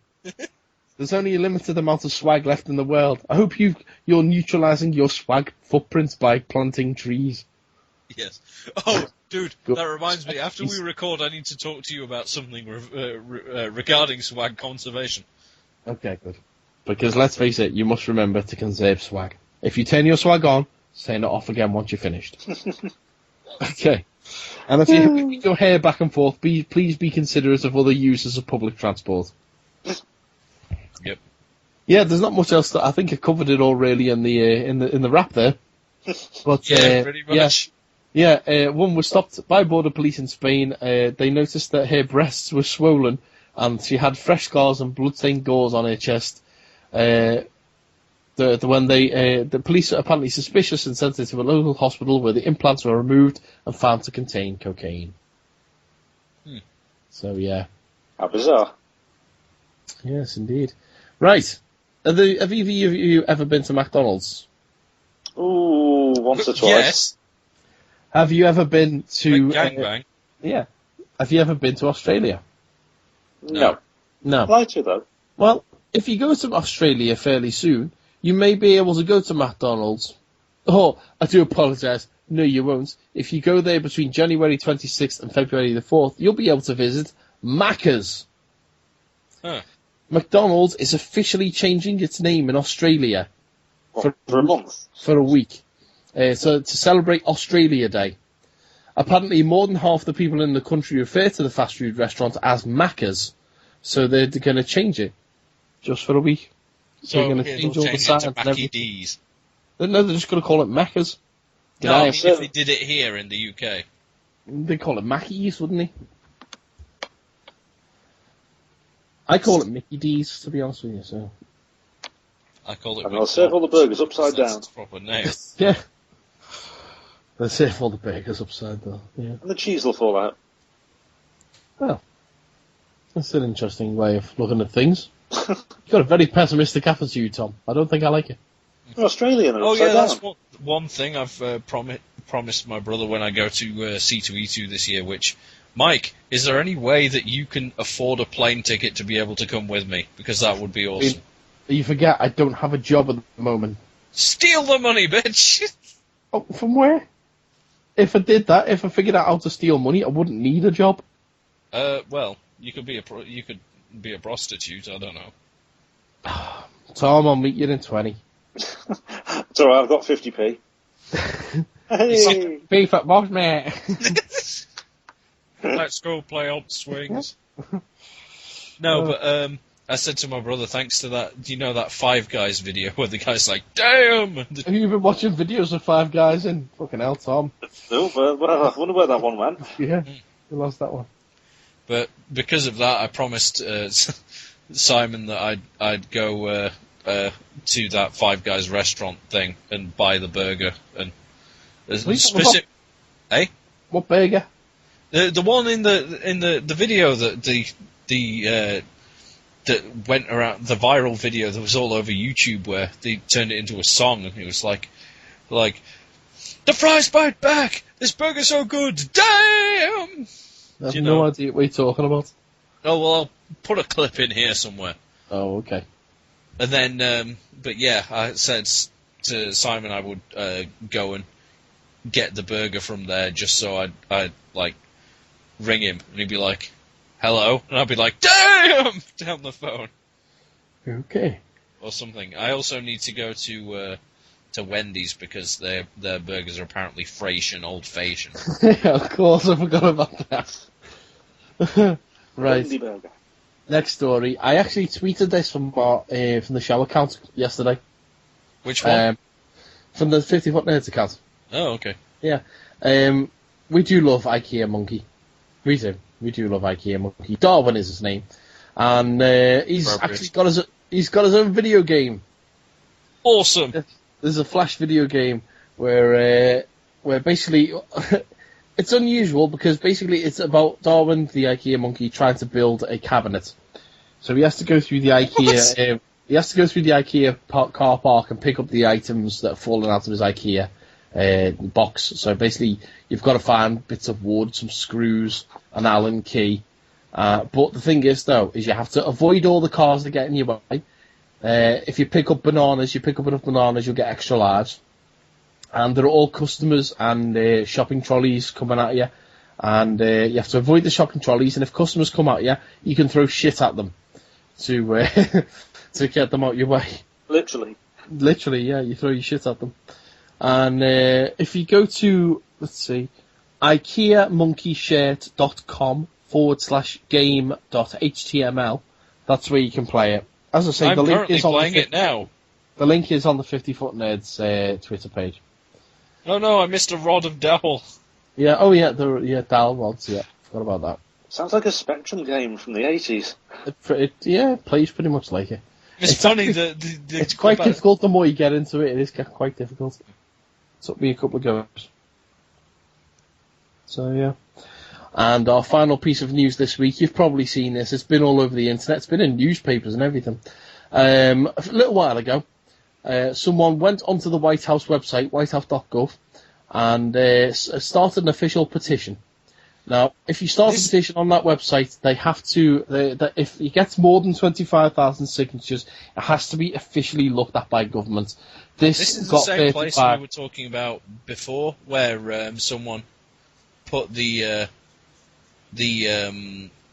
Speaker 3: There's only a limited amount of swag left in the world. I hope you're neutralizing your swag footprints by planting trees.
Speaker 2: Yes. Oh, dude, that reminds me. After we record, I need to talk to you about something regarding swag conservation.
Speaker 3: Okay, good. Because let's face it, you must remember to conserve swag. If you turn your swag on, turn it off again once you're finished. Okay. And if you whip your hair back and forth, please be considerate of other users of public transport.
Speaker 2: Yep.
Speaker 3: Yeah, there's not much else. I think I covered it all really in the wrap there. But
Speaker 2: yeah, pretty much.
Speaker 3: Yeah, one was stopped by border police in Spain. They noticed that her breasts were swollen and she had fresh scars and blood-stained gauze on her chest. The police are apparently suspicious and sent her to a local hospital where the implants were removed and found to contain cocaine. So yeah.
Speaker 4: How bizarre.
Speaker 3: Yes, indeed. Right. Have either of you ever been to McDonald's?
Speaker 4: Ooh, once or twice.
Speaker 2: Yes.
Speaker 3: Have you ever been to...
Speaker 2: gangbang.
Speaker 3: Yeah. Have you ever been to Australia?
Speaker 4: No.
Speaker 3: No.
Speaker 4: I'd like to, though.
Speaker 3: Well, if you go to Australia fairly soon, you may be able to go to McDonald's. Oh, I do apologise. No, you won't. If you go there between January 26th and February the 4th, you'll be able to visit Macca's.
Speaker 2: Huh.
Speaker 3: McDonald's is officially changing its name in Australia.
Speaker 4: For a month?
Speaker 3: For a week. So to celebrate Australia Day. Apparently more than half the people in the country refer to the fast food restaurant as Macca's. So they're going to change it. Just for a week.
Speaker 2: So
Speaker 3: they're going to change all the signs and everything.
Speaker 2: D's.
Speaker 3: No, they're just going to call it Macca's.
Speaker 2: No, I mean, if they did it here in the UK.
Speaker 3: They'd call it Mackey's, wouldn't they? I call it Mickey D's, to be honest with you, so...
Speaker 2: I call it...
Speaker 4: And I'll serve all the burgers upside down.
Speaker 2: That's the proper name.
Speaker 3: Yeah. They'll serve all the burgers upside down, yeah.
Speaker 4: And the cheese will fall out.
Speaker 3: Well, that's an interesting way of looking at things. You've got a very pessimistic attitude, Tom. I don't think I like it.
Speaker 4: You're Australian and
Speaker 2: Oh
Speaker 4: upside
Speaker 2: yeah,
Speaker 4: down.
Speaker 2: that's one thing I've promised my brother when I go to C2E2 this year, which... Mike, is there any way that you can afford a plane ticket to be able to come with me? Because that would be awesome.
Speaker 3: You forget, I don't have a job at the moment.
Speaker 2: Steal the money, bitch!
Speaker 3: Oh, from where? If I did that, if I figured out how to steal money, I wouldn't need a job.
Speaker 2: Well, you could be a prostitute, I don't know.
Speaker 3: Tom, I'll meet you in 20.
Speaker 4: It's alright, I've got 50p. Hey!
Speaker 3: Pay for boss, mate.
Speaker 2: Let's go play on swings. No, but I said to my brother, thanks to that, do you know that Five Guys video where the guy's like, damn!
Speaker 3: Have you been watching videos of Five Guys in? Fucking hell, Tom.
Speaker 4: No, well, I wonder where that one went.
Speaker 3: Yeah, we lost that one.
Speaker 2: But because of that, I promised Simon that I'd go to that Five Guys restaurant thing and buy the burger. And specific, eh?
Speaker 3: What burger?
Speaker 2: The one in the video that went around, the viral video that was all over YouTube where they turned it into a song and it was like the fries bite back. This burger's so good. Damn.
Speaker 3: I have no idea what you're talking about.
Speaker 2: Oh well, I'll put a clip in here somewhere.
Speaker 3: Oh okay.
Speaker 2: And then, but yeah, I said to Simon I would go and get the burger from there just so I'd like ring him and he'd be like, hello, and I'd be like, damn, down the phone.
Speaker 3: Okay.
Speaker 2: Or something. I also need to go to to Wendy's because their burgers are apparently Frasian, old-fashioned.
Speaker 3: Yeah, of course, I forgot about that. Right.
Speaker 4: Wendy burger.
Speaker 3: Next story. I actually tweeted this from the show account yesterday.
Speaker 2: Which one?
Speaker 3: From the 50 Foot Nerds account.
Speaker 2: Oh, okay.
Speaker 3: Yeah. We do love IKEA Monkey. We do. We do love IKEA Monkey. Darwin is his name. And he's actually got his own video game.
Speaker 2: Awesome.
Speaker 3: There's a Flash video game where basically it's unusual because basically it's about Darwin, the IKEA monkey, trying to build a cabinet. So he has to go through the IKEA. He has to go through the IKEA car park and pick up the items that have fallen out of his IKEA box. So basically, you've got to find bits of wood, some screws, an Allen key. But the thing is, though, is you have to avoid all the cars that get in your way. If you pick up bananas, you pick up enough bananas, you'll get extra large. And there are all customers and shopping trolleys coming at you. And you have to avoid the shopping trolleys. And if customers come at you, you can throw shit at them to to get them out your way.
Speaker 4: Literally.
Speaker 3: Literally, yeah, you throw your shit at them. And if you go to, let's see, IKEAmonkeyshirt.com/game.html, that's where you can play it. As I say,
Speaker 2: I'm currently playing it now.
Speaker 3: The link is on the 50 Foot Nerds Twitter page.
Speaker 2: Oh no, I missed a rod of Dowell.
Speaker 3: Yeah, oh yeah, Dowell rods, yeah, forgot about that.
Speaker 4: Sounds like a Spectrum game from the 80s.
Speaker 3: It plays pretty much like it.
Speaker 2: It's funny that
Speaker 3: it's quite difficult. The more you get into it, it is quite difficult. It took me a couple of goes. So yeah. And our final piece of news this week, you've probably seen this. It's been all over the internet. It's been in newspapers and everything. A little while ago, someone went onto the White House website, whitehouse.gov, and started an official petition. Now, if you start a petition on that website, they have to. If it gets more than 25,000 signatures, it has to be officially looked at by government.
Speaker 2: This is the same place we were talking about before, where someone put the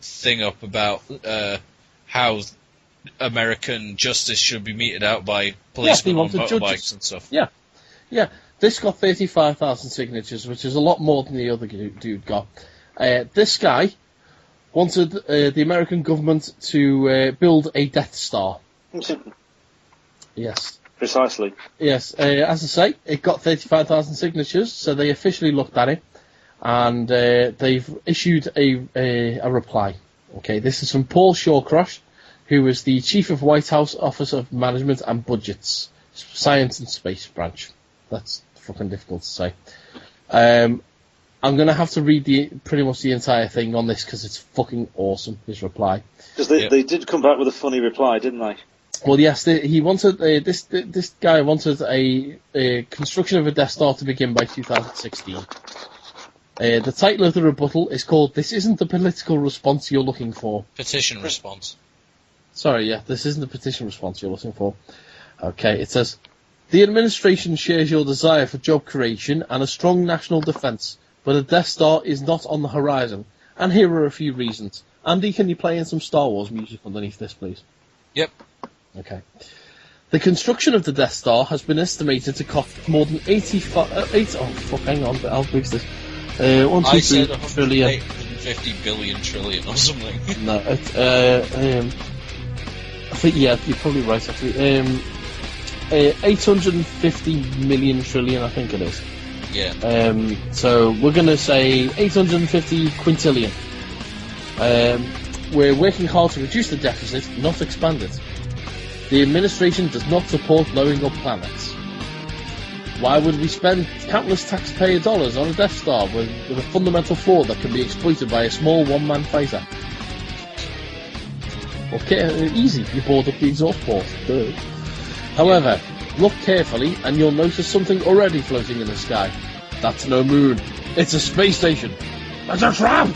Speaker 2: thing up about how American justice should be meted out by policemen on motorbikes and stuff.
Speaker 3: Yeah. This got 35,000 signatures, which is a lot more than the other dude got. This guy wanted the American government to build a Death Star. Yes.
Speaker 4: Precisely.
Speaker 3: Yes. As I say, it got 35,000 signatures, so they officially looked at it, and they've issued a reply. Okay, this is from Paul Shawcross, who is the Chief of White House Office of Management and Budgets, Science and Space Branch. That's fucking difficult to say. I'm going to have to read pretty much the entire thing on this because it's fucking awesome, his reply.
Speaker 4: Because they did come back with a funny reply, didn't they?
Speaker 3: Well, yes, he wanted this guy wanted a construction of a Death Star to begin by 2016. The title of the rebuttal is called "This Isn't the Political Response You're Looking For."
Speaker 2: Petition response.
Speaker 3: Sorry, yeah, this isn't the petition response you're looking for. Okay, it says, "The administration shares your desire for job creation and a strong national defence, but a Death Star is not on the horizon, and here are a few reasons." Andy, can you play in some Star Wars music underneath this, please?
Speaker 2: Yep.
Speaker 3: Okay. "The construction of the Death Star has been estimated to cost more than 85... hang on, I'll fix this. 1, 2, 3 trillion.
Speaker 2: 850 billion trillion or something.
Speaker 3: No, I think, yeah, you're probably right, actually. 850 million trillion, I think it is.
Speaker 2: Yeah.
Speaker 3: So we're going to say 850 quintillion. We're working hard to reduce the deficit, not expand it. The administration does not support blowing up planets. Why would we spend countless taxpayer dollars on a Death Star with a fundamental flaw that can be exploited by a small one-man fighter? Okay, easy, you board up the exhaust port. Duh. However, look carefully and you'll notice something already floating in the sky. That's no moon. It's a space station. That's a trap!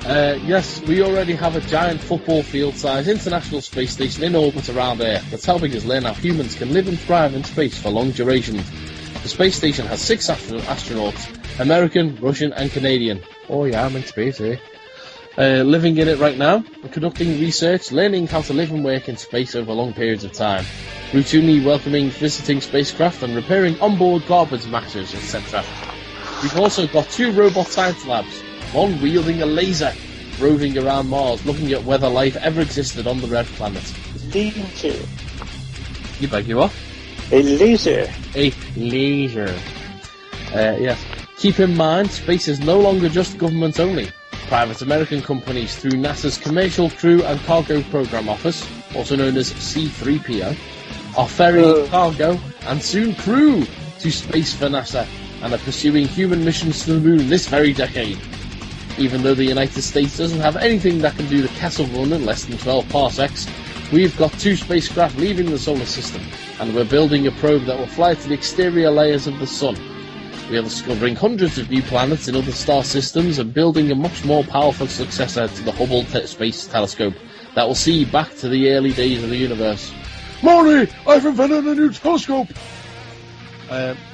Speaker 3: Yes, we already have a giant football field-sized international space station in orbit around Earth that's helping us learn how humans can live and thrive in space for long durations. The space station has 6 astronauts, American, Russian and Canadian. Oh yeah, I'm in space here. Living in it right now, conducting research, learning how to live and work in space over long periods of time. routinely welcoming visiting spacecraft and repairing onboard garbage matters, etc. We've also got 2 robot science labs, one wielding a laser, roving around Mars, looking at whether life ever existed on the red planet.
Speaker 4: Laser.
Speaker 3: You beg your what?
Speaker 4: A laser.
Speaker 3: A laser. Yes. Keep in mind, space is no longer just government only. Private American companies through NASA's Commercial Crew and Cargo Program Office, also known as C-3PO, are ferrying cargo and soon crew to space for NASA and are pursuing human missions to the moon this very decade. Even though the United States doesn't have anything that can do the Kessel Run in less than 12 parsecs, we've got 2 spacecraft leaving the solar system, and we're building a probe that will fly to the exterior layers of the Sun. We are discovering hundreds of new planets in other star systems and building a much more powerful successor to the Hubble Space Telescope that will see back to the early days of the universe.
Speaker 1: Marty, I've invented a new telescope!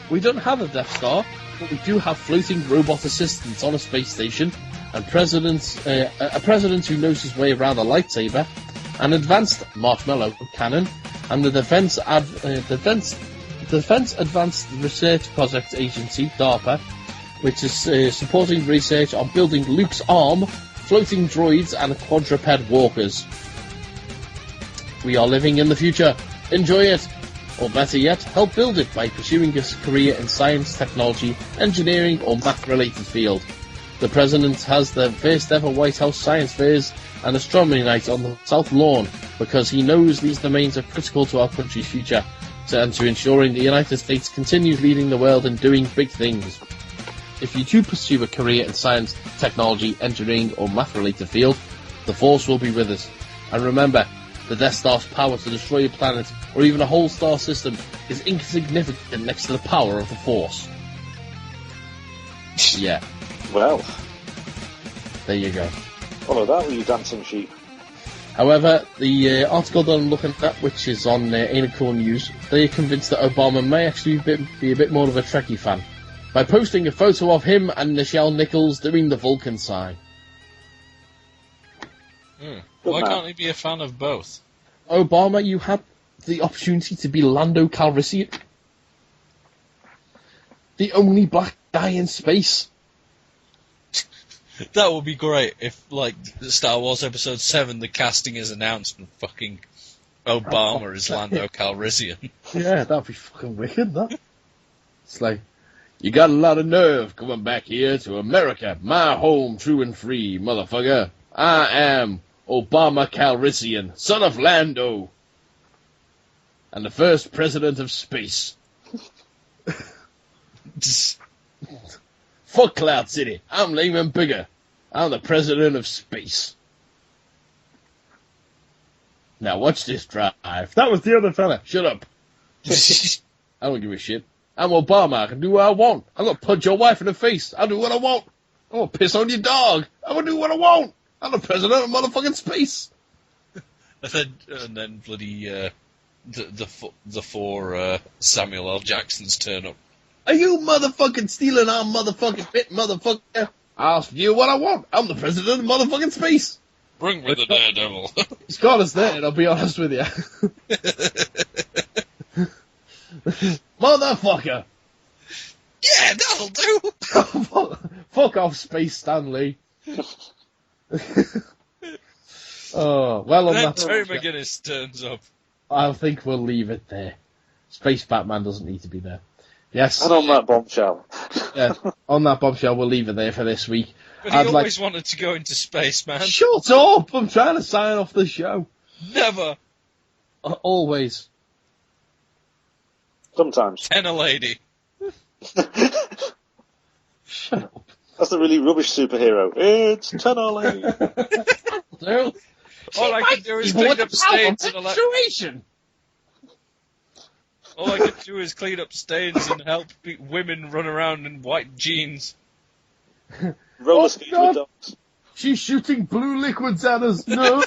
Speaker 3: We don't have a Death Star, but we do have floating robot assistants on a space station, and a president who knows his way around a lightsaber, an advanced marshmallow cannon, and the Defense Advanced Research Project Agency, DARPA, which is supporting research on building Luke's arm, floating droids, and quadruped walkers. We are living in the future. Enjoy it! Or better yet, help build it by pursuing a career in science, technology, engineering, or math-related field. The President has the first ever White House science fairs and astronomy night on the South Lawn because he knows these domains are critical to our country's future and to ensuring the United States continues leading the world and doing big things. If you do pursue a career in science, technology, engineering, or math-related field, the Force will be with us. And remember, the Death Star's power to destroy a planet or even a whole star system is insignificant next to the power of the Force. Yeah.
Speaker 4: Well.
Speaker 3: There you go.
Speaker 4: Follow that with you dancing sheep.
Speaker 3: However, the article that I'm looking at, which is on Anacore News, they are convinced that Obama may actually be a bit more of a Trekkie fan by posting a photo of him and Nichelle Nichols doing the Vulcan sign.
Speaker 7: Why can't he be a fan of both?
Speaker 3: Obama, you had the opportunity to be Lando Calrissian, the only black guy in space.
Speaker 7: That would be great if, like, Star Wars Episode 7, the casting is announced and fucking Obama is Lando Calrissian.
Speaker 3: Yeah, that'd be fucking wicked, that. It's like,
Speaker 1: you got a lot of nerve coming back here to America, my home true and free, motherfucker. I am Obama Calrissian, son of Lando, and the first president of space. Fuck Cloud City. I'm Lehman Bigger. I'm the president of space. Now watch this drive. That was the other fella. Shut up. I don't give a shit. I'm Obama. I can do what I want. I'm gonna punch your wife in the face. I'll do what I want. I'm gonna piss on your dog. I'm gonna do what I want. I'm the president of motherfucking space.
Speaker 7: and then bloody the four Samuel L. Jacksons turn up.
Speaker 1: Are you motherfucking stealing our motherfucking bit, motherfucker? I'll do what I want. I'm the president of motherfucking space.
Speaker 7: Bring me the daredevil.
Speaker 3: He's got us there, I'll be honest with you.
Speaker 1: Motherfucker.
Speaker 7: Yeah, that'll do.
Speaker 3: Fuck off, Space Stanley. Oh, well, on that
Speaker 7: Terry McGinnis turns up.
Speaker 3: I think we'll leave it there. Space Batman doesn't need to be there. Yes.
Speaker 4: And on that bombshell.
Speaker 3: Yeah, on that bombshell, we'll leave it there for this week.
Speaker 7: But he always wanted to go into space, man.
Speaker 3: Shut up! I'm trying to sign off the show.
Speaker 7: Never.
Speaker 3: Always.
Speaker 4: Sometimes.
Speaker 7: Tenor lady.
Speaker 3: Shut up.
Speaker 4: That's a really rubbish superhero. It's Tenor lady.
Speaker 7: All I can do is clean up stains and all I can do is clean up stains and help women run around in white jeans.
Speaker 4: Roller skates with dogs.
Speaker 3: She's shooting blue liquids at us. No.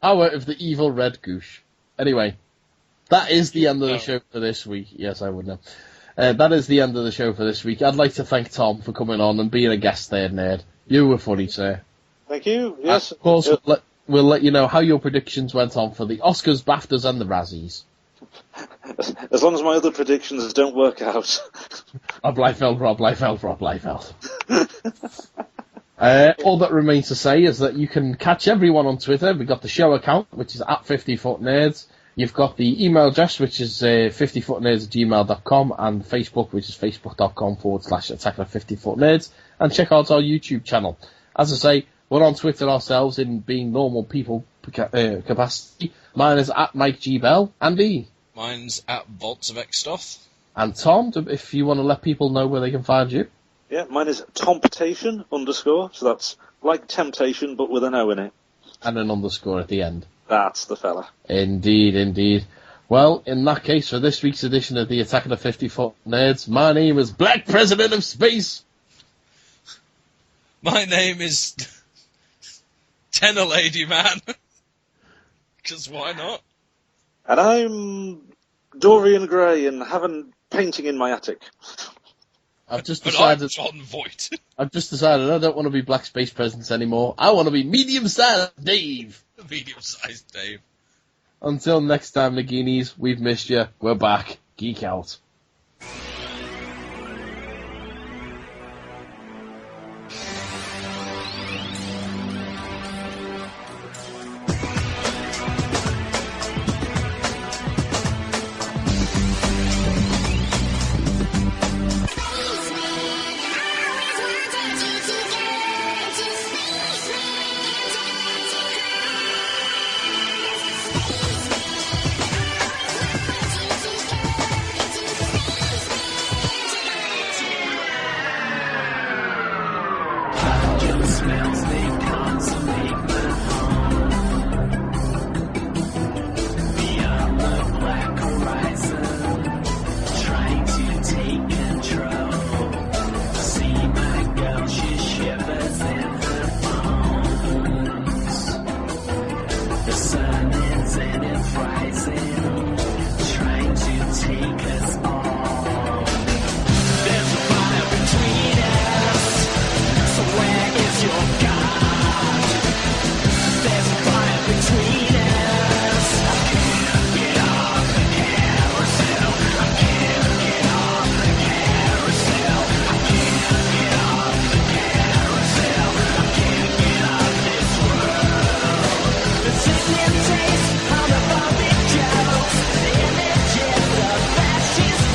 Speaker 3: Power of the evil red goosh. Anyway, that is the end of the show for this week. Yes, I would know. That is the end of the show for this week. I'd like to thank Tom for coming on and being a guest there, Ned. You were funny, sir.
Speaker 4: Thank you. Yes.
Speaker 3: And of course, we'll let you know how your predictions went on for the Oscars, BAFTAs, and the Razzies.
Speaker 4: As long as my other predictions don't work out.
Speaker 3: Rob Liefeld. All that remains to say is that you can catch everyone on Twitter. We've got the show account, which is at 50footnerds. You've got the email address, which is 50footnerds@gmail.com, and Facebook, which is facebook.com/Attack of 50footnerds. And check out our YouTube channel. As I say, we're on Twitter ourselves in being normal people capacity. Mine is at Mike G. Bell. Andy?
Speaker 2: Mine's at Vaults of Extoth.
Speaker 3: And Tom, if you want to let people know where they can find you.
Speaker 4: Yeah, mine is Tomptation _ so that's like temptation, but with an O in it.
Speaker 3: And an underscore at the end.
Speaker 4: That's the fella.
Speaker 3: Indeed. Well, in that case, for this week's edition of the Attack of the 50-Foot Nerds, my name is Black President of Space.
Speaker 2: My name is Tenor Lady Man. Because why not?
Speaker 4: And I'm Dorian Gray and have a painting in my attic.
Speaker 3: I've just decided
Speaker 2: I'm John Voight.
Speaker 3: I've just decided I don't want to be Black Space President anymore. I want to be medium-sized Dave.
Speaker 2: Medium-sized Dave.
Speaker 3: Until next time, Naginis, we've missed you. We're back. Geek out.
Speaker 12: She's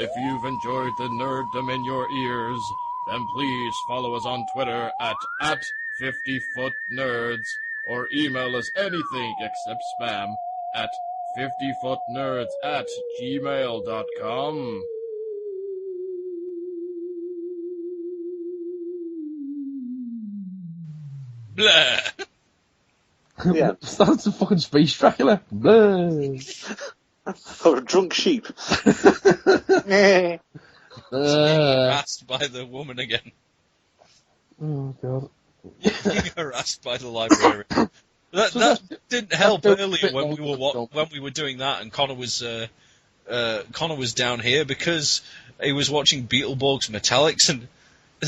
Speaker 5: If you've enjoyed the nerddom in your ears, then please follow us on Twitter at 50footnerds, or email us anything except spam at 50footnerds@gmail.com.
Speaker 2: Blah.
Speaker 4: Yeah.
Speaker 3: That's a fucking space Dracula. Blah.
Speaker 4: Or a drunk sheep.
Speaker 2: Being harassed by the woman again.
Speaker 3: Oh god.
Speaker 2: Being harassed by the librarian. That didn't help earlier when we were doing that, and Connor was down here because he was watching Beetleborgs Metallics, and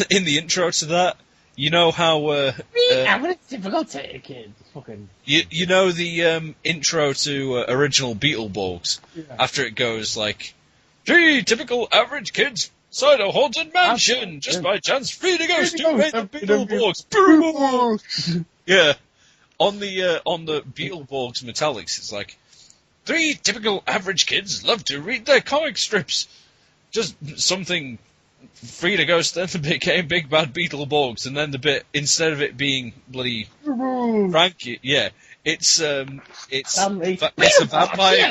Speaker 2: in the intro to that, you know how
Speaker 8: it's difficult to kids. Fucking.
Speaker 2: you know the intro to original Beetleborgs.
Speaker 3: Yeah.
Speaker 2: After it goes like, 3 typical average kids inside a haunted mansion, just by chance Frida goes to meet the Beetleborgs. Yeah, on the Beetleborgs Metallics, it's like 3 typical average kids love to read their comic strips. Just something. Frida goes then became big bad Beetleborgs, and then the bit, instead of it being bloody Frankie, yeah, it's a vampire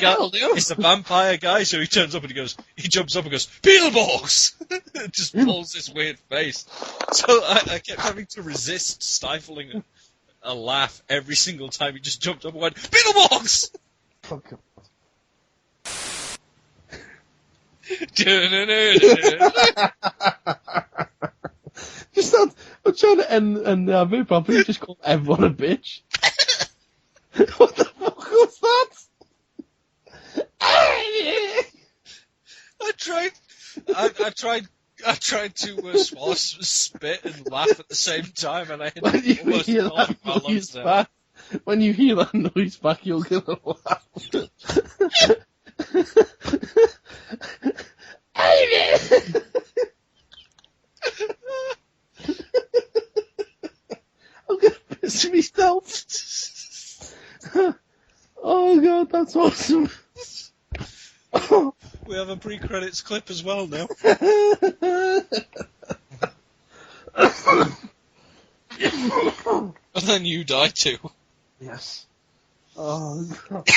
Speaker 2: guy. It's a vampire guy, so he turns up and he jumps up and goes, Beetleborgs! Just pulls this weird face. So I kept having to resist stifling a laugh every single time he just jumped up and went, Beetleborgs!
Speaker 3: Just that, I'm trying to end the advert properly, just call everyone a bitch. What the fuck was that?
Speaker 2: I tried to swallow some spit and laugh at the same time, and I had
Speaker 3: When you
Speaker 2: almost
Speaker 3: hear
Speaker 2: gone
Speaker 3: that
Speaker 2: my lungs
Speaker 3: noise
Speaker 2: there.
Speaker 3: back, when you hear that noise back, you're gonna laugh. I'm gonna piss myself. Oh god, that's awesome.
Speaker 2: We have a pre-credits clip as well now. And then you die too.
Speaker 3: Yes. Oh god.